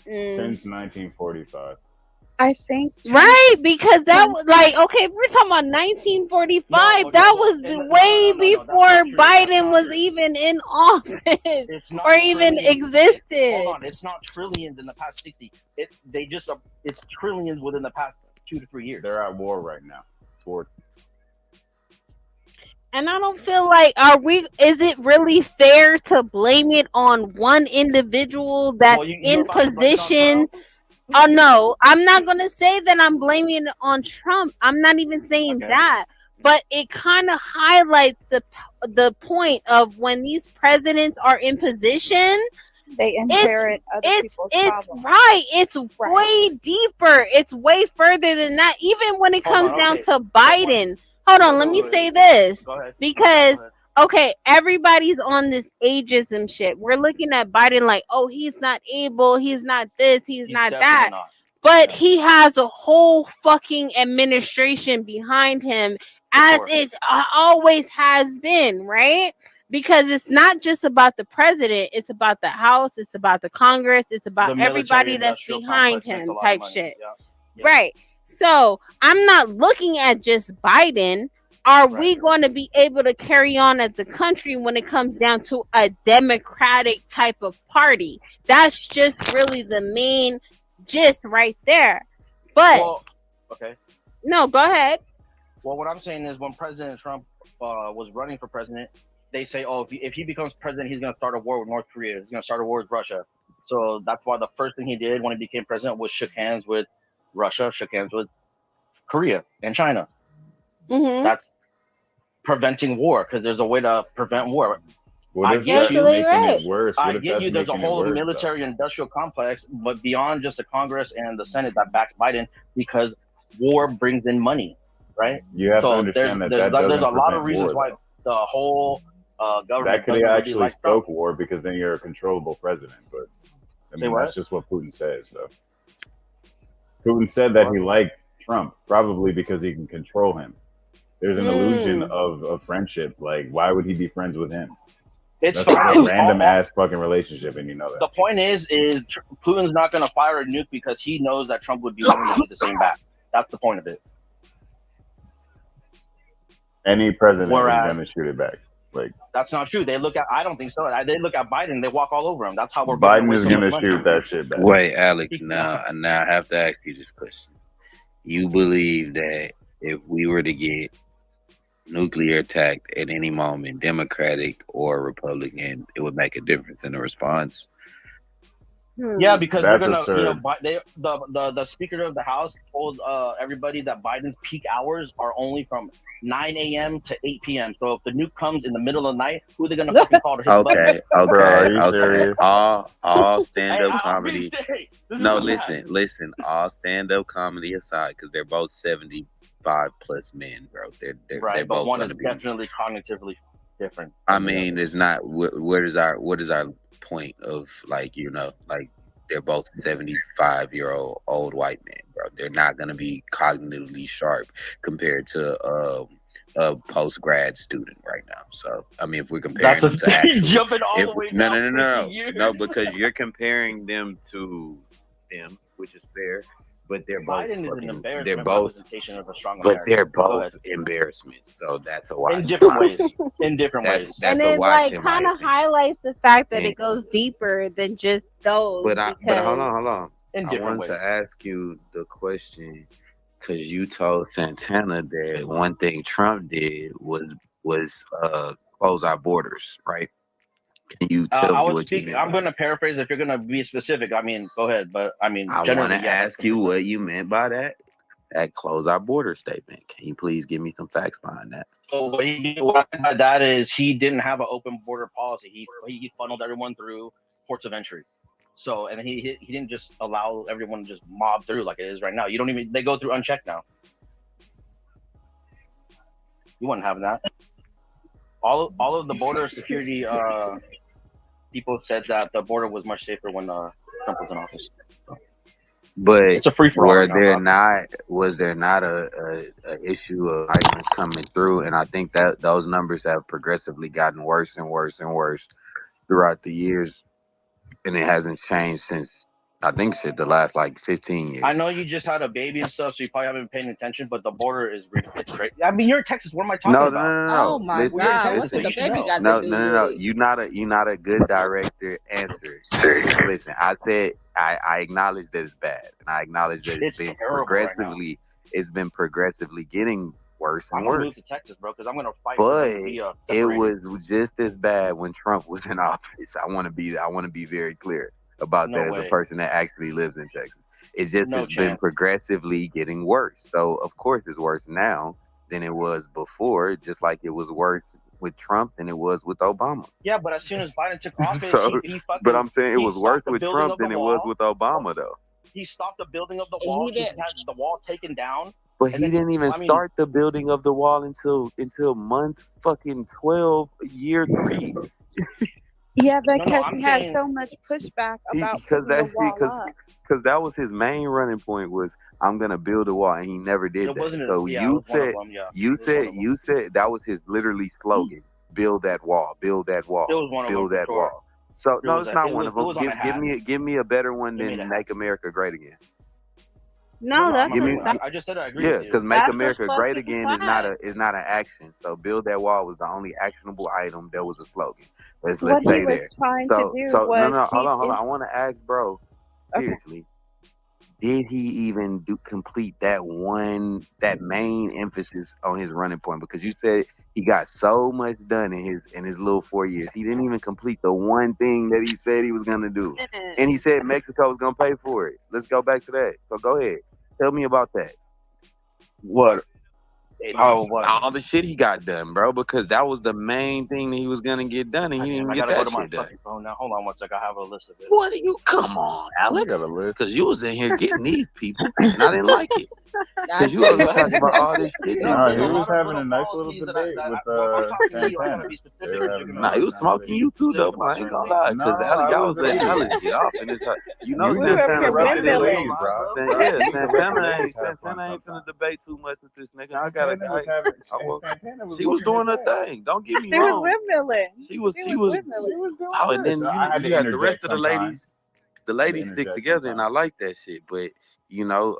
Since 1945. I think right, because that was like, okay, we're talking about 1945. That was way before Biden was even in office or even existed. Hold on, it's not trillions in the past 60. It's trillions within the past 2 to 3 years. They're at war right now. It's war. And I don't feel like is it really fair to blame it on one individual that's in position? Oh no, I'm not gonna say that I'm blaming it on Trump. I'm not even saying that, but it kind of highlights the point of when these presidents are in position, they inherit other people's problems. Right. It's way deeper. It's way further than that. Even when it comes down to Biden. Hold on, let me say this because. Okay, everybody's on this ageism shit. We're looking at Biden like, oh, he's not able, he's not this, he's not that. But he has a whole fucking administration behind him, as it always has been, right? Because it's not just about the president, it's about the House, it's about the Congress, it's about everybody that's behind him type shit. Yeah. Right. So I'm not looking at just Biden. Are we going to be able to carry on as a country when it comes down to a democratic type of party? That's just really the main gist right there. But no, go ahead. Well, what I'm saying is when President Trump was running for president, they say, oh, if he becomes president, he's going to start a war with North Korea. He's going to start a war with Russia. So that's why the first thing he did when he became president was shook hands with Russia, shook hands with Korea and China. Mm-hmm. That's preventing war, because there's a way to prevent war. What if that's making it worse? I get you. There's a whole military-industrial complex, but beyond just the Congress and the Senate that backs Biden, because war brings in money, right? You have to understand there's a lot of reasons why the whole government that could actually stoke war, because then you're a controllable president. But I mean, that's just what Putin says, though. Putin said that he liked Trump probably because he can control him. There's an illusion of friendship. Like, why would he be friends with him? That's a random ass fucking relationship, and you know that. The point is Putin's not going to fire a nuke because he knows that Trump would be willing to do the same back. That's the point of it. Any president is going to shoot it back. Like, that's not true. I don't think so. They look at Biden, they walk all over him. That's how we're. Biden is going to shoot that shit back. Wait, Alex. Now I have to ask you this question. You believe that if we were to get nuclear attacked at any moment, Democratic or Republican, it would make a difference in the response? Yeah, because we're gonna, the Speaker of the House told everybody that Biden's peak hours are only from 9 a.m. to 8 p.m. So if the nuke comes in the middle of the night, who are they gonna fucking call to hit the button? Okay. All stand-up comedy. No, listen. All stand-up comedy aside, because they're both 75 plus men, bro. They're right, but both one is definitely cognitively different. I mean, it's not. What is our point of, like, like, they're both 75-year-old old white men, bro. They're not gonna be cognitively sharp compared to a post-grad student right now. So I mean, if we're comparing them to actual, jumping all the way down no, because you're comparing them to them, which is fair. But they're both. Biden is an embarrassment. They're both. Representation of a strong but America. they're both embarrassments. So that's a watch. In different ways. In different ways. That's and a it watch. like kind of highlights the fact that it goes deeper than just those. But hold on. In I different wanted ways. to ask you the question because you told Santana that one thing Trump did was close our borders, right? Can you tell me what you meant? I'm going to paraphrase. If you're going to be specific, I mean, go ahead. But I mean, I want to ask you what you meant by that close our border statement. Can you please give me some facts behind that? So what I meant by that is he didn't have an open border policy. He funneled everyone through ports of entry. So, and then he didn't just allow everyone to just mob through like it is right now. They go through unchecked now. You wouldn't have that. All of the border security people said that the border was much safer when Trump was in office. But It's a free for all right now. was there not a issue of migrants coming through? And I think that those numbers have progressively gotten worse and worse and worse throughout the years, and it hasn't changed since I think the last like 15 years. I know you just had a baby and stuff, so you probably haven't been paying attention. But the border it's great. I mean, you're in Texas. What am I talking about? No. Oh my Listen, God! What listen. did the baby got No, to do no, no, with no. it? You not a good director answer. Listen, I said I acknowledge that it's bad, and I acknowledge that It's terrible right now. it's been progressively getting worse and I'm gonna worse. move to Texas, bro, because I'm gonna fight But for them to be it separated. was just as bad when Trump was in office. I want to be very clear about No that as a way. person that actually lives in Texas. It just No has been chance. progressively getting worse. So of course it's worse now than it was before, just like it was worse with Trump than it was with Obama. Yeah, but as soon as Biden took office, So, he fucking. but I'm saying it he was worse stopped the with building Trump of the than it was wall. with Obama, though. He stopped the building of the And wall. he He didn't. had the wall taken down. But And he then didn't even start the building of the wall until month fucking 12, year 3. Yeah, No, because I'm he had saying so much pushback about Because putting the wall up. because that was his main running point was I'm gonna build a wall, and he never did it that. wasn't. So Yeah, it was one of them. Yeah, it was one of them. you said that was his literally slogan: build that wall, build that wall, It was one of them build for that sure. wall. So It no, was it's a- not it one was- of them. it was on a hat. Give me a better one He made than a Make America Great Again. No, that's Give me, I just said I agree yeah, with you. because Make that's a America Great fucking Again is not an action. So build that wall was the only actionable item that was a slogan. Let's What he stay there. was trying So to do so no, was hold on. keep. I want to ask, bro. Okay. Seriously, did he even complete that main emphasis on his running point? Because you said he got so much done in his little 4 years. He didn't even complete the one thing that he said he was gonna do. And he said Mexico was gonna pay for it. Let's go back to that. So go ahead. Tell me about that. What? Oh, what? All the shit he got done, bro, because that was the main thing that he was gonna get done, and he didn't I get gotta go that to my shit done. fucking phone now. Hold on one sec. I have a list of it. What do you? Come on, Alex. Because you was in here getting these people, and I didn't like it. Because you over talking about all this shit. No, he was having a nice little debate with Santana. Nah, he was smoking you too, though. I ain't gonna lie, because y'all was letting Alex get off in this. You know, You just interrupted the ladies, bro. Yeah, Santana ain't finna debate too much with this nigga. I gotta. She was doing her thing. Don't get me She was wrong. windmilling. She was. windmilling. Oh, and then So I had to you had the rest interject of the sometimes. ladies. The ladies stick interject together, and I like that shit. But you know,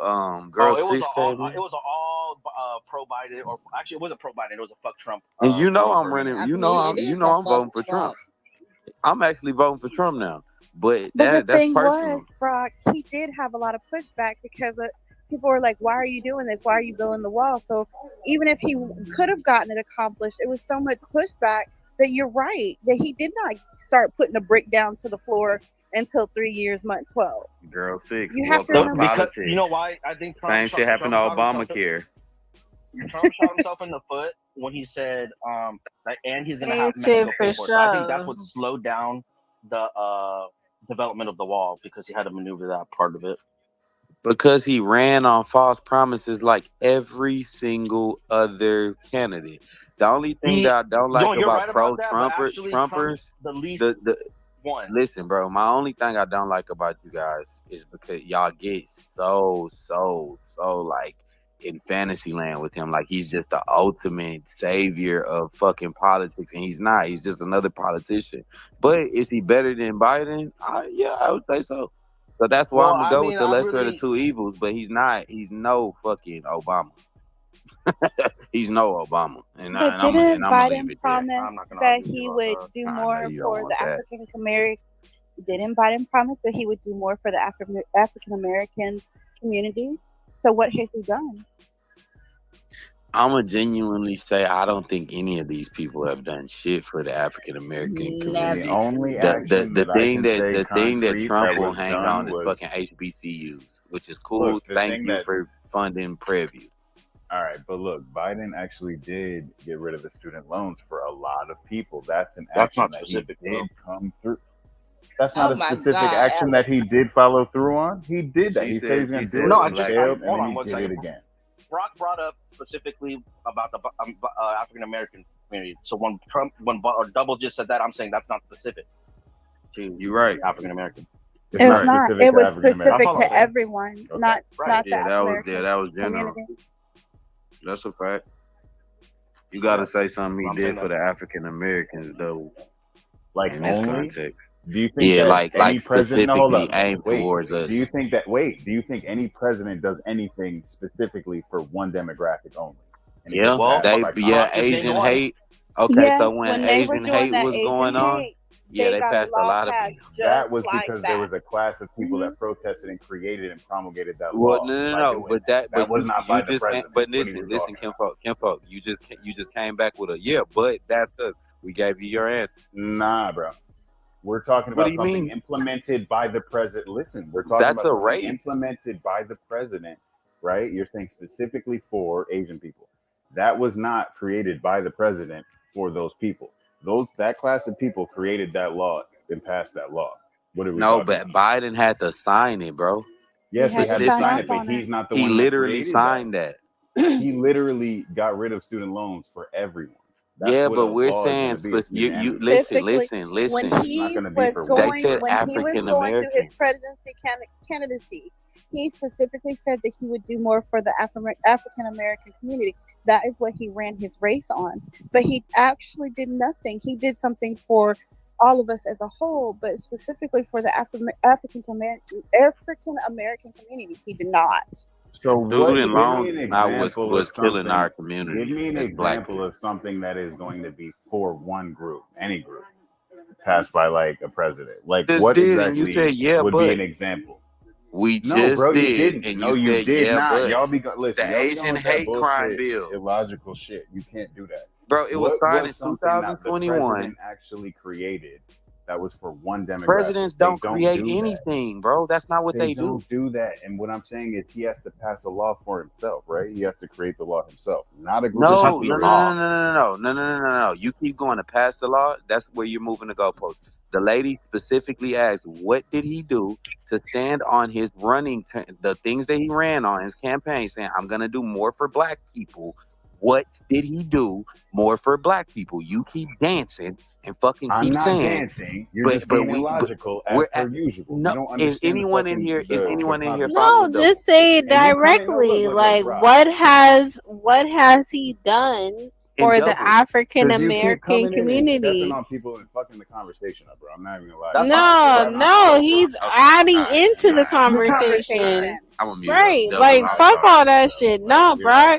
Girl it was Six all came in. it was all pro Biden, or actually it wasn't pro Biden. It was a fuck Trump. And you know I'm for me. running. You know I'm voting for Trump. I'm actually voting for Trump now. But that's thing personal. was, Brock, he did have a lot of pushback because people were like, "Why are you doing this? Why are you building the wall?" So even if he could have gotten it accomplished, it was so much pushback that you're right that he did not start putting a brick down to the floor until 3 years, month 12. Girl Six. You have to Welcome remember. politics. You know why? I think Same shit happened to Obamacare. Trump shot himself in the foot when he said, and he's gonna have Ain't Mexico shit pay for for it. So I think that's sure. what slowed down the development of the wall, because he had to maneuver that part of it. Because he ran on false promises like every single other candidate. The only thing that I don't like you're about right about that, but pro-Trumpers, actually Trump's the least one. Listen, bro, my only thing I don't like about you guys is because y'all get so like in fantasy land with him, like he's just the ultimate savior of fucking politics, and he's not. He's just another politician. But is he better than Biden? Yeah, I would say so. So that's why I'm gonna go with the lesser of the two evils. But he's not. He's no fucking Obama. He's no Obama, and But I'm gonna leave Biden it there. promise that he would do more for the African American? Didn't Biden promise that he would do more for the African American community? So what has he done? I'm gonna genuinely say I don't think any of these people have done shit for the African American community. The only The action that I can say the thing that concrete Trump that will was hang done on is was- fucking HBCUs, which is cool. Look, the Thank thing you that- for funding Prairie View. All right, but look, Biden actually did get rid of the student loans for a lot of people. That's an That's action not that he specific, did though. come through. That's not Oh a my specific God, action that he Alex. did follow through on. He did that. She He said- said he's going she to do said it. No, He I just failed, hold and on then one he did second. it again. Brock brought up specifically about the African American community. So when Double just said that, I'm saying that's not specific. You're right. African American. It's not. It was specific to everyone, not the Yeah, that was African general. community. That's a fact. You got to say something I'm he saying did for the African Americans though, Like in this only? context. Do you think Yeah, that any like president? No, hold specifically up. aimed Wait. towards us. Do you think that? Wait. Do you think any president does anything specifically for one demographic only? And it gets Yeah, passed by Congress? Asian hate. Okay, Yes, so when when they were Asian doing hate that was Asian going on, hate, yeah, they they got a passed a law lot of passed bills. That just was like because there that. was a class of people Mhm. that protested and created and promulgated that Well, law. no, but that was not by you the just can't. president. But What are you listen, talking Kinfolk, you just came back with a but that's us. We gave you your answer. Nah, bro. We're talking What do about you something mean? implemented by the president. Listen, we're talking That's about a something race. implemented by the president, right? You're saying specifically for Asian people. That was not created by the president for those people. That class of people created that law and passed that law. What are we No, talking but about? Biden had to sign it, bro. Yes, he had to sign it, Specifically, but he's not the he one that literally created that. signed that. He literally got rid of student loans for everyone. That's Yeah, what but a we're law is going saying to be. It's you unanimous. listen. When It's not he going to be was for They one going, said person. when he was African going through his Americans. presidency candidacy, he specifically said that he would do more for the African American community. That is what he ran his race on. But he actually did nothing. He did something for all of us as a whole, but specifically for the African American community, he did not. So what? Student Give me loans an was example of killing something. our Give community me an as black example people. of something that is going to be for one group, any group, passed by like a president. Like Just what did, and you exactly said yeah, would be but an example? we No, just bro, you did, didn't. and No, you you said did yeah, not. but Listen. the Y'all be going Asian with that hate crime bullshit, bill, illogical shit. You can't do that. bro. It was What signed was in something that the 2021. president actually created that was for one demographic? Presidents They don't don't create do that. anything, bro. That's not what They they do. don't do that. And what I'm saying is he has to pass a law for himself, right? He has to create the law himself, not a group of No, people. no. You keep going to pass the law. That's where you're moving the goalpost. The lady specifically asked, "What did he do to stand on his the things that he ran on his campaign, saying I'm gonna do more for black people? What did he do more for black people? You keep dancing and fucking I'm keep not saying, dancing. You're just being illogical as per usual. no. You don't Is understand anyone in here? Is anyone in here following No, the? just say it And you coming? No, directly. look, Like, bro. what has he done for the African Because you keep American coming in and stepping community? on people and fucking the conversation up, bro. I'm not even gonna lie. No, he's adding into the The conversation. conversation. I'm a mute Right, up. like I'm fuck sorry, all that shit. No, You're not bro.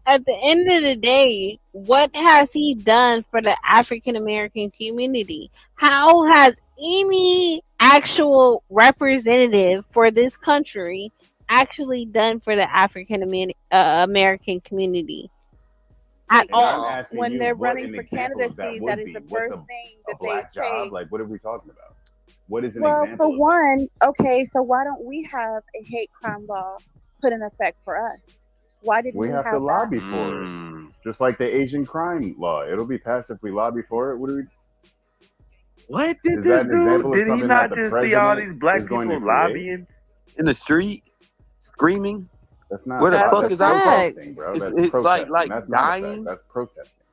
At the end of the day, what has he done for the African American community? How has any actual representative for this country actually done for the African American community at And I'm all? asking When you they're what running an for example of that candidacy, would that is be. the What's first thing a that they black job? say. Like, what are we talking about? What is an Well, example for of that? one, okay, so why don't we have a hate crime law put in effect for us? Why didn't We we have to have that? lobby for it. Just like the Asian crime law. It'll be passed if we lobby for it. What do we? What did Is this that an dude? example of Did he something not that the just see all president these black is going to people create? lobbying? In the street, screaming? That's not. Where the fuck That's is our vote? protesting, bro. That's It's protesting. like That's not a fact. dying. That's protesting.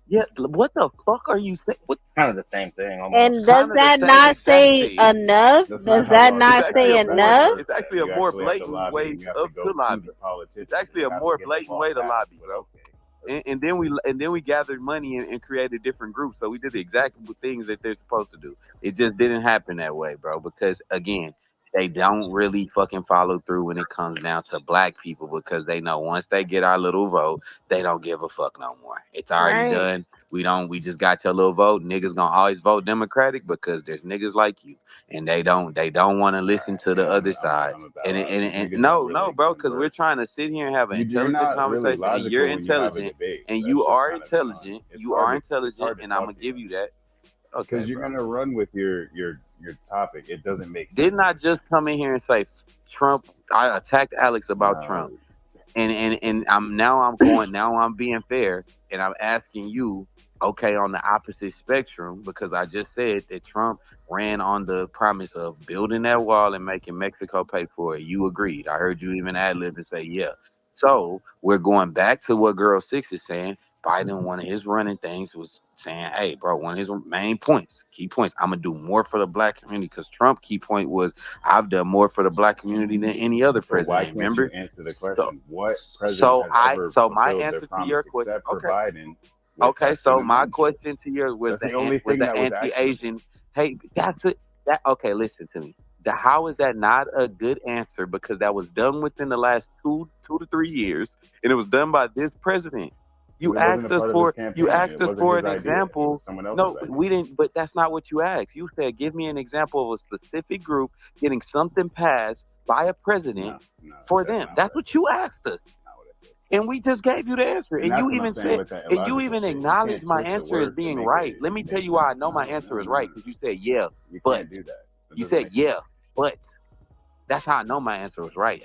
Yeah, what the fuck are you saying? What? Kind of the same thing. Almost. And does Kinda the that same not exact say thing. enough? That's Does not how that laws not are It's actually say a passed. more. enough? It's actually a You more actually have to blatant lobby. way And you have to go to lobby. to the politicians. It's actually You a have more to get the blatant law way to passed. lobby, But bro. okay. And then we gathered money and created different groups. So we did the exact things that they're supposed to do. It just didn't happen that way, bro. Because again, they don't really fucking follow through when it comes down to black people because they know once they get our little vote, they don't give a fuck no more. It's already Right. done. We just got your little vote. Niggas gonna always vote Democratic because there's niggas like you. And they don't want to listen to the other side. I'm about And logic. Niggas don't no, really bro, because we're trying to sit here and have an You're intelligent not really conversation. And you're logical when you have a intelligent, debate. and That you shit's are kind of annoying. intelligent. It's You hard are to- it's intelligent, hard to and I'm talk gonna to give you that. Okay, Because you're bro. gonna run with your topic. It doesn't make sense. Didn't I just come in here and say Trump? I attacked Alex about Trump, and I'm being fair, and I'm asking you, okay, on the opposite spectrum, because I just said that Trump ran on the promise of building that wall and making Mexico pay for it. You agreed. I heard you even ad lib and say yeah. So we're going back to what Girl 6 is saying. Biden, one of his running things was saying, hey, bro, one of his main points, key points, I'm going to do more for the black community, because Trump key point was, I've done more for the black community than any other But why president, can't remember? you answer the question? What president has ever So my fulfilled their answer to promise your question, except for okay. Biden with Okay, that so student my loan shit? question to you was That's the only thing that was actionable. anti-Asian. Hey, that's it. That okay? Listen to me. How is that not a good answer? Because that was done within the last 2 to 3 years, and it was done by this president. It wasn't a part of his campaign. It wasn't his an idea. It example. was someone else's No, idea. we didn't. But that's not what you asked. You said, give me an example of a specific group getting something passed by a president for them. That's what you asked us. And we just gave you the answer. And you even said, and you even acknowledged my answer as being right. Let me tell you why I know my answer is right. Because you said, yeah, but. You can't do that. You said, yeah, but. That's how I know my answer was right,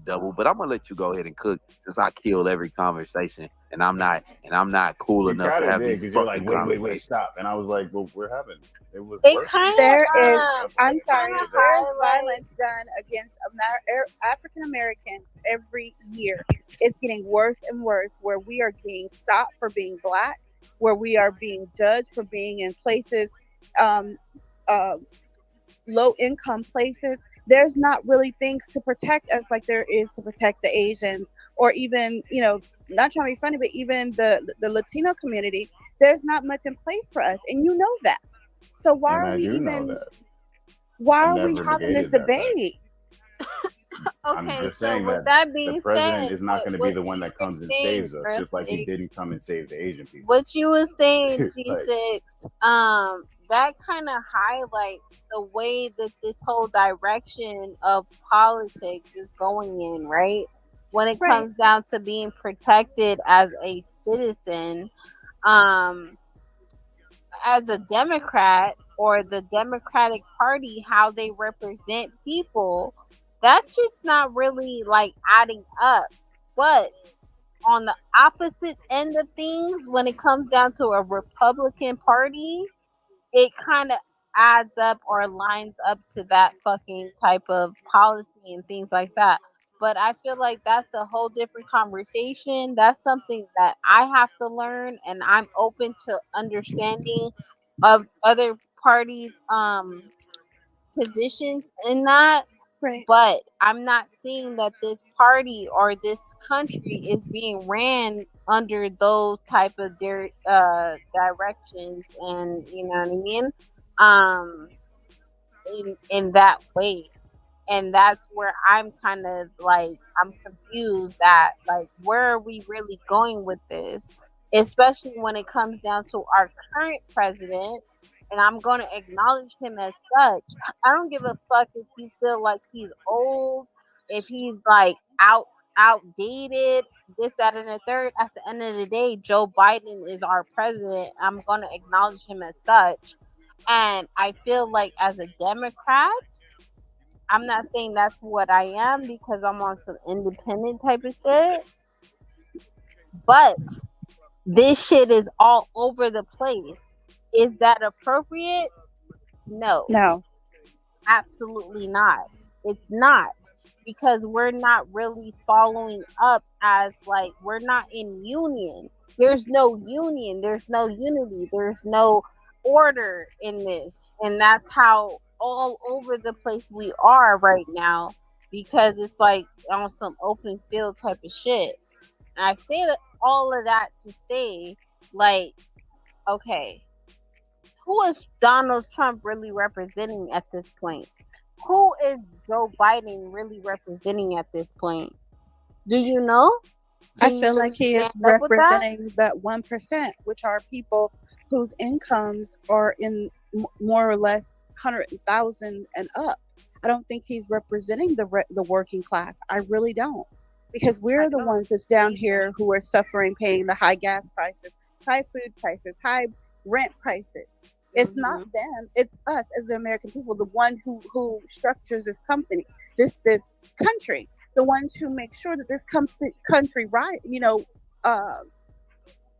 Double. But I'm gonna let you go ahead and cook, since I killed every conversation, and I'm not cool You enough kind to of have did, these because you're fucking like, wait, conversations. stop. And I was like, well, we're having it was It working. kind of There is, I'm it sorry, kinda there's highlights. violence done against African Americans every year. It's getting worse and worse, where we are being stopped for being black, where we are being judged for being in places, um, low income places. There's not really things to protect us like there is to protect the Asians, or even, not trying to be funny, but even the Latino community. There's not much in place for us, and you know that. So why And are I we do know even? that. Why I are we never having this negated that fact. debate? I'm Okay, just so saying with that that the being president said, is not going to be what the one you that were comes and saying saves us, just like he earlier, didn't come and save the Asian people. what you were saying, Like, G6, that kind of highlights the way that this whole direction of politics is going in, right? When it Right. comes down to being protected as a citizen, as a Democrat or the Democratic Party, how they represent people, that's just not really like adding up. But on the opposite end of things, when it comes down to a Republican Party, it kind of adds up or lines up to that fucking type of policy and things like that. But I feel like that's a whole different conversation. That's something that I have to learn, and I'm open to understanding of other parties' positions in that. Right. But I'm not seeing that this party or this country is being ran under those type of directions, and you know what I mean, in that way. And that's where I'm kind of like, I'm confused that, like, where are we really going with this, especially when it comes down to our current president. And I'm going to acknowledge him as such. I don't give a fuck if you feel like he's old, if he's like outdated, this, that, and the third. At the end of the day, Joe Biden is our president. I'm going to acknowledge him as such. And I feel like as a Democrat, I'm not saying that's what I am, because I'm on some independent type of shit. But this shit is all over the place. Is that appropriate? No. No. Absolutely not. It's not. Because we're not really following up as, like, we're not in union. There's no union. There's no unity. There's no order in this. And that's how all over the place we are right now, because it's like on some open field type of shit. And I say that all of that to say, like, okay, who is Donald Trump really representing at this point? Who is Joe Biden really representing at this point? Do you know? I feel like he is stand up with that? representing that 1%, which are people whose incomes are in more or less 100,000 and up. I don't think he's representing the working class. I really don't, because we're the ones that's down here who are suffering, paying the high gas prices, high food prices, high rent prices. It's not them. It's us as the American people, the one who structures this company, this country, the ones who make sure that this country right.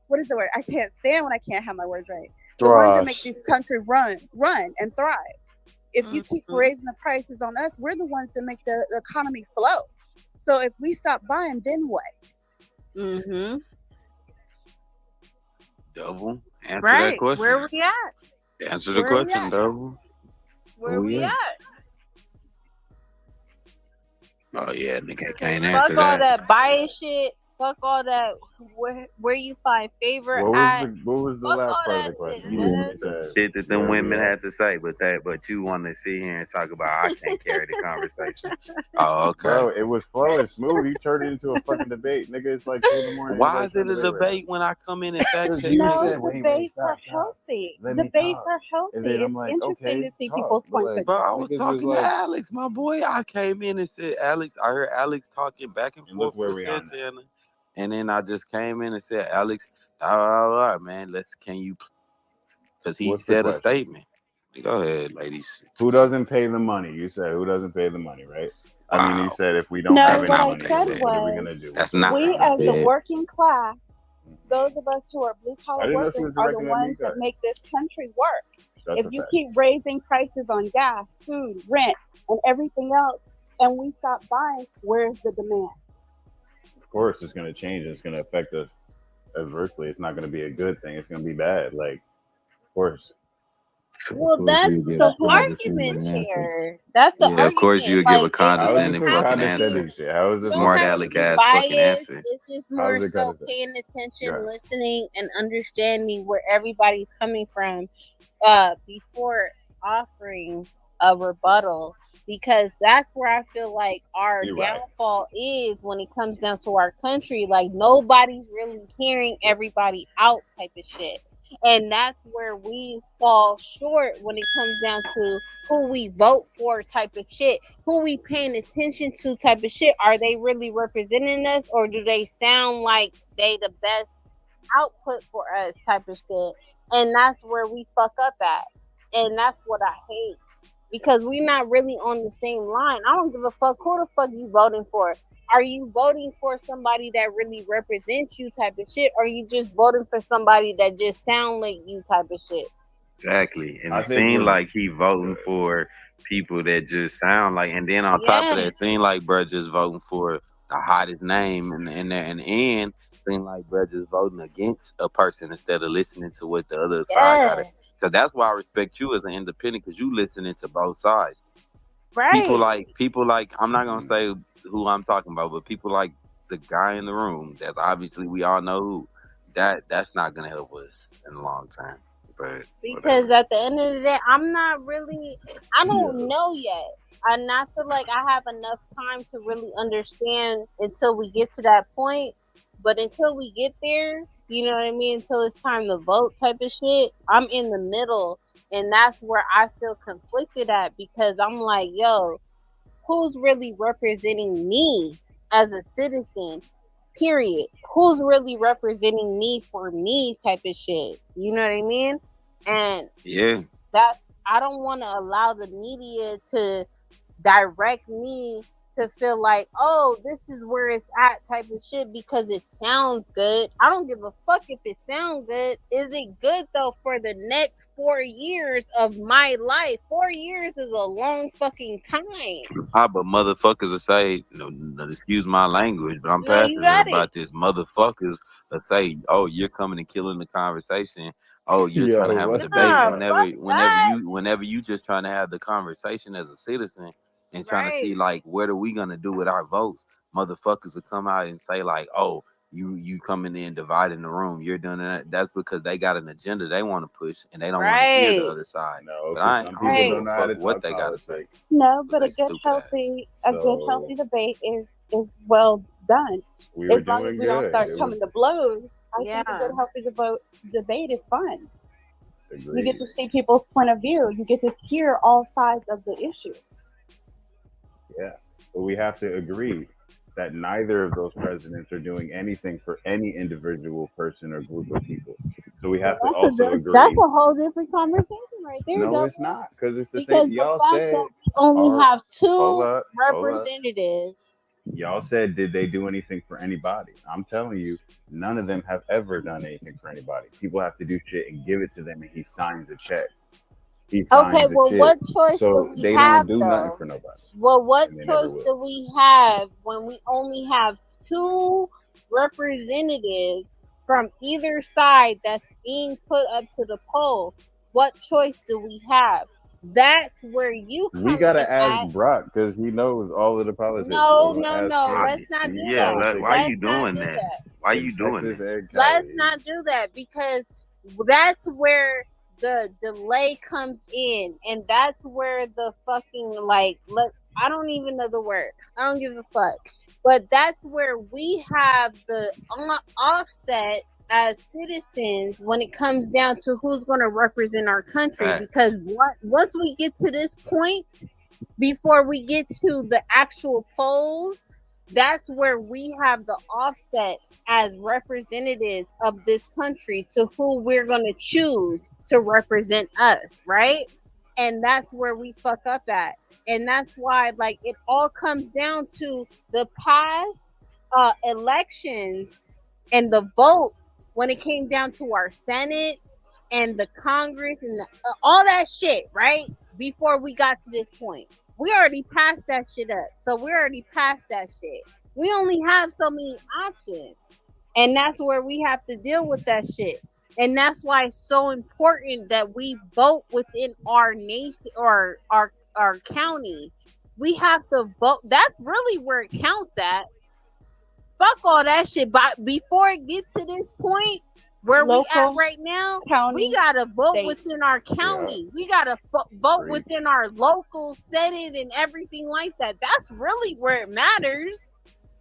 What is the word? I can't stand when I can't have my words right. The ones that make this country run and thrive. If you keep raising the prices on us, we're the ones that make the economy flow. So if we stop buying, then what? Double. Answer that Right. question. Where we at? Answer the Where we question, at? Double. Where we at? Oh yeah, nigga can't Fuck answer all that. that bias shit. Fuck all that. Where you find favorite at? What was the Fuck last all part of that the question? shit, What man. you said? Shit that them Where we women at? had to say, but you want to sit here and talk about I can't carry the conversation. Oh, okay. Bro, it was flowing smooth. You turned it into a fucking debate, nigga. It's like 2 in the morning. Why is it a debate when I come in and fact Because check? you No, said, wait, debates are stop. healthy. Let me Debates talk. are healthy. And then I'm It's like, interesting okay, to see talk. people's But points like, of Bro, I view. was niggas talking was to like, Alex, my boy. I came in and said, Alex, I heard Alex talking back and and look forth where with we on now. Santana. And then I just came in and said, Alex, man, can you, because he What's the said a question? statement. Go ahead, ladies. Who doesn't pay the money? You said who doesn't pay the money, right? I mean, you Wow. said if we don't No, have That's any what not I what money, they said said. what are we was gonna do? That's What's not we what as they the said. working class, those of us who are blue I collar didn't know she workers was are the directing at me, ones that guys. make this country work. That's If a you fact. keep raising prices on gas, food, rent, and everything else, and we stop buying, where's the demand? Of course, it's gonna change. It's gonna affect us adversely. It's not gonna be a good thing. It's gonna be bad. Like, of course. Well, that's You give the a argument condescending answer. here. That's the Yeah, of course argument. you would give a Like, How is it this condescending a don't have fucking to be. condescending answer. shit? How is this a Don't Smart have to aleck be condescending? ass fucking biased. answer. It's just How more is it so condescending? paying attention, Go ahead. listening, and understanding where everybody's coming from before offering a rebuttal. Because that's where I feel like our You're right. downfall is when it comes down to our country. Like, nobody's really hearing everybody out type of shit. And that's where we fall short when it comes down to who we vote for type of shit, who we paying attention to type of shit. Are they really representing us, or do they sound like they the best output for us type of shit? And that's where we fuck up at. And that's what I hate. Because we're not really on the same line. I don't give a fuck who the fuck you voting for. Are you voting for somebody that really represents you type of shit? Or are you just voting for somebody that just sound like you type of shit? Exactly. And I it think seemed we're like he voting for people that just sound like, and then on top of that, Yeah. it seemed like bruh just voting for the hottest name and seemed like bruh just voting against a person instead of listening to what the other side got it. Yes. Because that's why I respect you as an independent, because you listening to both sides. Right. People like I'm not gonna say who I'm talking about, but people like the guy in the room. That's obviously we all know who. That's not gonna help us in the long term. But Because at the end of the day, I don't know yet. And I feel like I have enough time to really understand until we get to that point. But until we get there, you know what I mean? Until it's time to vote type of shit, I'm in the middle. And that's where I feel conflicted at, because I'm like, yo, who's really representing me as a citizen? Period. Who's really representing me for me type of shit? You know what I mean? And yeah, I don't want to allow the media to direct me to feel like, oh, this is where it's at type of shit because it sounds good. I don't give a fuck if it sounds good. Is it good though for the next 4 years of my life? 4 years is a long fucking time. but motherfuckers will say, no, excuse my language, but I'm No, you passionate got it. about this. Motherfuckers will say, oh, you're coming and killing the conversation. Oh, you're trying to have a what debate the whenever you just trying to have the conversation as a citizen and trying to see Right. like what are we gonna do with our votes. Motherfuckers will come out and say like, oh, you coming in dividing the room. You're doing that. That's because they got an agenda they want to push and they don't want to hear the Right. other side. No, But because I some don't people give a don't know how fuck to what talk they gotta say. politics. No, But but a they good stupid ass. healthy So debate is well done. we were As long as doing we don't good. start It coming was to blows, I Yeah. think a good healthy debate is fun. You get agreed. to see people's point of view. You get to hear all sides of the issues. Yes. But we have to agree that neither of those presidents are doing anything for any individual person or group of people. So we have to also agree. That's a whole different conversation right there, No, though. it's not, because it's the Because same. the Y'all fact said, that we only hold have two up. representatives. Y'all said, did they do anything for anybody? I'm telling you, none of them have ever done anything for anybody. People have to do shit and give it to them, and he signs a check. He signs Okay, the well, shit. what choice So do we they have, don't do nothing though? for nobody. Well, what And they never choice will. do we have when we only have two representatives from either side that's being put up to the poll, what choice do we have? That's where you come We gotta in ask at. Brock because he knows all of the politics. No, So no, ask no. him. Let's not do Yeah, that. why you Let's not doing do that? that. Why In you doing Texas that? and Let's Cali. not do that because that's where the delay comes in, and that's where the fucking I don't even know the word. I don't give a fuck. But that's where we have the offset as citizens when it comes down to who's going to represent our country. Facts. Because once we get to this point, before we get to the actual polls, that's where we have the offset as representatives of this country to who we're going to choose to represent us, right? And that's where we fuck up at. And that's why, like, it all comes down to the past elections and the votes when it came down to our Senate and the Congress and all that shit, right? Before we got to this point, we already passed that shit up. So we already passed that shit. We only have so many options. And that's where we have to deal with that shit. And that's why it's so important that we vote within our nation or our county. We have to vote. That's really where it counts at. Fuck all that shit. But before it gets to this point where we at Local, right now, county, we gotta vote state. within our county. We gotta vote within our local senate and everything like that. That's really where it matters.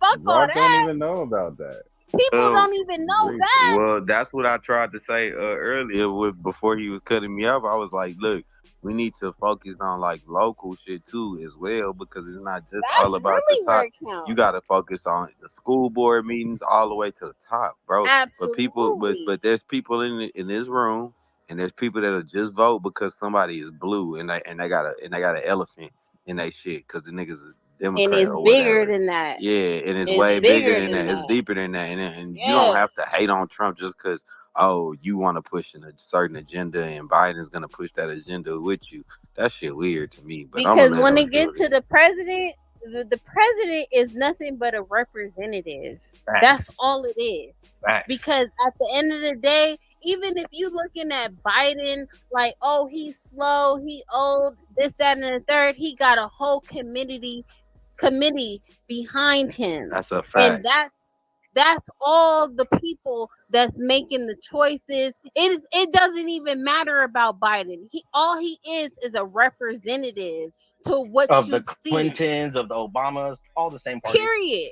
Fuck all Brock don't that. even know about that. People don't even know that. Well, that's what I tried to say earlier before he was cutting me off. I was like, look, we need to focus on like local shit too as well, because it's not just all about really the where top. it counts. You got to focus on the school board meetings all the way to the top, bro. Absolutely. But there's people in this room, and there's people that'll just vote because somebody is blue and they got an elephant in they shit because the niggas is Democrat And it's or bigger whatever. than that. Yeah, and it's It's way bigger bigger than than that. It's that. deeper than that, and you don't Yes. have to hate on Trump just because you want to push a certain agenda and Biden's gonna push that agenda with you. That shit weird to me. But Because I'm when gonna it gets to the president, the president is nothing but a representative. That's all it is. Facts. Because at the end of the day, even if you looking at Biden like, oh, he's slow, he old, this, that, and the third, he got a whole committee behind him. That's a And fact. that's all the people that's making the choices. It doesn't even matter about Biden. All he is a representative to what Of you the see. Clintons, of the Obamas, all the same party. Period.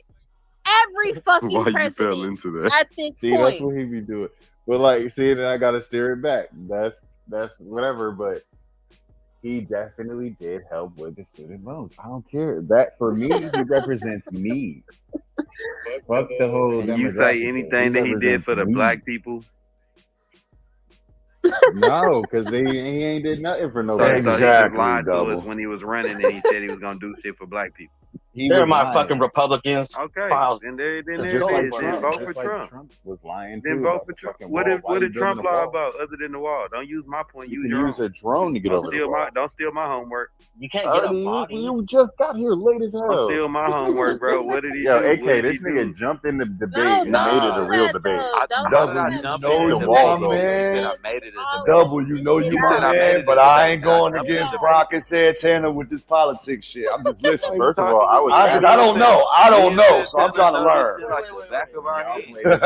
Every fucking Why you fell president into that? at this See, point. that's what he be doing. But like, see, then I gotta steer it back. That's whatever. But he definitely did help with the student loans. I don't care. That for me, he represents me. Fuck the whole And demographic. you say anything that he did for the black people? No, because he ain't did nothing for So nobody. he just lied to us when he was running, and he said he was gonna do shit for black people. They're my fucking Republicans. Okay, Files. then there it Just like is. Then Trump, vote just for like Trump. Trump was lying Then too vote about for the Trump. fucking What wall. did Why you Trump building a lie wall? about other than the wall? Don't use my point. You Use can your use own. a drone to get over the wall. Don't steal my homework. You can't get a Already, body. you just got here late as Don't hell. steal my homework, bro. What did he Yo, do? AK, What did this he nigga do? jumped in the debate No, and don't made it do a real that, debate. though. Don't How do did I that. jump Know in the the wall, debate? though. He said Man. I made it a debate. Double, you know He you my said I made man, it a but I debate. ain't Did I going jump in the against debate? Brock and Santana with this politics shit. I'm just listening. First of all, I was Because I don't know. I don't know, so I'm trying to learn. Like the back of our head.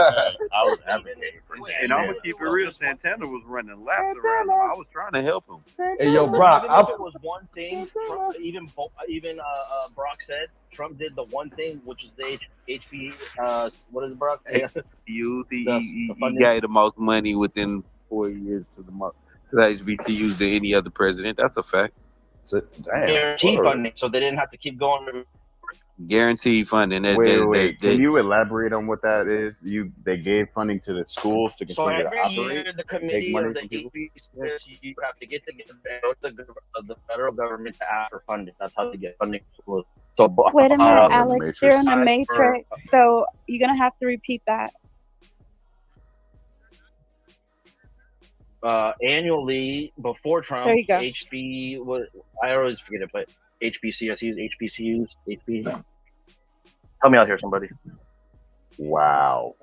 I was advocating for And I'm gonna keep it real. Santana was running laps around him. I was trying to help him. Hey, yo, Brock, Even if it was one thing, Trump, even Brock said Trump did the one thing, which is the HP. What is it, Brock? He gave the most money within 4 years to the HBCUs than any other president. That's a fact. Guaranteed funding, so they didn't have to keep going. Guaranteed funding. Wait. Can you elaborate on what that is? They gave funding to the schools to So continue to every operate year, the and take committee money of the from people? HBCUs, you have to get together and go to the federal government to ask for funding. That's how they get funding. So, Wait a minute, in the Alex. You're in the Matrix. matrix, so you're gonna have to repeat that. Annually, before Trump, There you go. HB was, I always forget it, but HBCUs, Help me out here, somebody. Wow.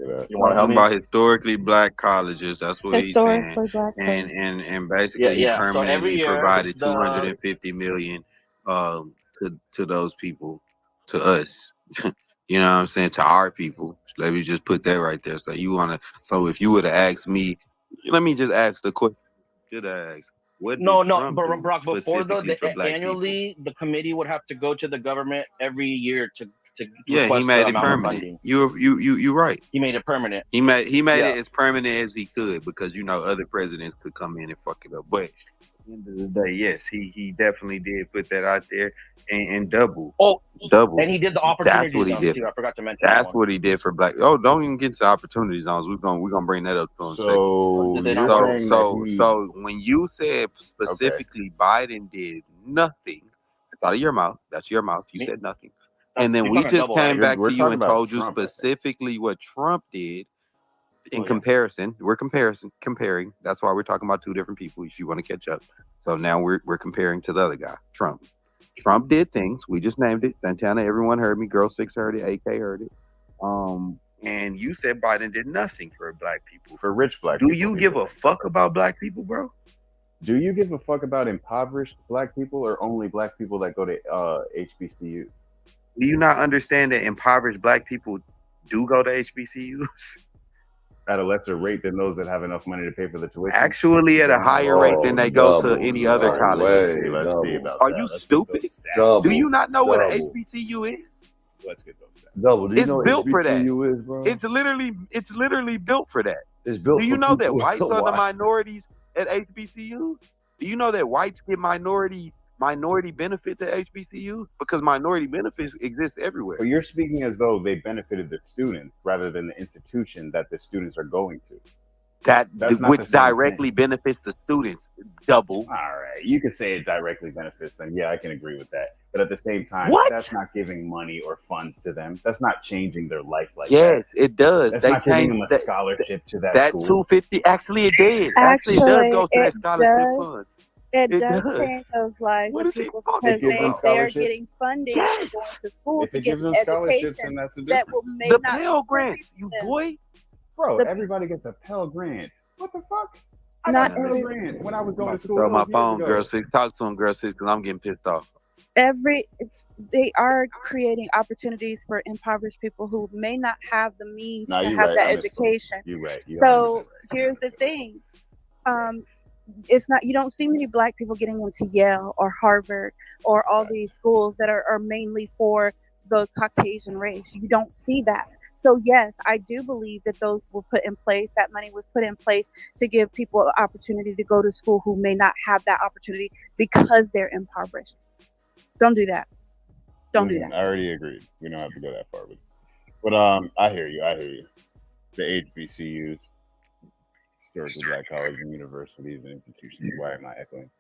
You want to help Talking me? about historically black colleges. That's what he's saying. Historically black And colleges. and basically he Yeah. So every permanently year, provided the 250 million to those people, to us. You know what I'm saying? To our people. Let me just put that right there. So if you would have asked me, let me just ask the question. Should I ask? What did no, Trump but do Brock, before specifically for black people? annually, the committee would have to go to the government every year to Yeah, he request made the it amount of permanent. funding. You right. He made it permanent. He made Yeah. it as permanent as he could because other presidents could come in and fuck it up. But at the end of the day, yes, he definitely did put that out there and double. And he did the opportunity That's what he zones did. too. I forgot to mention that That's one. what he did for black. Oh, don't even get to opportunity zones. We're gonna bring that up to him. So Did they you're not work? saying that he... So when you said specifically Biden did nothing, it's out of your mouth. That's your mouth. You said nothing. And then You're we talking just double, came right? back We're to you talking and about told you Trump, I think. specifically what Trump did in comparison. We're comparing. That's why we're talking about two different people if you want to catch up. So now we're comparing to the other guy, Trump. Trump did things. We just named it. Santana, everyone heard me. Girl 6 heard it. AK heard it. And you said Biden did nothing for black people. For rich black people. Do you give a fuck about black people, bro? Do you give a fuck about impoverished black people or only black people that go to HBCU? Do you not understand that impoverished black people do go to HBCUs? At a lesser rate than those that have enough money to pay for the tuition? Actually, at a higher rate than they go to any other college. Let's see about Are that. you Let's stupid? Do you not know what an HBCU is? Let's get those stats. Double. Do you It's know what built for that. HBCU is, bro? It's literally built for that. It's built Do you for know that people. whites are the Why? minorities at HBCUs? Do you know that whites get minority benefits at HBCUs? Because minority benefits exist everywhere. But you're speaking as though they benefited the students rather than the institution that the students are going to. That's not the Which same directly thing. benefits the students. Double. All right, you could say it directly benefits them. Yeah, I can agree with that. But at the same time, What? that's not giving money or funds to them. That's not changing their life like Yes, that. it does. That's They not giving changed them a that- scholarship to that That school. 250. Actually, it did. Actually, it does go to that scholarship does. funds. It It does does. change those lives What of is he people talking because It gives them they are scholarships. getting funding for going to school If to it get gives the them scholarships, education then that's the that difference. will may The not Pell Grants, you them. boy. Bro, The- everybody gets a Pell Grant. What the fuck? I Not got a Pell every Grant when I was I'm going about to to school. throw That my was years phone, ago. girl 6. Talk to him, girl 6, because I'm getting pissed off. they are creating opportunities for impoverished people who may not have the means Nah, to you're have right. that I misspoke. education. You're right. You're So 100% right. here's the thing. It's not, you don't see many black people getting into Yale or Harvard or all these schools that are mainly for the Caucasian race. You don't see that. So yes, I do believe that those were put in place, that money was put in place to give people the opportunity to go to school who may not have that opportunity because they're impoverished. Don't do that. Don't do Listen, that. I already agreed. We don't have to go that far with it. But I hear you. The HBCUs, historically black colleges and universities and institutions. Why am I echoing?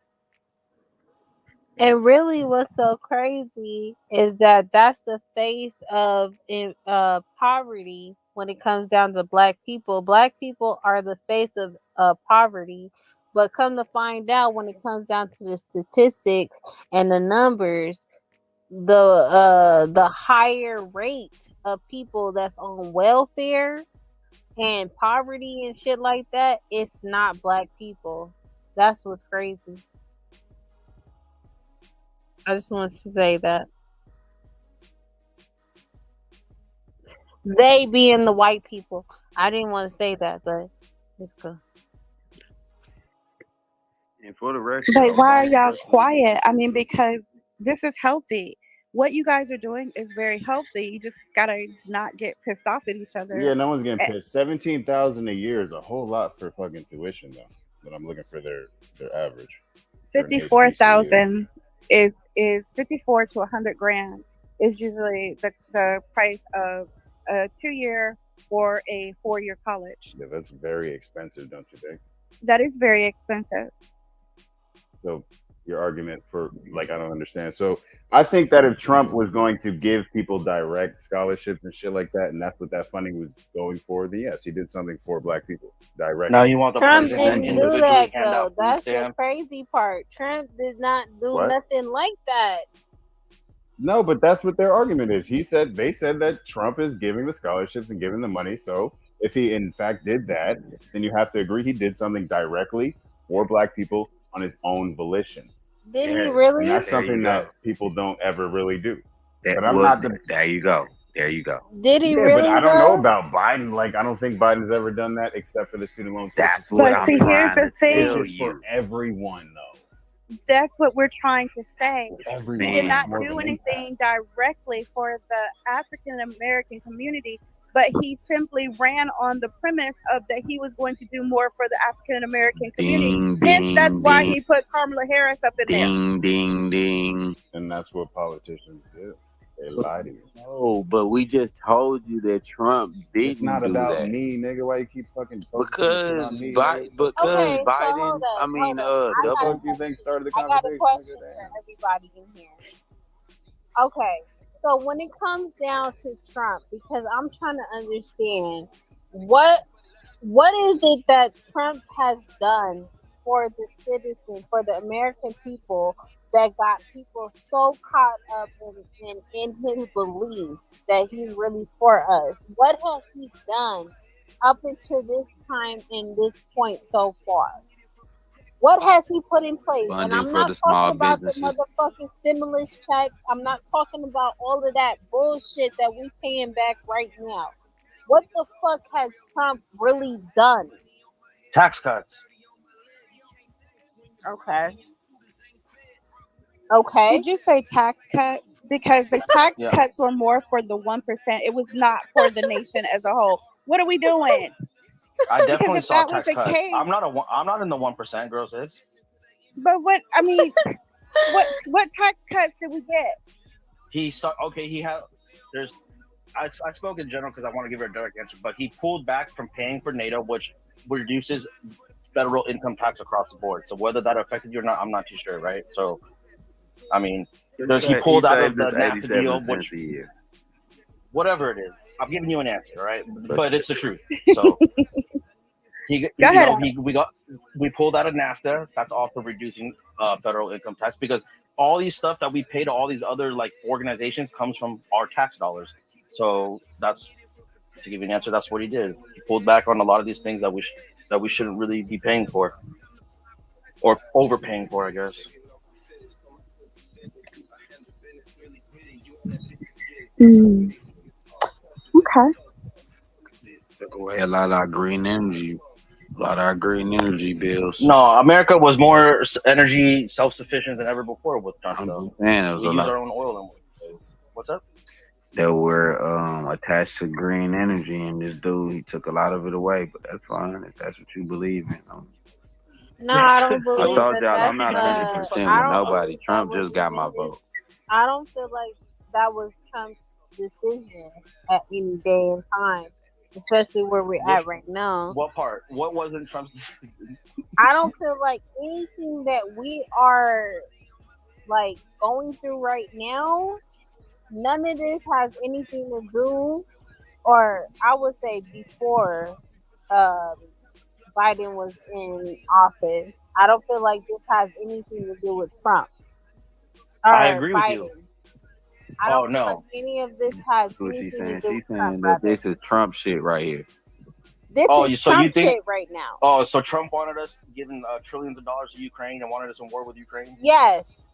And really, what's so crazy is that that's the face of poverty when it comes down to black people. Black people are the face of poverty. But come to find out, when it comes down to the statistics and the numbers, the higher rate of people that's on welfare and poverty and shit like that, it's not black people. That's what's crazy. I just wanted to say that. They being the white people. I didn't want to say that, but it's good. And for the record, But why are y'all quiet? I mean, because this is healthy. What you guys are doing is very healthy. You just gotta not get pissed off at each other. Yeah, no one's getting pissed. $17,000 a year is a whole lot for fucking tuition, though. But I'm looking for their average. For an 54,000 is 54 to 100 grand is usually the price of a 2-year or a 4-year college. Yeah, that's very expensive, don't you think? That is very expensive. So your argument for, like, I don't understand. So I think that if Trump was going to give people direct scholarships and shit like that, and that's what that funding was going for, then yes, he did something for black people directly. Now you want the Trump president didn't do individually that hand though. out food That's the stamps? crazy part. Trump did not do What? nothing like that. No, but that's what their argument is. They said that Trump is giving the scholarships and giving the money, so If he in fact did that, then you have to agree he did something directly for black people on his own volition. Did he And really? that's There something you go. that people don't ever really do. That But I'm well, not the there you go. There you go. Did he yeah, but really I don't know though? about Biden. Like, I don't think Biden's ever done that except for the student loan tuition That's what But I'm see, situation, here's trying the to thing. tell which is for you. everyone, though. That's what we're trying to say. Everyone. He did Man, not More of do an anything directly for the African American community, but he simply ran on the premise of that he was going to do more for the African American community. ding, Hence, that's ding, why ding, he put Kamala Harris up in there. ding, ding, ding. And that's what politicians do. They lie to you. No, but we just told you that Trump It's didn't not do about that me, nigga. Why you keep fucking focusing the shit because on me, nigga? because Okay, so Biden. hold up, I hold mean, up. I The got a fuck you think started the I got a conversation, question nigga? for Damn. everybody in here. Okay, so when it comes down to Trump, because I'm trying to understand what is it that Trump has done for the citizen, for the American people, that got people so caught up in his belief that he's really for us? What has he done up until this time and this point so far? What has he put in place? And Funding I'm for not the small talking about the businesses. motherfucking stimulus checks. I'm not talking about all of that bullshit that we paying back right now. What the fuck has Trump really done? Tax cuts. Okay. Okay. Did you say tax cuts? Because the tax Yeah. cuts were more for the 1%. It was not for the nation as a whole. What are we doing? I Because definitely if saw that was tax the cuts. case, I'm not in the 1%, girls is. but what I mean, what tax cuts did we get? He had there's I spoke in general because I want to give her a direct answer, but he pulled back from paying for NATO, which reduces federal income tax across the board. So whether that affected you or not, I'm not too sure, right? So I mean, he he pulled out of saved the us NAFTA 87 deal, cents which a year. whatever it is, I'm giving you an answer, right? But it's the truth. So Go ahead. we pulled out of NAFTA. That's also reducing federal income tax because all these stuff that we pay to all these other like organizations comes from our tax dollars. So that's to give you an answer. That's what he did. He pulled back on a lot of these things that we shouldn't really be paying for or overpaying for, I guess. Okay. Took away a lot of our green energy, bills. No, America was more energy self-sufficient than ever before with Trump, I'm though. just saying it was We a use lot our own oil. What's up? that were attached to green energy, and this dude he took a lot of it away. But that's fine if that's what you believe in. No, I don't I believe told that. y'all That's I'm not I 100% with don't nobody. believe that Trump was just got my even his. vote. I don't feel like that was Trump's decision at any day and time, especially where we're at right now. What part? What wasn't Trump's decision? I don't feel like anything that we are like going through right now, none of this has anything to do, or I would say before um, Biden was in office. I don't feel like this has anything to do with Trump I or agree with Biden. you. I don't Oh feel like no. any of this has That's what she's anything to saying. do She's with Trump, saying that rather. this is Trump shit right here. This Oh, is so you Trump think? shit right now. Oh, so Trump wanted us giving trillions of dollars to Ukraine and wanted us in war with Ukraine? Yes,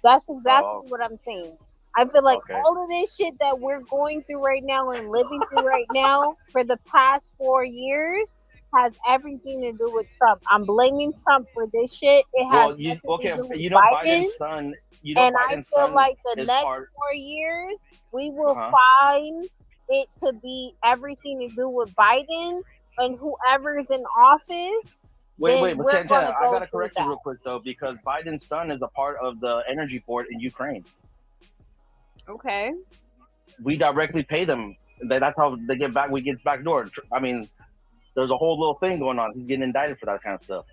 that's exactly Oh, what I'm saying. I feel like okay. all of this shit that we're going through right now and living through right now for the past 4 years has everything to do with Trump. I'm blaming Trump for this shit. It has Well, nothing to do with you know Biden. Biden's son. And I Biden's feel son like the is next part. 4 years, we will Uh-huh. find it to be everything to do with Biden and whoever's in office. Wait, Then but we're Santana, gonna I go gotta through correct you that. real quick though, because Biden's son is a part of the energy board in Ukraine. Okay. We directly pay them. That's how they get back. We get backdoor. I mean, there's a whole little thing going on. He's getting indicted for that kind of stuff.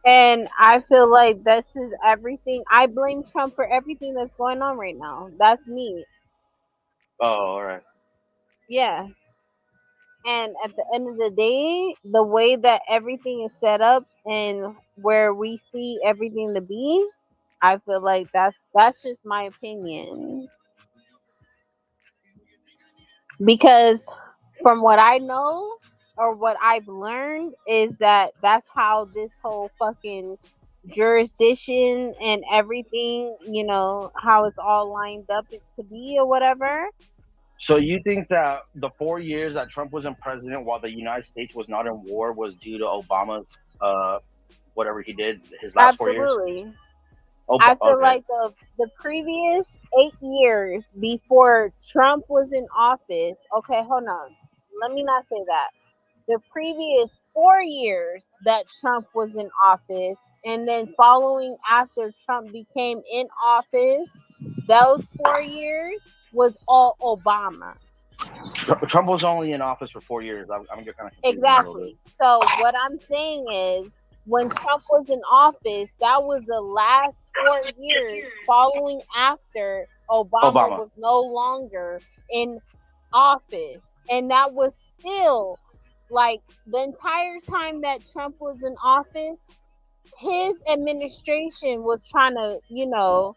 And I feel like this is everything. I blame Trump for everything that's going on right now. That's me. Oh, all right. Yeah. And at the end of the day, the way that everything is set up and where we see everything to be, I feel like that's just my opinion. Because From what I know or what I've learned is that that's how this whole fucking jurisdiction and everything, you know, how it's all lined up to be or whatever. So you think that the 4 years that Trump wasn't president while the United States was not in war was due to Obama's whatever he did his last 4 years? Absolutely. I feel Okay. like the previous 8 years before Trump was in office. Okay, hold on. Let me not say that. The previous 4 years that Trump was in office, and then following after Trump became in office, those 4 years was all Obama. Trump was only in office for 4 years. I'm kind of confused a little bit. Exactly. So what I'm saying is, when Trump was in office, that was the last 4 years following after Obama was no longer in office. And that was still like the entire time that Trump was in office, his administration was trying to, you know,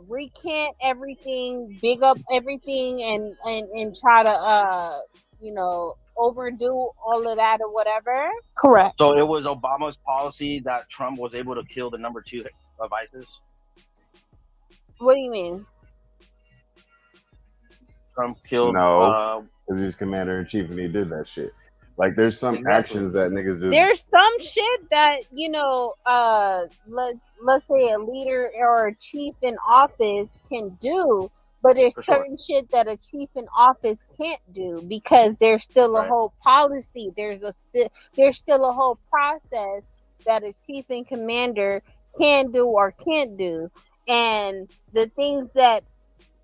recant everything, big up everything, and try to you know, overdo all of that or whatever. Correct. So it was Obama's policy that Trump was able to kill the number 2 of ISIS? What do you mean? Trump killed No, because he's commander in chief and he did that shit. Like, there's some actions that niggas do. There's some shit that, you know, let's say a leader or a chief in office can do, but there's certain shit that a chief in office can't do because there's still a whole policy. There's still a whole process that a chief and commander can do or can't do. And the things that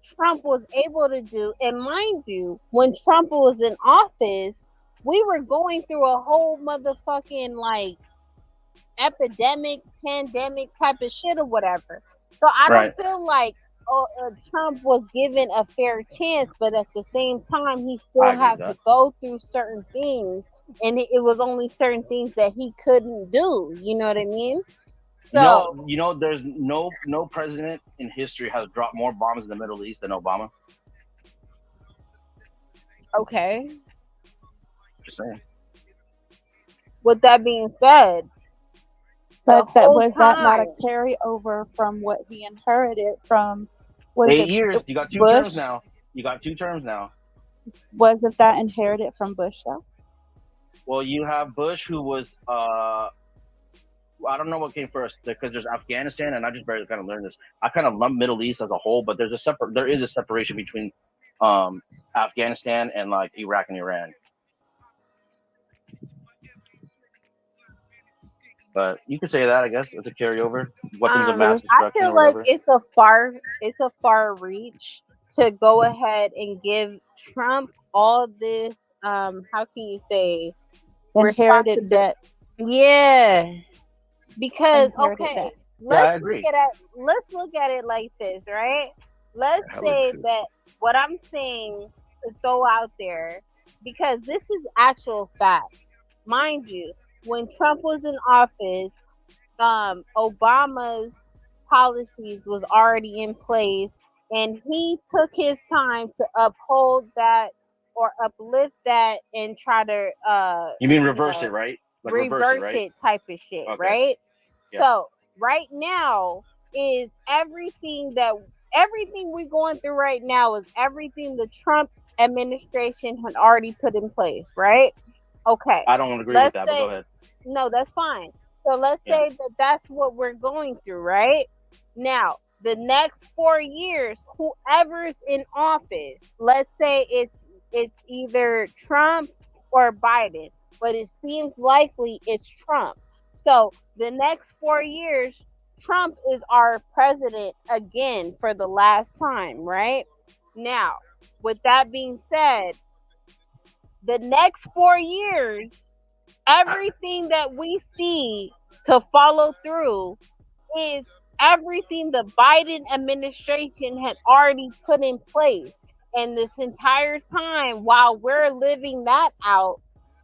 Trump was able to do, and mind you, when Trump was in office, we were going through a whole motherfucking like epidemic, pandemic type of shit or whatever. So I don't feel like Trump was given a fair chance, but at the same time, he still had to go through certain things, and it was only certain things that he couldn't do. You know what I mean? So you know, there's no president in history has dropped more bombs in the Middle East than Obama. Okay. Just saying. With that being said, but that was that not a carryover from what he inherited from 8 years? You got 2 Bush? terms now. You got 2 terms now. Wasn't that inherited from Bush though? Well, you have Bush, who was I don't know what came first because there's Afghanistan, and I just barely kind of learned this. I kind of lump Middle East as a whole, but there is a separation between Afghanistan and like Iraq and Iran. But you could say that, I guess, it's a carryover. Weapons of mass destruction. I feel like it's a far reach to go ahead and give Trump all this how can you say inherited debt. Yeah. Because inherited let's look at it like this, right? Let's say that what I'm saying to throw out there, because this is actual facts. Mind you, when Trump was in office, Obama's policies was already in place, and he took his time to uphold that or uplift that and try to you mean reverse it, right? Like reverse it type of shit, right? Yeah. So right now is everything we're going through right now is everything the Trump administration had already put in place, right? Okay. I don't agree with that, but go ahead. No, that's fine. So let's say that that's what we're going through, right? Now, the next 4 years, whoever's in office, let's say it's either Trump or Biden, but it seems likely it's Trump. So the next 4 years, Trump is our president again for the last time, right? Now, with that being said, the next 4 years, everything that we see to follow through is everything the Biden administration had already put in place. And this entire time, while we're living that out,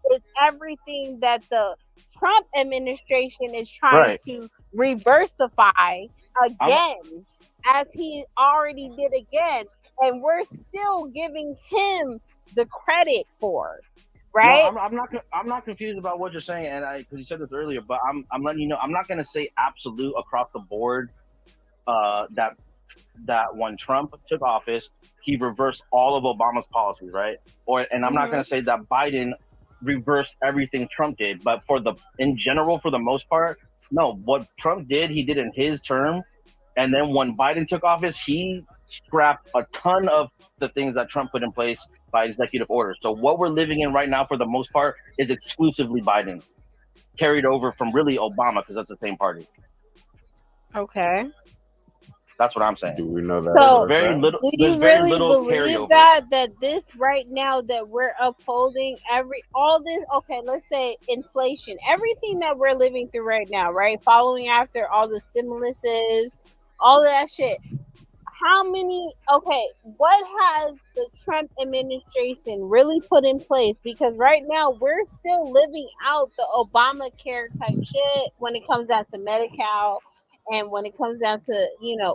it's everything that the Trump administration is trying to reversify again, as he already did again. And we're still giving him the credit for, right? No, I'm not confused about what you're saying, and because you said this earlier, but I'm letting you know I'm not going to say absolute across the board. That when Trump took office, he reversed all of Obama's policies, right? And I'm not going to say that Biden reversed everything Trump did, but in general, for the most part, no. What Trump did, he did in his term, and then when Biden took office, he scrapped a ton of the things that Trump put in place by executive order. So what we're living in right now, for the most part, is exclusively Biden's, carried over from really Obama, because that's the same party. Okay. That's what I'm saying. Do we know that? So, very little. do There's you very really little believe carryover. that this right now that we're upholding all this? Okay, let's say inflation, everything that we're living through right now, right? Following after all the stimuluses, all of that shit. How many? Okay, what has the Trump administration really put in place? Because right now we're still living out the Obamacare type shit when it comes down to Medi-Cal and when it comes down to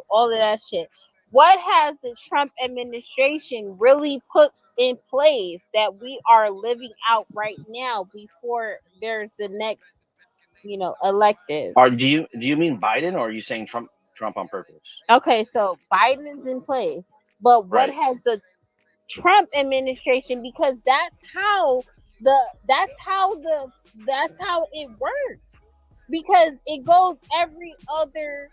all of that shit. What has the Trump administration really put in place that we are living out right now before there's the next elective? Do you mean Biden, or are you saying Trump on purpose? Okay, so Biden is in place, but what Right. has the Trump administration? Because that's how it works. Because it goes every other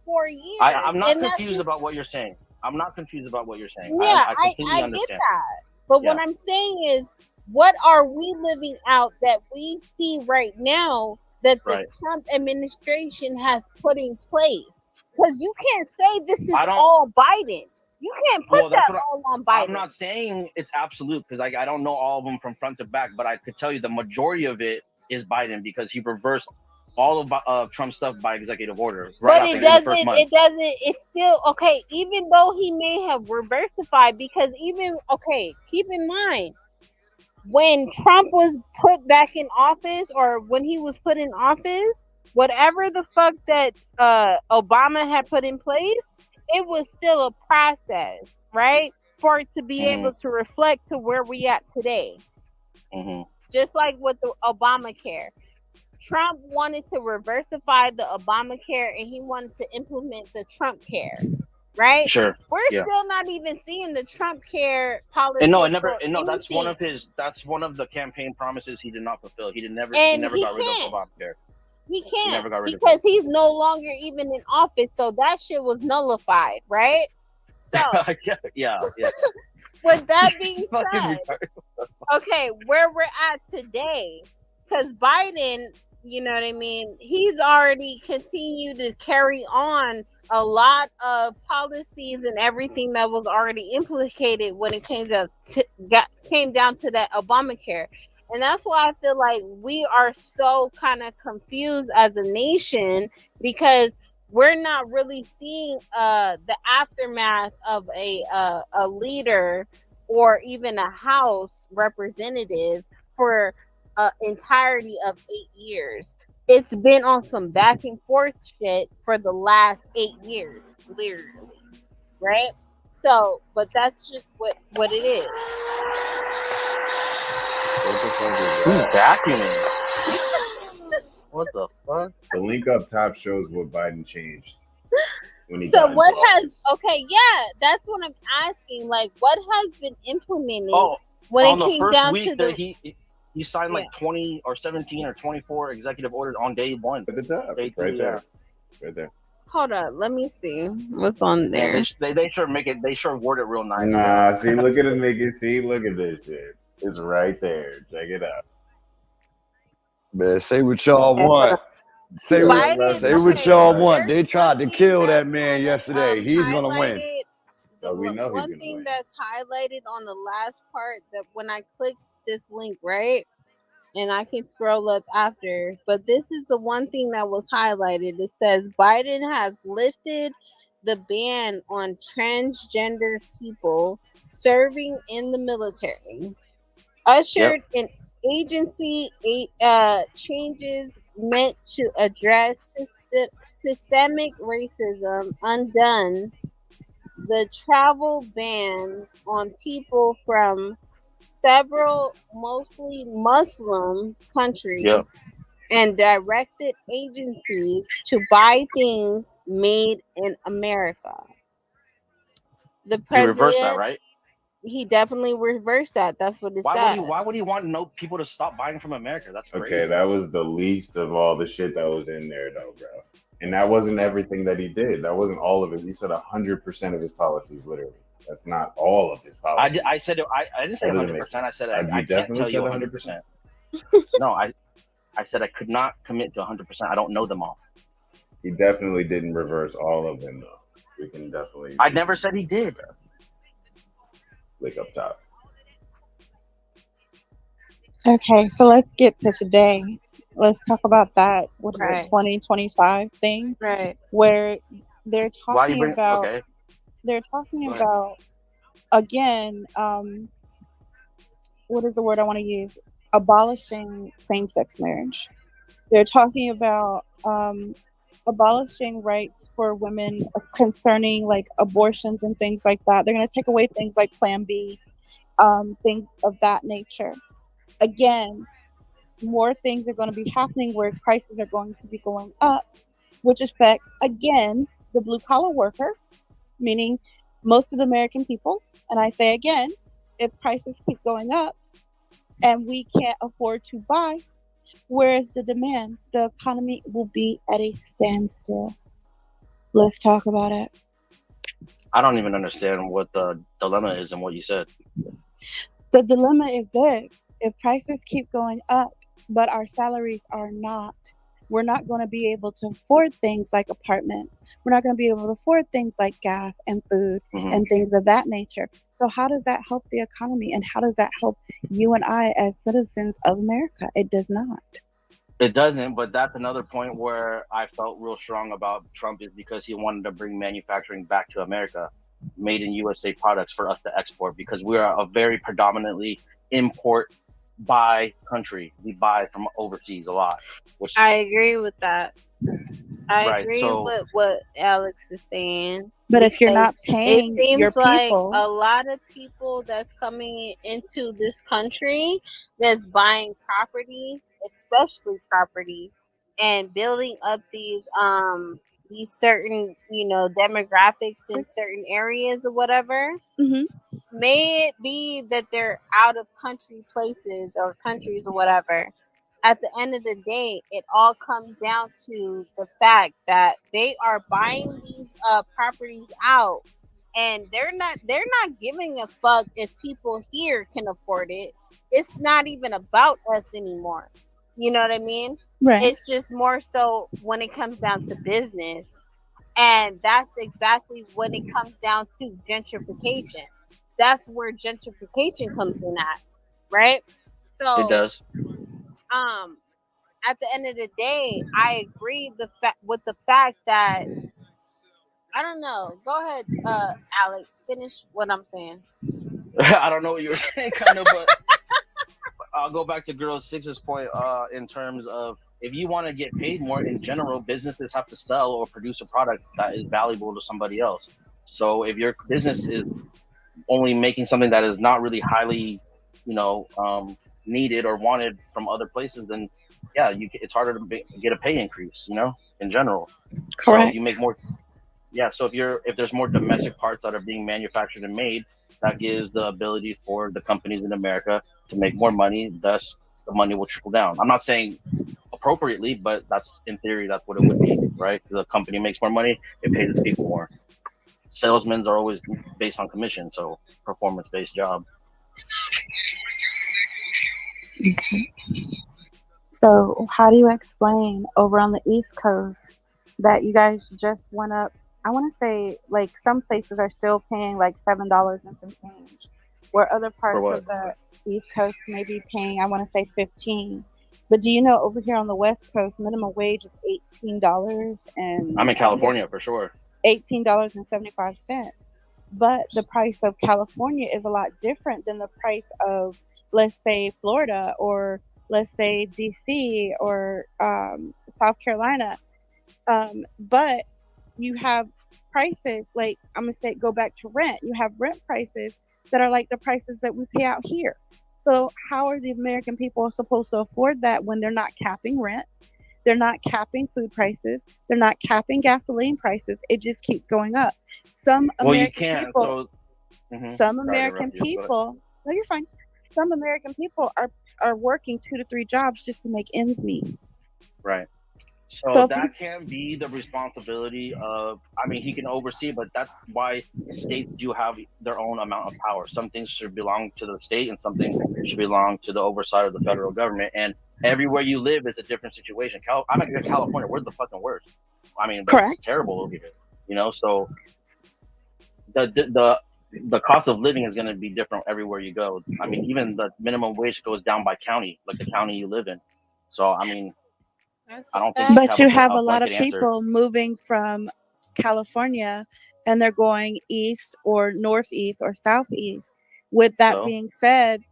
4 years. I'm not and that's confused just, about what you're saying. I'm not confused about what you're saying. yeah, I completely I understand. get that. But what I'm saying is, what are we living out that we see right now that the Trump administration has put in place? Because you can't say this is all Biden. You can't put that all on Biden. I'm not saying it's absolute, because I don't know all of them from front to back, but I could tell you the majority of it is Biden, because he reversed all of Trump's stuff by executive order. But it doesn't. It's still okay. Even though he may have reversified, because keep in mind, when Trump was put back in office, or when he was put in office, whatever the fuck that Obama had put in place, it was still a process, right? For it to be able to reflect to where we at today. Just like with the Obamacare. Trump wanted to reversify the Obamacare, and he wanted to implement the Trump care, right? Sure. We're still not even seeing the Trump care policy. And no, that's one of the campaign promises he did not fulfill. He never got rid of Obamacare. He can't, never got rid of because he's no longer even in office, so that shit was nullified, right? So yeah. With that being said, okay, where we're at today, because Biden, you know what I mean, he's already continued to carry on a lot of policies and everything that was already implicated when it came down to that Obamacare. And that's why I feel like we are so kind of confused as a nation, because we're not really seeing the aftermath of a leader or even a House representative for entirety of 8 years. It's been on some back and forth shit for the last 8 years, literally, right? So, but that's just what it is. Who's vacuuming? What the fuck? The link up top shows what Biden changed. So what has that's what I'm asking. Like, what has been implemented when it came down to the he signed like 20 or 17 or 24 executive orders on day one. At the top, right there. Hold on, let me see what's on there. Yeah, they sure make it. They sure word it real nice. Nah, see, look at it, Mickey. See, look at this shit. It's right there. Check it out. Man, say what y'all want. Say what y'all want. They tried to kill that man yesterday. He's gonna win. We know he's one gonna thing win. that's highlighted on the last part, that when I click this link, right, and I can scroll up after, but this is the one thing that was highlighted. It says Biden has lifted the ban on transgender people serving in the military, ushered an agency changes meant to address systemic racism, undone the travel ban on people from several mostly Muslim countries Yep. and directed agencies to buy things made in America. The He reversed that, president, right? he definitely reversed that. That's what it Why said. would he want no people to stop buying from America? That's crazy. Okay, that was the least of all the shit that was in there, though, bro. And that wasn't everything that he did. That wasn't all of it. He said 100% of his policies, literally. That's not all of his policies. I said I didn't say 100%. I said I can't tell you 100%. No, I said I could not commit to 100%. I don't know them all. He definitely didn't reverse all of them, though. We can definitely. I never said he did. Click up top. Okay, so let's get to today. Let's talk about that. What is it, Right. 2025 thing? Right. Where they're Why do you talking bring? about. Okay. They're talking Go ahead. about again. What is the word I want to use? Abolishing same-sex marriage. They're talking about abolishing rights for women concerning like abortions and things like that. They're going to take away things like Plan B, things of that nature. Again, more things are going to be happening where prices are going to be going up, which affects, again, the blue-collar worker, meaning most of the American people. And I say again, if prices keep going up and we can't afford to buy, where is the demand? The economy will be at a standstill. Let's talk about it. I don't even understand what the dilemma is and what you said. The dilemma is this. If prices keep going up, but our salaries are not, we're not going to be able to afford things like apartments. We're not going to be able to afford things like gas and food and things of that nature. So how does that help the economy? And how does that help you and I as citizens of America? It does not. It doesn't, but that's another point where I felt real strong about Trump is because he wanted to bring manufacturing back to America, made in USA products for us to export because we are a very predominantly import buy country. We buy from overseas a lot. Which I agree with that. I Right, agree so- with what Alex is saying. But if you're not because paying it seems your like people, a lot of people that's coming into this country that's buying property, especially property, and building up these certain, demographics in certain areas or whatever. May it be that they're out of country places or countries or whatever. At the end of the day, it all comes down to the fact that they are buying these properties out, and they're not giving a fuck if people here can afford it. It's not even about us anymore. You know what I mean? Right. It's just more so when it comes down to business, and that's exactly when it comes down to gentrification. That's where gentrification comes in at, right? So It does. At the end of the day, I agree with the fact that I don't know. Go ahead, Alex. Finish what I'm saying. I don't know what you were saying, kind of, but I'll go back to Girl Six's point in terms of if you want to get paid more in general, businesses have to sell or produce a product that is valuable to somebody else. So if your business is only making something that is not really highly, needed or wanted from other places, then yeah, it's harder to get a pay increase, in general. Correct. So you make more. Yeah. So if there's more domestic parts that are being manufactured and made, that gives the ability for the companies in America to make more money. Thus, the money will trickle down. I'm not saying appropriately, but that's in theory, that's what it would be, right? The company makes more money, it pays its people more. Salesmen are always based on commission, so performance-based job. So how do you explain over on the East Coast that you guys just went up? I want to say like some places are still paying like $7 and some change, where other parts of the East Coast may be paying, I want to say 15. But do you know over here on the West Coast, minimum wage is $18 and I'm in California for sure. $18.75. But the price of California is a lot different than the price of, let's say, Florida or let's say DC or South Carolina. But you have prices like, I'm going to say, go back to rent. You have rent prices that are like the prices that we pay out here. So how are the American people supposed to afford that when they're not capping rent? They're not capping food prices. They're not capping gasoline prices. It just keeps going up. Some Well, you American can't. people, So, some sorry to American interrupt you, but people, no, you're fine. Some American people are working 2 to 3 jobs just to make ends meet. right. So So if that these, can be the responsibility of. I mean, he can oversee, but that's why states do have their own amount of power. Some things should belong to the state, and something should belong to the oversight of the federal government. And everywhere you live is a different situation. I'm in California. We're the fucking worst. I mean, but it's correct. terrible over here. So the cost of living is going to be different everywhere you go. I mean, even the minimum wage goes down by county, like the county you live in. So I mean, That's I a don't think you can But fact. have you have a a lot blanket of answer. people moving from California and they're going east or northeast or southeast. With that So being said,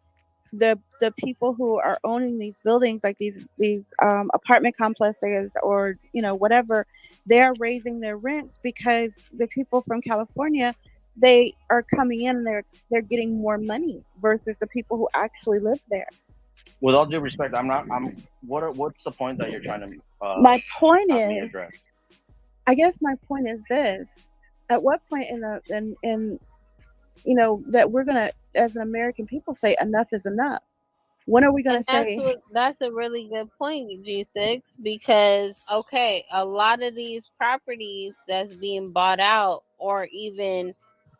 the people who are owning these buildings, like these apartment complexes or whatever, they're raising their rents because the people from California, they are coming in and they're getting more money versus the people who actually live there. with all due respect, I'm not. What's the point that you're trying to My point have me is, address? I guess my point is this: at what point in that we're gonna, as an American people, say enough is enough? When are we gonna And say that's a really good point, G6, because okay, a lot of these properties that's being bought out or even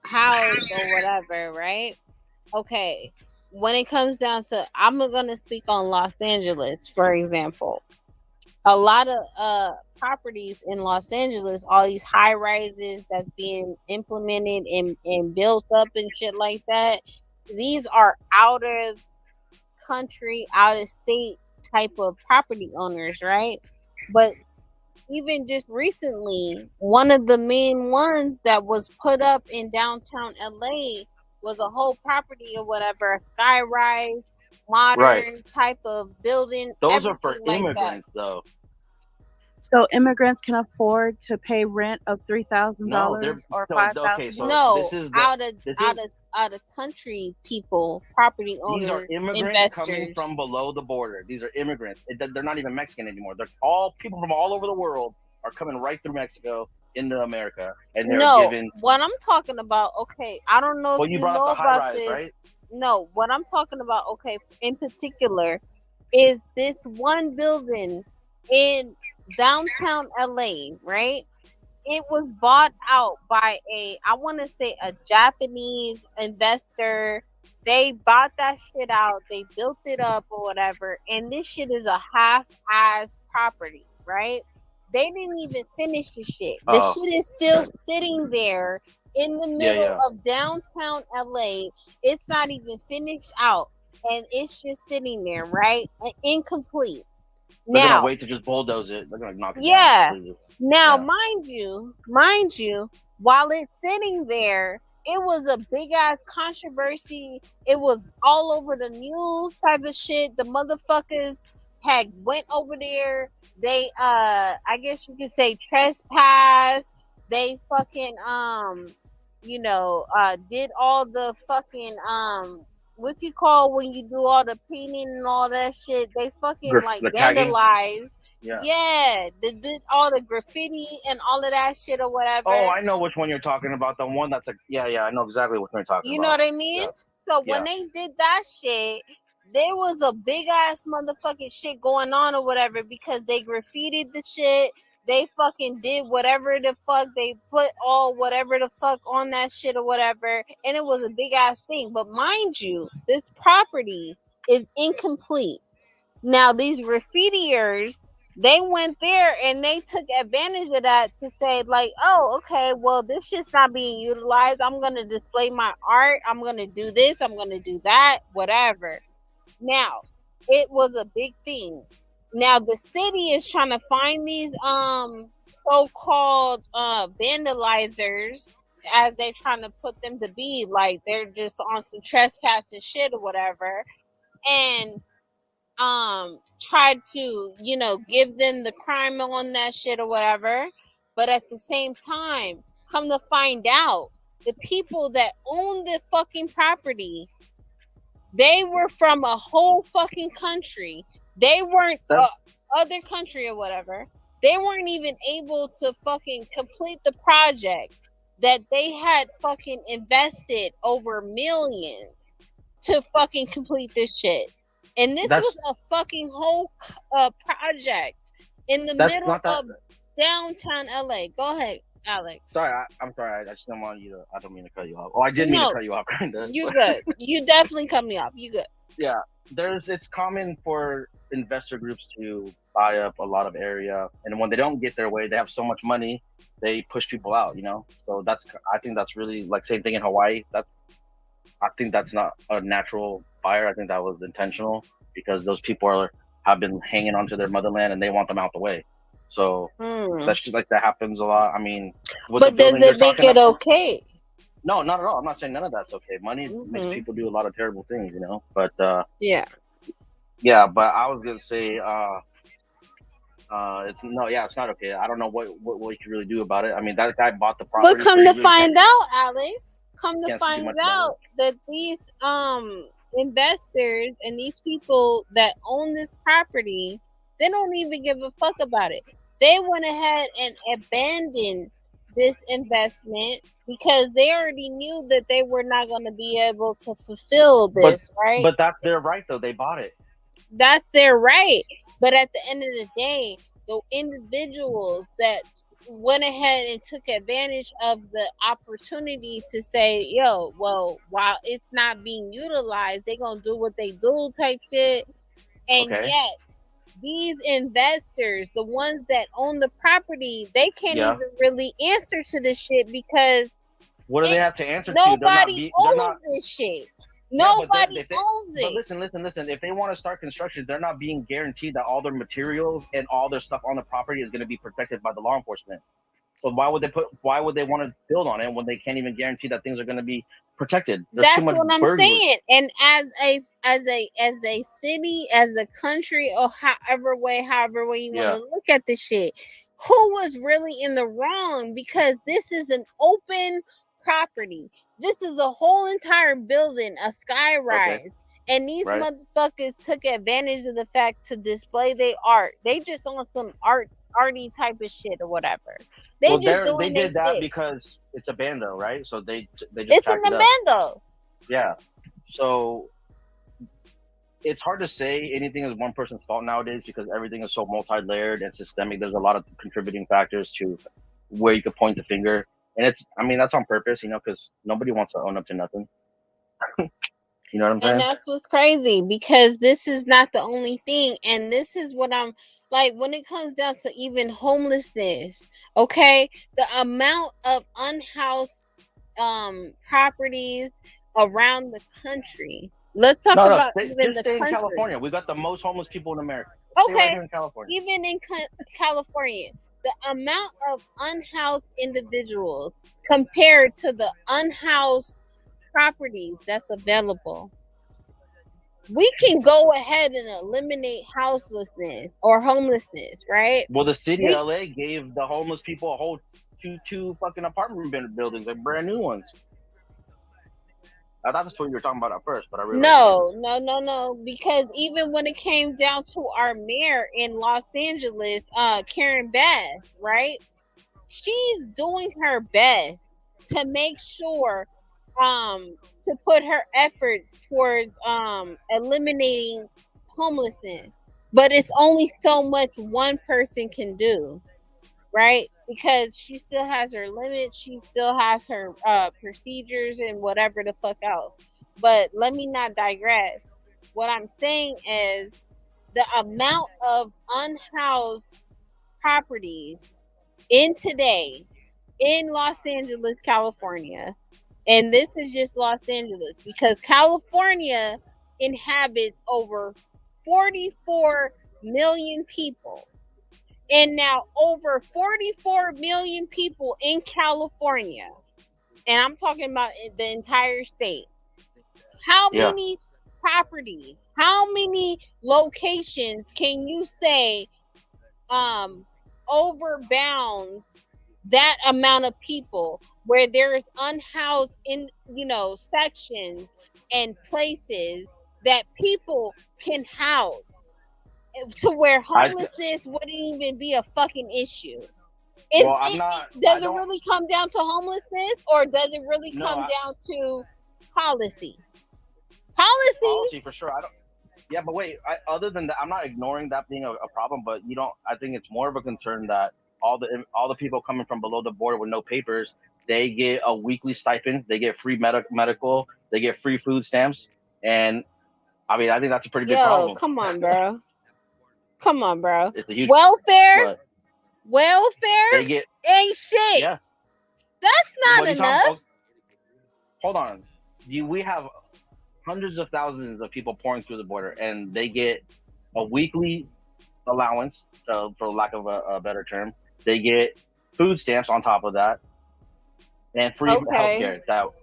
housed or whatever, right? Okay, when it comes down to, I'm gonna speak on Los Angeles, for example. A lot of properties in Los Angeles, all these high rises that's being implemented and built up and shit like that. These are out of country, out of state type of property owners, right? But even just recently, one of the main ones that was put up in downtown LA was a whole property or whatever, a sky rise, Right. modern type of building, Those are for everything like that. immigrants, though. so immigrants can afford to pay rent of No, they're $3,000 or okay. $5,000? So No, out of this out is of out of country people, property these are owners, immigrants coming investors. from below the border. These are immigrants. They're not even Mexican anymore. They're all people from all over the world are coming right through Mexico into America, and they're No, given. what I'm talking about, okay, I don't know if Well, you you brought up know the high about rise, this. right? No, what I'm talking about, okay, in particular, is this one building in downtown LA, right? It was bought out by I want to say a Japanese investor. They bought that shit out, they built it up or whatever, and this shit is a half-ass property, right? They didn't even finish the shit. The Oh, shit is still okay. sitting there in the Yeah, middle yeah. of downtown LA. It's not even finished out, and it's just sitting there, right? Incomplete. They're gonna Now, wait to just bulldoze it. They're gonna knock it down yeah. completely. Now, Yeah. mind you, while it's sitting there, it was a big ass controversy. It was all over the news type of shit. The motherfuckers had went over there. They I guess you could say trespass. They fucking did all the fucking what you call when you do all the painting and all that shit. They fucking like The tagging. vandalized. Yeah. Yeah, they did all the graffiti and all of that shit or whatever. Oh, I know which one you're talking about. The one that's like, yeah, I know exactly what you're talking You about. know what I mean? Yeah. So when they did that shit, there was a big ass motherfucking shit going on or whatever because they graffitied the shit. They fucking did whatever the fuck. They put all whatever the fuck on that shit or whatever. And it was a big ass thing. But mind you, this property is incomplete. Now, these graffitiers, they went there and they took advantage of that to say, like, oh, okay, well, this shit's not being utilized. I'm going to display my art. I'm going to do this. I'm going to do that, whatever. Now, it was a big thing. Now, the city is trying to find these so-called vandalizers, as they're trying to put them to be. Like, they're just on some trespassing shit or whatever. And try to give them the crime on that shit or whatever, but at the same time, come to find out, the people that own the fucking property They were from a whole fucking country. They weren't other country or whatever. They weren't even able to fucking complete the project that they had fucking invested over millions to fucking complete this shit. And this was a fucking whole project in the middle of downtown LA. Go ahead, Alex. Sorry, I'm sorry. I just don't want you to. I don't mean to cut you off. Oh, I did mean to cut you off, kind of. You good? You definitely cut me off. You good? Yeah, it's common for investor groups to buy up a lot of area, and when they don't get their way, they have so much money, they push people out. So I think that's really like same thing in Hawaii. I think that's not a natural fire. I think that was intentional because those people have been hanging onto their motherland and they want them out the way. So especially like that happens a lot. I mean, but does it make it okay? No, not at all. I'm not saying none of that's okay. Money makes people do a lot of terrible things, But yeah. But I was gonna say, it's not okay. I don't know what you can really do about it. I mean, that guy bought the property. But come to find out, Alex, that these investors and these people that own this property, they don't even give a fuck about it. They went ahead and abandoned this investment because they already knew that they were not going to be able to fulfill this, right? But that's their right, though. They bought it. That's their right. But at the end of the day, the individuals that went ahead and took advantage of the opportunity to say, yo, well, while it's not being utilized, they're going to do what they do type shit. And yet, these investors, the ones that own the property, they can't even really answer to this shit because what do they have to answer to? Nobody owns this shit. Nobody owns it. But listen. If they want to start construction, they're not being guaranteed that all their materials and all their stuff on the property is going to be protected by the law enforcement. So why would they want to build on it when they can't even guarantee that things are going to be protected? That's what I'm saying. And as a city, as a country, or however way you want to look at this shit, who was really in the wrong? Because this is an open property. This is a whole entire building, a sky rise. And these motherfuckers took advantage of the fact to display their art. They just on some arty type of shit or whatever. They did that because it's a bando, right? So they just it's an abando. Yeah. So it's hard to say anything is one person's fault nowadays because everything is so multi-layered and systemic. There's a lot of contributing factors to where you could point the finger. And that's on purpose, because nobody wants to own up to nothing. You know what I'm saying? And that's what's crazy because this is not the only thing. And this is what I'm like when it comes down to even homelessness. Okay, the amount of unhoused properties around the country. Let's talk about even the country. In California, we got the most homeless people in America. Okay, right here in California. Even in California, the amount of unhoused individuals compared to the unhoused properties that's available, we can go ahead and eliminate houselessness or homelessness, right? Well, the city of LA gave the homeless people a whole two fucking apartment buildings, like brand new ones. I thought that's what you were talking about at first, but I really no. Because even when it came down to our mayor in Los Angeles, Karen Bass, right? She's doing her best to make sure to put her efforts towards eliminating homelessness. But it's only so much one person can do, right? Because she still has her limits, she still has her procedures and whatever the fuck else. But let me not digress. What I'm saying is the amount of unhoused properties in Los Angeles, California, and this is just Los Angeles because California inhabits over 44 million people. And now over 44 million people in California, and I'm talking about the entire state. How many properties, how many locations can you say overbounds that amount of people where there is unhoused in sections and places that people can house to where homelessness wouldn't even be a fucking issue. Does it really come down to homelessness, or does it really come down to policy? Policy for sure. Yeah, but wait. Other than that, I'm not ignoring that being a problem, but I think it's more of a concern that all the people coming from below the border with no papers, they get a weekly stipend, they get free medical, they get free food stamps, and I mean, I think that's a pretty big problem. Come on, bro. Come on, bro. It's a huge welfare. They get ain't shit. Yeah, that's not enough. Hold on. We have hundreds of thousands of people pouring through the border, and they get a weekly allowance, for lack of a better term. They get food stamps on top of that, and free healthcare.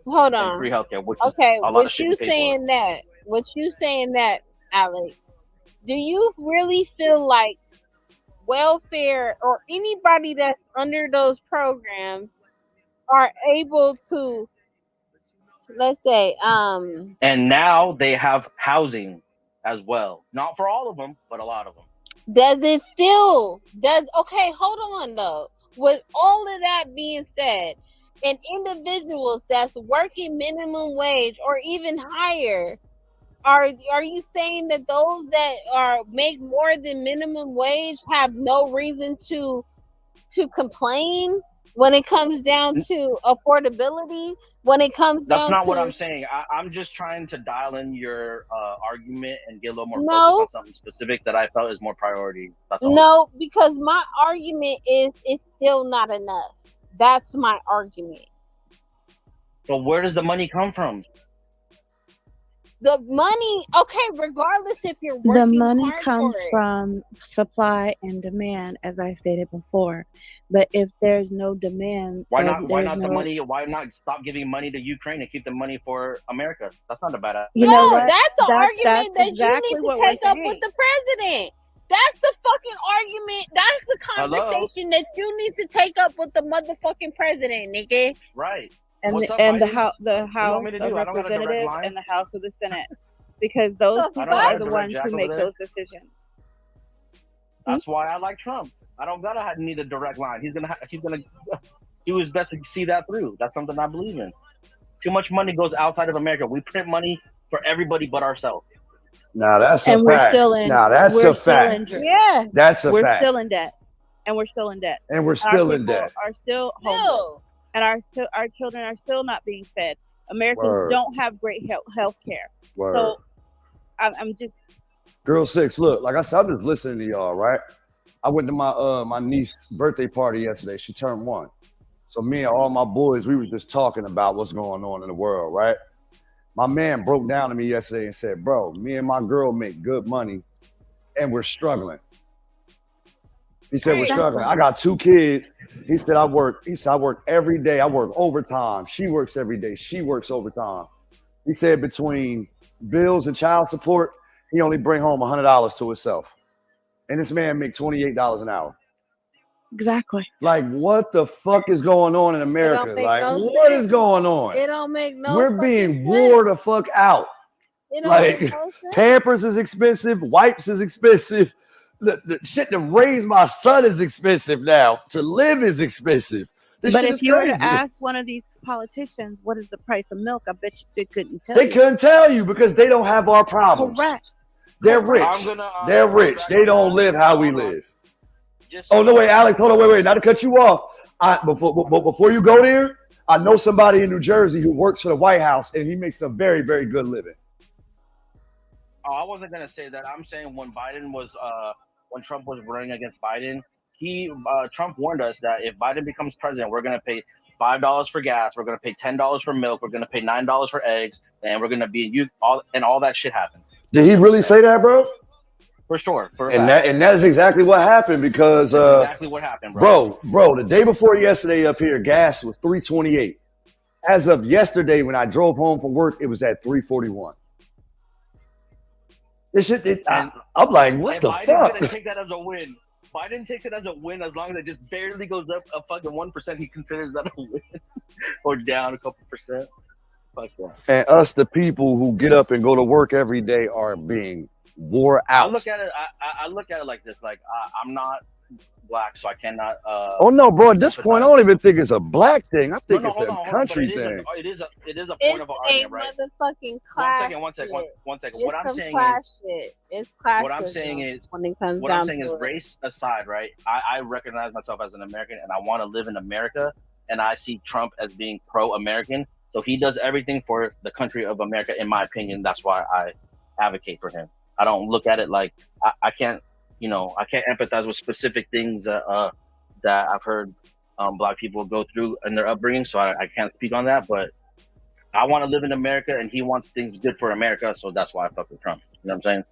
Hold on. Free healthcare. Which okay, is a lot what of shit you to pay saying for. that? What you saying that, Alex? Do you really feel like welfare or anybody that's under those programs are able to, let's say, And now they have housing as well. Not for all of them, but a lot of them. Okay, hold on though. With all of that being said, and individuals that's working minimum wage or even higher, are you saying that those that make more than minimum wage have no reason to complain when it comes down to affordability? When it comes That's down not to what I'm saying. I'm just trying to dial in your argument and get a little more focus on something specific that I felt is more priority. That's all. No, because my argument is it's still not enough. That's my argument. But where does the money come from? The money, okay, regardless if you're working the money hard comes for it. from supply and demand, as I stated before. But if there's no demand, Why not stop giving money to Ukraine and keep the money for America? That's not a bad idea. That's the argument that you need to take up with the president. That's the fucking argument. That's the conversation that you need to take up with the motherfucking president, nigga. Right. And the House of Representatives and the House of the Senate, because those people are the ones who make those decisions. That's why I like Trump. I don't need a direct line. He's gonna do his best to see that through. That's something I believe in. Too much money goes outside of America. We print money for everybody but ourselves. Now that's a fact. Now that's a fact. Yeah, that's a fact. We're still in debt, and we're still in debt. And we're still in debt. Are still homeless. And our children are still not being fed. Americans don't have great health care. So I'm just Girl 6. Look, like I said, I'm just listening to y'all, right? I went to my niece's birthday party yesterday. She turned 1. So me and all my boys, we were just talking about what's going on in the world, right? My man broke down to me yesterday and said, bro, me and my girl make good money and we're struggling. He said, we're struggling. I got 2 kids. He said, I work every day. I work overtime. She works every day. She works overtime. He said between bills and child support, he only bring home $100 to himself. And this man make $28 an hour. Exactly. Like, what the fuck is going on in America? Like, what is going on? It don't make no We're being wore the fuck out. Like, Pampers is expensive. Wipes is expensive. The shit to raise my son is expensive now. To live is expensive. But if you were to ask one of these politicians, what is the price of milk? I bet you they couldn't tell you. They couldn't tell you because they don't have our problems. Correct. They're rich. They're rich. They don't live how we live. Oh, no, wait, Alex, hold on, wait. Not to cut you off. Before you go there, I know somebody in New Jersey who works for the White House, and he makes a very, very good living. Oh, I wasn't going to say that. I'm saying when Trump was running against Biden, Trump warned us that if Biden becomes president, we're going to pay $5 for gas, we're going to pay $10 for milk, we're going to pay $9 for eggs, and we're going to be all that shit happened. Did he really say that, bro? For sure. And that is exactly what happened because exactly what happened, bro. Bro, the day before yesterday up here, gas was $3.28. As of yesterday, when I drove home from work, it was at $3.41. This shit, I'm like, what the fuck? Biden didn't take that as a win. Biden takes it as a win as long as it just barely goes up a fucking 1%. He considers that a win, or down a couple percent. Fuck that. And us, the people who get up and go to work every day, are being wore I out. look at it. I look at it like this. Like I'm not black, so I cannot. Oh no, bro! At this point, I empathize. don't even think it's a black thing. I No, think no, it's hold a on, hold on. But country it is thing. it is a point It's of an a argument, right? motherfucking One class second, one second, shit. one second. It's What I'm some saying class is, shit. It's what I'm saying classism is, when it comes what I'm down saying is, to it. race aside, right? I recognize myself as an American, and I want to live in America, and I see Trump as being pro-American. So he does everything for the country of America, in my opinion. That's why I advocate for him. I don't look at it like I can't, I can't empathize with specific things that I've heard black people go through in their upbringing. So I can't speak on that, but I want to live in America, and he wants things good for America. So that's why I fuck with Trump. You know what I'm saying?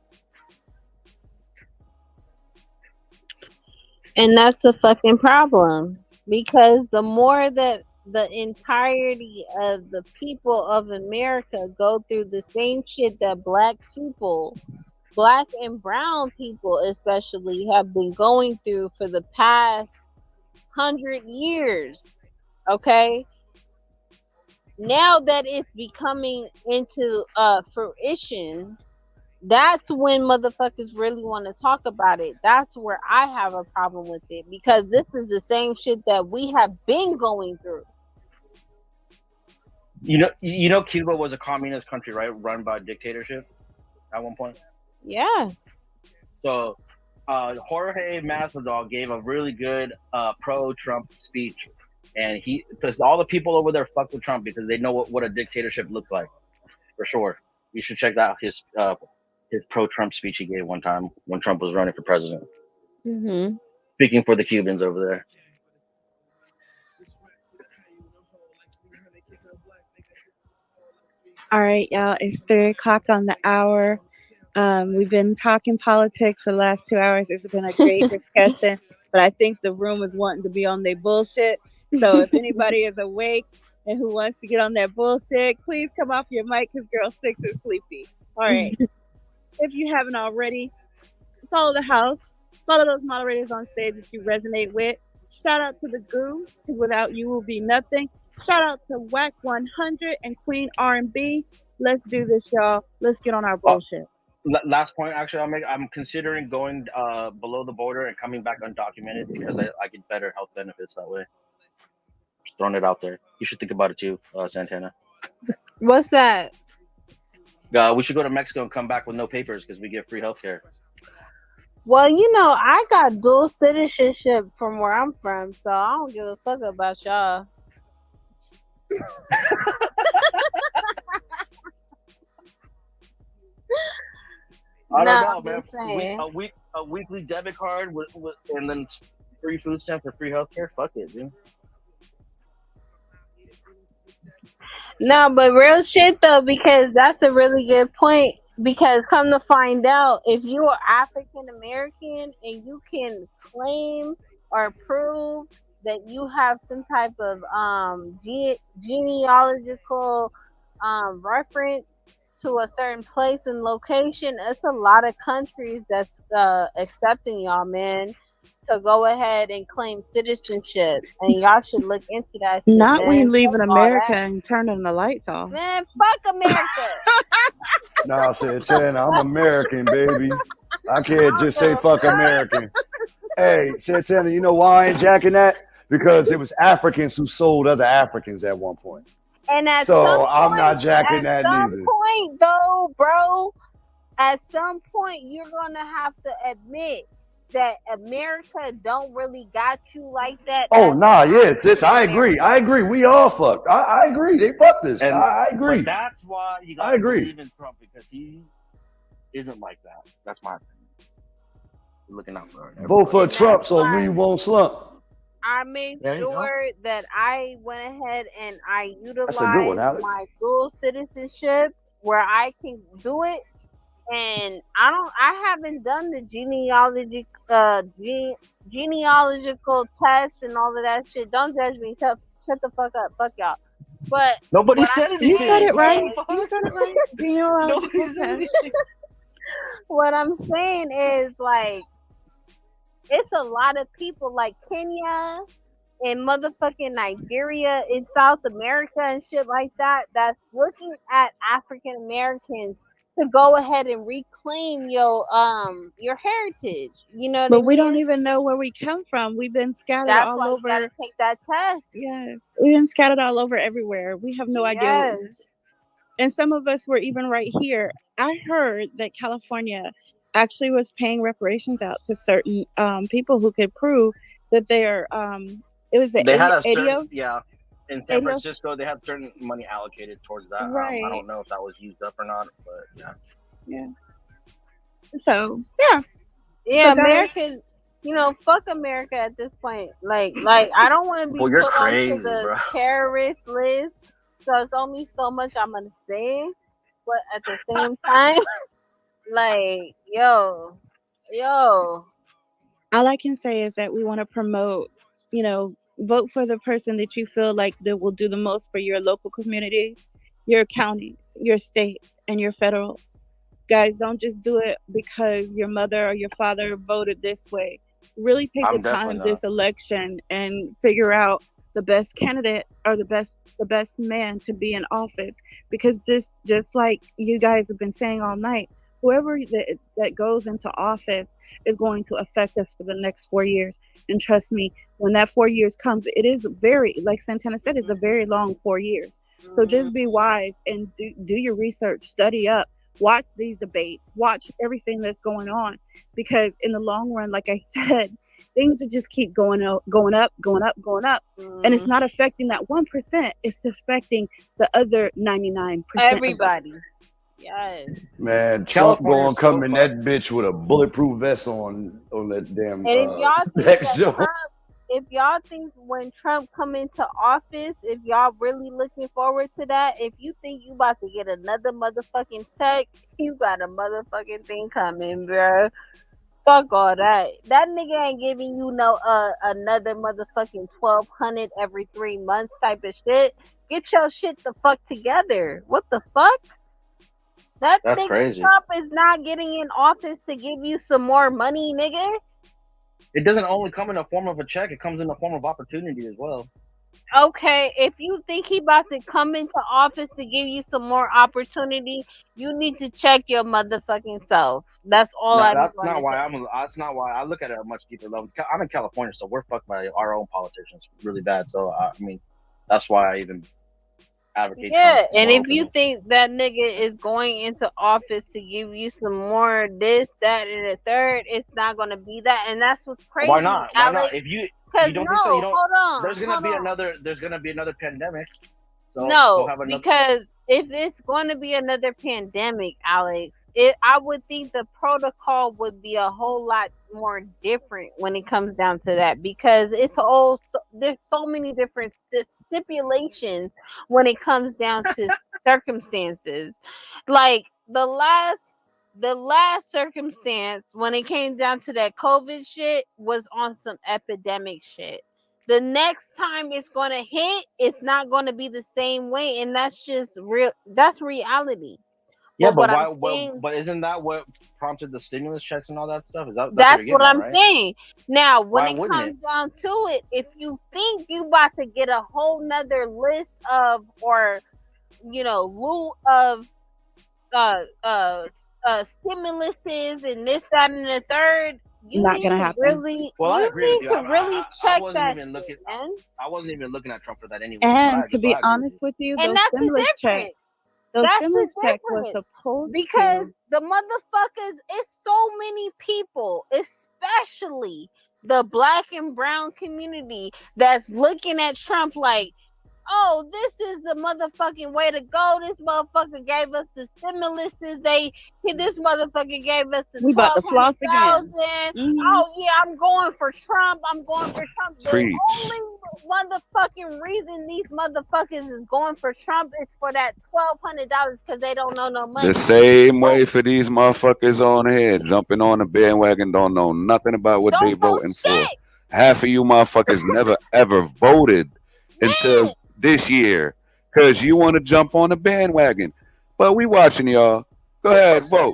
And that's a fucking problem, because the more that the entirety of the people of America go through the same shit that black and brown people especially have been going through for the past 100 years, okay? Now that it's becoming into fruition, that's when motherfuckers really want to talk about it. That's where I have a problem with it, because this is the same shit that we have been going through. You know, Cuba was a communist country, right? Run by dictatorship at one point. Yeah. So Jorge Masvidal gave a really good pro-Trump speech, and because all the people over there fuck with Trump because they know what a dictatorship looks like, for sure. You should check out his pro-Trump speech he gave one time when Trump was running for president, speaking for the Cubans over there. All right, y'all. It's 3:00 on the hour. We've been talking politics for the last 2 hours. It's been a great discussion, but I think the room is wanting to be on their bullshit. So if anybody is awake and who wants to get on that bullshit, please come off your mic because Girl 6 is sleepy. All right. If you haven't already, follow the house. Follow those moderators on stage that you resonate with. Shout out to the Goo, because without you will be nothing. Shout out to Wack 100 and Queen R&B. Let's do this, y'all. Let's get on our bullshit. Last point, actually, I'll make. I'm considering going below the border and coming back undocumented because I get better health benefits that way. Just throwing it out there. You should think about it too, Santana. What's that? We should go to Mexico and come back with no papers because we get free healthcare. Well, I got dual citizenship from where I'm from, so I don't give a fuck about y'all. I don't know, man. A weekly debit card with and then free food stamp for free healthcare. Fuck it, dude. No, but real shit though, because that's a really good point. Because come to find out, if you are African American and you can claim or prove that you have some type of genealogical reference to a certain place and location, it's a lot of countries that's accepting y'all, man, to go ahead and claim citizenship, and y'all should look into that shit, Not man. when you leave in Fuck all America that. and turning the lights off. Man, fuck America. Nah, Santana, I'm American, baby. I can't just say fuck American. Hey, Santana, you know why I ain't jacking that? Because it was Africans who sold other Africans at one point. And at So some I'm point, not jacking that at some neither. point, though, bro, at some point, you're gonna have to admit that America don't really got you like that. Oh, nah, yes, sis, I agree. I agree. We all fucked. I agree. They fucked us. And, I agree. But that's why you I gotta agree. believe in Trump, because he isn't like that. That's my opinion. You're looking out for everybody. Vote for Trump so we won't slump. I made There you go. sure that I went ahead and I That's a good one, utilized Alex. my dual citizenship where I can do it. And I haven't done the genealogical test and all of that shit. Don't judge me. Shut the fuck up. Fuck y'all. But Nobody what said I'm anything. You said it right. saying You said it right. Genealogical test. what I'm saying is, like, it's a lot of people like Kenya in motherfucking Nigeria, in South America and shit like that, that's looking at African Americans to go ahead and reclaim your heritage. You know what But I we don't mean? even know where we come from. We've been scattered That's all why you over. gotta take that test. Yes, we've been scattered all over everywhere. We have no idea. Yes. And some of us were even right here. I heard that California actually was paying reparations out to certain people who could prove that they're it was the They had a certain ADOS. in San ADOS. Francisco. They had certain money allocated towards that. Right. I don't know if that was used up or not, but yeah. Yeah. So yeah. Yeah, So, guys, America, fuck America at this point. Like I don't want to be Well, you're put onto crazy, the bro. terrorist list. So it's only so much I'm gonna say, but at the same time, like yo, all I can say is that we want to promote, vote for the person that you feel like that will do the most for your local communities, your counties, your states, and your federal. Guys, don't just do it because your mother or your father voted this way. Really take I'm the time definitely this election and figure out the best candidate or the best man to be in office, because this, just like you guys have been saying all night, whoever that goes into office is going to affect us for the next 4 years. And trust me, when that 4 years comes, it is very, like Santana said, it's a very long 4 years. So just be wise and do your research, study up, watch these debates, watch everything that's going on, because in the long run, like I said, things will just keep going up, going up, going up, going up. And it's not affecting that 1%, it's affecting the other 99%. everybody. Yes. Man, Trump California's gonna come so in that bitch with a bulletproof vest on that damn And if y'all think next that joint. Trump, if y'all think when Trump come into office, if y'all really looking forward to that, if you think you about to get another motherfucking tech, you got a motherfucking thing coming, bro. Fuck all that. That nigga ain't giving you no another motherfucking 1,200 every 3 months type of shit. Get your shit the fuck together. What the fuck? That That's nigga crazy. Trump is not getting in office to give you some more money, nigga. It doesn't only come in the form of a check; it comes in the form of opportunity as well. Okay, if you think he about to come into office to give you some more opportunity, you need to check your motherfucking self. That's all No, I'm that's going to not why say. That's not why I look at it at a much deeper level. I'm in California, so we're fucked by our own politicians really bad. So I mean, that's why I even advocate. Yeah, Trump and more if you openly. think that nigga is going into office to give you some more this, that, and the third, it's not going to be that. And that's what's crazy, Why not? Why not? Alex. If you Because don't think so, you no, don't. hold on. There's gonna be another pandemic. So we'll No, have another. because if it's going to be another pandemic, Alex, I would think the protocol would be a whole lot more different when it comes down to that, because there's so many different stipulations when it comes down to circumstances. Like the last circumstance when it came down to that COVID shit was on some epidemic shit. The next time it's going to hit, it's not going to be the same way. And that's just real. That's reality. Yeah, But but what why? I'm saying, But isn't that what prompted the stimulus checks and all that stuff? That's what that's you're what getting at, I'm right? saying. Now, when Why it wouldn't comes it? down to it, if you think you about to get a whole nother list of, or, lieu of stimuluses and this, that, and the third, you Not need gonna to happen. really, Well, I you agree with need you. to really check wasn't that even shit, looking. man. I wasn't even looking at Trump for that anyway. And to So be I agree with honest with you, And those that's the stimulus difference. checks, those That's stimulus the check was difference. supposed Because to. the motherfuckers, it's so many people, especially the black and brown community, that's looking at Trump like, oh, this is the motherfucking way to go. This motherfucker gave us the stimulus. This motherfucker gave us the We about to floss again. 12,000. Oh yeah, I'm going for Trump. I'm going for Trump. The Preach. only motherfucking reason these motherfuckers is going for Trump is for that $1,200 because they don't know no money. The same way for these motherfuckers on here jumping on the bandwagon, don't know nothing about what they Don't know voting for. shit. Half of you motherfuckers never ever voted until this year because you want to jump on the bandwagon. But we watching y'all. Go ahead, vote.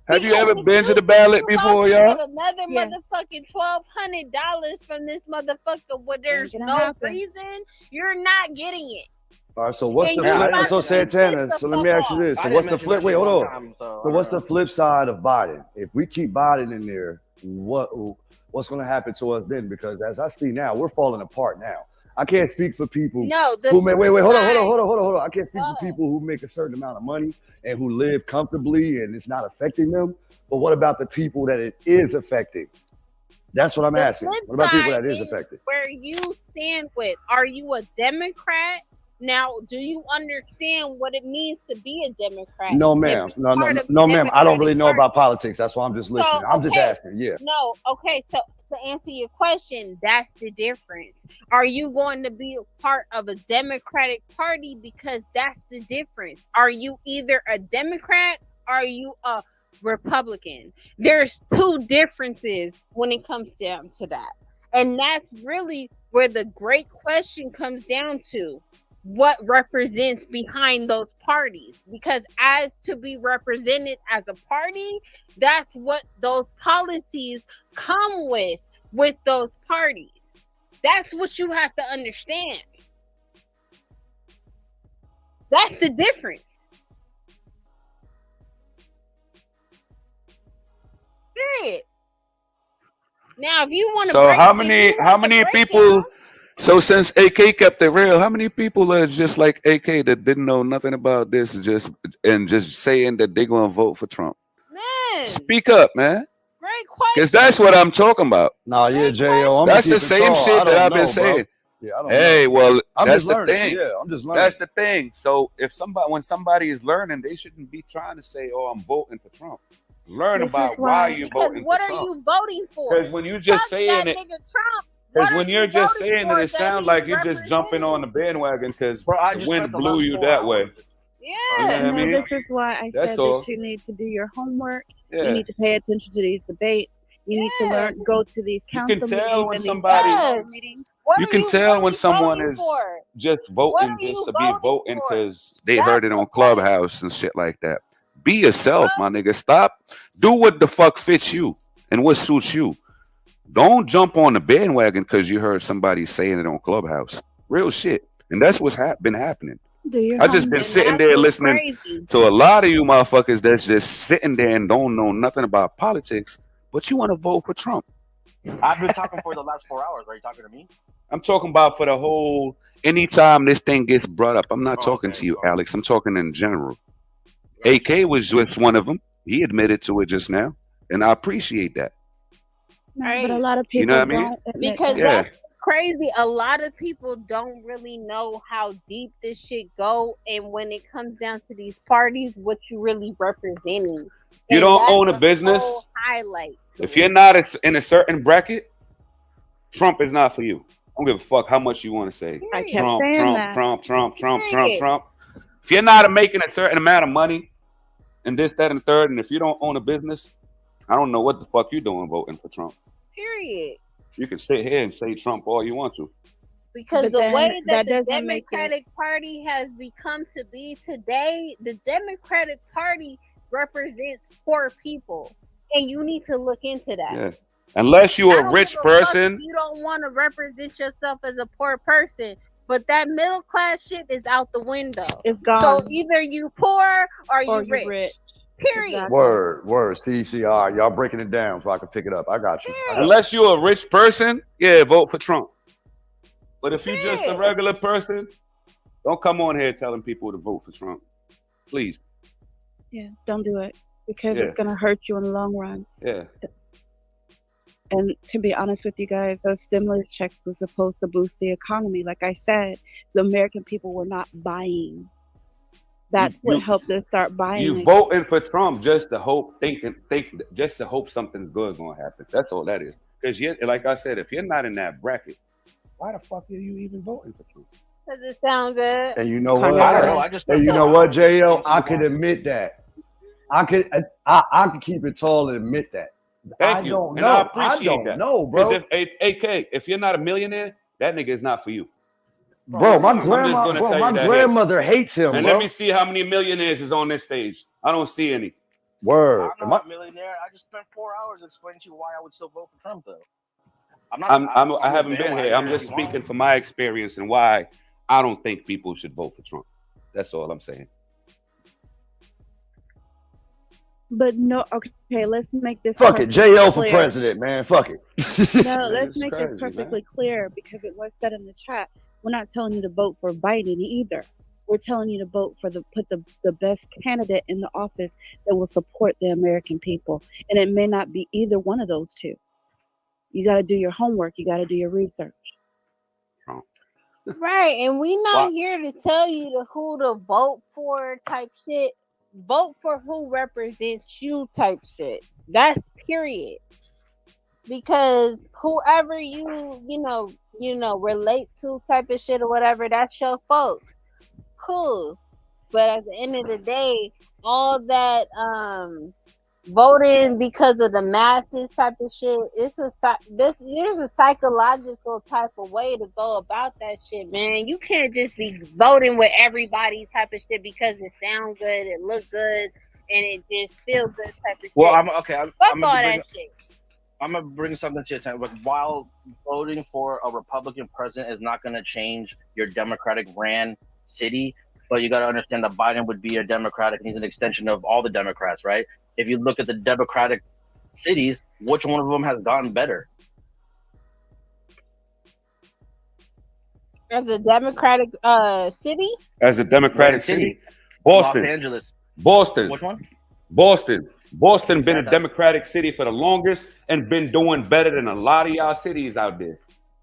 Have you ever been to the ballot before, y'all? Get another motherfucking $1,200 from this motherfucker where there's no reason, you're not getting it. All right, so what's And the you flip? about So to be Santana, pissed so the let me fuck ask you off. this. I So didn't what's the mention flip? that Wait, shit hold one on. time, so So I what's don't the flip side of Biden? If we keep Biden in there, what's going to happen to us then? Because as I see now, we're falling apart now. I can't speak for people who may wait, hold on. I can't speak for people who make a certain amount of money and who live comfortably and it's not affecting them. But what about the people that it is affecting? That's what I'm asking. What about people that is affected? Where you stand with? Are you a Democrat? Now, do you understand what it means to be a Democrat? No, ma'am. No, ma'am. I don't really know about politics. That's why I'm just listening. I'm just asking. Yeah. No, okay. So to answer your question, that's the difference. Are you going to be a part of a Democratic Party? Because that's the difference. Are you either a Democrat or are you a Republican? There's two differences when it comes down to that. And that's really where the great question comes down to. What represents behind those parties? Because as to be represented as a party, that's what those policies come with those parties. That's what you have to understand. That's the difference. Period. Now, if you want to, So how many people? So since AK kept it real, how many people are just like AK that didn't know nothing about this, just saying that they're gonna vote for Trump? Man, speak up, man. Great question. Because that's what I'm talking about. Nah, yeah, J.O. That's the same shit that I've been saying. Yeah, I don't hey, know. well, I'm that's just the learning. thing. Yeah, I'm just learning. That's the thing. So when somebody is learning, they shouldn't be trying to say, "Oh, I'm voting for Trump." Learn about why you're voting what for are Trump. you voting for? Because when you just saying it, because when you're just saying it, it sounds like you're just jumping on the bandwagon because the wind blew you that way. Yeah, you know what I mean? This is why I That's said all. that you need to do your homework. Yeah. You need to pay attention to these debates. You need to learn, go to these council You can tell when meetings and somebody. these meetings. You can tell when someone is just voting just to be voting because they heard it on Clubhouse and shit like that. Be yourself, my nigga. Stop. Do what the fuck fits you and what suits you. Don't jump on the bandwagon because you heard somebody saying it on Clubhouse. Real shit. And that's what's been happening. I just been sitting there listening to a lot of you motherfuckers that's just sitting there and don't know nothing about politics, but you want to vote for Trump. I've been talking for the last 4 hours. Are you talking to me? I'm talking about for the whole, anytime this thing gets brought up. I'm not talking to you, Alex. I'm talking in general. AK was just one of them. He admitted to it just now, and I appreciate that. No, but a lot of people You know what I mean? don't admit Because that. that's crazy. A lot of people don't really know how deep this shit go, and when it comes down to these parties, what you really representing. You And don't that's own a the business. whole highlight. If you're not in a certain bracket, Trump is not for you. I don't give a fuck how much you want to say. I kept Trump, saying Trump, that. Trump, Trump, Trump, Trump, Period. Trump. If you're not making a certain amount of money and this, that, and the third, and if you don't own a business, I don't know what the fuck you doing voting for Trump. Period. You can sit here and say Trump all you want to. Because But the then way that the doesn't make it- Democratic Party has become to be today, the Democratic Party represents poor people. And you need to look into that. Yeah. Unless you're I a don't rich give a fuck person. if you don't want to represent yourself as a poor person. But that middle class shit is out the window. It's gone. So either you poor or you you rich. Period. Word. See, all right, y'all breaking it down so I can pick it up. I got you. Unless you're a rich person, yeah, vote for Trump. But if you're just a regular person, don't come on here telling people to vote for Trump. Please. Yeah, don't do it because Yeah. it's going to hurt you in the long run. Yeah. And to be honest with you guys, those stimulus checks were supposed to boost the economy. Like I said, the American people were not buying. That's what helped us start buying. You voting for Trump just to hope, just to hope something good gonna happen. That's all that is. Because like I said, if you're not in that bracket, why the fuck are you even voting for Trump? Does it sound good? And you know what? I don't know. I just And you know what, J.O.? I can admit that. I can keep it tall and admit that. Thank you. Don't and know. I appreciate don't that. know, bro. Because if you're not a millionaire, that nigga is not for you. Bro, my I'm just gonna tell you that grandmother hates him, And bro. let me see how many millionaires is on this stage. I don't see any. Word. I'm not a millionaire. I just spent 4 hours explaining to you why I would still vote for Trump, though. I haven't been here. I'm just speaking from my experience and why I don't think people should vote for Trump. That's all I'm saying. But no, okay, let's make this. Fuck it, JL for president, man. Fuck it. No, let's make this perfectly clear because it was said in the chat. We're not telling you to vote for Biden either. We're telling you to vote for put the best candidate in the office that will support the American people. And it may not be either one of those two. You got to do your homework. You got to do your research. Right, and we not here to tell you who to vote for type shit. Vote for who represents you type shit. That's period. Because whoever you relate to type of shit or whatever, that's your folks. Cool. But at the end of the day, all that voting because of the masses type of shit, there's a psychological type of way to go about that shit, man. You can't just be voting with everybody type of shit because it sounds good, it looks good, and it just feels good type of shit. Well, I'm all that shit. I'm gonna bring something to your attention. But while voting for a Republican president is not gonna change your Democratic ran city, but you got to understand that Biden would be a Democratic, and he's an extension of all the Democrats, right? If you look at the Democratic cities, which one of them has gotten better? As a Democratic city? As a Democratic city. Boston. Los Angeles. Boston. Which one? Boston. Boston been a Democratic city for the longest and been doing better than a lot of y'all cities out there.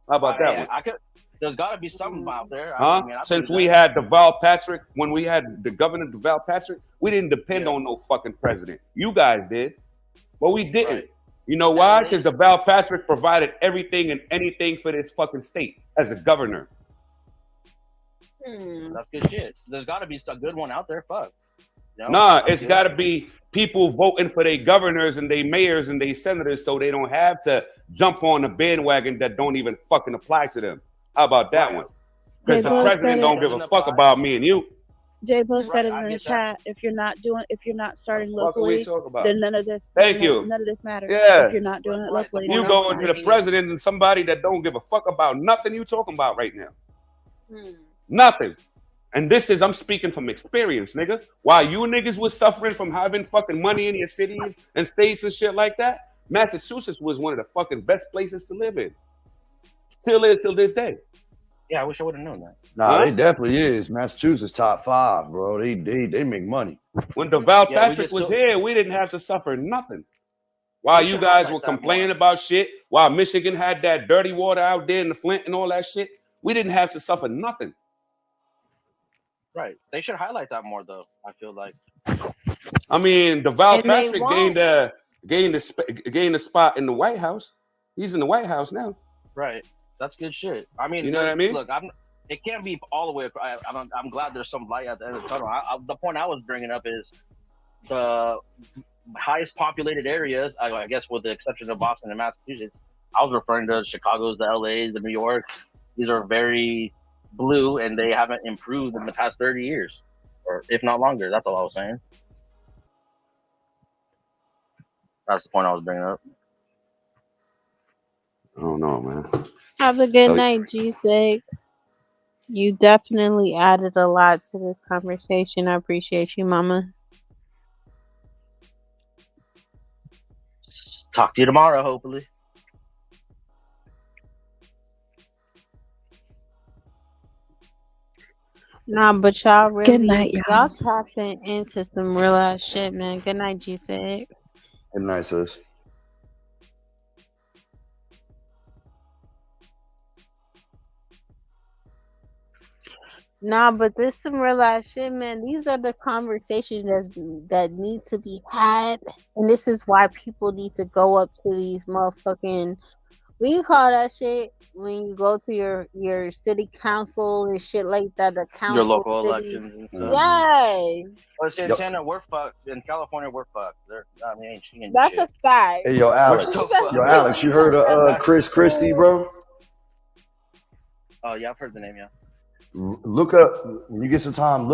How about that one? There's got to be something out there. Since we had Deval Patrick, when we had the governor Deval Patrick, we didn't depend on no fucking president. You guys did, but we didn't. Right. You know why? Because Deval Patrick provided everything and anything for this fucking state as a governor. That's good shit. There's got to be a good one out there. Fuck. It's got to be people voting for their governors and their mayors and their senators so they don't have to jump on a bandwagon that don't even fucking apply to them. How about that one? Because the president don't give a fuck about me and you. J-Bo said it in the chat. If you're not starting locally, then none of this. Thank you. None of this matters. Yeah. If you're not doing it locally, you go into the president and somebody that don't give a fuck about nothing you talking about right now. Nothing. And I'm speaking from experience, nigga. While you niggas was suffering from having fucking money in your cities and states and shit like that, Massachusetts was one of the fucking best places to live in. Still is till this day. Yeah, I wish I would have known that. Nah, it definitely is. Massachusetts top 5, bro. They make money. When Deval Patrick was here, we didn't have to suffer nothing. While you guys were complaining about shit, while Michigan had that dirty water out there in the Flint and all that shit, we didn't have to suffer nothing. Right. They should highlight that more, though. I feel like. I mean, Deval Patrick gained a spot in the White House. He's in the White House now. Right. That's good shit. I mean, you know what I mean? Look, it can't be all the way. I'm glad there's some light at the end of the tunnel. The point I was bringing up is the highest populated areas. I guess with the exception of Boston and Massachusetts, I was referring to Chicago's, the LA's, the New York. These are very blue, and they haven't improved in the past 30 years, or if not longer. That's all I was saying. That's the point I was bringing up. I don't know, man. Have a good night, G6. You definitely added a lot to this conversation. I appreciate you, Mama. Talk to you tomorrow, hopefully. Nah, but y'all really, good night, y'all tapping into some real ass shit, man. Good night, G6. Good night, sis. Nah, but there's some real ass shit, man. These are the conversations that need to be had, and this is why people need to go up to these motherfucking. What you call that shit when you go to your city council and shit like that? The council, your local city. elections. Yes. Well, Santana, we're fucked. In California, we're fucked. That's a fact. Hey, yo, Alex, you heard of Chris Christie, bro? Oh yeah, I've heard the name. Yeah. Look up when you get some time.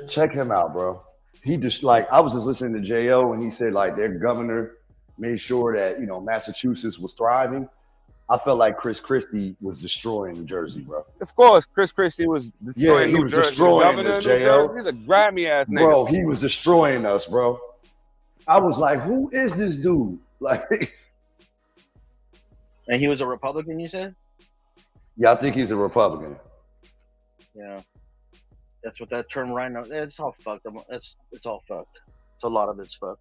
Check him out, bro. he just like I was just listening to Jo and he said like their governor made sure that Massachusetts was thriving. I felt like Chris Christie was destroying New Jersey, bro. Of course, Chris Christie was destroying He New was Jersey. destroying The governor us, of New Jo. Jersey, he's a grimy ass nigga. Bro, he was destroying us, bro. I was like, who is this dude? Like, and he was a Republican, you said? Yeah, I think he's a Republican. Yeah, that's what that term right now. It's all fucked. It's all fucked. It's a lot of it's fucked.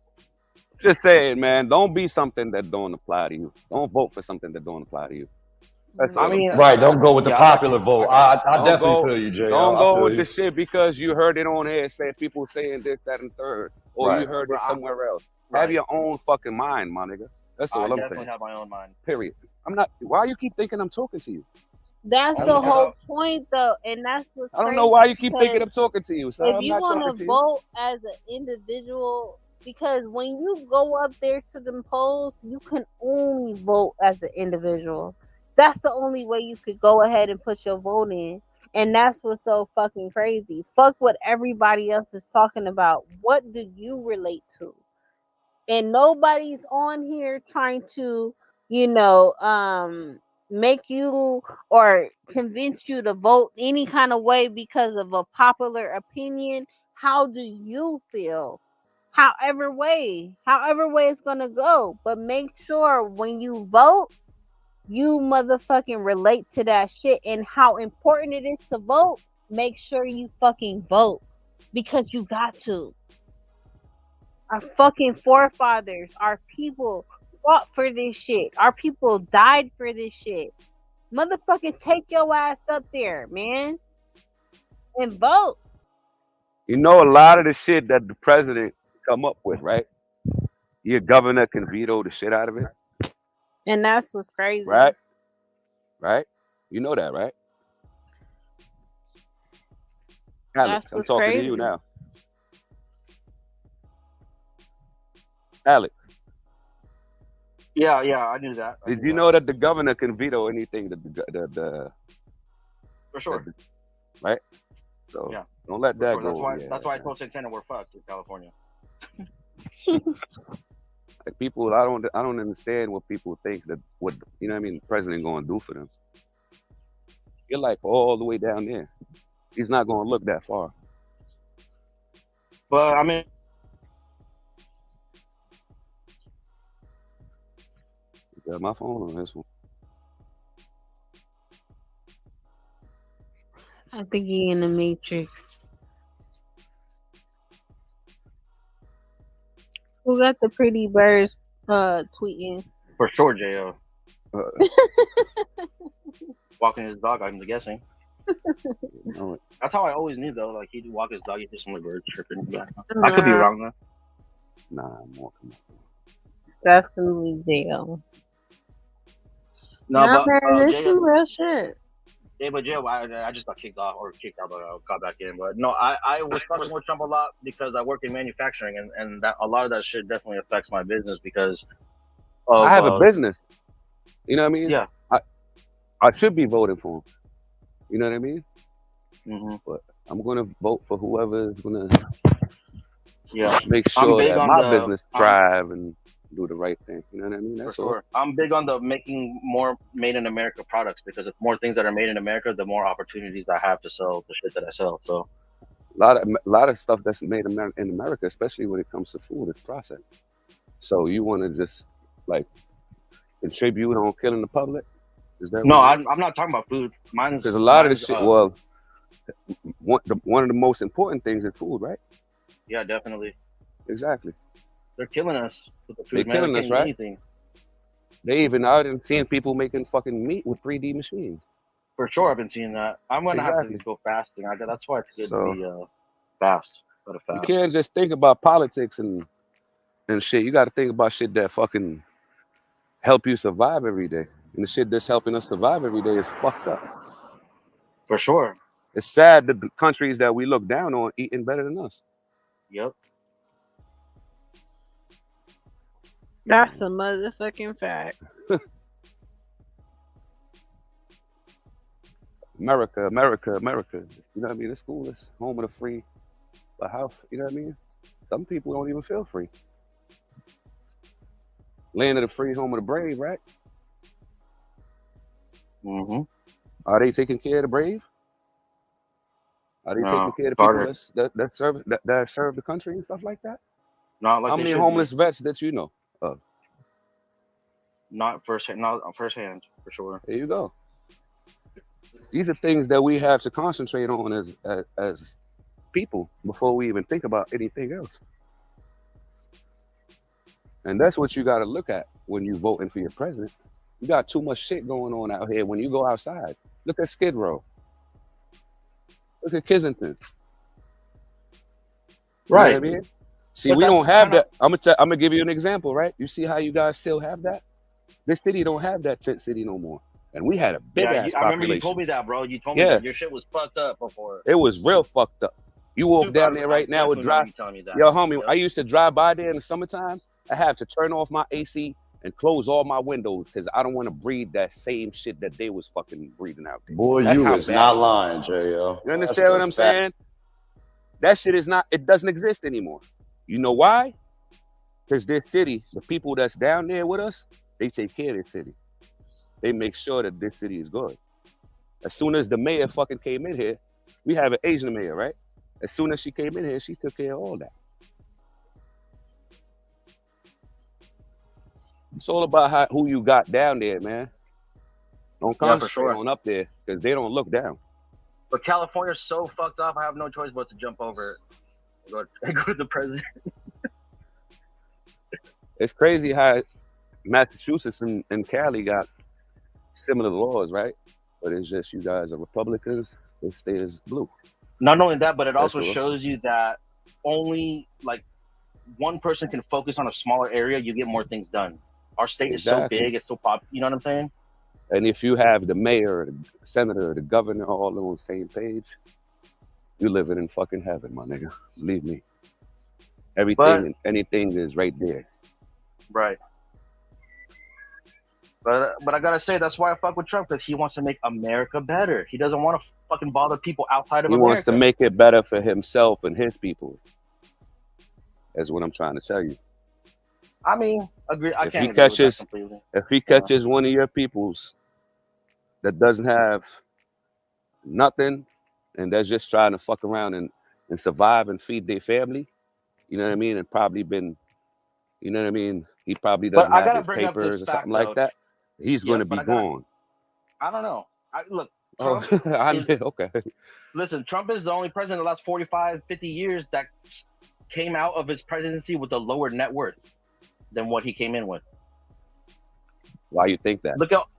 Just say it, man. Don't be something that don't apply to you. Don't vote for something that don't apply to you. That's all. Right. Don't go with the popular vote. I definitely feel you, JL. Don't go with the shit because you heard it on here. Say people saying this, that, and third, or you heard it somewhere else. Have your own fucking mind, my nigga. That's all I'm saying. I definitely have my own mind. Period. I'm not. Why you keep thinking I'm talking to you? That's the whole point, though, and that's what's. I don't know why you keep thinking I'm talking to you. So if I'm you not want talking to to vote as an individual, because when you go up there to the polls, you can only vote as an individual. That's the only way you could go ahead and put your vote in, and that's what's so fucking crazy. Fuck what everybody else is talking about. What do you relate to? And nobody's on here trying to, make you or convince you to vote any kind of way because of a popular opinion. How do you feel? However way it's gonna go, but make sure when you vote, you motherfucking relate to that shit and how important it is to vote. Make sure you fucking vote because you got to. Our fucking forefathers, our people fought for this shit. Our people died for this shit. Motherfucking take your ass up there, man, and vote. You know, a lot of the shit that the president come up with, right? Your governor can veto the shit out of it. And that's what's crazy. Right? Right? You know that, right? Alex, I'm talking to you now. Alex. Yeah, I knew that. Did you know that the governor can veto anything that the for sure, right? So yeah, don't let that sure. go. That's why I told Santana we're fucked in California. Like people, I don't understand what people think that what the president going to do for them. You're like all the way down there. He's not going to look that far. But I mean. Got my phone on this one. I think he in the Matrix. Who got the pretty birds tweeting? For sure, Jo. Walking his dog, I'm guessing. That's how I always knew, though. Like, he'd walk his dog, he'd just some birds tripping. I could be wrong, though. Nah, I'm walking. Definitely Jo. No, but man, this is some real shit. Yeah, but Jo, I just got kicked out, but I got back in. But no, I was fucking with Trump a lot because I work in manufacturing, and that a lot of that shit definitely affects my business because I have a business. You know what I mean? Yeah. I should be voting for him. You know what I mean? Mm-hmm. But I'm going to vote for whoever is going to make sure that my business thrive and do the right thing. You know what I mean? That's for sure. All. I'm big on the making more made in America products because if more things that are made in America, the more opportunities I have to sell the shit that I sell. So a lot of stuff that's made in America, especially when it comes to food, is processed. So you want to just like contribute on killing the public? Is that no? I'm not talking about food. Because a lot of the shit. Well, one of the most important things in food, right? Yeah, definitely. Exactly. They're killing us with the food. They're killing us, right? Anything. They even out and seeing people making fucking meat with 3D machines. For sure, I've been seeing that. I'm gonna have to go fasting. That's why it's good to be fast. You can't just think about politics and shit. You got to think about shit that fucking help you survive every day. And the shit that's helping us survive every day is fucked up. For sure. It's sad that the countries that we look down on eating better than us. Yep. That's a motherfucking fact. America. You know what I mean? This school is home of the free, the house. You know what I mean? Some people don't even feel free. Land of the free, home of the brave, right? Mm-hmm. Are they taking care of the brave? Are they taking care of the people that serve the country and stuff like that? Not like how many homeless vets that you know of? Not firsthand for sure. There you go. These are things that we have to concentrate on as people before we even think about anything else. And that's what you got to look at when you're voting for your president. You got too much shit going on out here when you go outside. Look at Skid Row. Look at Kensington. Right. You know what I mean? See, we don't have that. I'm gonna give you an example, right? You see how you guys still have that? This city don't have that tent city no more. And we had a big ass I remember population. you told me that, bro. You told me that your shit was fucked up before. It was real fucked up. You walk down there right now with drive. Yo, homie, I used to drive by there in the summertime. I have to turn off my AC and close all my windows because I don't want to breathe that same shit that they was fucking breathing out there. Boy, That's you how is bad not it was. lying, J.L. You understand what I'm saying? That shit is not, it doesn't exist anymore. You know why? Because this city, the people that's down there with us, they take care of this city. They make sure that this city is good. As soon as the mayor fucking came in here, we have an Asian mayor, right? As soon as she came in here, she took care of all that. It's all about who you got down there, man. Don't concentrate on up there because they don't look down. But California's so fucked up, I have no choice but to jump over it and go to the president. It's crazy how Massachusetts and Cali got similar laws, right? But it's just you guys are Republicans, they stay as blue. Not only that, but it also shows you that only like one person can focus on a smaller area, you get more things done. Our state is so big, it's so popular, you know what I'm saying? And if you have the mayor, the senator, the governor all on the same page, you're living in fucking heaven, my nigga. Believe me. Everything and anything is right there. Right. But I gotta say, that's why I fuck with Trump, because he wants to make America better. He doesn't want to fucking bother people outside of America. He wants to make it better for himself and his people. That's what I'm trying to tell you. I mean, agree. I If can't he agree with that catches, completely. if he catches one of your peoples that doesn't have nothing and that's just trying to fuck around and survive and feed their family, you know what I mean? And probably been, you know what I mean? He probably doesn't have his papers or something like that. He's going to be gone. I don't know. Look, Oh, Trump okay. Listen, Trump is the only president in the last 45, 50 years that came out of his presidency with a lower net worth than what he came in with. Why you think that? Look out.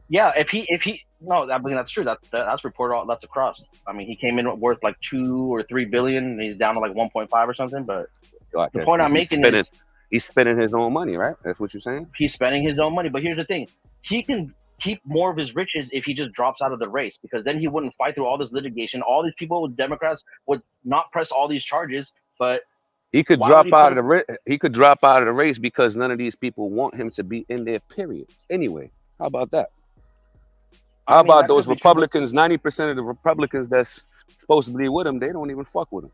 Yeah, if he no, I mean that's true. That's reported all that's across. I mean, he came in worth like 2 or 3 billion and he's down to like 1.5 or something, but the point I'm making is he's spending his own money, right? That's what you're saying? He's spending his own money, but here's the thing. He can keep more of his riches if he just drops out of the race, because then he wouldn't fight through all this litigation. All these people with Democrats would not press all these charges, but he could drop out of the race because none of these people want him to be in there, period. Anyway, how about that? How about those Republicans? 90% of the Republicans that's supposed to be with him, they don't even fuck with him.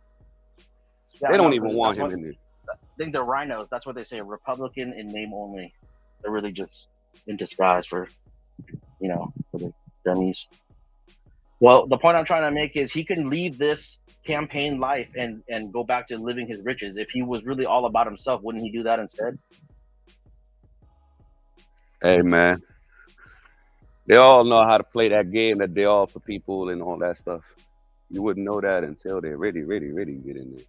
Yeah, they don't even want him in there. I think they're rhinos. That's what they say. Republican in name only. They're really just in disguise for the dummies. Well, the point I'm trying to make is he can leave this campaign life and go back to living his riches. If he was really all about himself, wouldn't he do that instead? Hey, man. They all know how to play that game that they offer people and all that stuff. You wouldn't know that until they really, really, really get in there.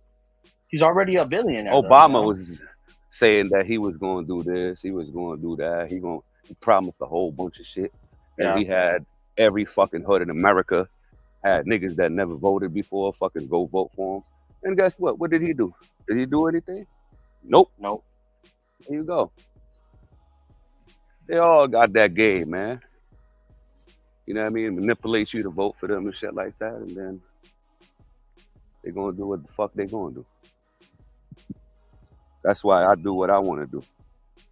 He's already a billionaire. Obama was saying that he was going to do this, he was going to do that. He promised a whole bunch of shit. And we had every fucking hood in America had niggas that never voted before fucking go vote for him. And guess what? What did he do? Did he do anything? Nope. There you go. They all got that game, man. You know what I mean? Manipulate you to vote for them and shit like that, and then they're gonna do what the fuck they're gonna do. That's why I do what I want to do.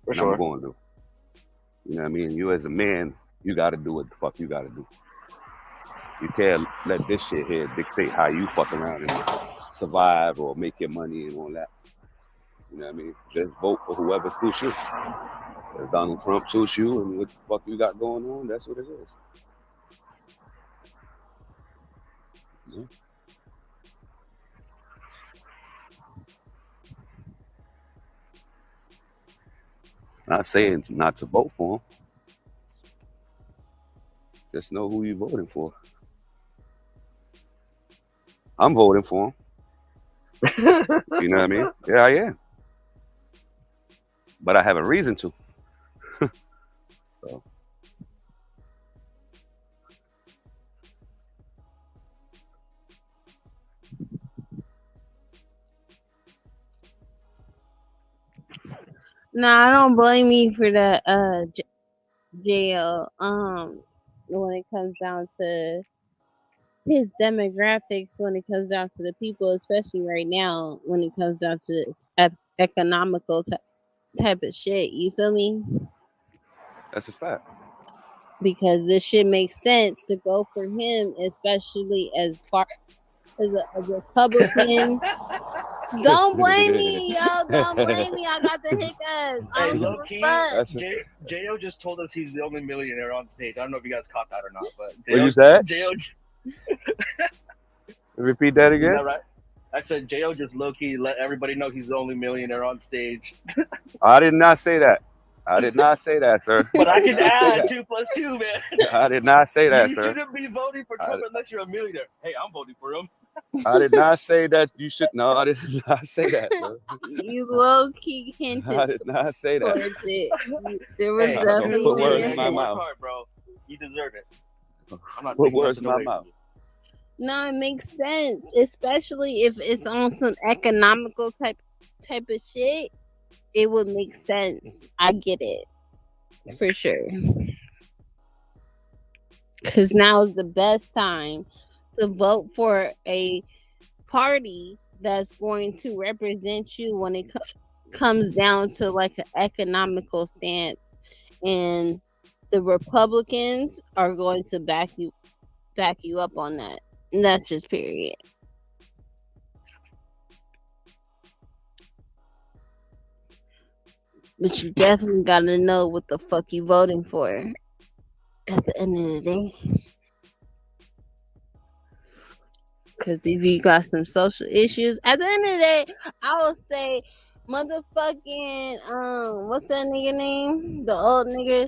For sure. I'm going to do. You know what I mean? You as a man, you got to do what the fuck you got to do. You can't let this shit here dictate how you fuck around and survive or make your money and all that. You know what I mean? Just vote for whoever suits you. If Donald Trump suits you and what the fuck you got going on, that's what it is. Yeah. Not saying not to vote for him. Just know who you're voting for. I'm voting for him. You know what I mean? Yeah, I am. But I have a reason to. So. No, I don't blame you for that, jail. When it comes down to his demographics, when it comes down to the people, especially right now, when it comes down to economical type of shit. You feel me? That's a fact. Because this shit makes sense to go for him, especially as far as a Republican. Don't blame me, yo. Don't blame me. I got the hiccups. I Hey, don't give low a key, fuck. Jo just told us he's the only millionaire on stage. I don't know if you guys caught that or not, but What you said? Jo. Repeat that Is again. that right? I said Jo just low key let everybody know he's the only millionaire on stage. I did not say that. I did not say that, sir. But I did can not say add that. 2 + 2, man. I did not say that, You sir. shouldn't be voting for Trump unless you're a millionaire. Hey, I'm voting for him. I did not say that you should. No, I did not say that, sir. You low key hinted I did not say that. towards it. There was Hey, definitely put words in you my work mouth. hard, bro. You deserve it. I'm not Put taking words in nothing my away mouth. from you. No, it makes sense, especially if it's on some economical type of shit. It would make sense. I get it for sure. Because now is the best time to vote for a party that's going to represent you when it comes down to like an economical stance, and the Republicans are going to back you up on that. And that's just period. But you definitely gotta know what the fuck you voting for at the end of the day. Because if you got some social issues, at the end of the day, I will say, motherfucking, what's that nigga name? The old nigga,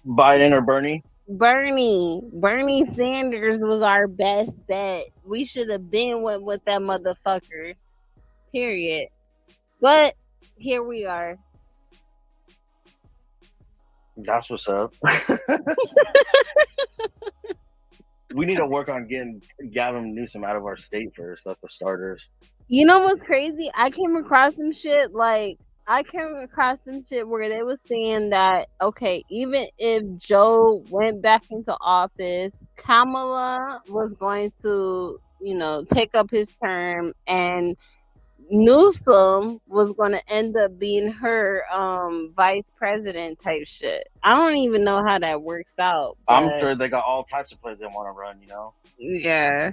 Biden or Bernie? Bernie Sanders was our best bet. We should have been with that motherfucker. Period. But here we are. That's what's up. We need to work on getting Gavin Newsom out of our state first. That's for starters. You know what's crazy? I came across some shit where they were saying that, okay, even if Joe went back into office, Kamala was going to, take up his term, and Newsom was going to end up being her vice president type shit. I don't even know how that works out. I'm sure they got all types of plays they want to run, Yeah.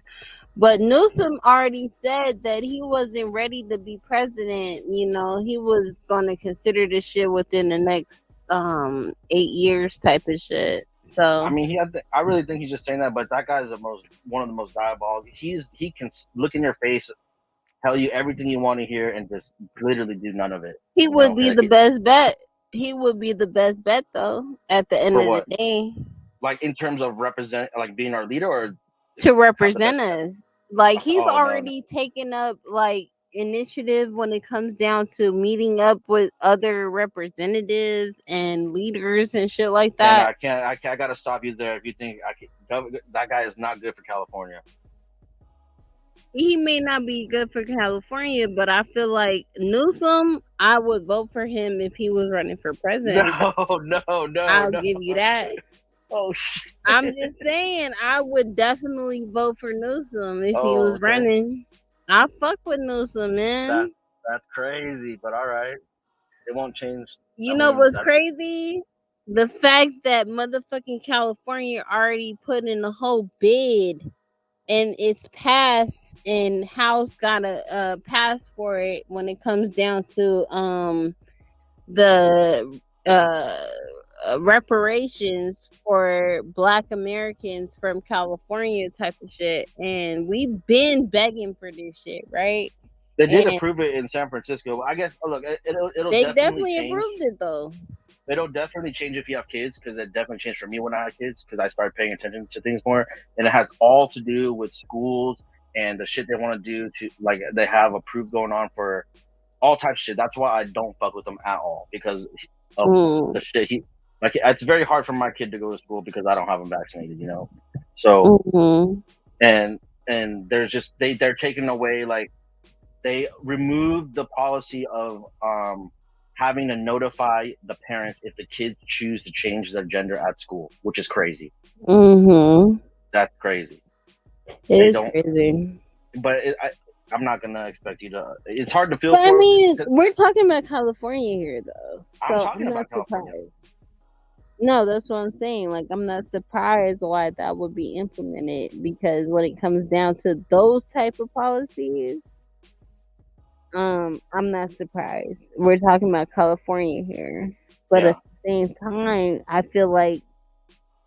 But Newsom already said that he wasn't ready to be president. He was going to consider this shit within the next 8 years type of shit. So I mean, I really think he's just saying that, but that guy is one of the most diabolical. He can look in your face, tell you everything you want to hear, and just literally do none of it. He would be the best bet. He would be the best bet, though, at the end of the day. Like, in terms of being our leader, or to represent us. Like, he's already taken up, like, initiative when it comes down to meeting up with other representatives and leaders and shit like that. And I gotta stop you there. If you think that guy is not good for California. He may not be good for California, but I feel like Newsom, I would vote for him if he was running for president. No. I'll give you that. Oh shit. I'm just saying, I would definitely vote for Newsom if he was running. I fuck with Newsom, man. That's crazy, but all right. It won't change. You know what's crazy? The fact that motherfucking California already put in a whole bid and it's passed, and House got a pass for it when it comes down to the reparations for Black Americans from California type of shit, and we've been begging for this shit, right? They did And approve it in San Francisco. I guess. Look, it'll they definitely definitely change. approved it though. It'll definitely change if you have kids, because it definitely changed for me when I had kids, because I started paying attention to things more, and it has all to do with schools and the shit they want to do to, like, they have approved going on for all types of shit. That's why I don't fuck with them at all, because of the shit like, it's very hard for my kid to go to school because I don't have him vaccinated, you know. So and there's just they're taking away, like, they removed the policy of having to notify the parents if the kids choose to change their gender at school, which is crazy. That's crazy. It is crazy. But I'm not gonna expect you to. It's hard to feel. But I mean, we're talking about California here, though. So I'm talking about not California. surprised. No, that's what I'm saying. Like, I'm not surprised why that would be implemented, because when it comes down to those type of policies, I'm not surprised. We're talking about California here, but at the same time, I feel like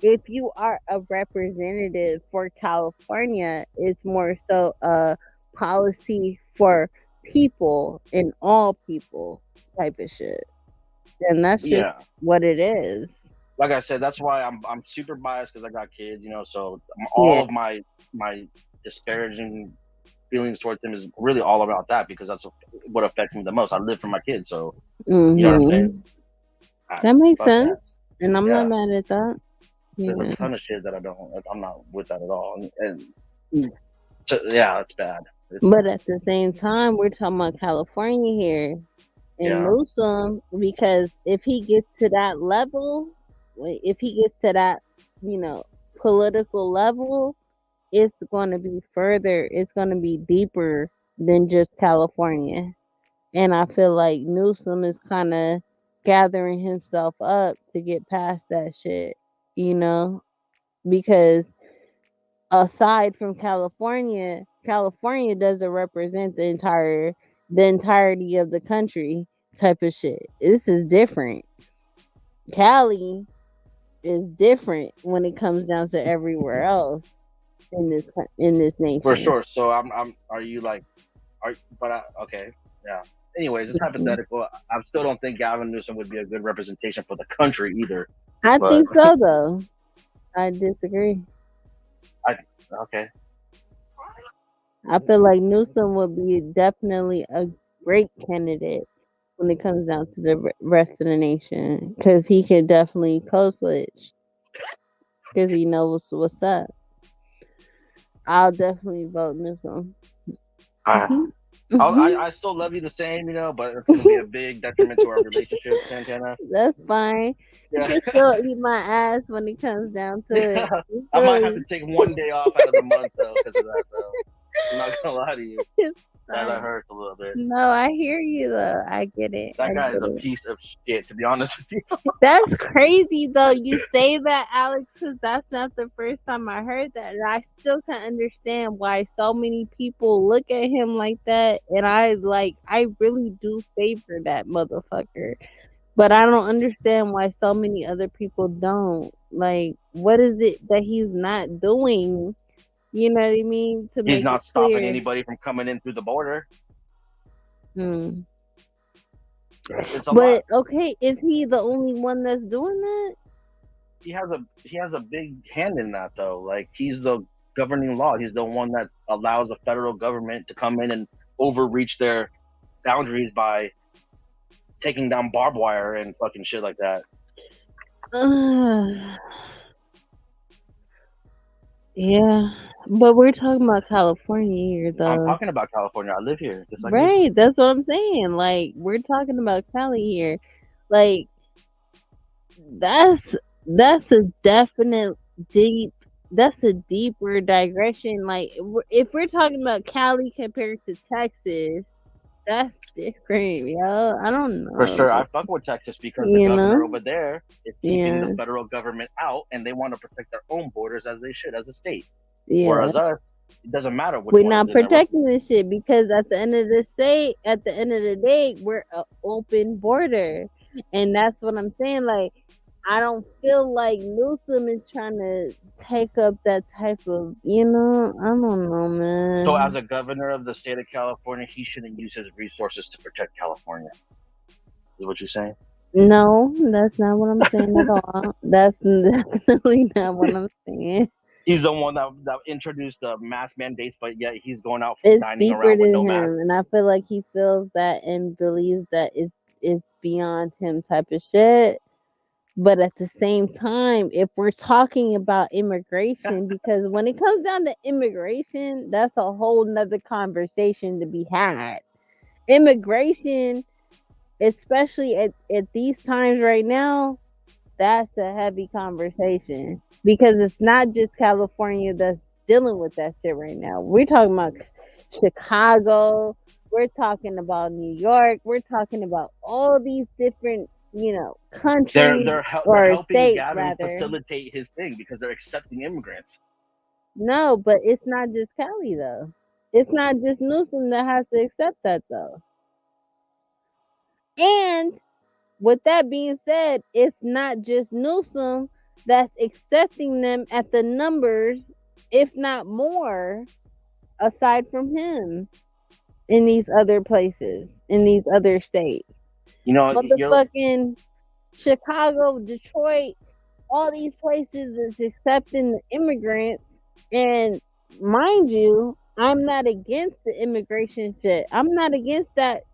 if you are a representative for California, it's more so a policy for people and all people type of shit, and that's just what it is. Like I said, that's why I'm super biased, because I got kids, you know. So all of my disparaging feelings towards them is really all about that, because that's what affects me the most. I live for my kids, so you know what I'm saying. That makes sense, and I'm not mad at that. There's a ton of shit that I'm not with that at all, and so, it's bad. But at the same time, we're talking about California here, and Newsom, because if he gets to that level, if he gets to that, you know, political level, it's going to be further. It's going to be deeper than just California. And I feel like Newsom is kind of gathering himself up to get past that shit, you know, because aside from California doesn't represent the entirety of the country type of shit. This is different. Cali is different when it comes down to everywhere else in this nation. For sure. So okay, yeah. Anyways, it's hypothetical. I still don't think Gavin Newsom would be a good representation for the country either. I think so, though. I disagree. Okay. I feel like Newsom would be definitely a great candidate when it comes down to the rest of the nation, because he could definitely code switch, because he knows what's up. I'll definitely vote Newsom. I still love you the same, you know, but it's going to be a big detriment to our relationship, Santana. That's fine. You can still eat my ass when it comes down to it. I might have to take one day off out of the month, though, because of that, though. I'm not going to lie to you. That hurts a little bit. No, I hear you, though. I get it. That guy is a piece of shit, to be honest with you. That's crazy, though. You say that, Alex, because that's not the first time I heard that. And I still can't understand why so many people look at him like that. And I really do favor that motherfucker. But I don't understand why so many other people don't. Like, what is it that he's not doing? You know what I mean? He's not stopping anybody from coming in through the border. But okay, is he the only one that's doing that? He has a big hand in that, though. Like, he's the governing law. He's the one that allows the federal government to come in and overreach their boundaries by taking down barbed wire and fucking shit like that. Yeah, but we're talking about California here, though. I'm talking about California. I live here. Just like right, you. That's what I'm saying. Like, we're talking about Cali here. Like, that's a definite that's a deeper digression. Like, if we're talking about Cali compared to Texas, that's different, yo. I don't know. For sure, I fuck with Texas because the governor over there is keeping the federal government out, and they want to protect their own borders as they should, as a state. Whereas us, It doesn't matter which We're one not is in there. protecting this shit because at the end of this day, we're an open border, and that's what I'm saying. Like, I don't feel like Newsom is trying to take up that type of, I don't know, man. So, as a governor of the state of California, he shouldn't use his resources to protect California. Is what you're saying? No, that's not what I'm saying at all. That's definitely not what I'm saying. He's the one that introduced the mask mandates, but yet he's going out It's dining deeper around with than no him, mask. and I feel like he feels that and believes that it's beyond him type of shit. But at the same time, if we're talking about immigration, because when it comes down to immigration, that's a whole nother conversation to be had. Immigration, especially at these times right now, that's a heavy conversation because it's not just California that's dealing with that shit right now. We're talking about Chicago, we're talking about New York, we're talking about all these different, countries They're or helping states Gavin rather. facilitate his thing because they're accepting immigrants. No, but it's not just Cali though. It's not just Newsom that has to accept that though. And with that being said, it's not just Newsom that's accepting them at the numbers, if not more, aside from him in these other places, in these other states. Motherfucking Chicago, Detroit, all these places is accepting the immigrants. And mind you, I'm not against the immigration shit. I'm not against that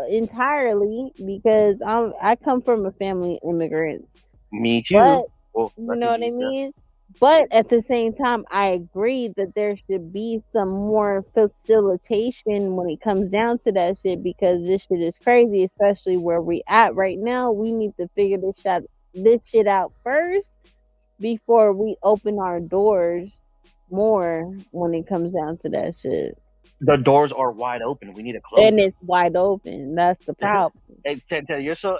entirely because I come from a family of immigrants. Me too. But Well, you know what I refugees, yeah. mean? But at the same time, I agree that there should be some more facilitation when it comes down to that shit because this shit is crazy, especially where we at right now. We need to figure this shit out first before we open our doors more when it comes down to that shit. The doors are wide open. We need to close And them. it's wide open. That's the problem. Hey, Santana, you're so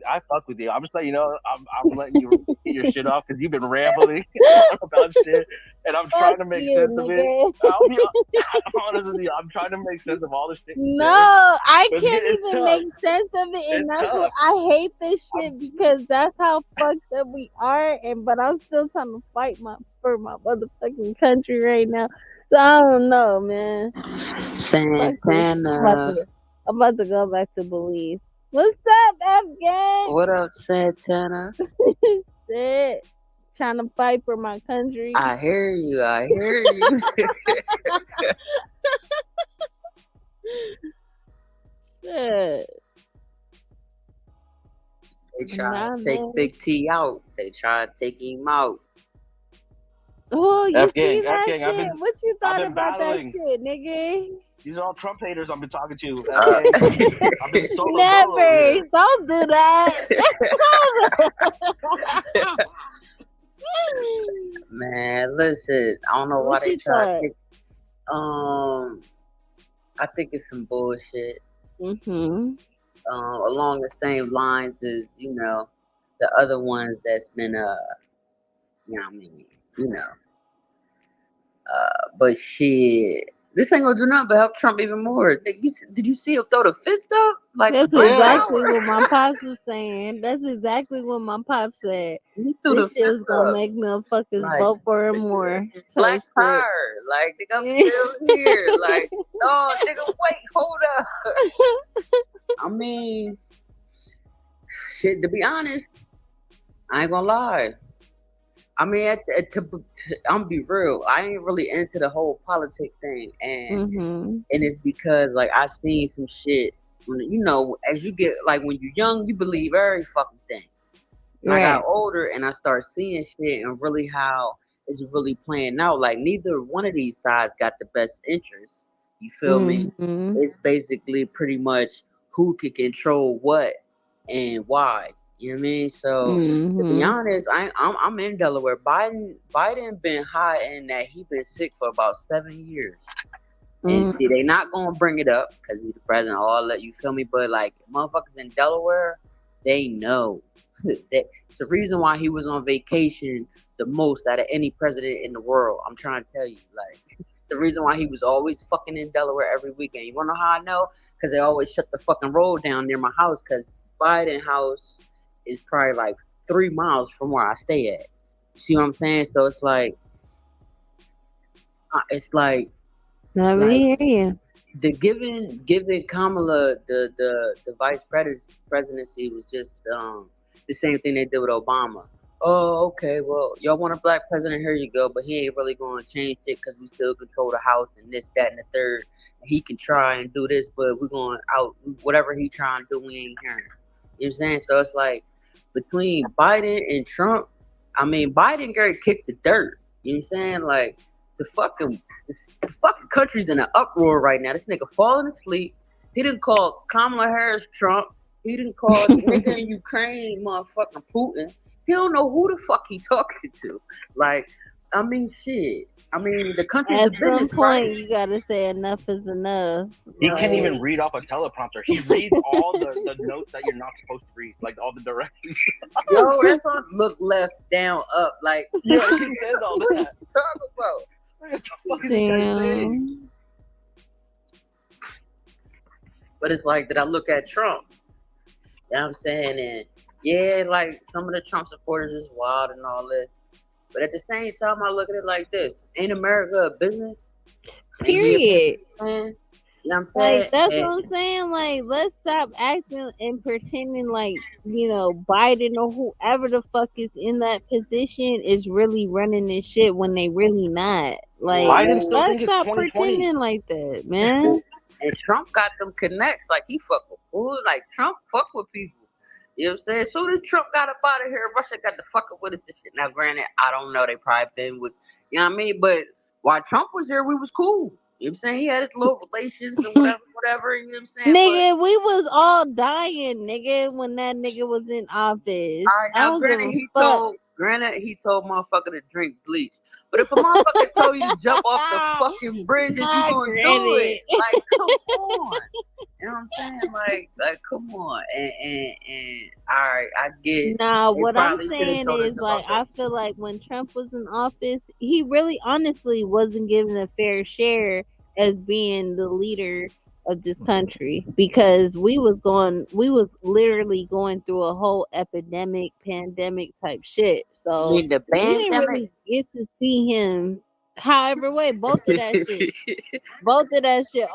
I fuck with you. I'm just letting you know. I'm letting you get your shit off because you've been rambling about shit, and I'm trying to make sense of it. I'll be honest with you. I'm trying to make sense of all the shit. No, I It's can't it's even tough. make sense of it, and It's that's what tough. I hate this shit because that's how fucked up we are. But I'm still trying to fight for my motherfucking country right now. So I don't know, man. Santana. I'm about to go back to Belize. What's up, Afghan? What up, Santana? Shit. Trying to fight for my country. I hear you. I hear you. Shit. They try to take Big T out. They try to take him out. Oh, you F-gang, see that F-gang, shit? What you thought been about battling. that shit, nigga? These are all Trump haters I've been talking to. I've been solo Never. here. Don't do that. Man, listen. I don't know why What they you try thought? to take. I think it's some bullshit. Mm-hmm. Along the same lines as the other ones that's been but shit, this ain't gonna do nothing but help Trump even more. Did you see him throw the fist up? Like That's Black exactly Power? what my pops was saying. That's exactly what my pops said. He threw the This shit is fist gonna up. make motherfuckers Like, vote for him more. it's Black Type shit. Power. Like, nigga, I'm still here. Like, no, nigga, wait, hold up. I mean, shit, to be honest, I ain't gonna lie. I mean, I'm gonna be real. I ain't really into the whole politic thing, and it's because like I seen some shit. When, as you get when you're young, you believe every fucking thing. And I got older, and I start seeing shit and really how it's really playing out. Like neither one of these sides got the best interests. You feel me? It's basically pretty much who can control what and why. You know what I mean? So to be honest, I'm in Delaware. Biden been hiding that he been sick for about 7 years. And see, they not gonna bring it up because he's the president. All that, you feel me? But like motherfuckers in Delaware, they know. It's the reason why he was on vacation the most out of any president in the world. I'm trying to tell you, like, it's the reason why he was always fucking in Delaware every weekend. You wanna know how I know? Because they always shut the fucking road down near my house. Because Biden house is probably like 3 miles from where I stay at. See what I'm saying? So it's like I really hear you. the giving Kamala the vice presidency was just the same thing they did with Obama. Oh, okay, well, y'all want a black president, here you go, but he ain't really going to change it because we still control the House and this, that, and the third. He can try and do this, but we're going out, whatever he trying to do, we ain't hearing. You know what I'm saying? So it's like, between Biden and Trump, I mean, Biden kicked the dirt. You know what I'm saying? Like, the fucking country's in an uproar right now. This nigga falling asleep. He didn't call Kamala Harris Trump. He didn't call the nigga in Ukraine motherfucking Putin. He don't know who the fuck he talking to. Like, I mean, shit. I mean, the country's At a business, some point, right? you gotta say enough is enough. He can't even read off a teleprompter. He reads all the notes that you're not supposed to read, like all the directions. Yo, that's on look left, down, up. Like, yeah, he says all what that. you talking about? What the fuck is this guy saying? But it's like, did I look at Trump? You know what I'm saying? And yeah, like some of the Trump supporters is wild and all this. But at the same time, I look at it like this. Ain't America a business? Period. You know what I'm saying? Like, that's what I'm saying. Like, let's stop acting and pretending like, you know, Biden or whoever the fuck is in that position is really running this shit when they really not. Like, Biden still let's think it's stop 2020. pretending like that, man. And Trump got them connects. Like, he fuck with food. Like, Trump fuck with people. You know what I'm saying? As soon as Trump got up out of here, Russia got the fuck up with us and shit. Now, granted, I don't know. They probably been was, you know what I mean? But while Trump was here, we was cool. You know what I'm saying? He had his little relations and whatever, you know what I'm saying? Nigga, we was all dying, nigga, when that nigga was in office. All right, I now don't give a fuck. granted he told motherfucker to drink bleach. But if a motherfucker told you to jump off the fucking bridges, you gonna do it. Like, come on. You know what I'm saying? Like, come on. And all right, I get. Nah, they what I'm probably should've saying told us is, like, about I feel like when Trump was in office, he really honestly wasn't given a fair share as being the leader of this country, because we was literally going through a whole pandemic type shit. So You mean the we didn't pandemic? really get to see him however way, both of that shit.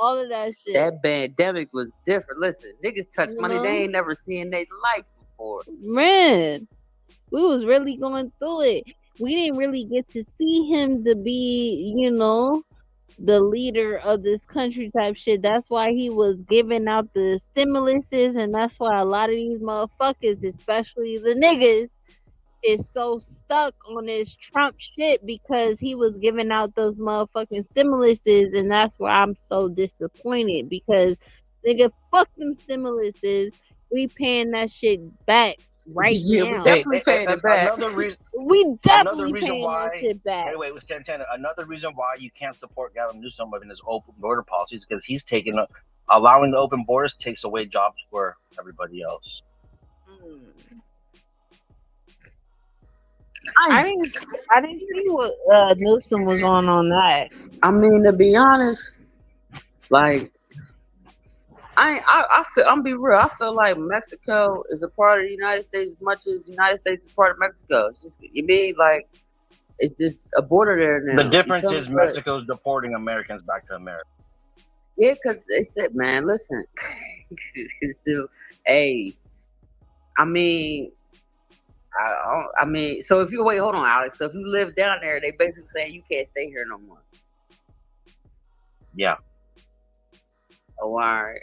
All of that shit. That pandemic was different. Listen, niggas touch You money know? they ain't never seen in their life before. Man, we was really going through it. We didn't really get to see him to be, you know, the leader of this country type shit. That's why he was giving out the stimuluses, and that's why a lot of these motherfuckers, especially the niggas, is so stuck on this Trump shit because he was giving out those motherfucking stimuluses, and that's why I'm so disappointed, because nigga, fuck them stimuluses. We paying that shit back right Yeah, now. we definitely paying it back. Another reason. We definitely reason paying why. that shit back. Wait, with Santana. Another reason why you can't support Gavin Newsom in his open border policies because he's allowing the open borders takes away jobs for everybody else. I didn't see what Newsom was on that. I mean, to be honest, like, I'm be real. I feel like Mexico is a part of the United States as much as the United States is part of Mexico. It's just, you mean, like, it's just a border there now. The difference is Mexico's deporting Americans back to America. Yeah, because they said, man, listen, it's still, hey, I mean, so if you wait, hold on, Alex. So if you live down there, they basically saying you can't stay here no more. Yeah. Oh, all right.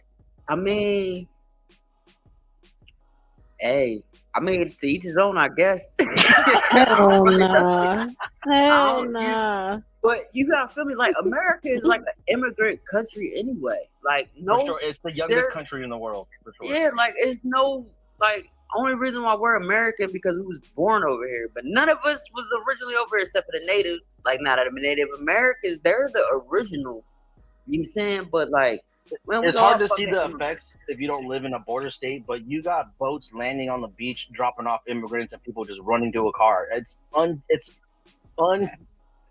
I mean, hey, to each his own, I guess. Hell nah. Hell nah. But you gotta feel me, like, America is like an immigrant country anyway. Like, no, for sure. It's the youngest country in the world. For sure. Yeah, like, it's no, like, only reason why we're American because we was born over here. But none of us was originally over here except for the natives. Like, now that the Native Americans, they're the original. You know what I'm saying? But like, man, it's hard to see the effects if you don't live in a border state, but you got boats landing on the beach, dropping off immigrants and people just running to a car. It's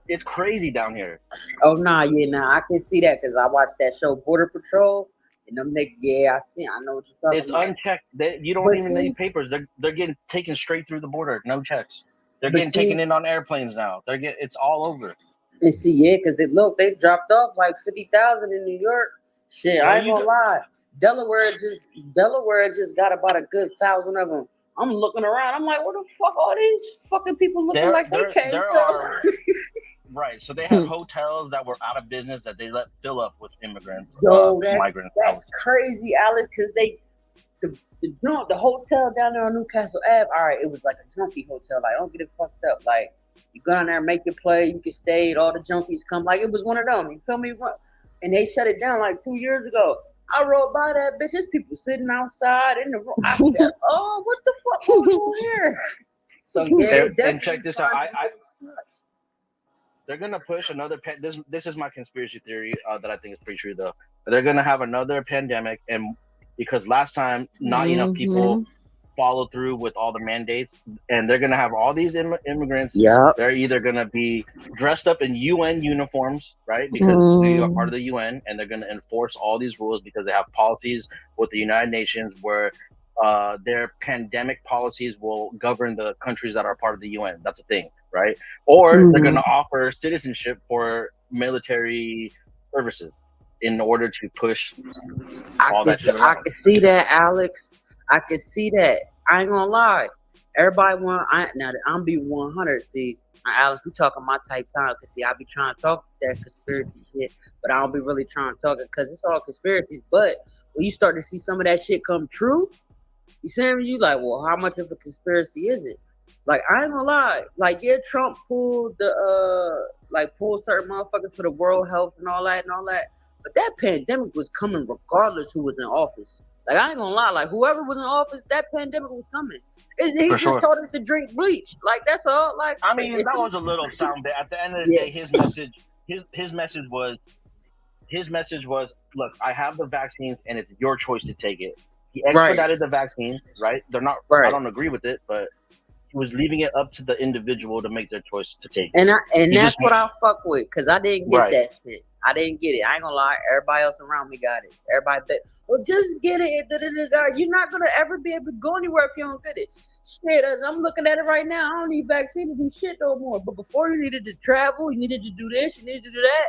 It's crazy down here. Oh nah, I can see that because I watched that show Border Patrol, and them niggas. Yeah, I know what you're talking It's about. unchecked. You don't But even see, need papers. They're getting taken straight through the border, no checks. They're but getting taken see, in on airplanes now. It's all over. and see, yeah, because they dropped off like 50,000 in New York. Shit, Well, I ain't gonna lie. Delaware just got about a good 1,000 of them. I'm looking around. I'm like, where the fuck all these fucking people looking like they came there from? are right. So they had hotels that were out of business that they let fill up with immigrants, Yo, migrants. that's crazy, Alex. Because the hotel down there on Newcastle Ave. All right, it was like a junkie hotel. Like, don't get it fucked up. Like, you go down there, make your play, you can stay. All the junkies come. Like, it was one of them. You feel me? And they shut it down like 2 years ago. I rode by that bitch. There's people sitting outside in the room. I said, "Oh, what the fuck going on here?" So yeah, and check this out. They're gonna push another this is my conspiracy theory that I think is pretty true though. They're gonna have another pandemic, and because last time not enough people follow through with all the mandates, and they're gonna have all these immigrants. Yep. They're either gonna be dressed up in UN uniforms, right? Because we are part of the UN, and they're gonna enforce all these rules because they have policies with the United Nations where their pandemic policies will govern the countries that are part of the UN. That's a thing, right? Or they're gonna offer citizenship for military services in order to push all that shit around. I can see that, Alex. I can see that. I ain't gonna lie. Everybody now that I'm be 100. See, Alex, we talking my type time. Cause see, I be trying to talk that conspiracy shit, but I don't be really trying to talk it because it's all conspiracies. But when you start to see some of that shit come true, you see me? You like, well, how much of a conspiracy is it? Like, I ain't gonna lie. Like, yeah, Trump pulled pulled certain motherfuckers for the World Health and all that. But that pandemic was coming regardless who was in office. Like, I ain't gonna lie. Like, whoever was in office, that pandemic was coming. He just told us to drink bleach. Like, that's all. Like, I mean, that was a little sound bit. At the end of the day, his message was, look, I have the vaccines and it's your choice to take it. He expedited the vaccines, right? They're not. I don't agree with it, but he was leaving it up to the individual to make their choice to take it. And that's what I fuck with, because I didn't get that shit. I didn't get it. I ain't gonna lie. Everybody else around me got it. Everybody bet, well, just get it. You're not gonna ever be able to go anywhere if you don't get it. Shit, as I'm looking at it right now, I don't need vaccine to do shit no more. But before, you needed to travel, you needed to do this, you needed to do that.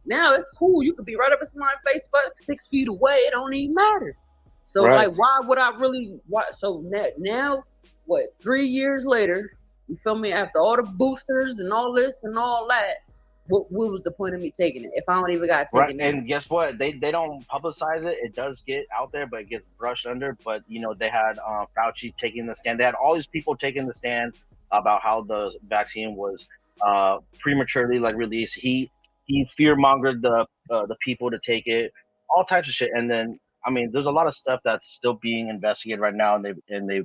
Now it's cool. You could be right up in somebody's face, 6 feet away. It don't even matter. So like, why would I really? So now, what? 3 years later, you feel me? After all the boosters and all this and all that, what was the point of me taking it if I don't even got taken? Right, and guess what? They don't publicize it. It does get out there, but it gets brushed under. But they had Fauci taking the stand. They had all these people taking the stand about how the vaccine was prematurely released. He fear-mongered the people to take it, all types of shit. And then, I mean, there's a lot of stuff that's still being investigated right now, and they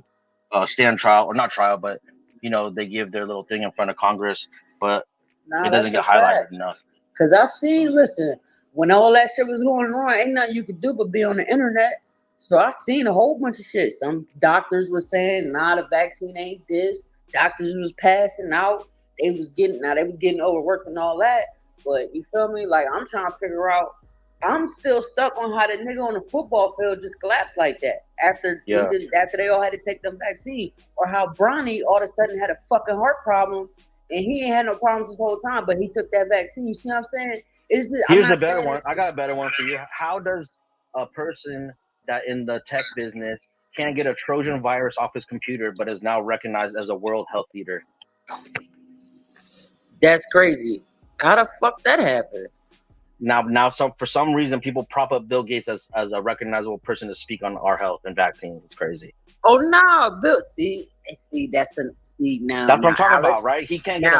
stand trial, or not trial, but they give their little thing in front of Congress, but it doesn't get highlighted enough. Because I seen, listen, when all that shit was going on, ain't nothing you could do but be on the internet. So I seen a whole bunch of shit. Some doctors were saying, nah, the vaccine ain't this. Doctors was passing out. They was getting overworked and all that. But you feel me? Like, I'm trying to figure out. I'm still stuck on how the nigga on the football field just collapsed like that after they all had to take them vaccine, or how Bronny all of a sudden had a fucking heart problem and he ain't had no problems this whole time, but he took that vaccine. You see what I'm saying? Here's a better one. I got a better one for you. How does a person that in the tech business can't get a Trojan virus off his computer, but is now recognized as a world health leader? That's crazy. How the fuck that happened? Now, for some reason, people prop up Bill Gates as a recognizable person to speak on our health and vaccines. It's crazy. Oh no, Bill. See, that's now. That's what I'm talking Alex, about, right? He can't get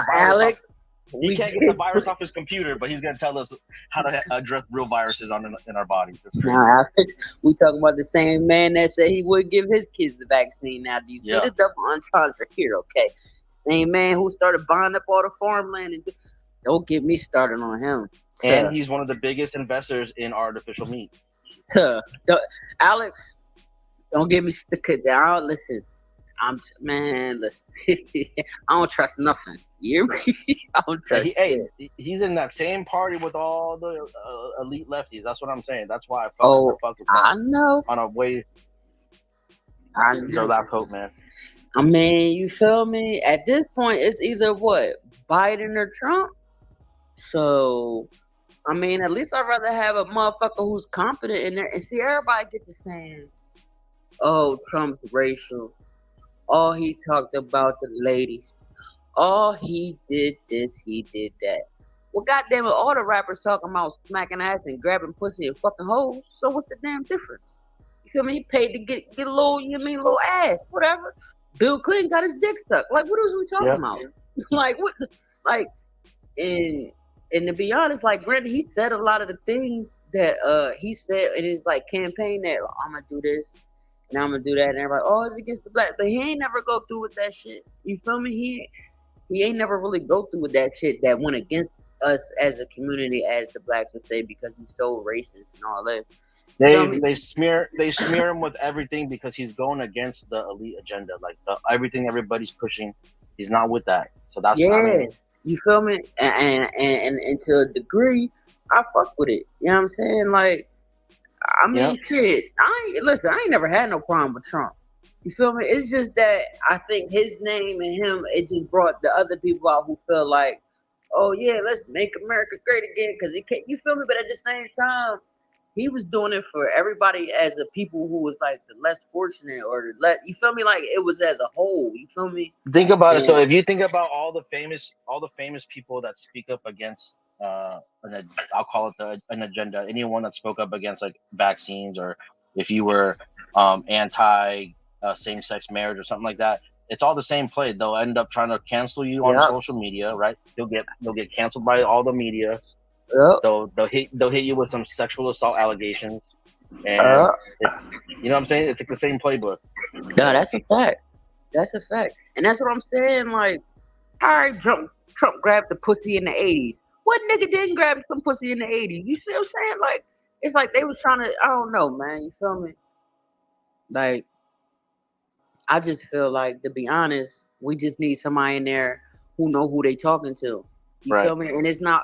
the virus off his computer, but he's gonna tell us how to address real viruses in our bodies. Now, Alex, we talking about the same man that said he would give his kids the vaccine. Now, do you see the double entendre here? Okay, same man who started buying up all the farmland, and don't get me started on him. And he's one of the biggest investors in artificial meat. Alex, don't get me stuck down. Listen, Man, listen. I don't trust nothing. You hear me? I don't trust shit. He's in that same party with all the elite lefties. That's what I'm saying. That's why I fuck with him. I know. On a way. I Their last hope, man. I mean, you feel me? At this point, it's either what? Biden or Trump. So, I mean, at least I'd rather have a motherfucker who's competent in there. And see, everybody get to saying, oh, Trump's racial. Oh, he talked about the ladies. Oh, he did this, he did that. Well, goddamn it, all the rappers talking about smacking ass and grabbing pussy and fucking hoes. So what's the damn difference? You feel me? He paid to get a little, little ass, whatever. Bill Clinton got his dick sucked. Like, what else are we talking about? Like, what? Like, and to be honest, like, granted, he said a lot of the things that he said in his like campaign that I'm gonna do this and I'm gonna do that, and everybody, oh, it's against the black, but he ain't never go through with that shit. You feel me? He ain't never really go through with that shit that went against us as a community, as the blacks would say, because he's so racist and all that. They smear him with everything because he's going against the elite agenda, like everything everybody's pushing. He's not with that, so that's you feel me? And to a degree, I fuck with it. You know what I'm saying? Like, I mean, shit. I ain't never had no problem with Trump. You feel me? It's just that I think his name and him, it just brought the other people out who feel like, oh yeah, let's make America great again. Because it can't, you feel me? But at the same time, he was doing it for everybody as a people who was like the less fortunate or you feel me? Like it was as a whole. You feel me? Think about it. So if you think about all the famous people that speak up against I'll call it an agenda. Anyone that spoke up against like vaccines, or if you were anti same-sex marriage or something like that, it's all the same play. They'll end up trying to cancel you on social media, right? They'll get canceled by all the media. They'll hit you with some sexual assault allegations, and you know what I'm saying? It's like the same playbook. No, that's a fact. That's a fact, and that's what I'm saying. Like, all right, Trump grabbed the pussy in the '80s. What nigga didn't grab some pussy in the '80s? You see what I'm saying? Like, it's like they was trying to. I don't know, man. You feel me? Like, I just feel like, to be honest, we just need somebody in there who know who they talking to. You feel me? And it's not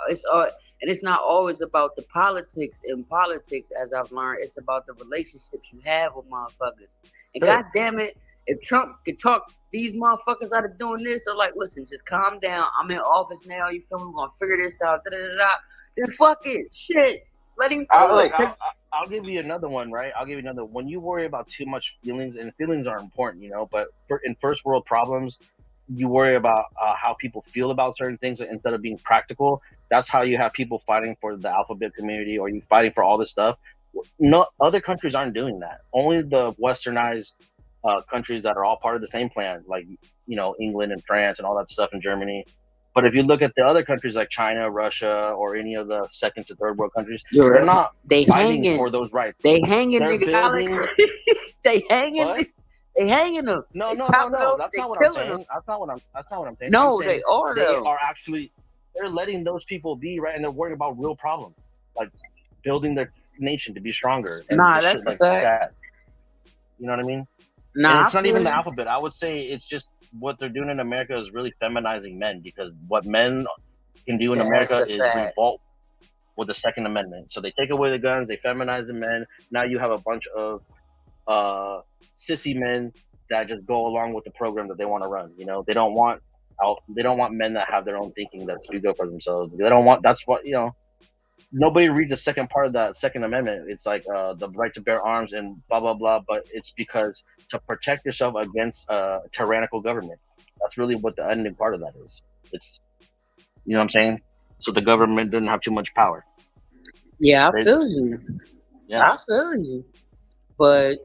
always about the politics. In politics, as I've learned, it's about the relationships you have with motherfuckers. And God damn it, if Trump could talk these motherfuckers out of doing this, they're like, listen, just calm down. I'm in office now. You feel me? We're gonna figure this out. Then fuck it, shit. Let him do it. I'll give you another one, right? I'll give you another. When you worry about too much feelings, and feelings are important, but in first world problems, you worry about how people feel about certain things instead of being practical. That's how you have people fighting for the alphabet community, or you fighting for all this stuff. No, other countries aren't doing that. Only the westernized countries that are all part of the same plan, like England and France and all that stuff, in Germany. But if you look at the other countries like China, Russia, or any of the second to third world countries, they're not fighting for those rights. They hanging, they're nigga. building. They hanging. What? They hanging them. No. That's not what I'm saying. That's not what I'm saying. No, I'm saying they are actually. They're letting those people be, right, and they're worried about real problems, like building their nation to be stronger. And that's a fact. You know what I mean? Nah, and it's not even the alphabet. I would say it's just what they're doing in America is really feminizing men, because what men can do in America is revolt with the Second Amendment. So they take away the guns, they feminize the men. Now you have a bunch of sissy men that just go along with the program that they want to run. They don't want men that have their own thinking, that speak up for themselves. They don't want. That's what nobody reads the second part of that Second Amendment. It's like the right to bear arms and blah blah blah. But it's because to protect yourself against tyrannical government. That's really what the ending part of that is. It's what I'm saying. So the government doesn't have too much power. Yeah, I feel you. Yeah, I feel you. But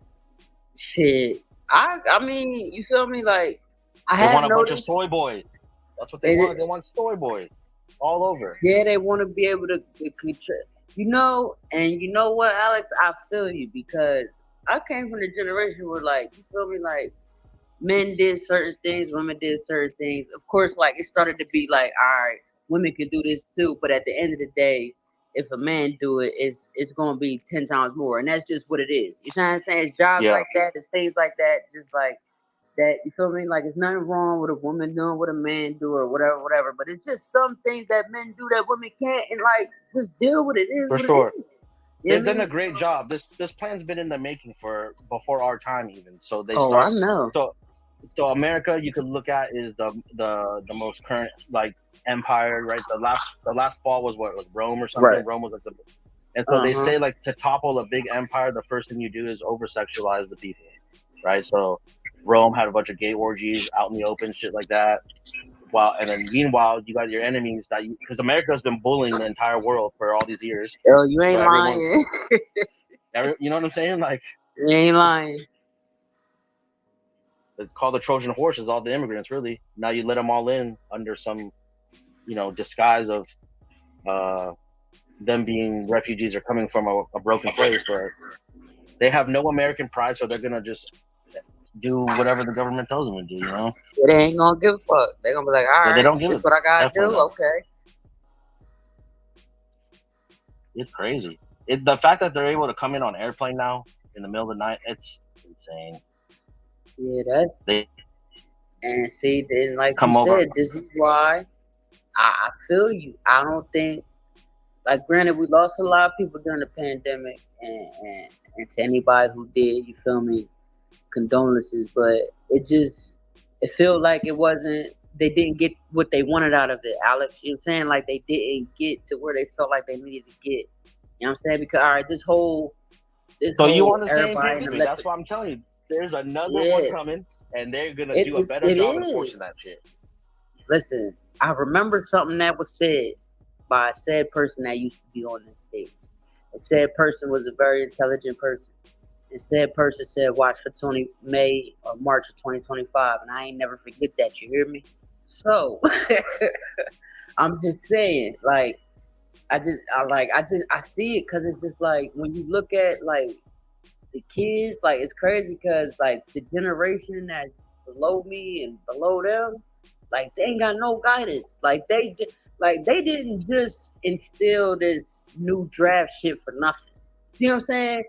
shit, I mean, you feel me? Like, they want a bunch of soy boys. That's what they want. They want soy boys all over. Yeah, they want to be able to control. And you know what, Alex? I feel you, because I came from the generation where, like, you feel me? Like, men did certain things, women did certain things. Of course, like, it started to be like, all right, women can do this too. But at the end of the day, if a man do it, it's going to be 10 times more. And that's just what it is. You know what I'm saying? It's jobs like that. It's things like that. Just like, that, you feel me? Like, it's nothing wrong with a woman doing what a man do or whatever. But it's just some things that men do that women can't, and like just deal with it. It is For what sure. it is. They've done a great job. This plan's been in the making for before our time even. So they Oh, start. I know. So America, you could look at is the most current like empire, right? The last fall was what, like Rome or something. Right. Rome was like the, and so they say like to topple a big empire, the first thing you do is over sexualize the people, right? So Rome had a bunch of gay orgies out in the open, shit like that. And then meanwhile, you got your enemies because America's been bullying the entire world for all these years. Yo, you ain't So lying. you know what I'm saying? Like, you ain't lying. They call the Trojan horses all the immigrants, really. Now you let them all in under some, disguise of them being refugees or coming from a broken place, but they have no American pride, so they're gonna just do whatever the government tells them to do. They ain't gonna give a fuck. They're gonna be like, all right, they don't give this it. what I gotta do. Not. Okay. It's crazy. The fact that they're able to come in on airplane now in the middle of the night, it's insane. Yeah, that's and see, then like Come you over. said, this is why I feel you. I don't think, like, granted, we lost a lot of people during the pandemic, and to anybody who did, you feel me, condolences, but it felt like they didn't get what they wanted out of it, Alex. You know what I'm saying? Like, they didn't get to where they felt like they needed to get. You know what I'm saying? Because, all right, you on the same page with me. That's why I'm telling you. There's another one coming, and they're going to do a better job enforcing that shit. Listen, I remember something that was said by a said person that used to be on this stage. A said person was a very intelligent person. And said person said, watch for May or March of 2025. And I ain't never forget that. You hear me? So, I'm just saying, like, I see it because it's just like, when you look at, like, the kids, like, it's crazy because, like, the generation that's below me and below them, like, they ain't got no guidance. Like, they didn't just instill this new draft shit for nothing. You know what I'm saying?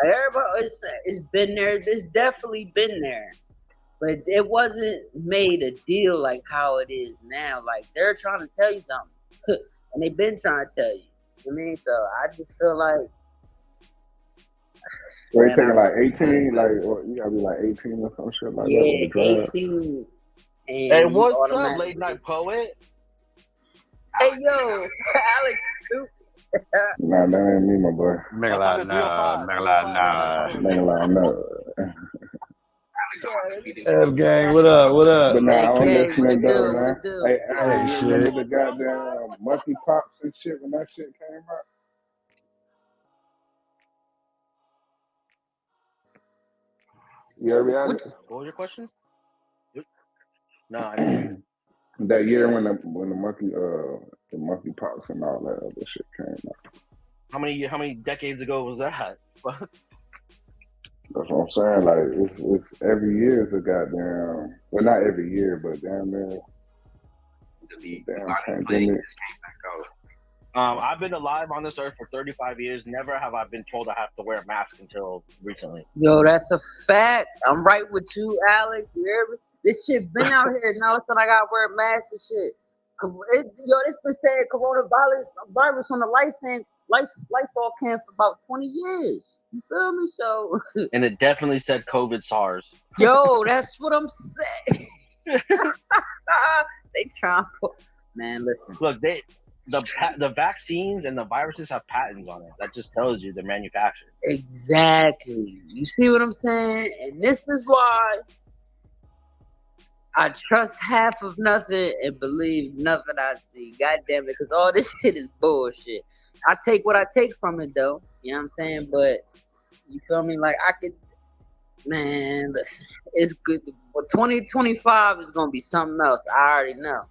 Like, everybody, it's been there. It's definitely been there. But it wasn't made a deal like how it is now. Like, they're trying to tell you something. And they've been trying to tell you. You know what I mean? So I just feel like, so they taking like 18, like, or you gotta be like 18 or some shit like that. Yeah, 18. And hey, what's up, late night poet? Hey, yo, Alex, stupid. Nah, that ain't me, my boy. Nigga, nah. Gang, what up? What up? But nah, I'm listening though, man. Hey, hey, you remember the goddamn monkey pops and shit when that shit came out? You heard me out? What was your question? No, I didn't. That year when the monkey pops and all that other shit came out. How many decades ago was that? That's what I'm saying. Like, it's every year is a goddamn. Well, not every year, but damn near. Damn pandemic. I've been alive on this earth for 35 years. Never have I been told I have to wear a mask until recently. Yo, that's a fact. I'm right with you, Alex. You hear me? This shit been out here. Now it's I gotta wear a mask and shit. This been saying virus on the Lysol can for about 20 years. You feel me? So. And it definitely said COVID SARS. Yo, that's what I'm saying. They trying to, man. Listen. Look, the vaccines and the viruses have patents on it. That just tells you they're manufactured. Exactly. You see what I'm saying? And this is why I trust half of nothing and believe nothing I see. God damn it, because all this shit is bullshit. I take what I take from it, though. You know what I'm saying? But, you feel me? Like, man, it's good. But 2025 is going to be something else. I already know.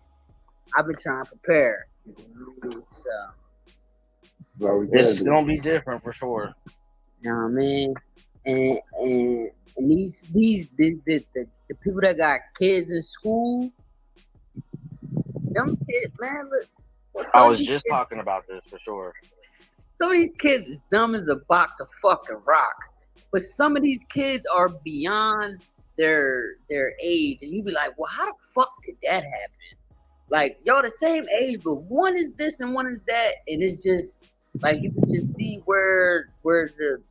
I've been trying to prepare. So. It's going to be different for sure. You know what I mean? And these the people that got kids in school, them kids, man, look. I was just talking about this for sure. Some of these kids is dumb as a box of fucking rocks. But some of these kids are beyond their age, and you be like, well, how the fuck did that happen? Like, y'all the same age, but one is this and one is that, and it's just like you can just see where the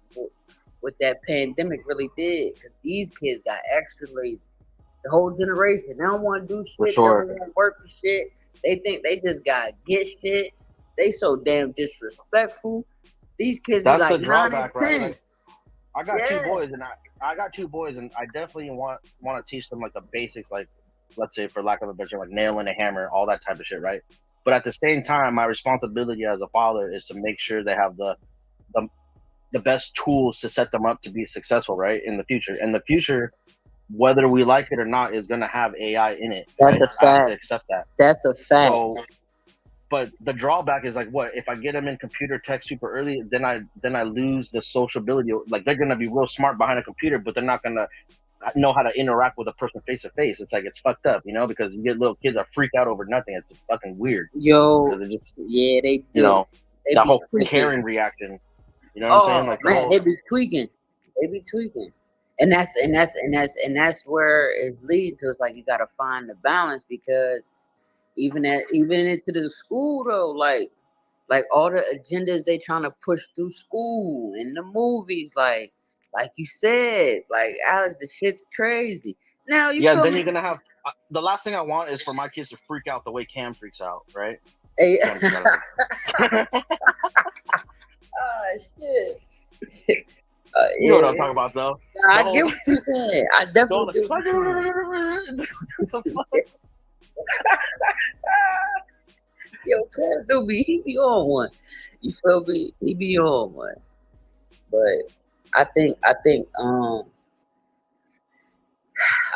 what that pandemic really did, because these kids got extra lazy. The whole generation, they don't want to do shit. For sure. They don't want to work for shit. They think they just got to get shit. They so damn disrespectful. These kids That's be like the 9 and drawback, 10. right? Like, I got two Yeah. boys, and I got two boys, and I definitely want to teach them like the basics, like let's say, for lack of a better term, like nailing a hammer, all that type of shit, right? But at the same time, my responsibility as a father is to make sure they have the best tools to set them up to be successful, right, in the future. And the future, whether we like it or not, is gonna have AI in it. That's right? a I have fact. to accept that. That's a fact. So, but the drawback is like, what if I get them in computer tech super early? Then I lose the sociability. Like, they're gonna be real smart behind a computer, but they're not gonna know how to interact with a person face to face. It's like, it's fucked up, because you get little kids that freak out over nothing. It's fucking weird. Yo, Because it just, yeah, they do. They that be whole tweaking. caring reaction. You know what I'm saying? Oh Like man, they be tweaking. They be tweaking. And that's where it's leading to. It's like you gotta find the balance, because even into the school though, like all the agendas they trying to push through school and the movies, like you said, like Alex, the shit's crazy. Now you yeah, feel then me? you're gonna have the last thing I want is for my kids to freak out the way Cam freaks out, right? Hey. Cam just gotta, Oh shit. you know what I'm talking about, though. I get what you're saying. I definitely get what you're saying. Yo, Cam do he be on one. You feel me? He be on one. But I think I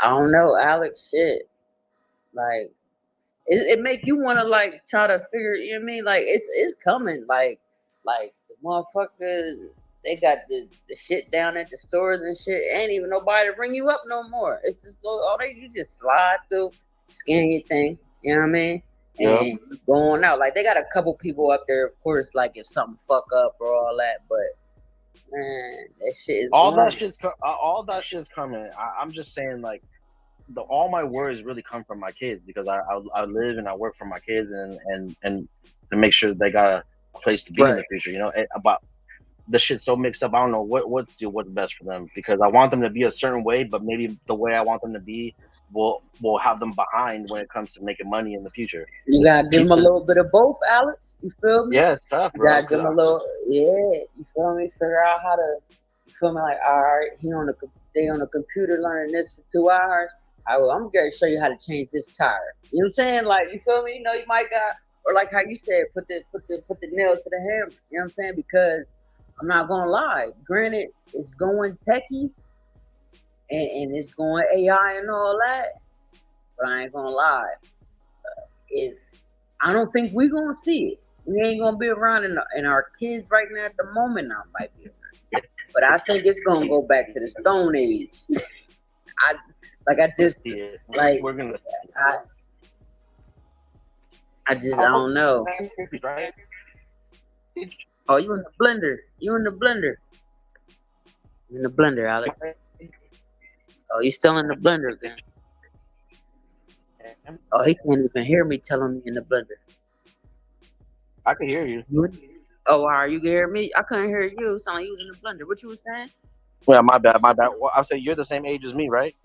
don't know, Alex, shit. Like it make you wanna like try to figure, you know what I mean? Like it's coming. Like the motherfucker, they got the shit down at the stores and shit. Ain't even nobody to bring you up no more. It's just you just slide through, scan your thing, you know what I mean? Yep. And you going out. Like they got a couple people up there, of course, like if something fuck up or all that, but man, that shit is all going. that shit's coming. I'm just saying, like, all my worries really come from my kids, because I live and I work for my kids, and to make sure they got a place to be in the future. About the shit's so mixed up. I don't know what's best for them, because I want them to be a certain way, but maybe the way I want them to be will have them behind when it comes to making money in the future. You gotta give them a little bit of both, Alex. You feel me? Yeah, it's tough, bro. You gotta give them a little, yeah. You feel me? Figure out how to. You feel me? Like, all right, they on the computer learning this for 2 hours. I'm gonna show you how to change this tire. You know what I'm saying? Like, you feel me? You might got, or like how you said, put the nail to the hammer. You know what I'm saying? Because I'm not gonna lie. Granted, it's going techie, and it's going AI and all that. But I ain't gonna lie. I don't think we're gonna see it. We ain't gonna be around, and our kids right now at the moment now might be around. But I think it's gonna go back to the Stone Age. We're gonna. I don't know. Oh, you in the blender? You in the blender? You in the blender, Alex? Oh, you still in the blender again? Oh, he can't even hear me telling me in the blender. I can hear you. Oh, are you can hear me? I couldn't hear you. It sounded like you was in the blender. What you was saying? Yeah, my bad. Well, I'll say you're the same age as me, right?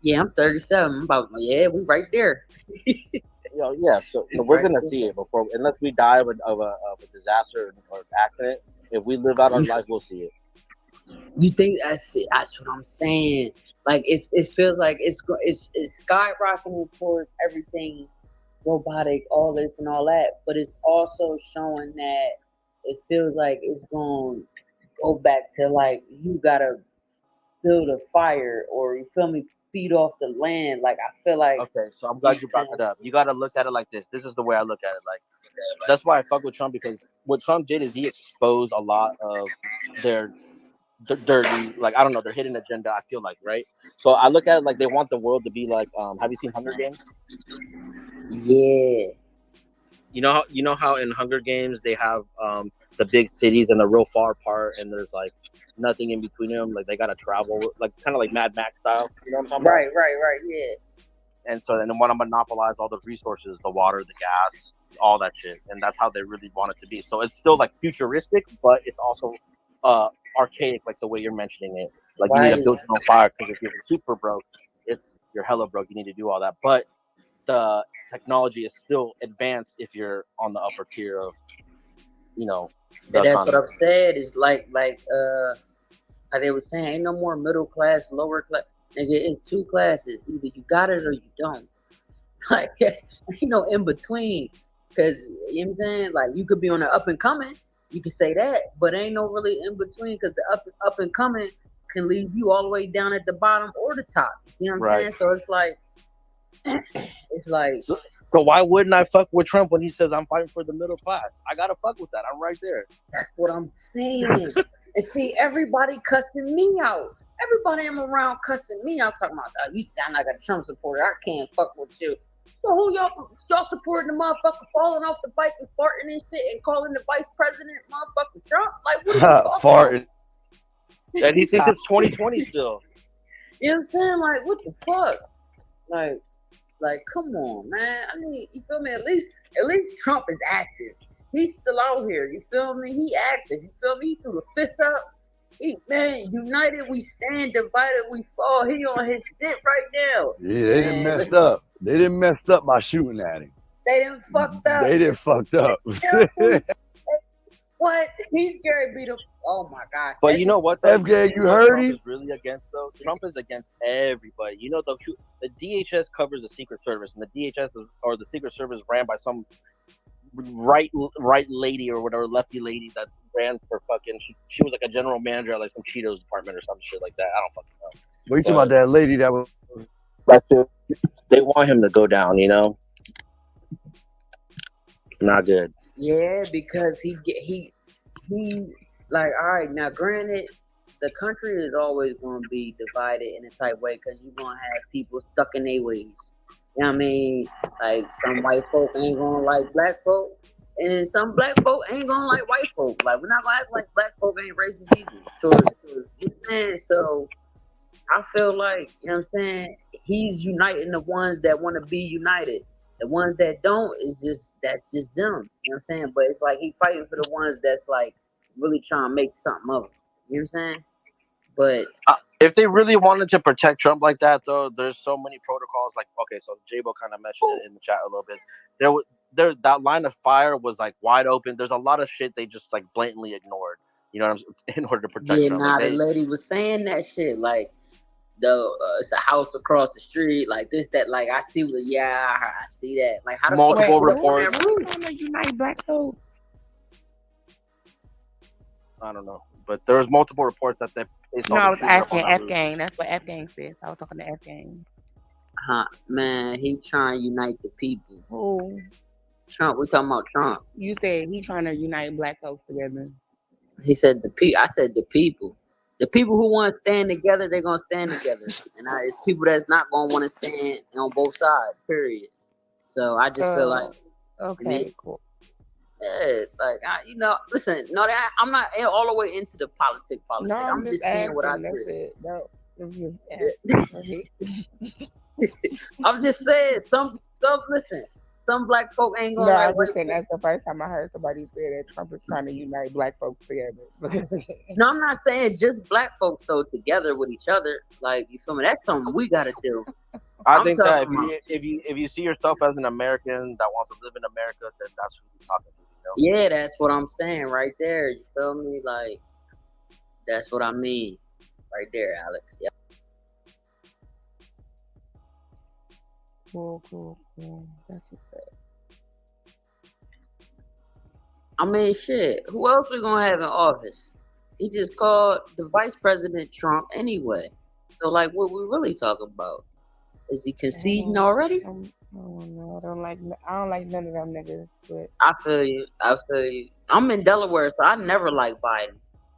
Yeah, I'm 37. We right there. Yeah, so we're gonna see it before, unless we die of a disaster or accident. If we live out our life, we'll see it. You think that's it? That's what I'm saying. Like it feels like it's skyrocketing towards everything robotic, all this and all that, but it's also showing that it feels like it's going to go back to like you gotta build a fire, or you feel me, feed off the land. Like I feel like. Okay, so I'm glad you brought that up. You got to look at it like this. This is the way I look at it. Like, that's why I fuck with Trump, because what Trump did is he exposed a lot of their dirty, like, I don't know, their hidden agenda, I feel like, right? So I look at it like they want the world to be like, have you seen Hunger Games? Yeah. You know how in Hunger Games they have the big cities and the real far apart, and there's like nothing in between them. Like they gotta travel, like kind of like Mad Max style. You know what I'm talking about? Right. Yeah. And so then they want to monopolize all the resources, the water, the gas, all that shit, and that's how they really want it to be. So it's still like futuristic, but it's also archaic, like the way you're mentioning it. Like you need to build your own fire because if you're super broke, you're hella broke. You need to do all that, but the technology is still advanced if you're on the upper tier of, you know. And that's what I've said. Is like how they were saying, ain't no more middle class, lower class. Nigga, it's two classes. Either you got it or you don't. Like, ain't no in between. Because, you know what I'm saying? Like, you could be on the up and coming. You could say that. But ain't no really in between because the up and coming can leave you all the way down at the bottom or the top. You know what I'm saying? So it's like. So why wouldn't I fuck with Trump when he says I'm fighting for the middle class? I gotta fuck with that. I'm right there. That's what I'm saying. And see, everybody cussing me out. Everybody I'm around cussing me out, talking about, you sound like a Trump supporter. I can't fuck with you. So who y'all supporting the motherfucker falling off the bike and farting and shit and calling the vice president motherfucking Trump? Like, what are you talking farting? And he thinks it's 2020 still. You know what I'm saying? Like, what the fuck? Like, come on, man. I mean, you feel me? At least Trump is active. He's still out here. You feel me? He active. You feel me? He threw the fist up. Man, united we stand, divided we fall. He on his shit right now. Yeah, they didn't messed up. They didn't messed up by shooting at him. They didn't fucked up. They didn't fucked up. What? He's Gary beat him. Oh my gosh. But you know what? FJ, you heard Trump him? is really against though. Trump is against everybody. You know, the DHS covers the Secret Service, and the DHS or the Secret Service ran by some right lady or whatever, lefty lady that ran for fucking. She was like a general manager at like some Cheetos department or some shit like that. I don't fucking know. What you talking about? That lady that was. That's it. They want him to go down. You know, not good. Yeah, because he like, all right, now granted, the country is always going to be divided in a type way because you're going to have people stuck in their ways. You know what I mean? Like, some white folk ain't going to like black folk, and some black folk ain't going to like white folk. Like, we're not going to act like black folk ain't racist either. You know what I'm saying? So, I feel like, you know what I'm saying, he's uniting the ones that want to be united. The ones that don't that's just them. You know what I'm saying? But it's like he fighting for the ones that's like really trying to make something of it. You know what I'm saying? But if they really wanted to protect Trump like that, though, there's so many protocols. Like, okay, so J-Bo kind of mentioned it in the chat a little bit. There's that line of fire was like wide open. There's a lot of shit they just like blatantly ignored. You know what I'm saying? In order to protect Trump. The lady was saying that shit like. It's a house across the street, like this, that, like I see I see that. Like how the multiple reports. Who's gonna unite black folks? I don't know, but there was multiple reports that they. No, I was asking F-Gang. That's what F-Gang says. I was talking to F-Gang. Man, he trying to unite the people. Who? Trump. We talking about Trump. You said he trying to unite black folks together. He said I said the people. The people who want to stand together, they're going to stand together. And it's people that's not going to want to stand on both sides, period. So I just feel like... Okay, cool. Yeah, like, listen, I'm not all the way into the politics. No, I'm just saying what I said. I'm just saying, listen, some black folk ain't going to like white folk. That's the first time I heard somebody say that Trump is trying to unite black folks together. No, I'm not saying just black folks though together with each other. Like, you feel me? That's something we got to do. I think that if you see yourself as an American that wants to live in America, then that's who you're talking to. You know? Yeah, that's what I'm saying right there. You feel me? Like, that's what I mean right there, Alex. Yeah. Cool. That's what's up. I mean, shit. Who else we gonna have in office? He just called the vice president Trump anyway. So, like, what we really talking about? Is he conceding already? I don't like none of them niggas. But I feel you. I'm in Delaware, so I never liked Biden.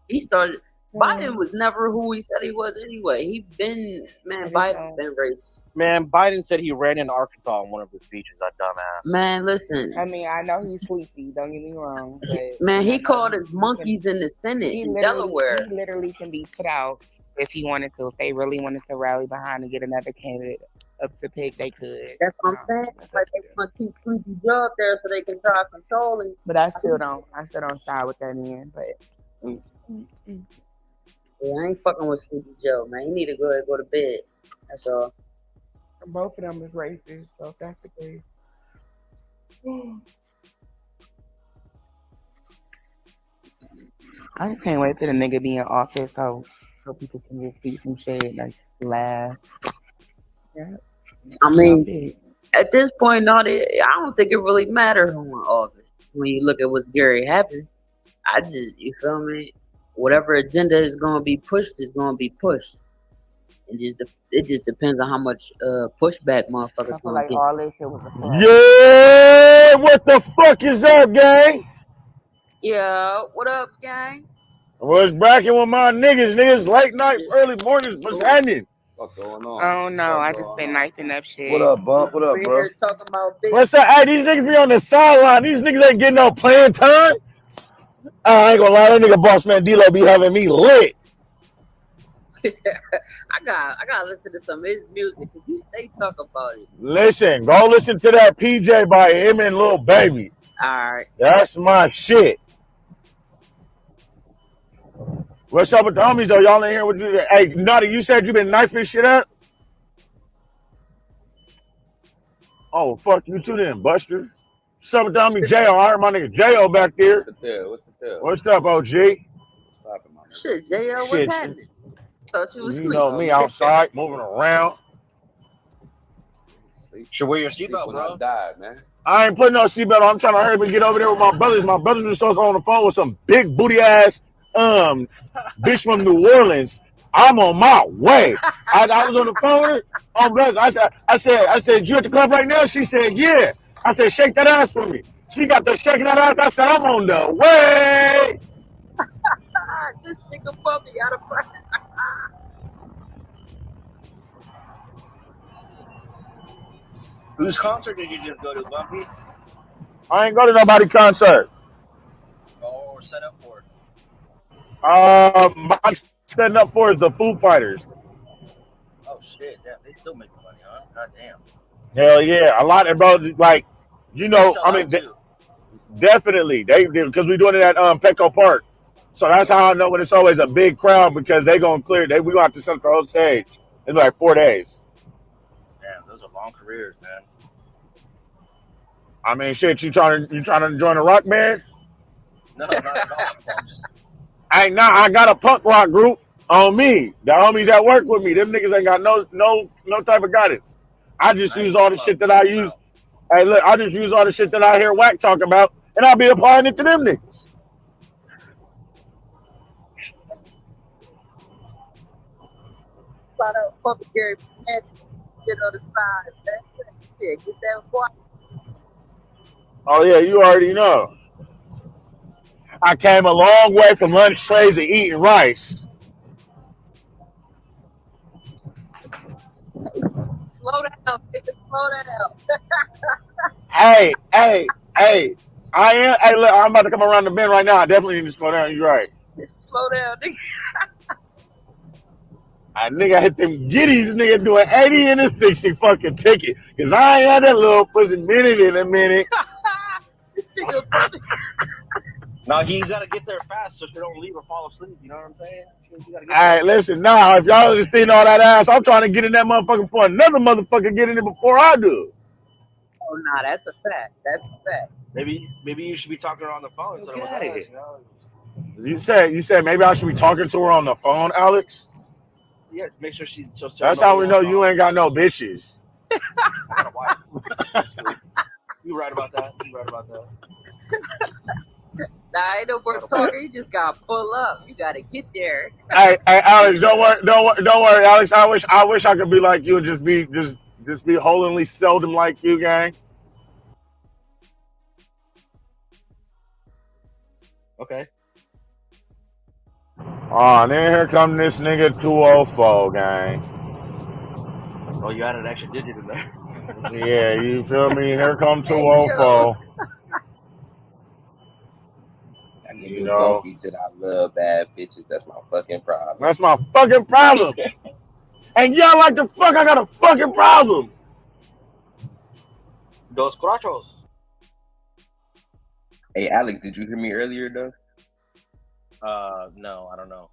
He started. Biden was never who he said he was anyway. Biden been racist. Man, Biden said he ran in Arkansas in one of his speeches. That dumbass. Man, listen. I mean, I know he's sleepy. Don't get me wrong, but man, he called his monkeys in the Senate in Delaware. He literally can be put out if he wanted to. If they really wanted to rally behind and get another candidate up to pick, they could. That's what I'm saying. It's like they want to keep Sleepy Joe up there so they can try controlling. But I still don't side with that man. But yeah, I ain't fucking with Sleepy Joe, man. He need to go ahead and go to bed. That's all. Both of them is racist, so if that's the case. I just can't wait till the nigga be in office so people can just see some shit, like laugh. Yeah. I mean, at this point, I don't think it really matters who in office. When you look at what's Gary happened, you feel me? Whatever agenda is going to be pushed is going to be pushed. It just depends on how much pushback motherfuckers going to get. All this shit was a plan. Yeah, what the fuck is up, gang? Yeah, what up, gang? What's bracking with my niggas? Late night, early mornings, what's happening? What's going on? Oh no, I just been knifing up shit. What up, Bump? What up, bro? Talking about What's up? Hey, these niggas be on the sideline. These niggas ain't getting no playing time. I ain't gonna lie, that nigga boss man D-Lo be having me lit. I gotta listen to some of his music because you stay talking about it. Listen, go listen to that PJ by him and Lil Baby. Alright. That's my shit. What's up with the homies though? Y'all ain't here with you. Hey, Nutty, you said you been knifing shit up? Oh, fuck you too then, Buster. What's up with the homie J.O.? I heard my nigga J.O. back there. What's the deal? What's up, OG? Shit, J.O., what's Shit. happening? Thought you was You sleeping. know me outside, moving around. Should wear your seatbelt, bro. I died, man. I ain't putting no seatbelt on. I'm trying to hurry up and get over there with my brothers. My brothers were supposed to on the phone with some big booty ass bitch from New Orleans. I'm on my way. I was on the phone with her. Oh, brothers. I said, you at the club right now? She said, yeah. I said, shake that ass for me. She got the shaking that ass. I said, I'm on the way. This nigga puppy out of breath. Whose concert did you just go to, Bumpy? I ain't go to nobody's concert. Or set up for? My setting up for is the Foo Fighters. Oh shit, damn, they still making money, huh? God damn. Hell yeah, a lot of bro, like you know, I mean, definitely they do because we're doing it at Petco Park, so that's how I know when it's always a big crowd because they gonna clear. We gonna have to set up the whole stage. It's like 4 days. Damn, those are long careers, man. I mean, shit, you trying to join a rock band? No, not at all. I got a punk rock group on me. The homies that work with me, them niggas ain't got no type of guidance. I just use all the shit that I use. Hey, look, I just use all the shit that I hear Wack talk about, and I'll be applying it to them niggas. Try to fuck Gary Magic, get on the side. That's shit. Get that quiet. Oh yeah, you already know. I came a long way from lunch trays to eating rice. Slow down, nigga. Slow down. Hey. I am. Hey, look, I'm about to come around the bend right now. I definitely need to slow down. You're right. Slow down, nigga. Nigga hit them giddies, nigga doing 80 and a 60 fucking ticket. Cause I ain't had that little pussy minute in a minute. No, he's got to get there fast so she don't leave or fall asleep. You know what I'm saying? All right, listen. Now, if y'all just seen all that ass, I'm trying to get in that motherfucker before another motherfucker get in it before I do. Oh, nah, that's a fact. That's a fact. Maybe you should be talking on the phone. Instead of here. You said maybe I should be talking to her on the phone, Alex. Yeah, make sure she's so. That's how we know you ain't got no bitches. You right about that. Nah, ain't no more talking. You just gotta pull up. You gotta get there. Hey, Alex, don't worry, Alex. I wish I could be like you and just be holingly seldom like you, gang. Okay. Oh, then here come this nigga 204, gang. Oh, you added an extra digit in there. Yeah, you feel me? Here come Hey, yo. 204. I give You you know, both. He said, I love bad bitches. That's my fucking problem. that's my fucking problem. And y'all like the fuck I got a fucking problem. Dos crachos. Hey, Alex, did you hear me earlier, though? No, I don't know.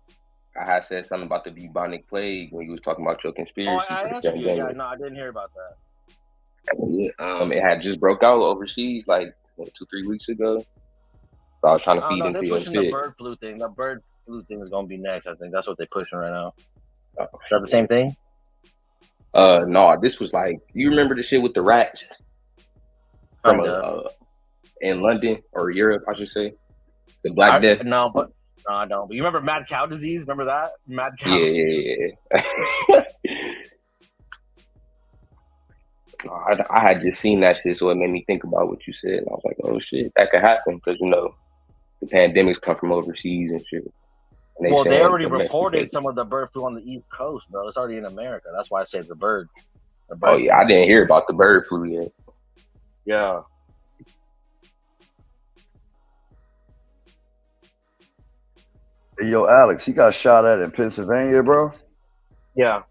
I had said something about the bubonic plague when you was talking about your Oh, conspiracy I for the answered you. Yeah, pandemic. no, I didn't hear about that. It had just broke out overseas like 2-3 weeks ago. So I was trying to feed No, they're into your pushing the shit. bird flu thing. The bird flu thing is gonna be next. I think that's what they're pushing right now. Is that the same thing? No, this was like, you remember the shit with the rats from Kinda. in London or Europe, I should say, the Black Death. No, I don't. But you remember mad cow disease? Remember that? Mad cow. Yeah. I had just seen that shit, so it made me think about what you said. And I was like, oh shit, that could happen because the pandemics come from overseas and shit. And Well, they already reported some of the bird flu on the East Coast, bro. It's already in America. That's why I say the bird. Oh yeah, I didn't hear about the bird flu yet. Yeah. Hey, yo, Alex, he got shot at in Pennsylvania, bro. Yeah.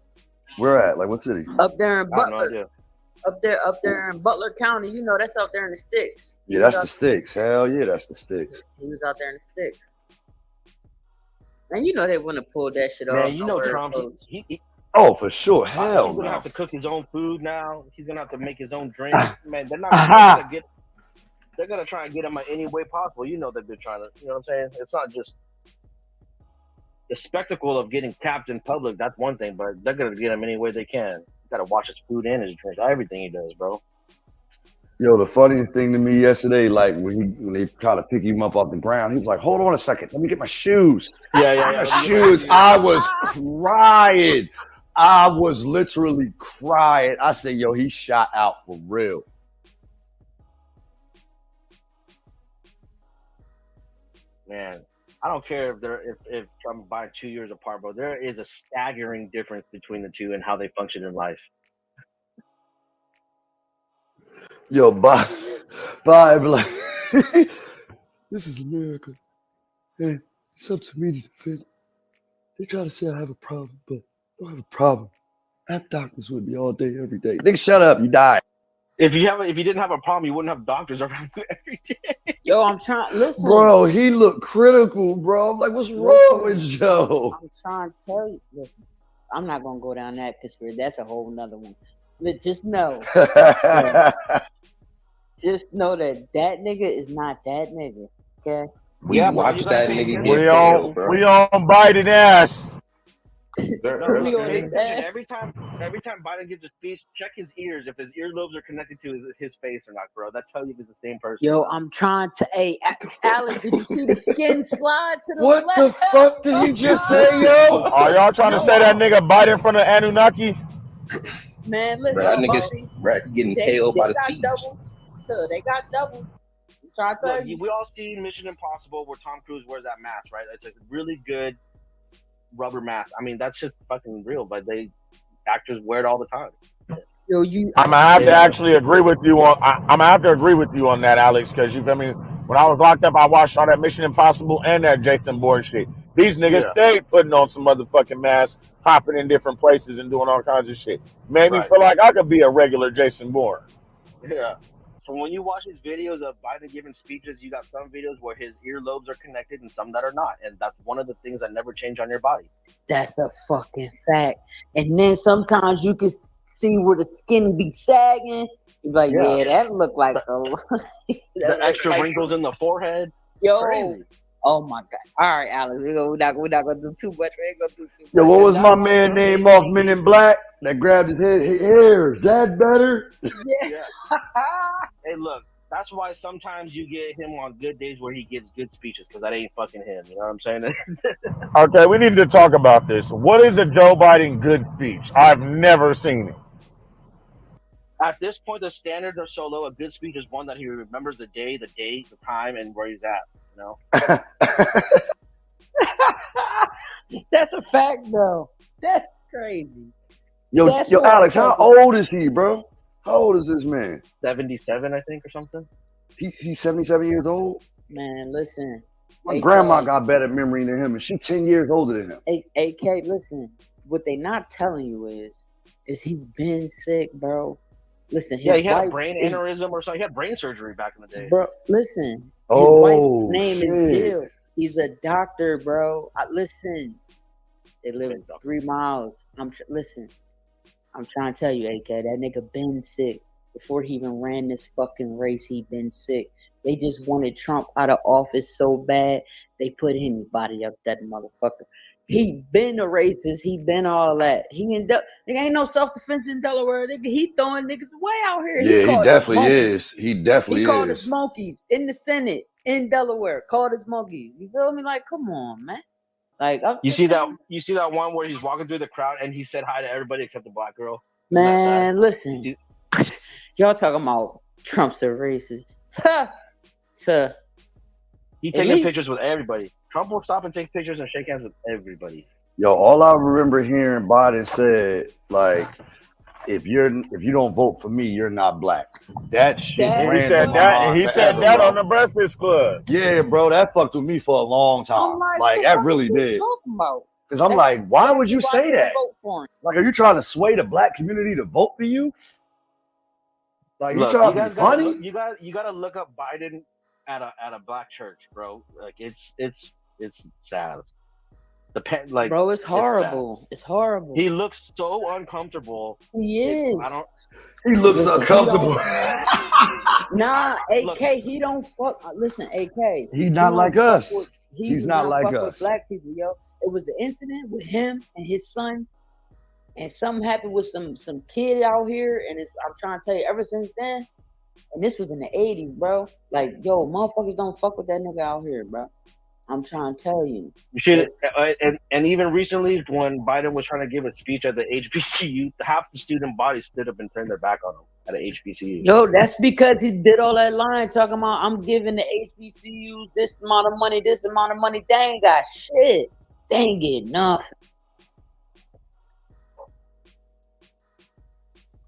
Where at? Like, what city? Up there in I have no Butler. idea. Up there in Butler County. You know, that's up there in the sticks. Yeah, that's the sticks. Hell yeah, that's the sticks. He was out there in the sticks. And you know they wouldn't have pulled that shit off. Man, you know Trump. He Oh, for sure. Hell he's gonna no. have to cook his own food now. He's gonna have to make his own drink. Man, they're not gonna get. They're gonna try and get him in any way possible. You know that they're trying to. You know what I'm saying? It's not just the spectacle of getting tapped in public. That's one thing, but they're gonna get him any way they can. You gotta watch his food and his drink, everything he does, bro. Yo, the funniest thing to me yesterday, like when they try to pick him up off the ground, he was like, "Hold on a second, let me get my shoes." Yeah. Shoes. I was crying. I was literally crying. I said, "Yo, he shot out for real." Man, I don't care if I'm buying 2 years apart, bro. There is a staggering difference between the two and how they function in life. Yo, bye, like, this is America, and it's up to me to defend. They try to say I have a problem, but I don't have a problem. I have doctors with me all day, every day. Nigga, shut up, you die. If you didn't have a problem, you wouldn't have doctors around you every day. Yo, I'm trying. Listen, bro. He looked critical, bro. I'm like, what's wrong with Joe? I'm trying to tell you. Listen, I'm not gonna go down that conspiracy. That's a whole nother one. Just know. Just know that nigga is not that nigga. Okay. We watched that nigga get we bro. We on Biden ass. Every time Biden gives a speech, check his ears if his earlobes are connected to his face or not, bro. That tells you if it's the same person. Yo, I'm trying to. Hey, Alex, did you see the skin slide to the What left? the fuck did he just say, yo? Are y'all trying to say that nigga Biden from the Anunnaki? Man, listen, Bro, that nigga's getting KO'd by the got speech. double. So they got double. I'm trying to tell you. We all see Mission Impossible where Tom Cruise wears that mask, right? It's a really good rubber mask. I mean, that's just fucking real, but actors wear it all the time. Yo, I'm gonna have to actually agree with you on. I'm gonna have to agree with you on that, Alex, because you feel me. When I was locked up, I watched all that Mission Impossible and that Jason Bourne shit. These niggas stayed putting on some motherfucking masks, hopping in different places, and doing all kinds of shit. Made me feel like I could be a regular Jason Bourne. Yeah. So when you watch his videos of Biden giving speeches, you got some videos where his earlobes are connected and some that are not, and that's one of the things that never change on your body. That's a fucking fact. And then sometimes you can see where the skin be sagging. You're like, yeah that look like the extra wrinkles in the forehead. Yo. Crazy. Oh my god! All right, Alex, we're not gonna do too much. We ain't gonna do too much. Yo, what was my man name off Men in Black that grabbed his head? Here, is that better? Yeah. Hey, look, that's why sometimes you get him on good days where he gives good speeches because that ain't fucking him. You know what I'm saying? Okay, we need to talk about this. What is a Joe Biden good speech? I've never seen it. At this point, the standard of solo, a good speech is one that he remembers the day, the date, the time, and where he's at. You know. That's a fact, though. That's crazy. Yo, Alex, how old is he, bro? How old is this man? 77, I think, or something. He's 77 years old? Man, listen. My grandma got better memory than him, and she's 10 years older than him. AK, listen. What they not telling you is he's been sick, bro. Listen, Yeah, he had a brain aneurysm or something. He had brain surgery back in the day. Bro, listen. His wife's name is Bill. He's a doctor, bro. Listen. They live 3 miles. Listen. I'm trying to tell you, AK, that nigga been sick. Before he even ran this fucking race, he been sick. They just wanted Trump out of office so bad, they put him body up that motherfucker. He been a racist. He been all that. Nigga ain't no self-defense in Delaware. Nigga, he throwing niggas away out here. Yeah, he definitely is. He definitely is. He called us monkeys in the Senate in Delaware. Called us monkeys. You feel me? Like, come on, man. Like, you see that one where he's walking through the crowd and he said hi to everybody except the black girl. Man, listen. Y'all talking about Trump's a racist. He taking pictures with everybody. Trump will stop and take pictures and shake hands with everybody. Yo, all I remember hearing Biden said, like, if you don't vote for me, you're not black. That shit. He said that on the Breakfast Club. Yeah, bro, that fucked with me for a long time. Like that really did. Because I'm like, why would you say that? Like, are you trying to sway the black community to vote for you? Like, you trying to be funny? You gotta look up Biden at a black church, bro. Like it's sad. Bro, it's horrible. It's horrible. He looks so uncomfortable. He is. He looks uncomfortable. Nah, AK, he don't fuck. Listen, AK. He's not like us. He's not like us. With black people, yo. It was an incident with him and his son, and something happened with some kid out here, and I'm trying to tell you, ever since then, and this was in the 80s, bro. Like, yo, motherfuckers don't fuck with that nigga out here, bro. I'm trying to tell you. You should, and even recently, when Biden was trying to give a speech at the HBCU, half the student body stood up and turned their back on him at a HBCU. Yo, that's because he did all that line talking about, I'm giving the HBCU this amount of money, this amount of money. They ain't got shit. They ain't get nothing.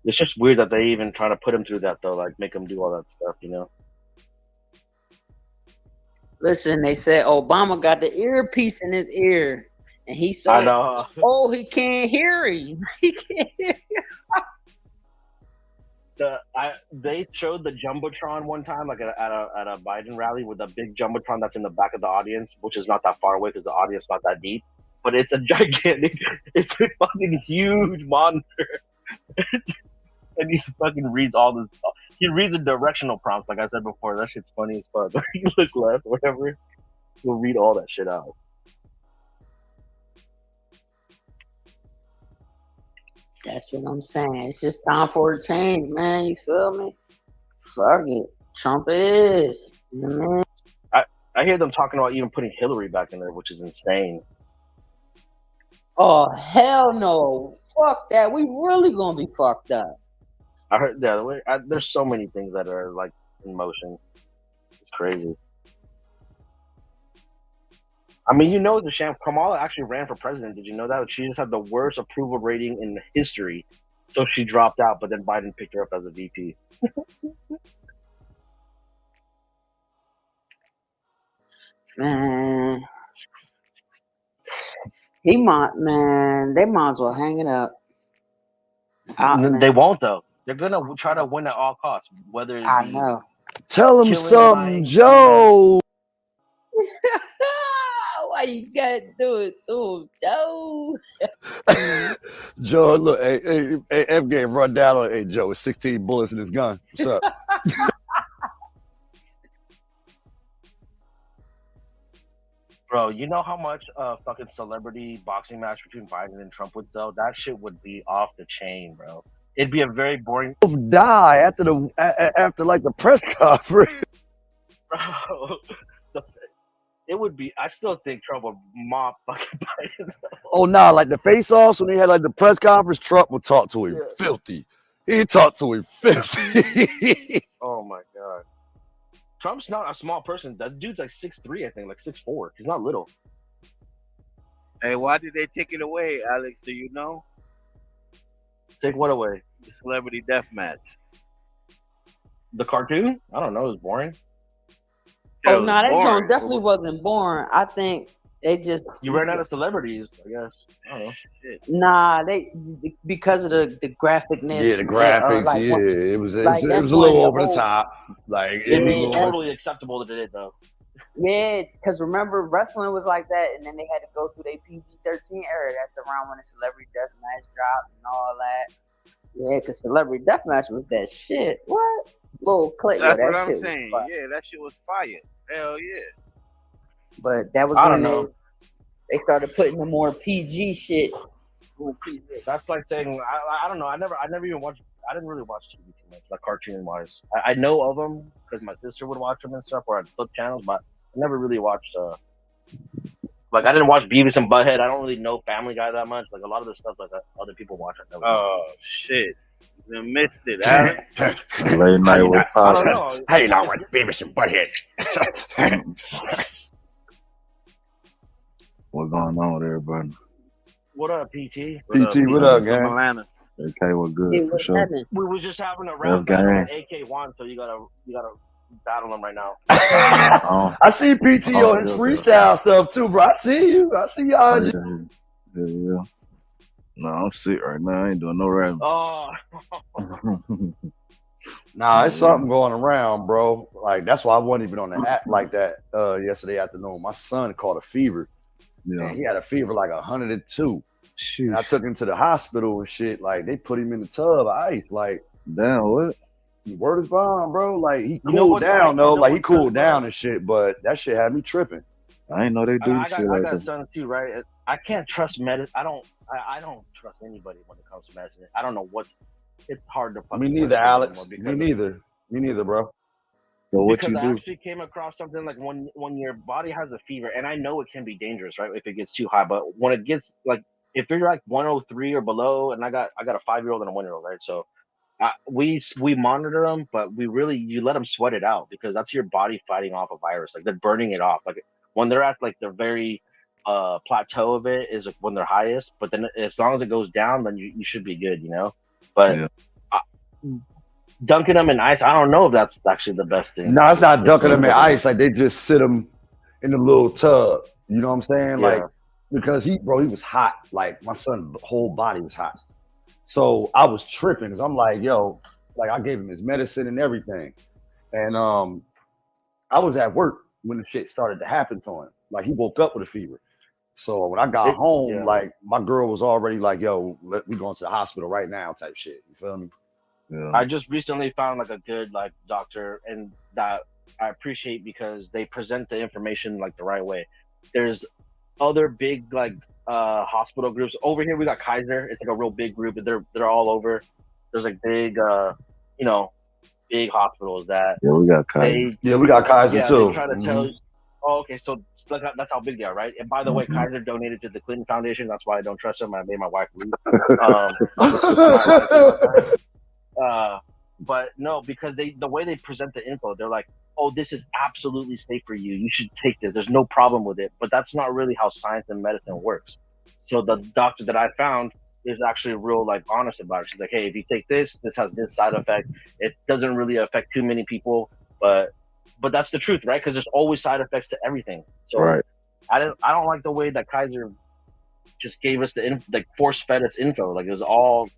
It's just weird that they even try to put him through that, though, like make him do all that stuff, you know? Listen, they said Obama got the earpiece in his ear, and he saw. I know. Oh, he can't hear him. He can't hear him. They showed the jumbotron one time, like at a Biden rally, with a big jumbotron that's in the back of the audience, which is not that far away because the audience is not that deep. But it's a gigantic, it's a fucking huge monitor, and he fucking reads all this. He reads the directional prompts, like I said before. That shit's funny as fuck. You look left, whatever. He'll read all that shit out. That's what I'm saying. It's just time for a change, man. You feel me? Fuck it. Trump it is. Man. I hear them talking about even putting Hillary back in there, which is insane. Oh, hell no. Fuck that. We really gonna be fucked up. I heard that there's so many things that are like in motion. It's crazy. I mean, you know, Kamala actually ran for president. Did you know that? She just had the worst approval rating in history, so she dropped out. But then Biden picked her up as a VP. Man, they might as well hang it up. They won't though. They're gonna try to win at all costs, whether it's I know. Tell him something, Joe. Why you gotta do it to him, Joe? Joe, look, hey, F game run down on. Hey, Joe, it's 16 bullets in his gun. What's up? Bro, you know how much a fucking celebrity boxing match between Biden and Trump would sell? That shit would be off the chain, bro. It'd be a very boring. Both die after like the press conference. Bro, it would be. I still think Trump would mop fucking Biden. Oh nah, like the face-offs when they had like the press conference, Trump would talk to him filthy. He'd talk to him filthy. Oh my god. Trump's not a small person. That dude's like 6'3", I think, like 6'4". He's not little. Hey, why did they take it away, Alex? Do you know? Take what away? The celebrity death match. The cartoon? I don't know. It was boring. Oh no, that joint definitely wasn't boring. I think they just You ran out of celebrities, I guess. I don't know. nah, they because of the graphicness. Yeah, the graphics. Like, Yeah, it was like it that's was a when little the over the whole top. Like it It'd was a be little. totally acceptable that they did though. yeah, because remember wrestling was like that, and then they had to go through their PG-13 era. That's around when the celebrity death match dropped and all that. Yeah, because celebrity death match was that shit. What? Little clip. That's Yeah, what that I'm shit was saying. fire. Yeah, that shit was fire. Hell yeah. But that was I when don't know. they started putting the more PG shit on TV. That's like saying I don't know. I never even watched. I didn't really watch TV too much, like cartoon wise. I know of them because my sister would watch them and stuff, or I'd flip channels, but I never really watched. Like I didn't watch Beavis and Butthead. I don't really know Family Guy that much. Like a lot of the stuff like other people watch. I never. Oh shit. You missed it, Alex. Late night with I don't Pop. know. Hey, now with Beavis and Butthead. What's going on with everybody? What up, PT? PT, what up, From gang? Atlanta. Okay, well, good Hey, for what's sure. happening? We was just having a round Gang. battle with AK1, so you gotta battle him right now. I see PT on his freestyle stuff too, bro. I see you. I see y'all. Yeah. No, I'm sick right now. I ain't doing no rapping. Oh. Nah, it's something going around, bro. Like that's why I wasn't even on the app like that yesterday afternoon. My son caught a fever. Yeah. And he had a fever like 102. And I took him to the hospital and shit. Like they put him in the tub of ice. Like damn, what? Word is bond, bro. Like he You know cooled what's down like- though. you know Like he what's cooled up, down and shit. But that shit had me tripping. I ain't know they do I shit got like a that. son too, right? I can't trust medicine. I don't trust anybody when it comes to medicine. I don't know it's hard to fucking Me trust neither, people Alex. anymore Me neither. Me neither, bro. So what because you I do? actually came across something like when your body has a fever, and I know it can be dangerous, right? If it gets too high, but when it gets like if you're like 103 or below, and I got a 5-year-old and a 1-year-old, right? So we monitor them, but you let them sweat it out because that's your body fighting off a virus. Like they're burning it off. Like when they're at like the very plateau of it is when they're highest. But then as long as it goes down, then you should be good, you know. But dunking them in ice, I don't know if that's actually the best thing. No, it's not dunking them in ice. Like they just sit them in the little tub. You know what I'm saying? Yeah. Like because he was hot. Like my son's whole body was hot. So I was tripping because I'm like, yo, like I gave him his medicine and everything. And I was at work when the shit started to happen to him. Like he woke up with a fever. So when I got home, like my girl was already like, yo, we going to the hospital right now type shit. You feel me? Yeah. I just recently found like a good like doctor, and that I appreciate because they present the information like the right way. There's other big like hospital groups over here. We got Kaiser. It's like a real big group. They're all over. There's like big big hospitals that we got Kaiser. We got Kaiser too. They try to tell you. Oh, okay. So that's how big they are, right? And by the way, Kaiser donated to the Clinton Foundation. That's why I don't trust them. I made my wife leave. But no, because the way they present the info, they're like, oh, this is absolutely safe for you. You should take this. There's no problem with it. But that's not really how science and medicine works. So the doctor that I found is actually real like honest about it. She's like, hey, if you take this has this side effect. It doesn't really affect too many people, but that's the truth, right? Because there's always side effects to everything. So right. I don't like the way that Kaiser just gave us like force fed us info. Like it was all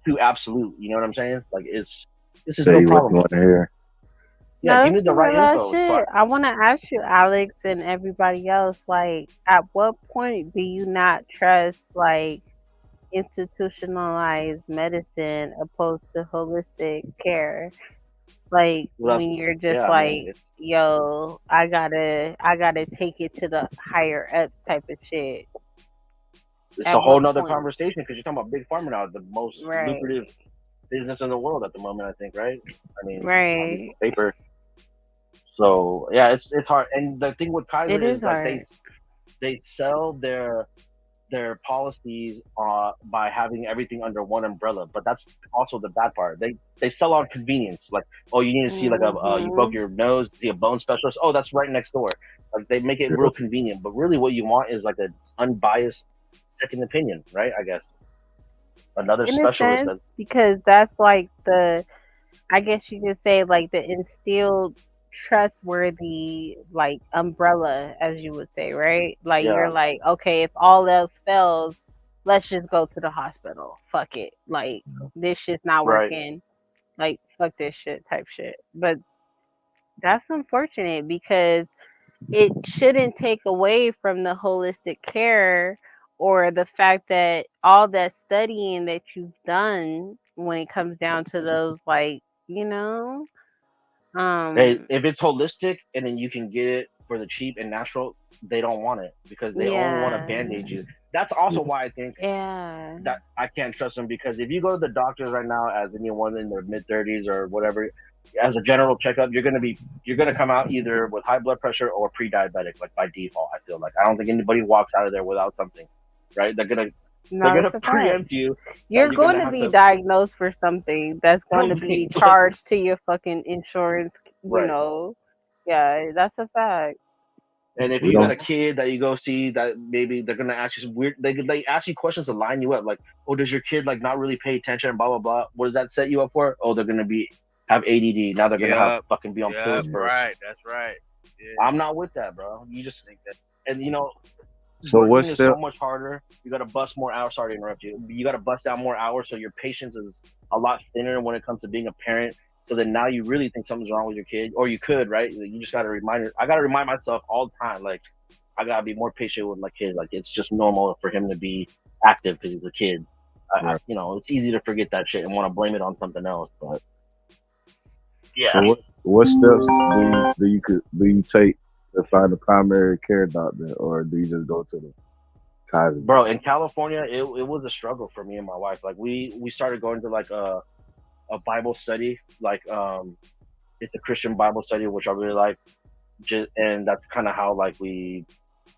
too absolute. You know what I'm saying? Like this is no problem. What you want to hear. Yeah, No, give me the right info. shit. I want to ask you, Alex, and everybody else, like, at what point do you not trust, like, institutionalized medicine opposed to holistic care? Like, when you're just yo, I gotta take it to the higher up type of shit. It's a whole nother conversation because you're talking about big pharma now, the most lucrative business in the world at the moment, I think, right? I mean, on paper. So yeah, it's hard. And the thing with Kaiser is like they sell their their policies by having everything under one umbrella. But that's also the bad part. They sell on convenience. Like, oh, you need to see like you broke your nose, see a bone specialist. Oh, that's right next door. Like they make it real convenient. But really, what you want is like an unbiased second opinion, right? I guess another In a specialist. sense, because that's like I guess you could say like the instilled trustworthy like umbrella, as you would say, right? Like you're like, okay, if all else fails, let's just go to the hospital. Fuck it. Like this shit's not working. Like fuck this shit type shit. But that's unfortunate because it shouldn't take away from the holistic care or the fact that all that studying that you've done when it comes down to those like, Hey, if it's holistic and then you can get it for the cheap and natural, they don't want it because they only want to band-aid you. That's also why I think that I can't trust them, because if you go to the doctors right now as anyone in their mid-30s or whatever, as a general checkup, you're gonna come out either with high blood pressure or pre-diabetic, like by default. I feel like I don't think anybody walks out of there without something, right? They're gonna preempt you. You're going to be diagnosed for something that's going to be charged to your fucking insurance, Yeah, that's a fact. And if you got a kid that you go see, that maybe they're gonna ask you some weird. They ask you questions to line you up, like, "Oh, does your kid like not really pay attention?" And blah blah blah. What does that set you up for? Oh, they're gonna have ADD. Now they're gonna have fucking be on pills for. Right, that's right. Yeah. I'm not with that, bro. You just think that, and so what's so much harder. You got to bust more hours. Sorry to interrupt you. You got to bust out more hours, so your patience is a lot thinner when it comes to being a parent. So then now you really think something's wrong with your kid, or you could, right? You just got to I got to remind myself all the time, like, I got to be more patient with my kid. Like, it's just normal for him to be active because he's a kid. It's easy to forget that shit and want to blame it on something else. But yeah. So what steps do you take to find a primary care doctor, or do you just go to the Kaiser? Bro, in California, it was a struggle for me and my wife. Like we started going to like a Bible study, like it's a Christian Bible study, which I really like. And that's kind of how like we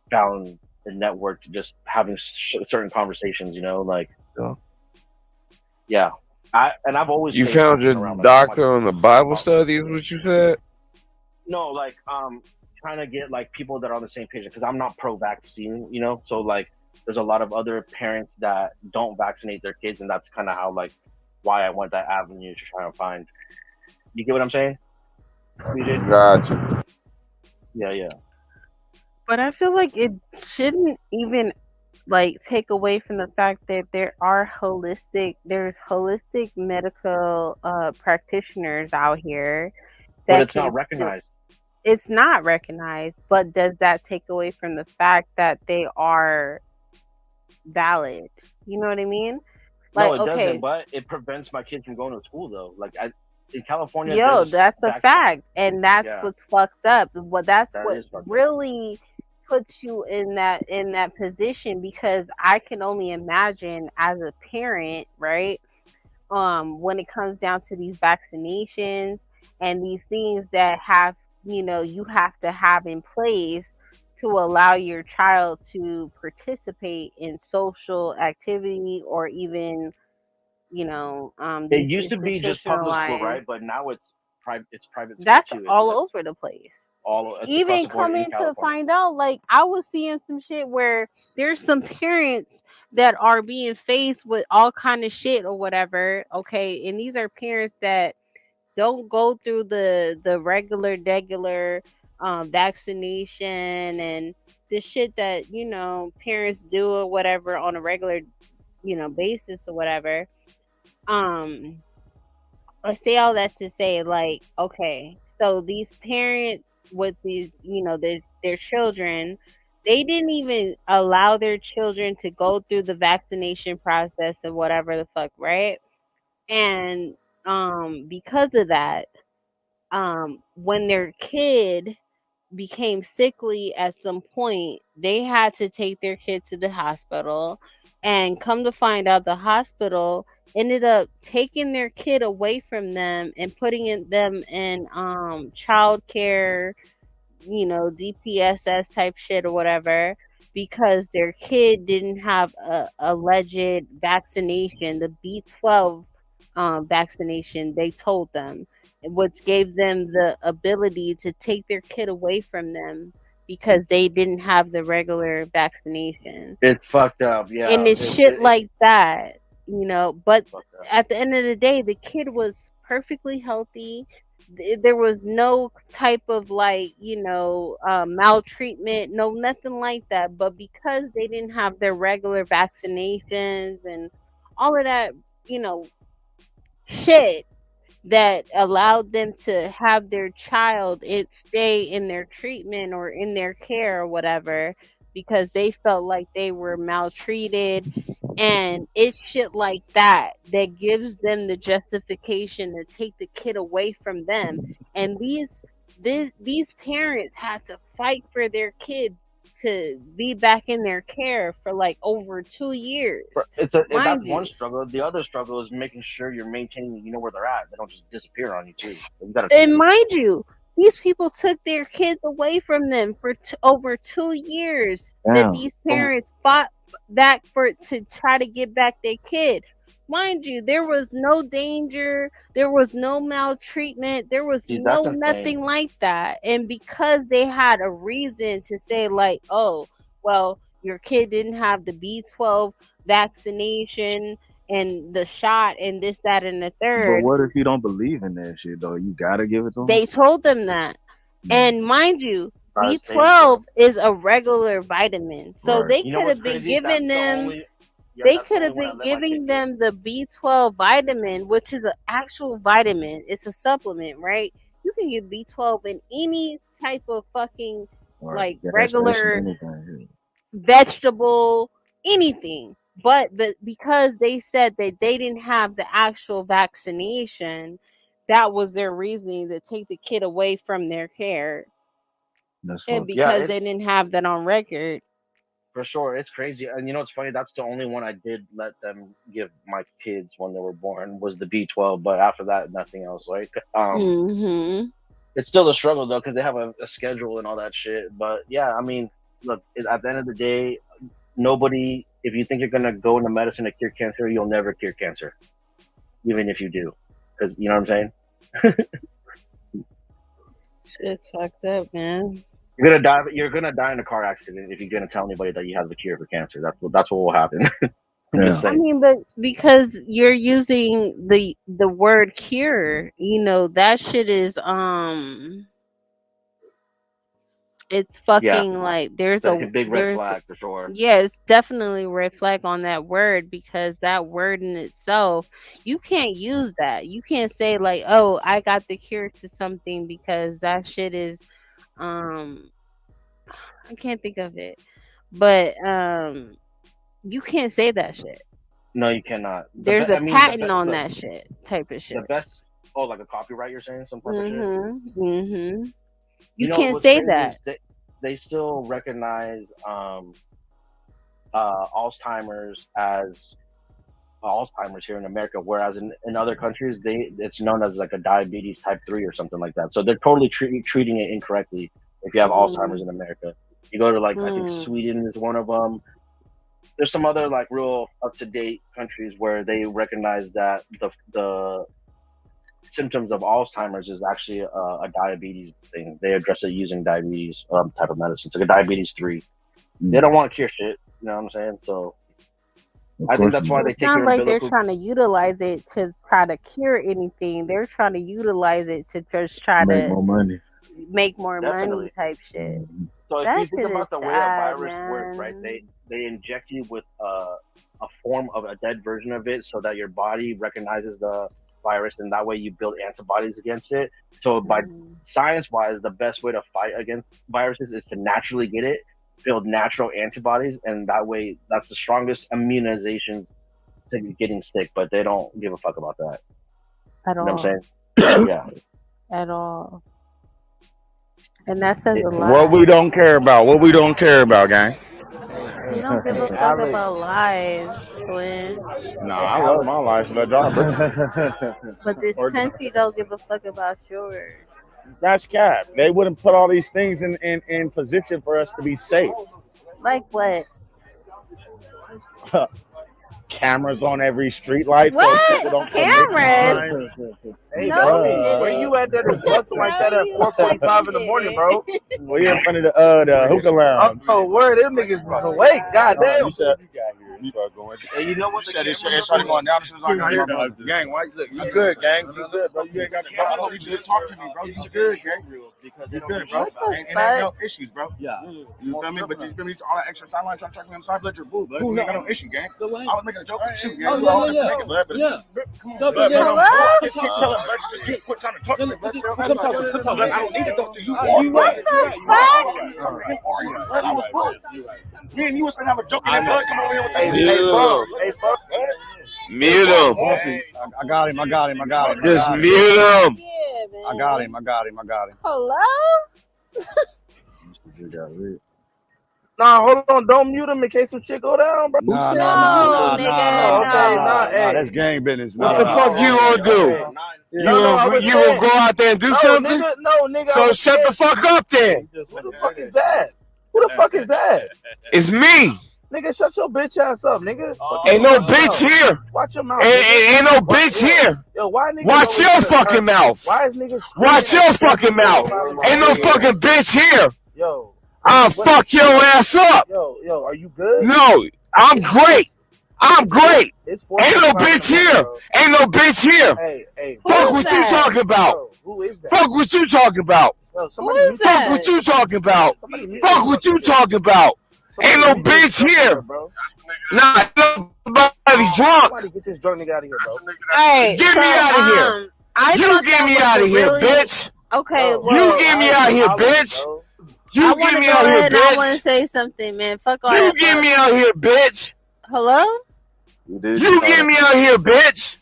found the network, to just having certain conversations, like. Yeah. I've always. You found your doctor on the Bible study, is what you said? No, like trying to get like people that are on the same page, because I'm not pro-vaccine, so like there's a lot of other parents that don't vaccinate their kids, and that's kind of how like why I went that avenue to try and find. You get what I'm saying? Gotcha. Yeah. But I feel like it shouldn't even like take away from the fact that there's holistic medical practitioners out here that but it's not recognized. It's not recognized, but does that take away from the fact that they are valid? You know what I mean? Like, no, it doesn't, but it prevents my kids from going to school though. Like in California, that's a fact, and that's what's fucked up. What really puts you in that position, because I can only imagine as a parent, right? When it comes down to these vaccinations and these things that you have to have in place to allow your child to participate in social activity, or even it used to be just public school, right? But now it's private school. That's too. all over the place. Even coming to find out, like, I was seeing some shit where there's some parents that are being faced with all kind of shit or whatever. Okay, and these are parents that don't go through the regular vaccination and the shit that parents do or whatever on a regular basis or whatever. I say all that to say, like, okay, so these parents with these their children, they didn't even allow their children to go through the vaccination process or whatever the fuck, right? And because of that, when their kid became sickly at some point, they had to take their kid to the hospital, and come to find out, the hospital ended up taking their kid away from them and putting them in child care, DPSS type shit or whatever. because their kid didn't have a alleged vaccination, the B12 vaccination. They told them, which gave them the ability to take their kid away from them because they didn't have the regular vaccination. It's fucked up. Yeah, And it's shit like that, you know. But at the end of the day, the kid was perfectly healthy. There was no type of like, you know, maltreatment, no nothing like that. But because they didn't have their regular vaccinations and all of that, you know, shit that allowed them to have their child stay in their treatment or in their care or whatever, because they felt like they were maltreated. And it's shit like that that gives them the justification to take the kid away from them. And these parents had to fight for their kid to be back in their care for like over 2 years. That's Mind you. one struggle. The other struggle is making sure you're maintaining, you know, where they're at. They don't just disappear on you too. You gotta And mind you, these people took their kids away from them for over 2 years. That Damn. these parents fought back to try to get back their kid. Mind you, there was no danger, there was no maltreatment, there was Dude, that's nothing insane. like that. And because they had a reason to say like, oh, well, your kid didn't have the B12 vaccination and the shot and this, that, and the But third, what if you don't believe in that shit though? You gotta give it to them. they told them that. And mind you, Gotta say B12 is a regular vitamin. So Right. they You know could what's have been crazy? giving That's the them only. Yeah, they that's the could have only one I been let my giving kid them the B12 vitamin, which is an actual vitamin. It's a supplement, right? You can get B12 in any type of fucking Right. like Gas station, regular anything. vegetable, anything. But because they said that they didn't have the actual vaccination, that was their reasoning to take the kid away from their care. That's And fucked. Yeah, because they didn't have that on record. for sure. It's crazy. And you know what's funny? That's the only one I did let them give my kids when they were born was the B12. But after that, nothing else. Right? Mm-hmm. It's still a struggle though because they have a schedule and all that shit. But yeah, I mean, look, at the end of the day, nobody. If you think you're gonna go into medicine to cure cancer, you'll never cure cancer, even if you do, because you know what I'm saying. Shit's fucked up, man. You're gonna die. You're gonna die in a car accident if you're gonna tell anybody that you have the cure for cancer. That's what will happen. I'm just I saying. mean, but because you're using the word cure, you know, that shit is it's Yeah, fucking like it's like a big red flag for sure. yeah, it's definitely a red flag on that word, because that word in itself, you can't use that. You can't say like, oh, I got the cure to something, because that shit is um I can't think of it. But you can't say that shit. No, you cannot. There's a patent on look, that shit type of the shit. best. Oh, like a copyright? You're saying some type of shit. Mm-hmm. You know can't what's say crazy that. is they still recognize Alzheimer's as Alzheimer's here in America, whereas in other countries it's known as like a diabetes type 3 or something like that. So they're totally treating it incorrectly if you have Alzheimer's in America. You go to like I think Sweden is one of them. There's some other like real up to date countries where they recognize that the symptoms of Alzheimer's is actually a diabetes thing. They address it using diabetes type of medicine. It's like a diabetes 3. They don't want to cure shit. You know what I'm saying? So I think that's why they It take your sounds like they're umbilical. trying to utilize it to try to cure anything. They're trying to utilize it to just try Make to more money. make more money Definitely. type shit. So if That you think shit about is the way a sad, virus works, right? man. They inject you with a form of a dead version of it, so that your body recognizes the virus, and that way you build antibodies against it. So by science-wise, the best way to fight against viruses is to naturally get it, build natural antibodies, and that way that's the strongest immunization to getting sick. But they don't give a fuck about that. At You know what all. I'm saying? Yeah. At all. And that says a What lot. we don't care about. What we don't care about, gang. You don't give a fuck Alex. about lives, Twin. Nah, I love my life. Let y'all bitches. But this Or- country don't give a fuck about yours. That's cap. They wouldn't put all these things in position for us to be safe. Like what? Cameras on every street light, so What? people don't commit Cameras? crimes. Hey, No, bro, we didn't. where you at that is busting like that at 4:45 in the morning, bro? We in front of the hookah lounge. Oh, word, them niggas is awake. Goddamn. You said, Hey, you know what? Said it started going down as soon as I got here. Gang, why? Look, you good, gang. You good, bro. You ain't got to, bro. I don't need you to talk to me, bro. You good, gang. You good, bro. And ain't no issues, bro. Yeah. You feel me? But you feel me? All that extra sideline trying to check me on the side, let your boo, blood. You ain't got no issue, gang. I was making a joke with you, gang. Oh, You all yeah. make it, blood. But come on, Hello? blood. Just keep telling, blood. Just keep quit trying to talk to me, blood. I don't need to talk to you. What the fuck? Me and you was gonna have a joke in that blood. Come over here with Hey, bro. Mute him. I got him. Just mute him. I got him. Hello? Nah, hold on. Don't mute him in case some shit go down, bro. Nah, that's gang business. What the fuck you gonna do? You gonna go out there and do something? Nigga. So shut the fuck up then. Who the fuck is that? Who the fuck is that? It's me. Nigga, shut your bitch ass up, nigga. Ain't no bitch here. Watch your mouth. Ain't no bitch here. Yo, why niggas Watch your fucking mouth. Why is niggas? Watch your fucking mouth. Ain't no fucking bitch here. Yo, I'll fuck your ass up. Yo, are you good? No, I'm great. Ain't no bitch here. Ain't no bitch here. Hey. Fuck what you talking about. Who is that? Fuck what you talking about. Yo, Fuck what you talking about. Fuck what you talking about. Ain't no bitch here. Nah, nobody drunk. Somebody get this drunk nigga out of here, bro. Hey, Get me out of here. You get me out of here, bitch. Okay, well, You get me out here, bitch. You get me out here, I want to bitch. say something, man. Fuck all You that. get me out here, bitch. Hello? You get me out here, bitch.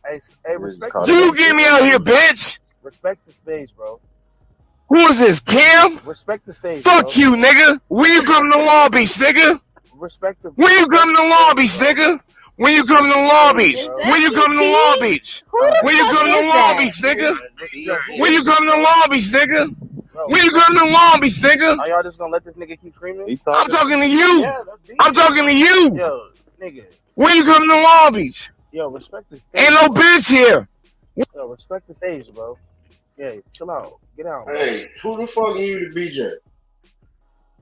Hey, respect. You get me out here, bitch. Respect the stage, bro. Who is this, Cam? Respect the stage. Fuck you, nigga. When you come to Long Beach, nigga? Respect the. When you come to Long Beach, nigga? When you come to Long Beach? When you come to Long Beach? When you come to Long Beach, nigga? When you come to Long Beach, nigga? When you come to Long Beach, nigga? Are y'all just gonna let this nigga keep screaming? I'm talking to you. I'm talking to you. Yo, nigga. When you come to Long Beach? Yo, respect the stage. Ain't no bitch here. Yo, respect the stage, bro. Yeah, chill out. Get out. Bro. Hey, who the fuck muted BJ?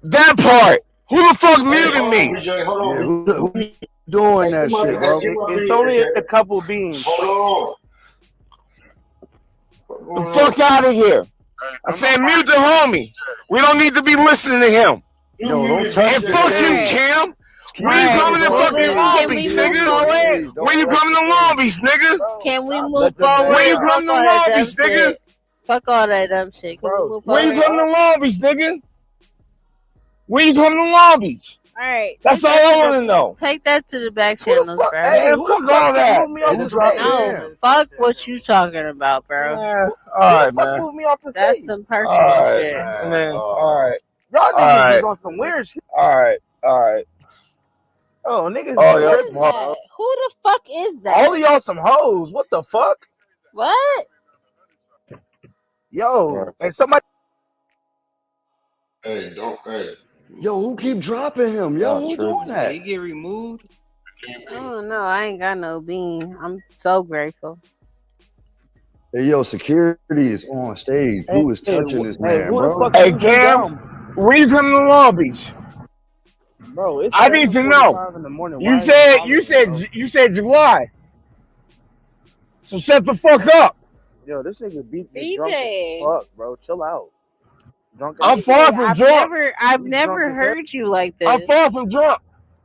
That part. Who the fuck muted me? BJ, hold on. Who doing that shit, bro? It's only a couple beans. Hold The fuck out of here. I said mute the homie. We don't need to be listening to him. Yo, don't touch And fuck you, Cam. When you coming to fucking Long Beach, nigga? When you coming to Long Beach, nigga? Can we move forward? When you come to Long Beach, nigga? Fuck all that dumb shit. Can we move When you forward? come to Long Beach, nigga? When you come to Long Beach? All right. That's all I want to know. Take that to the back channels, bro. Hey, fuck all that. No, fuck what you talking about, bro. All right, man. Move me off the That's stage. some personal All right, shit. man. All right. Y'all niggas All is right. on some weird shit. All right. Oh, niggas. Oh, is yeah. tripping, bro. Who the fuck is that? All of y'all some hoes. What the fuck? What? Yo, and somebody. Hey, don't. Hey. Yo, who keep dropping him? Yo, who doing that? He get removed. I don't know. I ain't got no bean. I'm so grateful. Hey, yo, security is on stage. Who is touching this man, who the bro? fuck Hey, is Cam, when you coming to Long Beach? Bro, it's I need to 7:45 know. in the morning. You Why is said it calling, you said July. So shut the fuck up. Yo, this nigga beat me BJ. drunk as fuck, bro. Chill out. Drunk. I'm as far from drunk. I've You never drunk as hell? heard you like this. I'm far from drunk.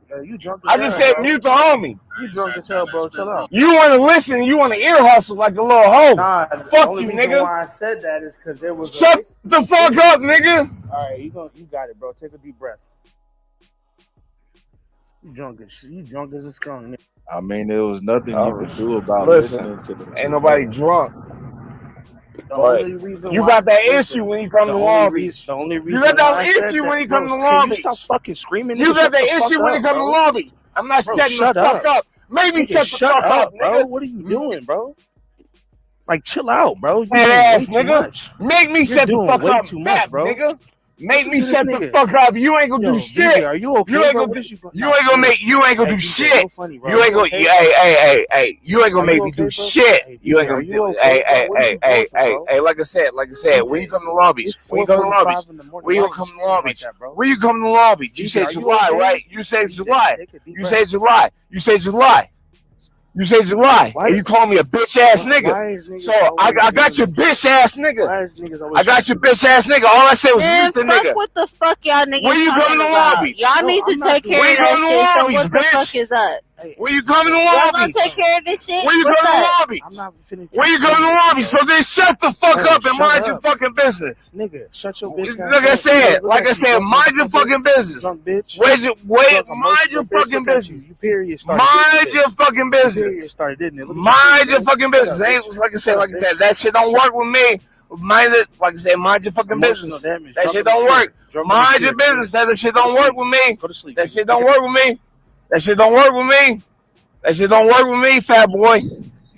Yo, you drunk as I just hell, said bro. mute the homie. You drunk as hell, bro. Chill out. You want to listen. You want to ear hustle like a little hoe. Nah, the Fuck only you, reason nigga. why I said that is because there was. Shut the fuck up, nigga. All right, you got it, bro. Take a deep breath. You drunk as a skunk, nigga. I mean, there was nothing you could do about Listen, listening to the. ain't nobody drunk. The But only reason you why- got that listen, issue when you come the to only Long reason- Beach. The only reason You got why I that said issue that- when you bro, come to can Long you Beach. stop fucking screaming? You Nigga, got shut that the fuck issue when you up, come to bro. Long Beach. I'm not Bro, shutting the shut fuck up. Maybe Nigga, shut the shut fuck up, up, bro. nigga. What are you doing, bro? Like, chill out, bro. You Fat doing ass way too nigga. much. Make me You're shut the doing fuck way up, too much, fat bro. nigga. Make me shut the fuck up. You ain't gonna do shit. Are you okay, You ain't bro? gonna do. You ain't gonna make. You ain't gonna do shit. You ain't gonna. Hey. You ain't gonna make me do shit. You ain't gonna do. Hey. Like I said. When you come to Long Beach, when you come to Long Beach, when you come to Long Beach, when you come to Long Beach, you say July, right? You say July. You say July. You say July. You say July, and you call me a bitch ass nigga. So I got your bitch ass nigga. I got your bitch ass nigga. All I said was mute the nigga. What the fuck y'all niggas When you coming to Long Beach? Y'all need to take care of that shit. So what the fuck is up? When you coming to Y'all Long gonna Beach? take care of this shit? When you What's coming to up? Long Beach? When you coming to Long Beach? So then shut the fuck up and mind your fucking business. Nigga, shut your bitch ass Like I said, mind your fucking business. Wait, mind your fucking business. Mind your fucking business. Mind your fucking business. Ain't like I said, that shit don't work with me. Mind it, like I said, mind your fucking business. That shit don't work. Mind your business. That shit don't work with me. That shit don't work with me. That shit don't work with me. That shit don't work with me, fat boy.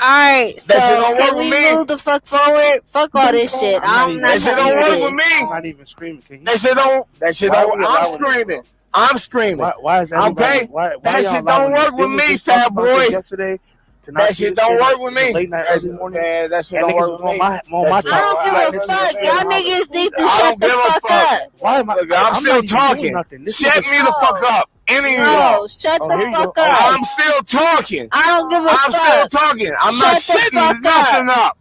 Alright, so That shit don't work can with we me. move the fuck forward? Fuck all this shit. I'm not That shit don't work with me. I'm not even screaming. That shit don't. I'm screaming. I'm screaming. Why is everybody? Okay. Why That y'all shit don't allowing this? work with Didn't we me, just talk fat about this boy. yesterday? That shit don't work with me. Late night, early morning. Man, that shit And don't niggas work was with me. on my That shit time. I don't give a fuck. Y'all niggas need to I shut don't the give a fuck fuck. up. Why am I? I'm still not even doing talking. nothing. This Shut nigga- me the fuck up. Any of y'all. No, shut the here you fuck go. up. I'm still talking. I don't give a I'm fuck. still talking. I'm not Shut the shutting fuck nothing up. up.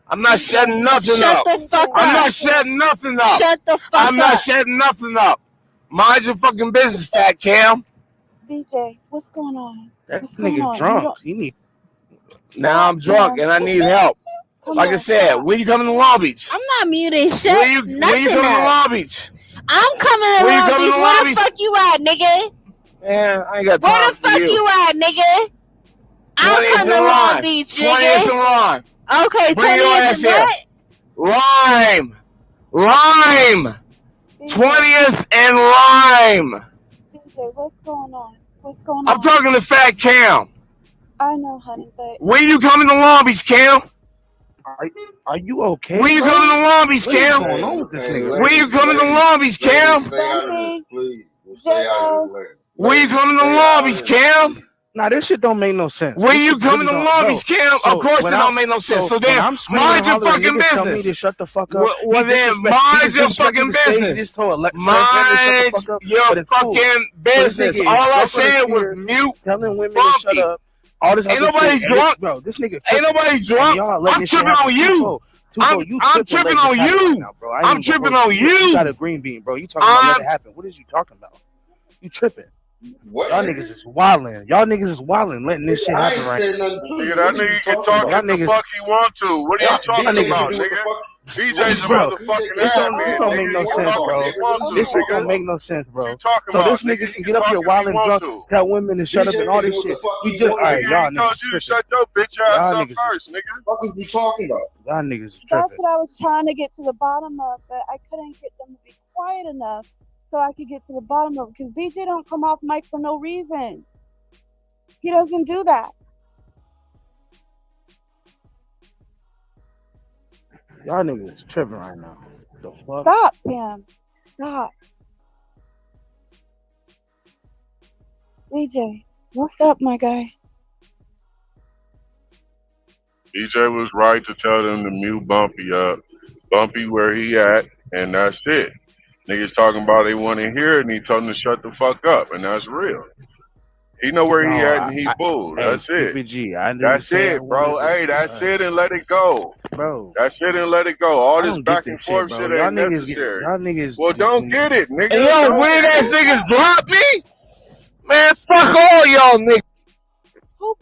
I'm not shutting nothing Shut up. the fuck I'm up. not shutting nothing up. Shut the fuck I'm not up. shutting nothing up. Mind your fucking business, fat Cam. DJ, what's going on? That What's going nigga on? drunk. He need. Now I'm drunk and I need help. Like I said, when you coming to Long Beach? I'm not muting shit. When you coming to Long Beach? I'm coming to When you Long coming Beach. to Where Long the Beach? fuck you at, nigga? Man, I ain't got Where time the for fuck you. you at, nigga? I'm 20th coming to and Long Lime. Beach, 20th and nigga. Lime. Okay, Bring your 20th ass and here. what? Lime. 20th and Lime. DJ, what's going on? What's going on? I'm talking to Fat Cam. I know, honey, but When you coming to Long Beach, Cam? Are you okay? When you bro? coming to Long Beach, What is Cam? going on with this nigga? When you coming to Long Beach, Cam? Please, stay out of this lane. When you coming to Long Beach, Cam? Nah, this shit don't make no sense. When This you shit coming to really Long don't, Beach, Cam? bro. Of course when it I'm- don't make no sense. So when then, I'm screaming mind and your hollering, fucking niggas tell me to business. shut the fuck up. Well He then, disrespect- mind he your disrespected fucking the stage. He business. just told Sam to shut the Mind fuck up. your But it's cool. fucking So this business. nigga is All I drunk on said his was peer, mute. telling women to shut up. All this Ain't other nobody shit. drunk. Bro, this nigga Ain't tripping. nobody drunk. And y'all letting I'm this shit tripping happen. on you. Twofold, you I'm tripping tripping letting on this happen you. right now, bro. I ain't I'm even tripping gonna on hold you. you. You got a green bean, bro. You talking about let it happen. What is you talking about? You tripping. What? Y'all niggas is wildin'. Y'all niggas is wildin', letting this shit I happen ain't right said now. nothing to you. Nigga, that nigga can talk Y'all if the niggas- fuck he want to. What are you talking niggas about, do what the nigga? DJ's a Bro, motherfucking this don't admin, make nigga. no You sense, talk bro. if you want to, This shit nigga. don't make no sense, bro. talking So about, this nigga? nigga You can get up talk here if wild you and want drunk, to. tell women to shut up and all this shit. We just, all right, Nigga, y'all he told niggas you to is shut tripping. your bitch ass Y'all up niggas is first, nigga. What is he talking about? Y'all niggas is that's tripping. what I was trying to get to the bottom of, but I couldn't get them to be quiet enough so I could get to the bottom of it. Because BJ don't come off mic for no reason. He doesn't do that. Y'all niggas is tripping right now. The fuck? Stop, Pam. Stop. BJ, what's up, my guy? DJ was right to tell them to mute Bumpy up. Bumpy where he at, and that's it. Niggas talking about they want to hear it, and he told them to shut the fuck up, and that's real. He know where he at, and he bull. That's it. That's it, bro. Hey, that's it, and let it go. Bro. That's it, and let it go. All I this don't get back this and forth shit, shit bro. Y'all ain't niggas necessary. y'all niggas. Well, don't get it, nigga. Hey, yo, Don't weird get ass it. niggas drop me? Man, fuck all y'all niggas. Who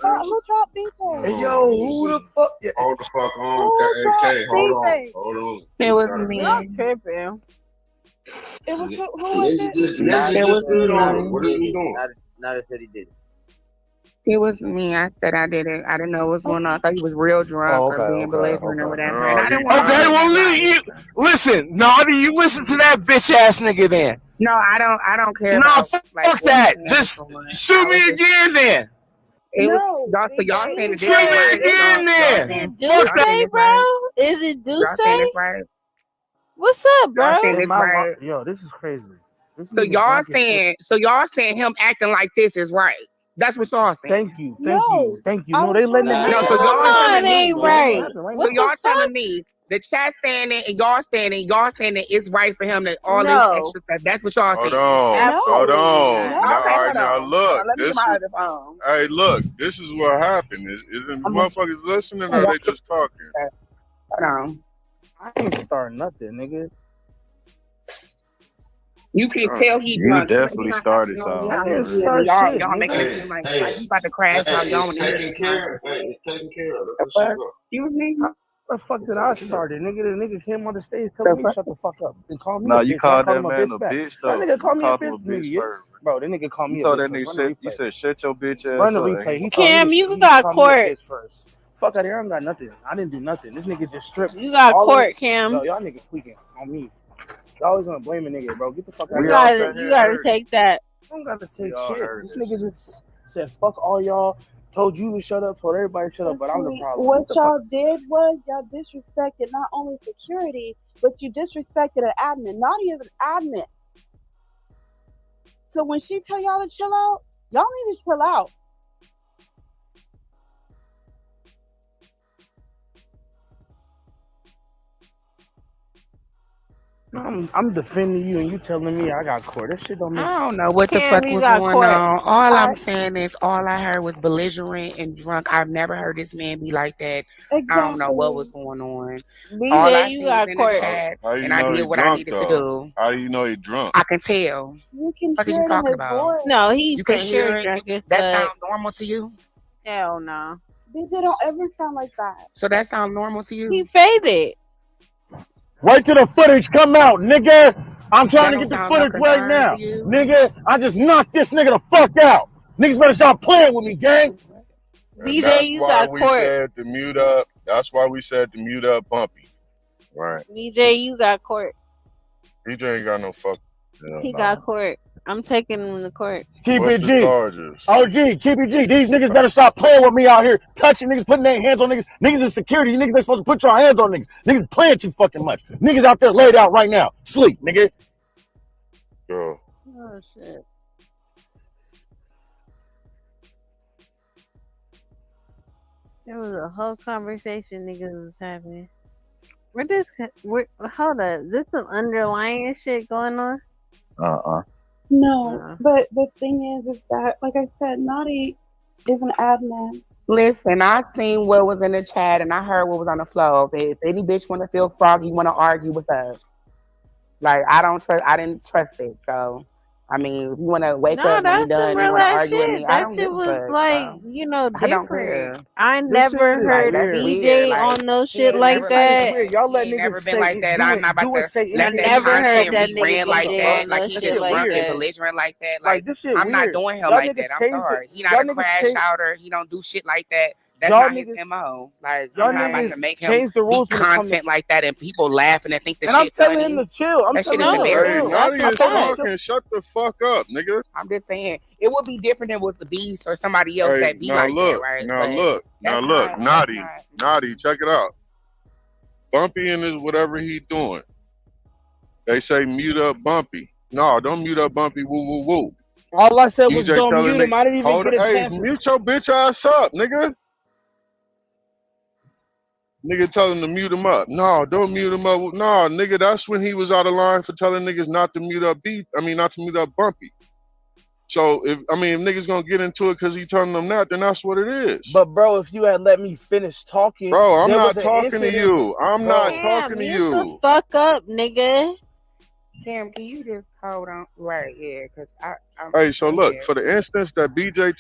dropped BJ? Hey, yo, who the fuck? Hold the fuck on, AK. Hold on. Hold on. It was me. Y'all tripping. It was who was Niggas it? just It was stood on it. me. What are we doing? Not said he did it. It was me. I said I did it. I didn't know what was going on. I thought he was real drunk or being belligerent or whatever. And I didn't want to. Okay, well, listen. Naughty, you listen to that bitch ass nigga then. No, I don't care. No, about, fuck like, that. what Just was going on. shoot me again then. It was y'all. So y'all saying it Shoot me again then. Fuck that. bro? Is it Duce? saying it's right? What's up, Y'all bro? saying it's right. Yo, this is crazy. This So y'all saying him acting like this is right. That's what y'all saying. Thank you. No, was they letting trying it to happen. No, so y'all Hell no, it telling me, ain't right. so y'all telling me the chat saying it and y'all saying that it's right for him to all this No, extra stuff. That's what y'all Hold saying. on. Hold absolutely on. not. Now, Okay, all right, hold now on. Hold look. on. Let me get This my was. other phone. Hey, look. This is what happened. Isn't the motherfuckers listening or they just talking? Hold on. I ain't starting nothing, nigga. You can tell he You drunk. definitely started Y'all something. making it seem like he about to crash out. Y'all want to hear it. It's taken care of. The fuck? Excuse me? The fuck did I start it, nigga? The nigga came on the stage telling me to shut the fuck up and call me Nah, a you bitch. I called called that him a man bitch a back. bitch That though. nigga You called me a called him bitch. a bitch Nigga, first. bro, that nigga called You me a told bitch that first. nigga Run the you replay. said shut your bitch Run ass the up. replay. He Cam, he you got called me a court. bitch first. Fuck out of here. I don't got nothing. I didn't do nothing. This nigga just stripped. You got all of court, it. Cam. Yo, y'all niggas tweaking on me. Y'all always gonna blame a nigga, bro. Get the fuck out of You here. gotta take that. I don't gotta take shit. This nigga just said fuck all y'all. Told you to shut up. Told everybody to shut up. But I'm the See, problem. what Get the fuck y'all did was y'all disrespected not only security, but you disrespected an admin. Naughty is an admin. So when she tell y'all to chill out, y'all need to chill out. I'm defending you and you telling me I got court. That shit don't make sense. I don't know what the Cam, fuck you was got going court. on. All I'm saying is all I heard was belligerent and drunk. I've never heard this man be like that. Exactly. I don't know what was going on. BJ, All I you seen was got in the court. chat, How you and I know did he what I drunk needed to though? do. How do you know he drunk? I can tell. You can What are hear you it in talking his about? voice. No, he You for can't hear sure it? drunk as That fuck. sounds normal to you? Hell no. BJ don't ever sound like that. So that sounds normal to you? He faded. Wait till the footage come out, nigga. I'm trying That to don't get the sound no footage right concern now. to you? Nigga, I just knocked this nigga the fuck out. Niggas better stop playing with me, gang. And BJ, that's you why got we court. said to mute up. That's why we said to mute up Bumpy. Right. BJ, you got court. DJ ain't got no fuck. He got court. I'm taking him to court. Keep What's it the G. charges? OG, keep it G. These niggas better stop playing with me out here, touching niggas, putting their hands on niggas. Niggas is security. You niggas ain't supposed to put your hands on niggas. Niggas playing too fucking much. Niggas out there laid out right now. Sleep, nigga. Girl. Oh shit. There was a whole conversation niggas was having. Hold up. This some underlying shit going on? No, but the thing is that, like I said, Naughty is an admin. Listen, I seen what was in the chat and I heard what was on the floor. If any bitch want to feel froggy, want to argue, what's up? Like, I didn't trust it. So, I mean, if you want to wake up when we That's some done, you real want to ass argue with me, shit. I That don't shit give a was fuck. like, I don't care. different. I This shit never is heard That's weird. BJ weird. on no He shit ain't like never This shit is that. weird. Y'all let He ain't never niggas been say like that. I'm not about to say I let that anything. never heard content that be nigga ran like BJ that. on Like no he That shit just shit like drunk and weird. that. belligerent like that. Like Like, this shit I'm not weird. doing him Y'all like niggas that. I'm changed it. sorry. He not Y'all a niggas crash changed. outer. He don't do shit like that. That's Y'all not his niggas. MO. Like, Y'all I'm not about to niggas make him change the be rules when it comes to. content like that and people laughing and think the And I'm shit telling him funny. to chill. I'm That shit telling is him to Hey, chill. embarrassing. Naughty I is told him to chill. talking. Shut the fuck up, nigga. I'm just saying it would be different if it was the Beast or somebody else Hey, that be now like that, look. right? Now But look. Now that's look. not. Naughty, check it out. Bumpy and his whatever he doing. They say mute up Bumpy. No, don't mute up Bumpy. Woo woo woo. All I said was DJ don't telling mute him. nigga, I didn't even hold get it. a Hey, chance. mute your bitch ass up, nigga. Nigga telling him to mute him up. No, don't mute him up. No, nigga, that's when he was out of line for telling niggas not to mute up not to mute up Bumpy. So if niggas gonna get into it because he telling them that, then that's what it is. But bro, if you had let me finish talking, Bro, I'm there not was an talking to incident. you. I'm not Cam, talking to mute the you. fuck up, nigga. Cam, can you just hold on? Right, yeah, because I'm Hey, so look, yeah. for the instance that BJ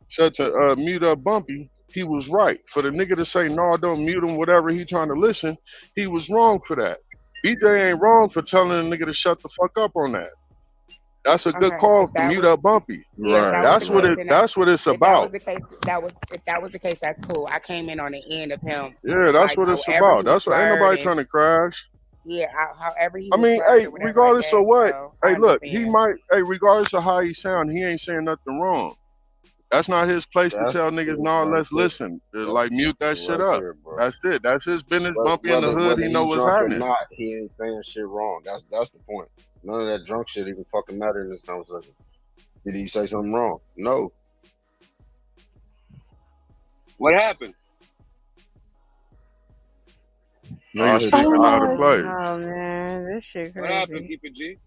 said to mute up Bumpy, he was right. For the nigga to say no, don't mute him, whatever he trying to listen, he was wrong for that. BJ ain't wrong for telling a nigga to shut the fuck up on that. That's a good Okay, call if to that mute was up Bumpy. yeah, if that was That's the what case, it. then That's what it's if that was about. the case, if that was the case, that's cool. I came in on the end of him, Yeah, that's like what it's however he about. was That's what ain't nobody flirting. trying to crash. Yeah, however he I was mean, flirting hey, or whatever like regardless that. of what, So I hey, look, he understand. might, hey, regardless of how he sound, he ain't saying nothing wrong. That's not his place to That's tell niggas, no, right let's there. listen. Like, mute that shit Right up. there, bro. That's it. That's his business. Bumpy in the hood, he Whether know he what's drunk or happening. not, he ain't saying shit wrong. That's the point. None of that drunk shit even fucking matter in this conversation. Did he say something wrong? No. What happened? Niggas speaking out of place. Oh man, this shit What happened? crazy. Keep it G.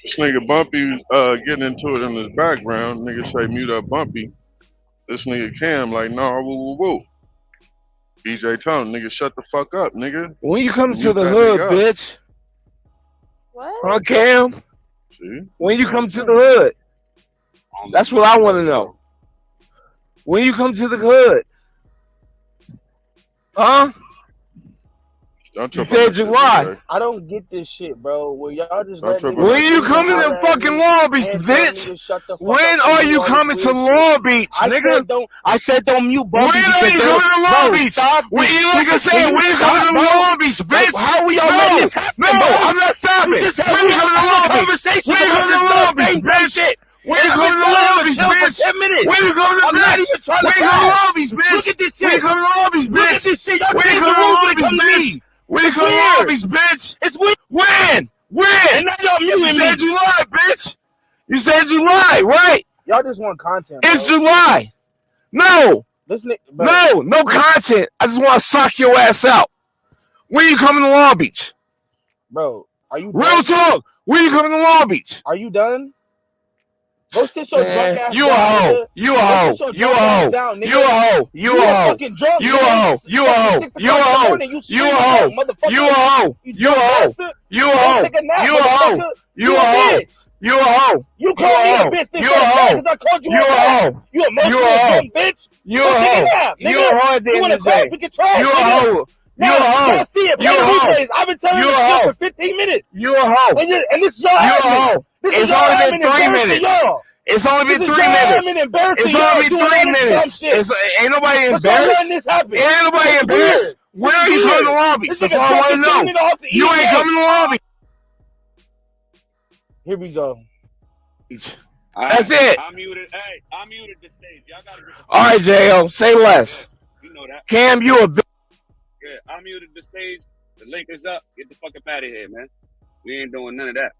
This nigga Bumpy getting into it in his background. Nigga say mute up Bumpy. This nigga Cam like, no, woo woo woo. BJ tell him, nigga, shut the fuck up, nigga. When you come to Mute the that hood, nigga up. bitch. What? Huh, Cam? See? When you come to the hood. That's what I want to know. When you come to the hood. Huh? You said July. I don't get this shit, bro. Well, y'all just Don't let trip niggas on When you that. coming to fucking Long Beach, and tell bitch? niggas shut the fuck When up are and do you all coming this to weird shit. Long Beach, nigga? I said don't mute When Bumpy are because you they coming to bro, Long Beach? stop When this you like I stupid- said, can when you stop, coming to bro? Long Beach, Like, bitch? how are y'all letting this happen, No, bro? I'm not stopping. We just had When you coming to a Long Beach? conversation When you about coming to this Long dumb Beach, same dumb bitch? shit. When And you I've coming been to telling Long him to Beach, chill for bitch? 10 minutes. When you coming to I'm not bitch? even trying to When you coming to pass. Long Beach, bitch? Look at this When you shit. coming to Long Beach, bitch? Look at this shit. Y'all When you change the coming to rules Long when it Beach, come to bitch? me. When you It's coming to Long weird. Beach, bitch? It's weird. When? And now y'all You muting said me. July, bitch. You said July, right? Y'all just want content, bro. It's July. No. Listen, bro. No content. I just want to sock your ass out. When you coming to Long Beach? Bro, are you Real done? talk. When you coming to Long Beach? Are you done? Go sit your drunk ass You a down, hoe. nigga. You a Go hoe. sit your You a drunk ass hoe. down, nigga. You a hoe. You a hoe. fucking drunk, You a nigga. hoe. It's You a fucking hoe. 6 You a o'clock in the hoe. morning. You You a screaming hoe. out, motherfucker. You a hoe. You You a drunk hoe. bastard. You a Go hoe. take a nap, You a motherfucker. hoe. You You a a hoe. bitch. You a hoe. You called me a bitch this You for a the hoe. because I called you You a a hoe. hoe. You You emotional, a hoe. dumb bitch. You Go a take a hoe. nap, You a nigga. hoe at the You end want of to the call day. for control, You a nigga. hoe. You Now, a hoe. y'all see it. You Play the a hoe. replays. I've been telling You him a to chill hoe. for 15 minutes. You a hoe. And this is y'all You a admin. hoe. This is It's y'all only been admin 3 embarrassing minutes. y'all. It's only been This is 3 y'all minutes. admin embarrassing It's y'all only been doing 3 all this dumb minutes. shit. Ain't nobody But y'all embarrassed. letting this happen. Ain't nobody It's embarrassed. weird. When This are is you coming to weird. Long Beach? This That's nigga all I drunk want to and sending know. me off the You ain't EJ. coming to Long Beach. Here we go. That's it. I muted. Hey, I muted the stage. Y'all gotta get the All right, J.O. Say less. You know that. Cam, you a bitch. Yeah, I muted the stage. The link is up. Get the fuck up out of here, man. We ain't doing none of that.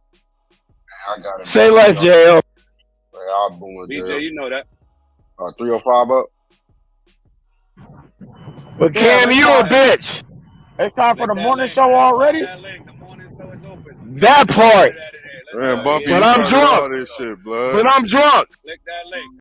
I got it. Say less, J.O. I'll boom it, BJ, you know that. 305 up. But Cam, you a bitch. It's time for the morning show already. That part. Man, Bumpy, But you I'm started all drunk. this shit, blood. But I'm drunk. Click that link.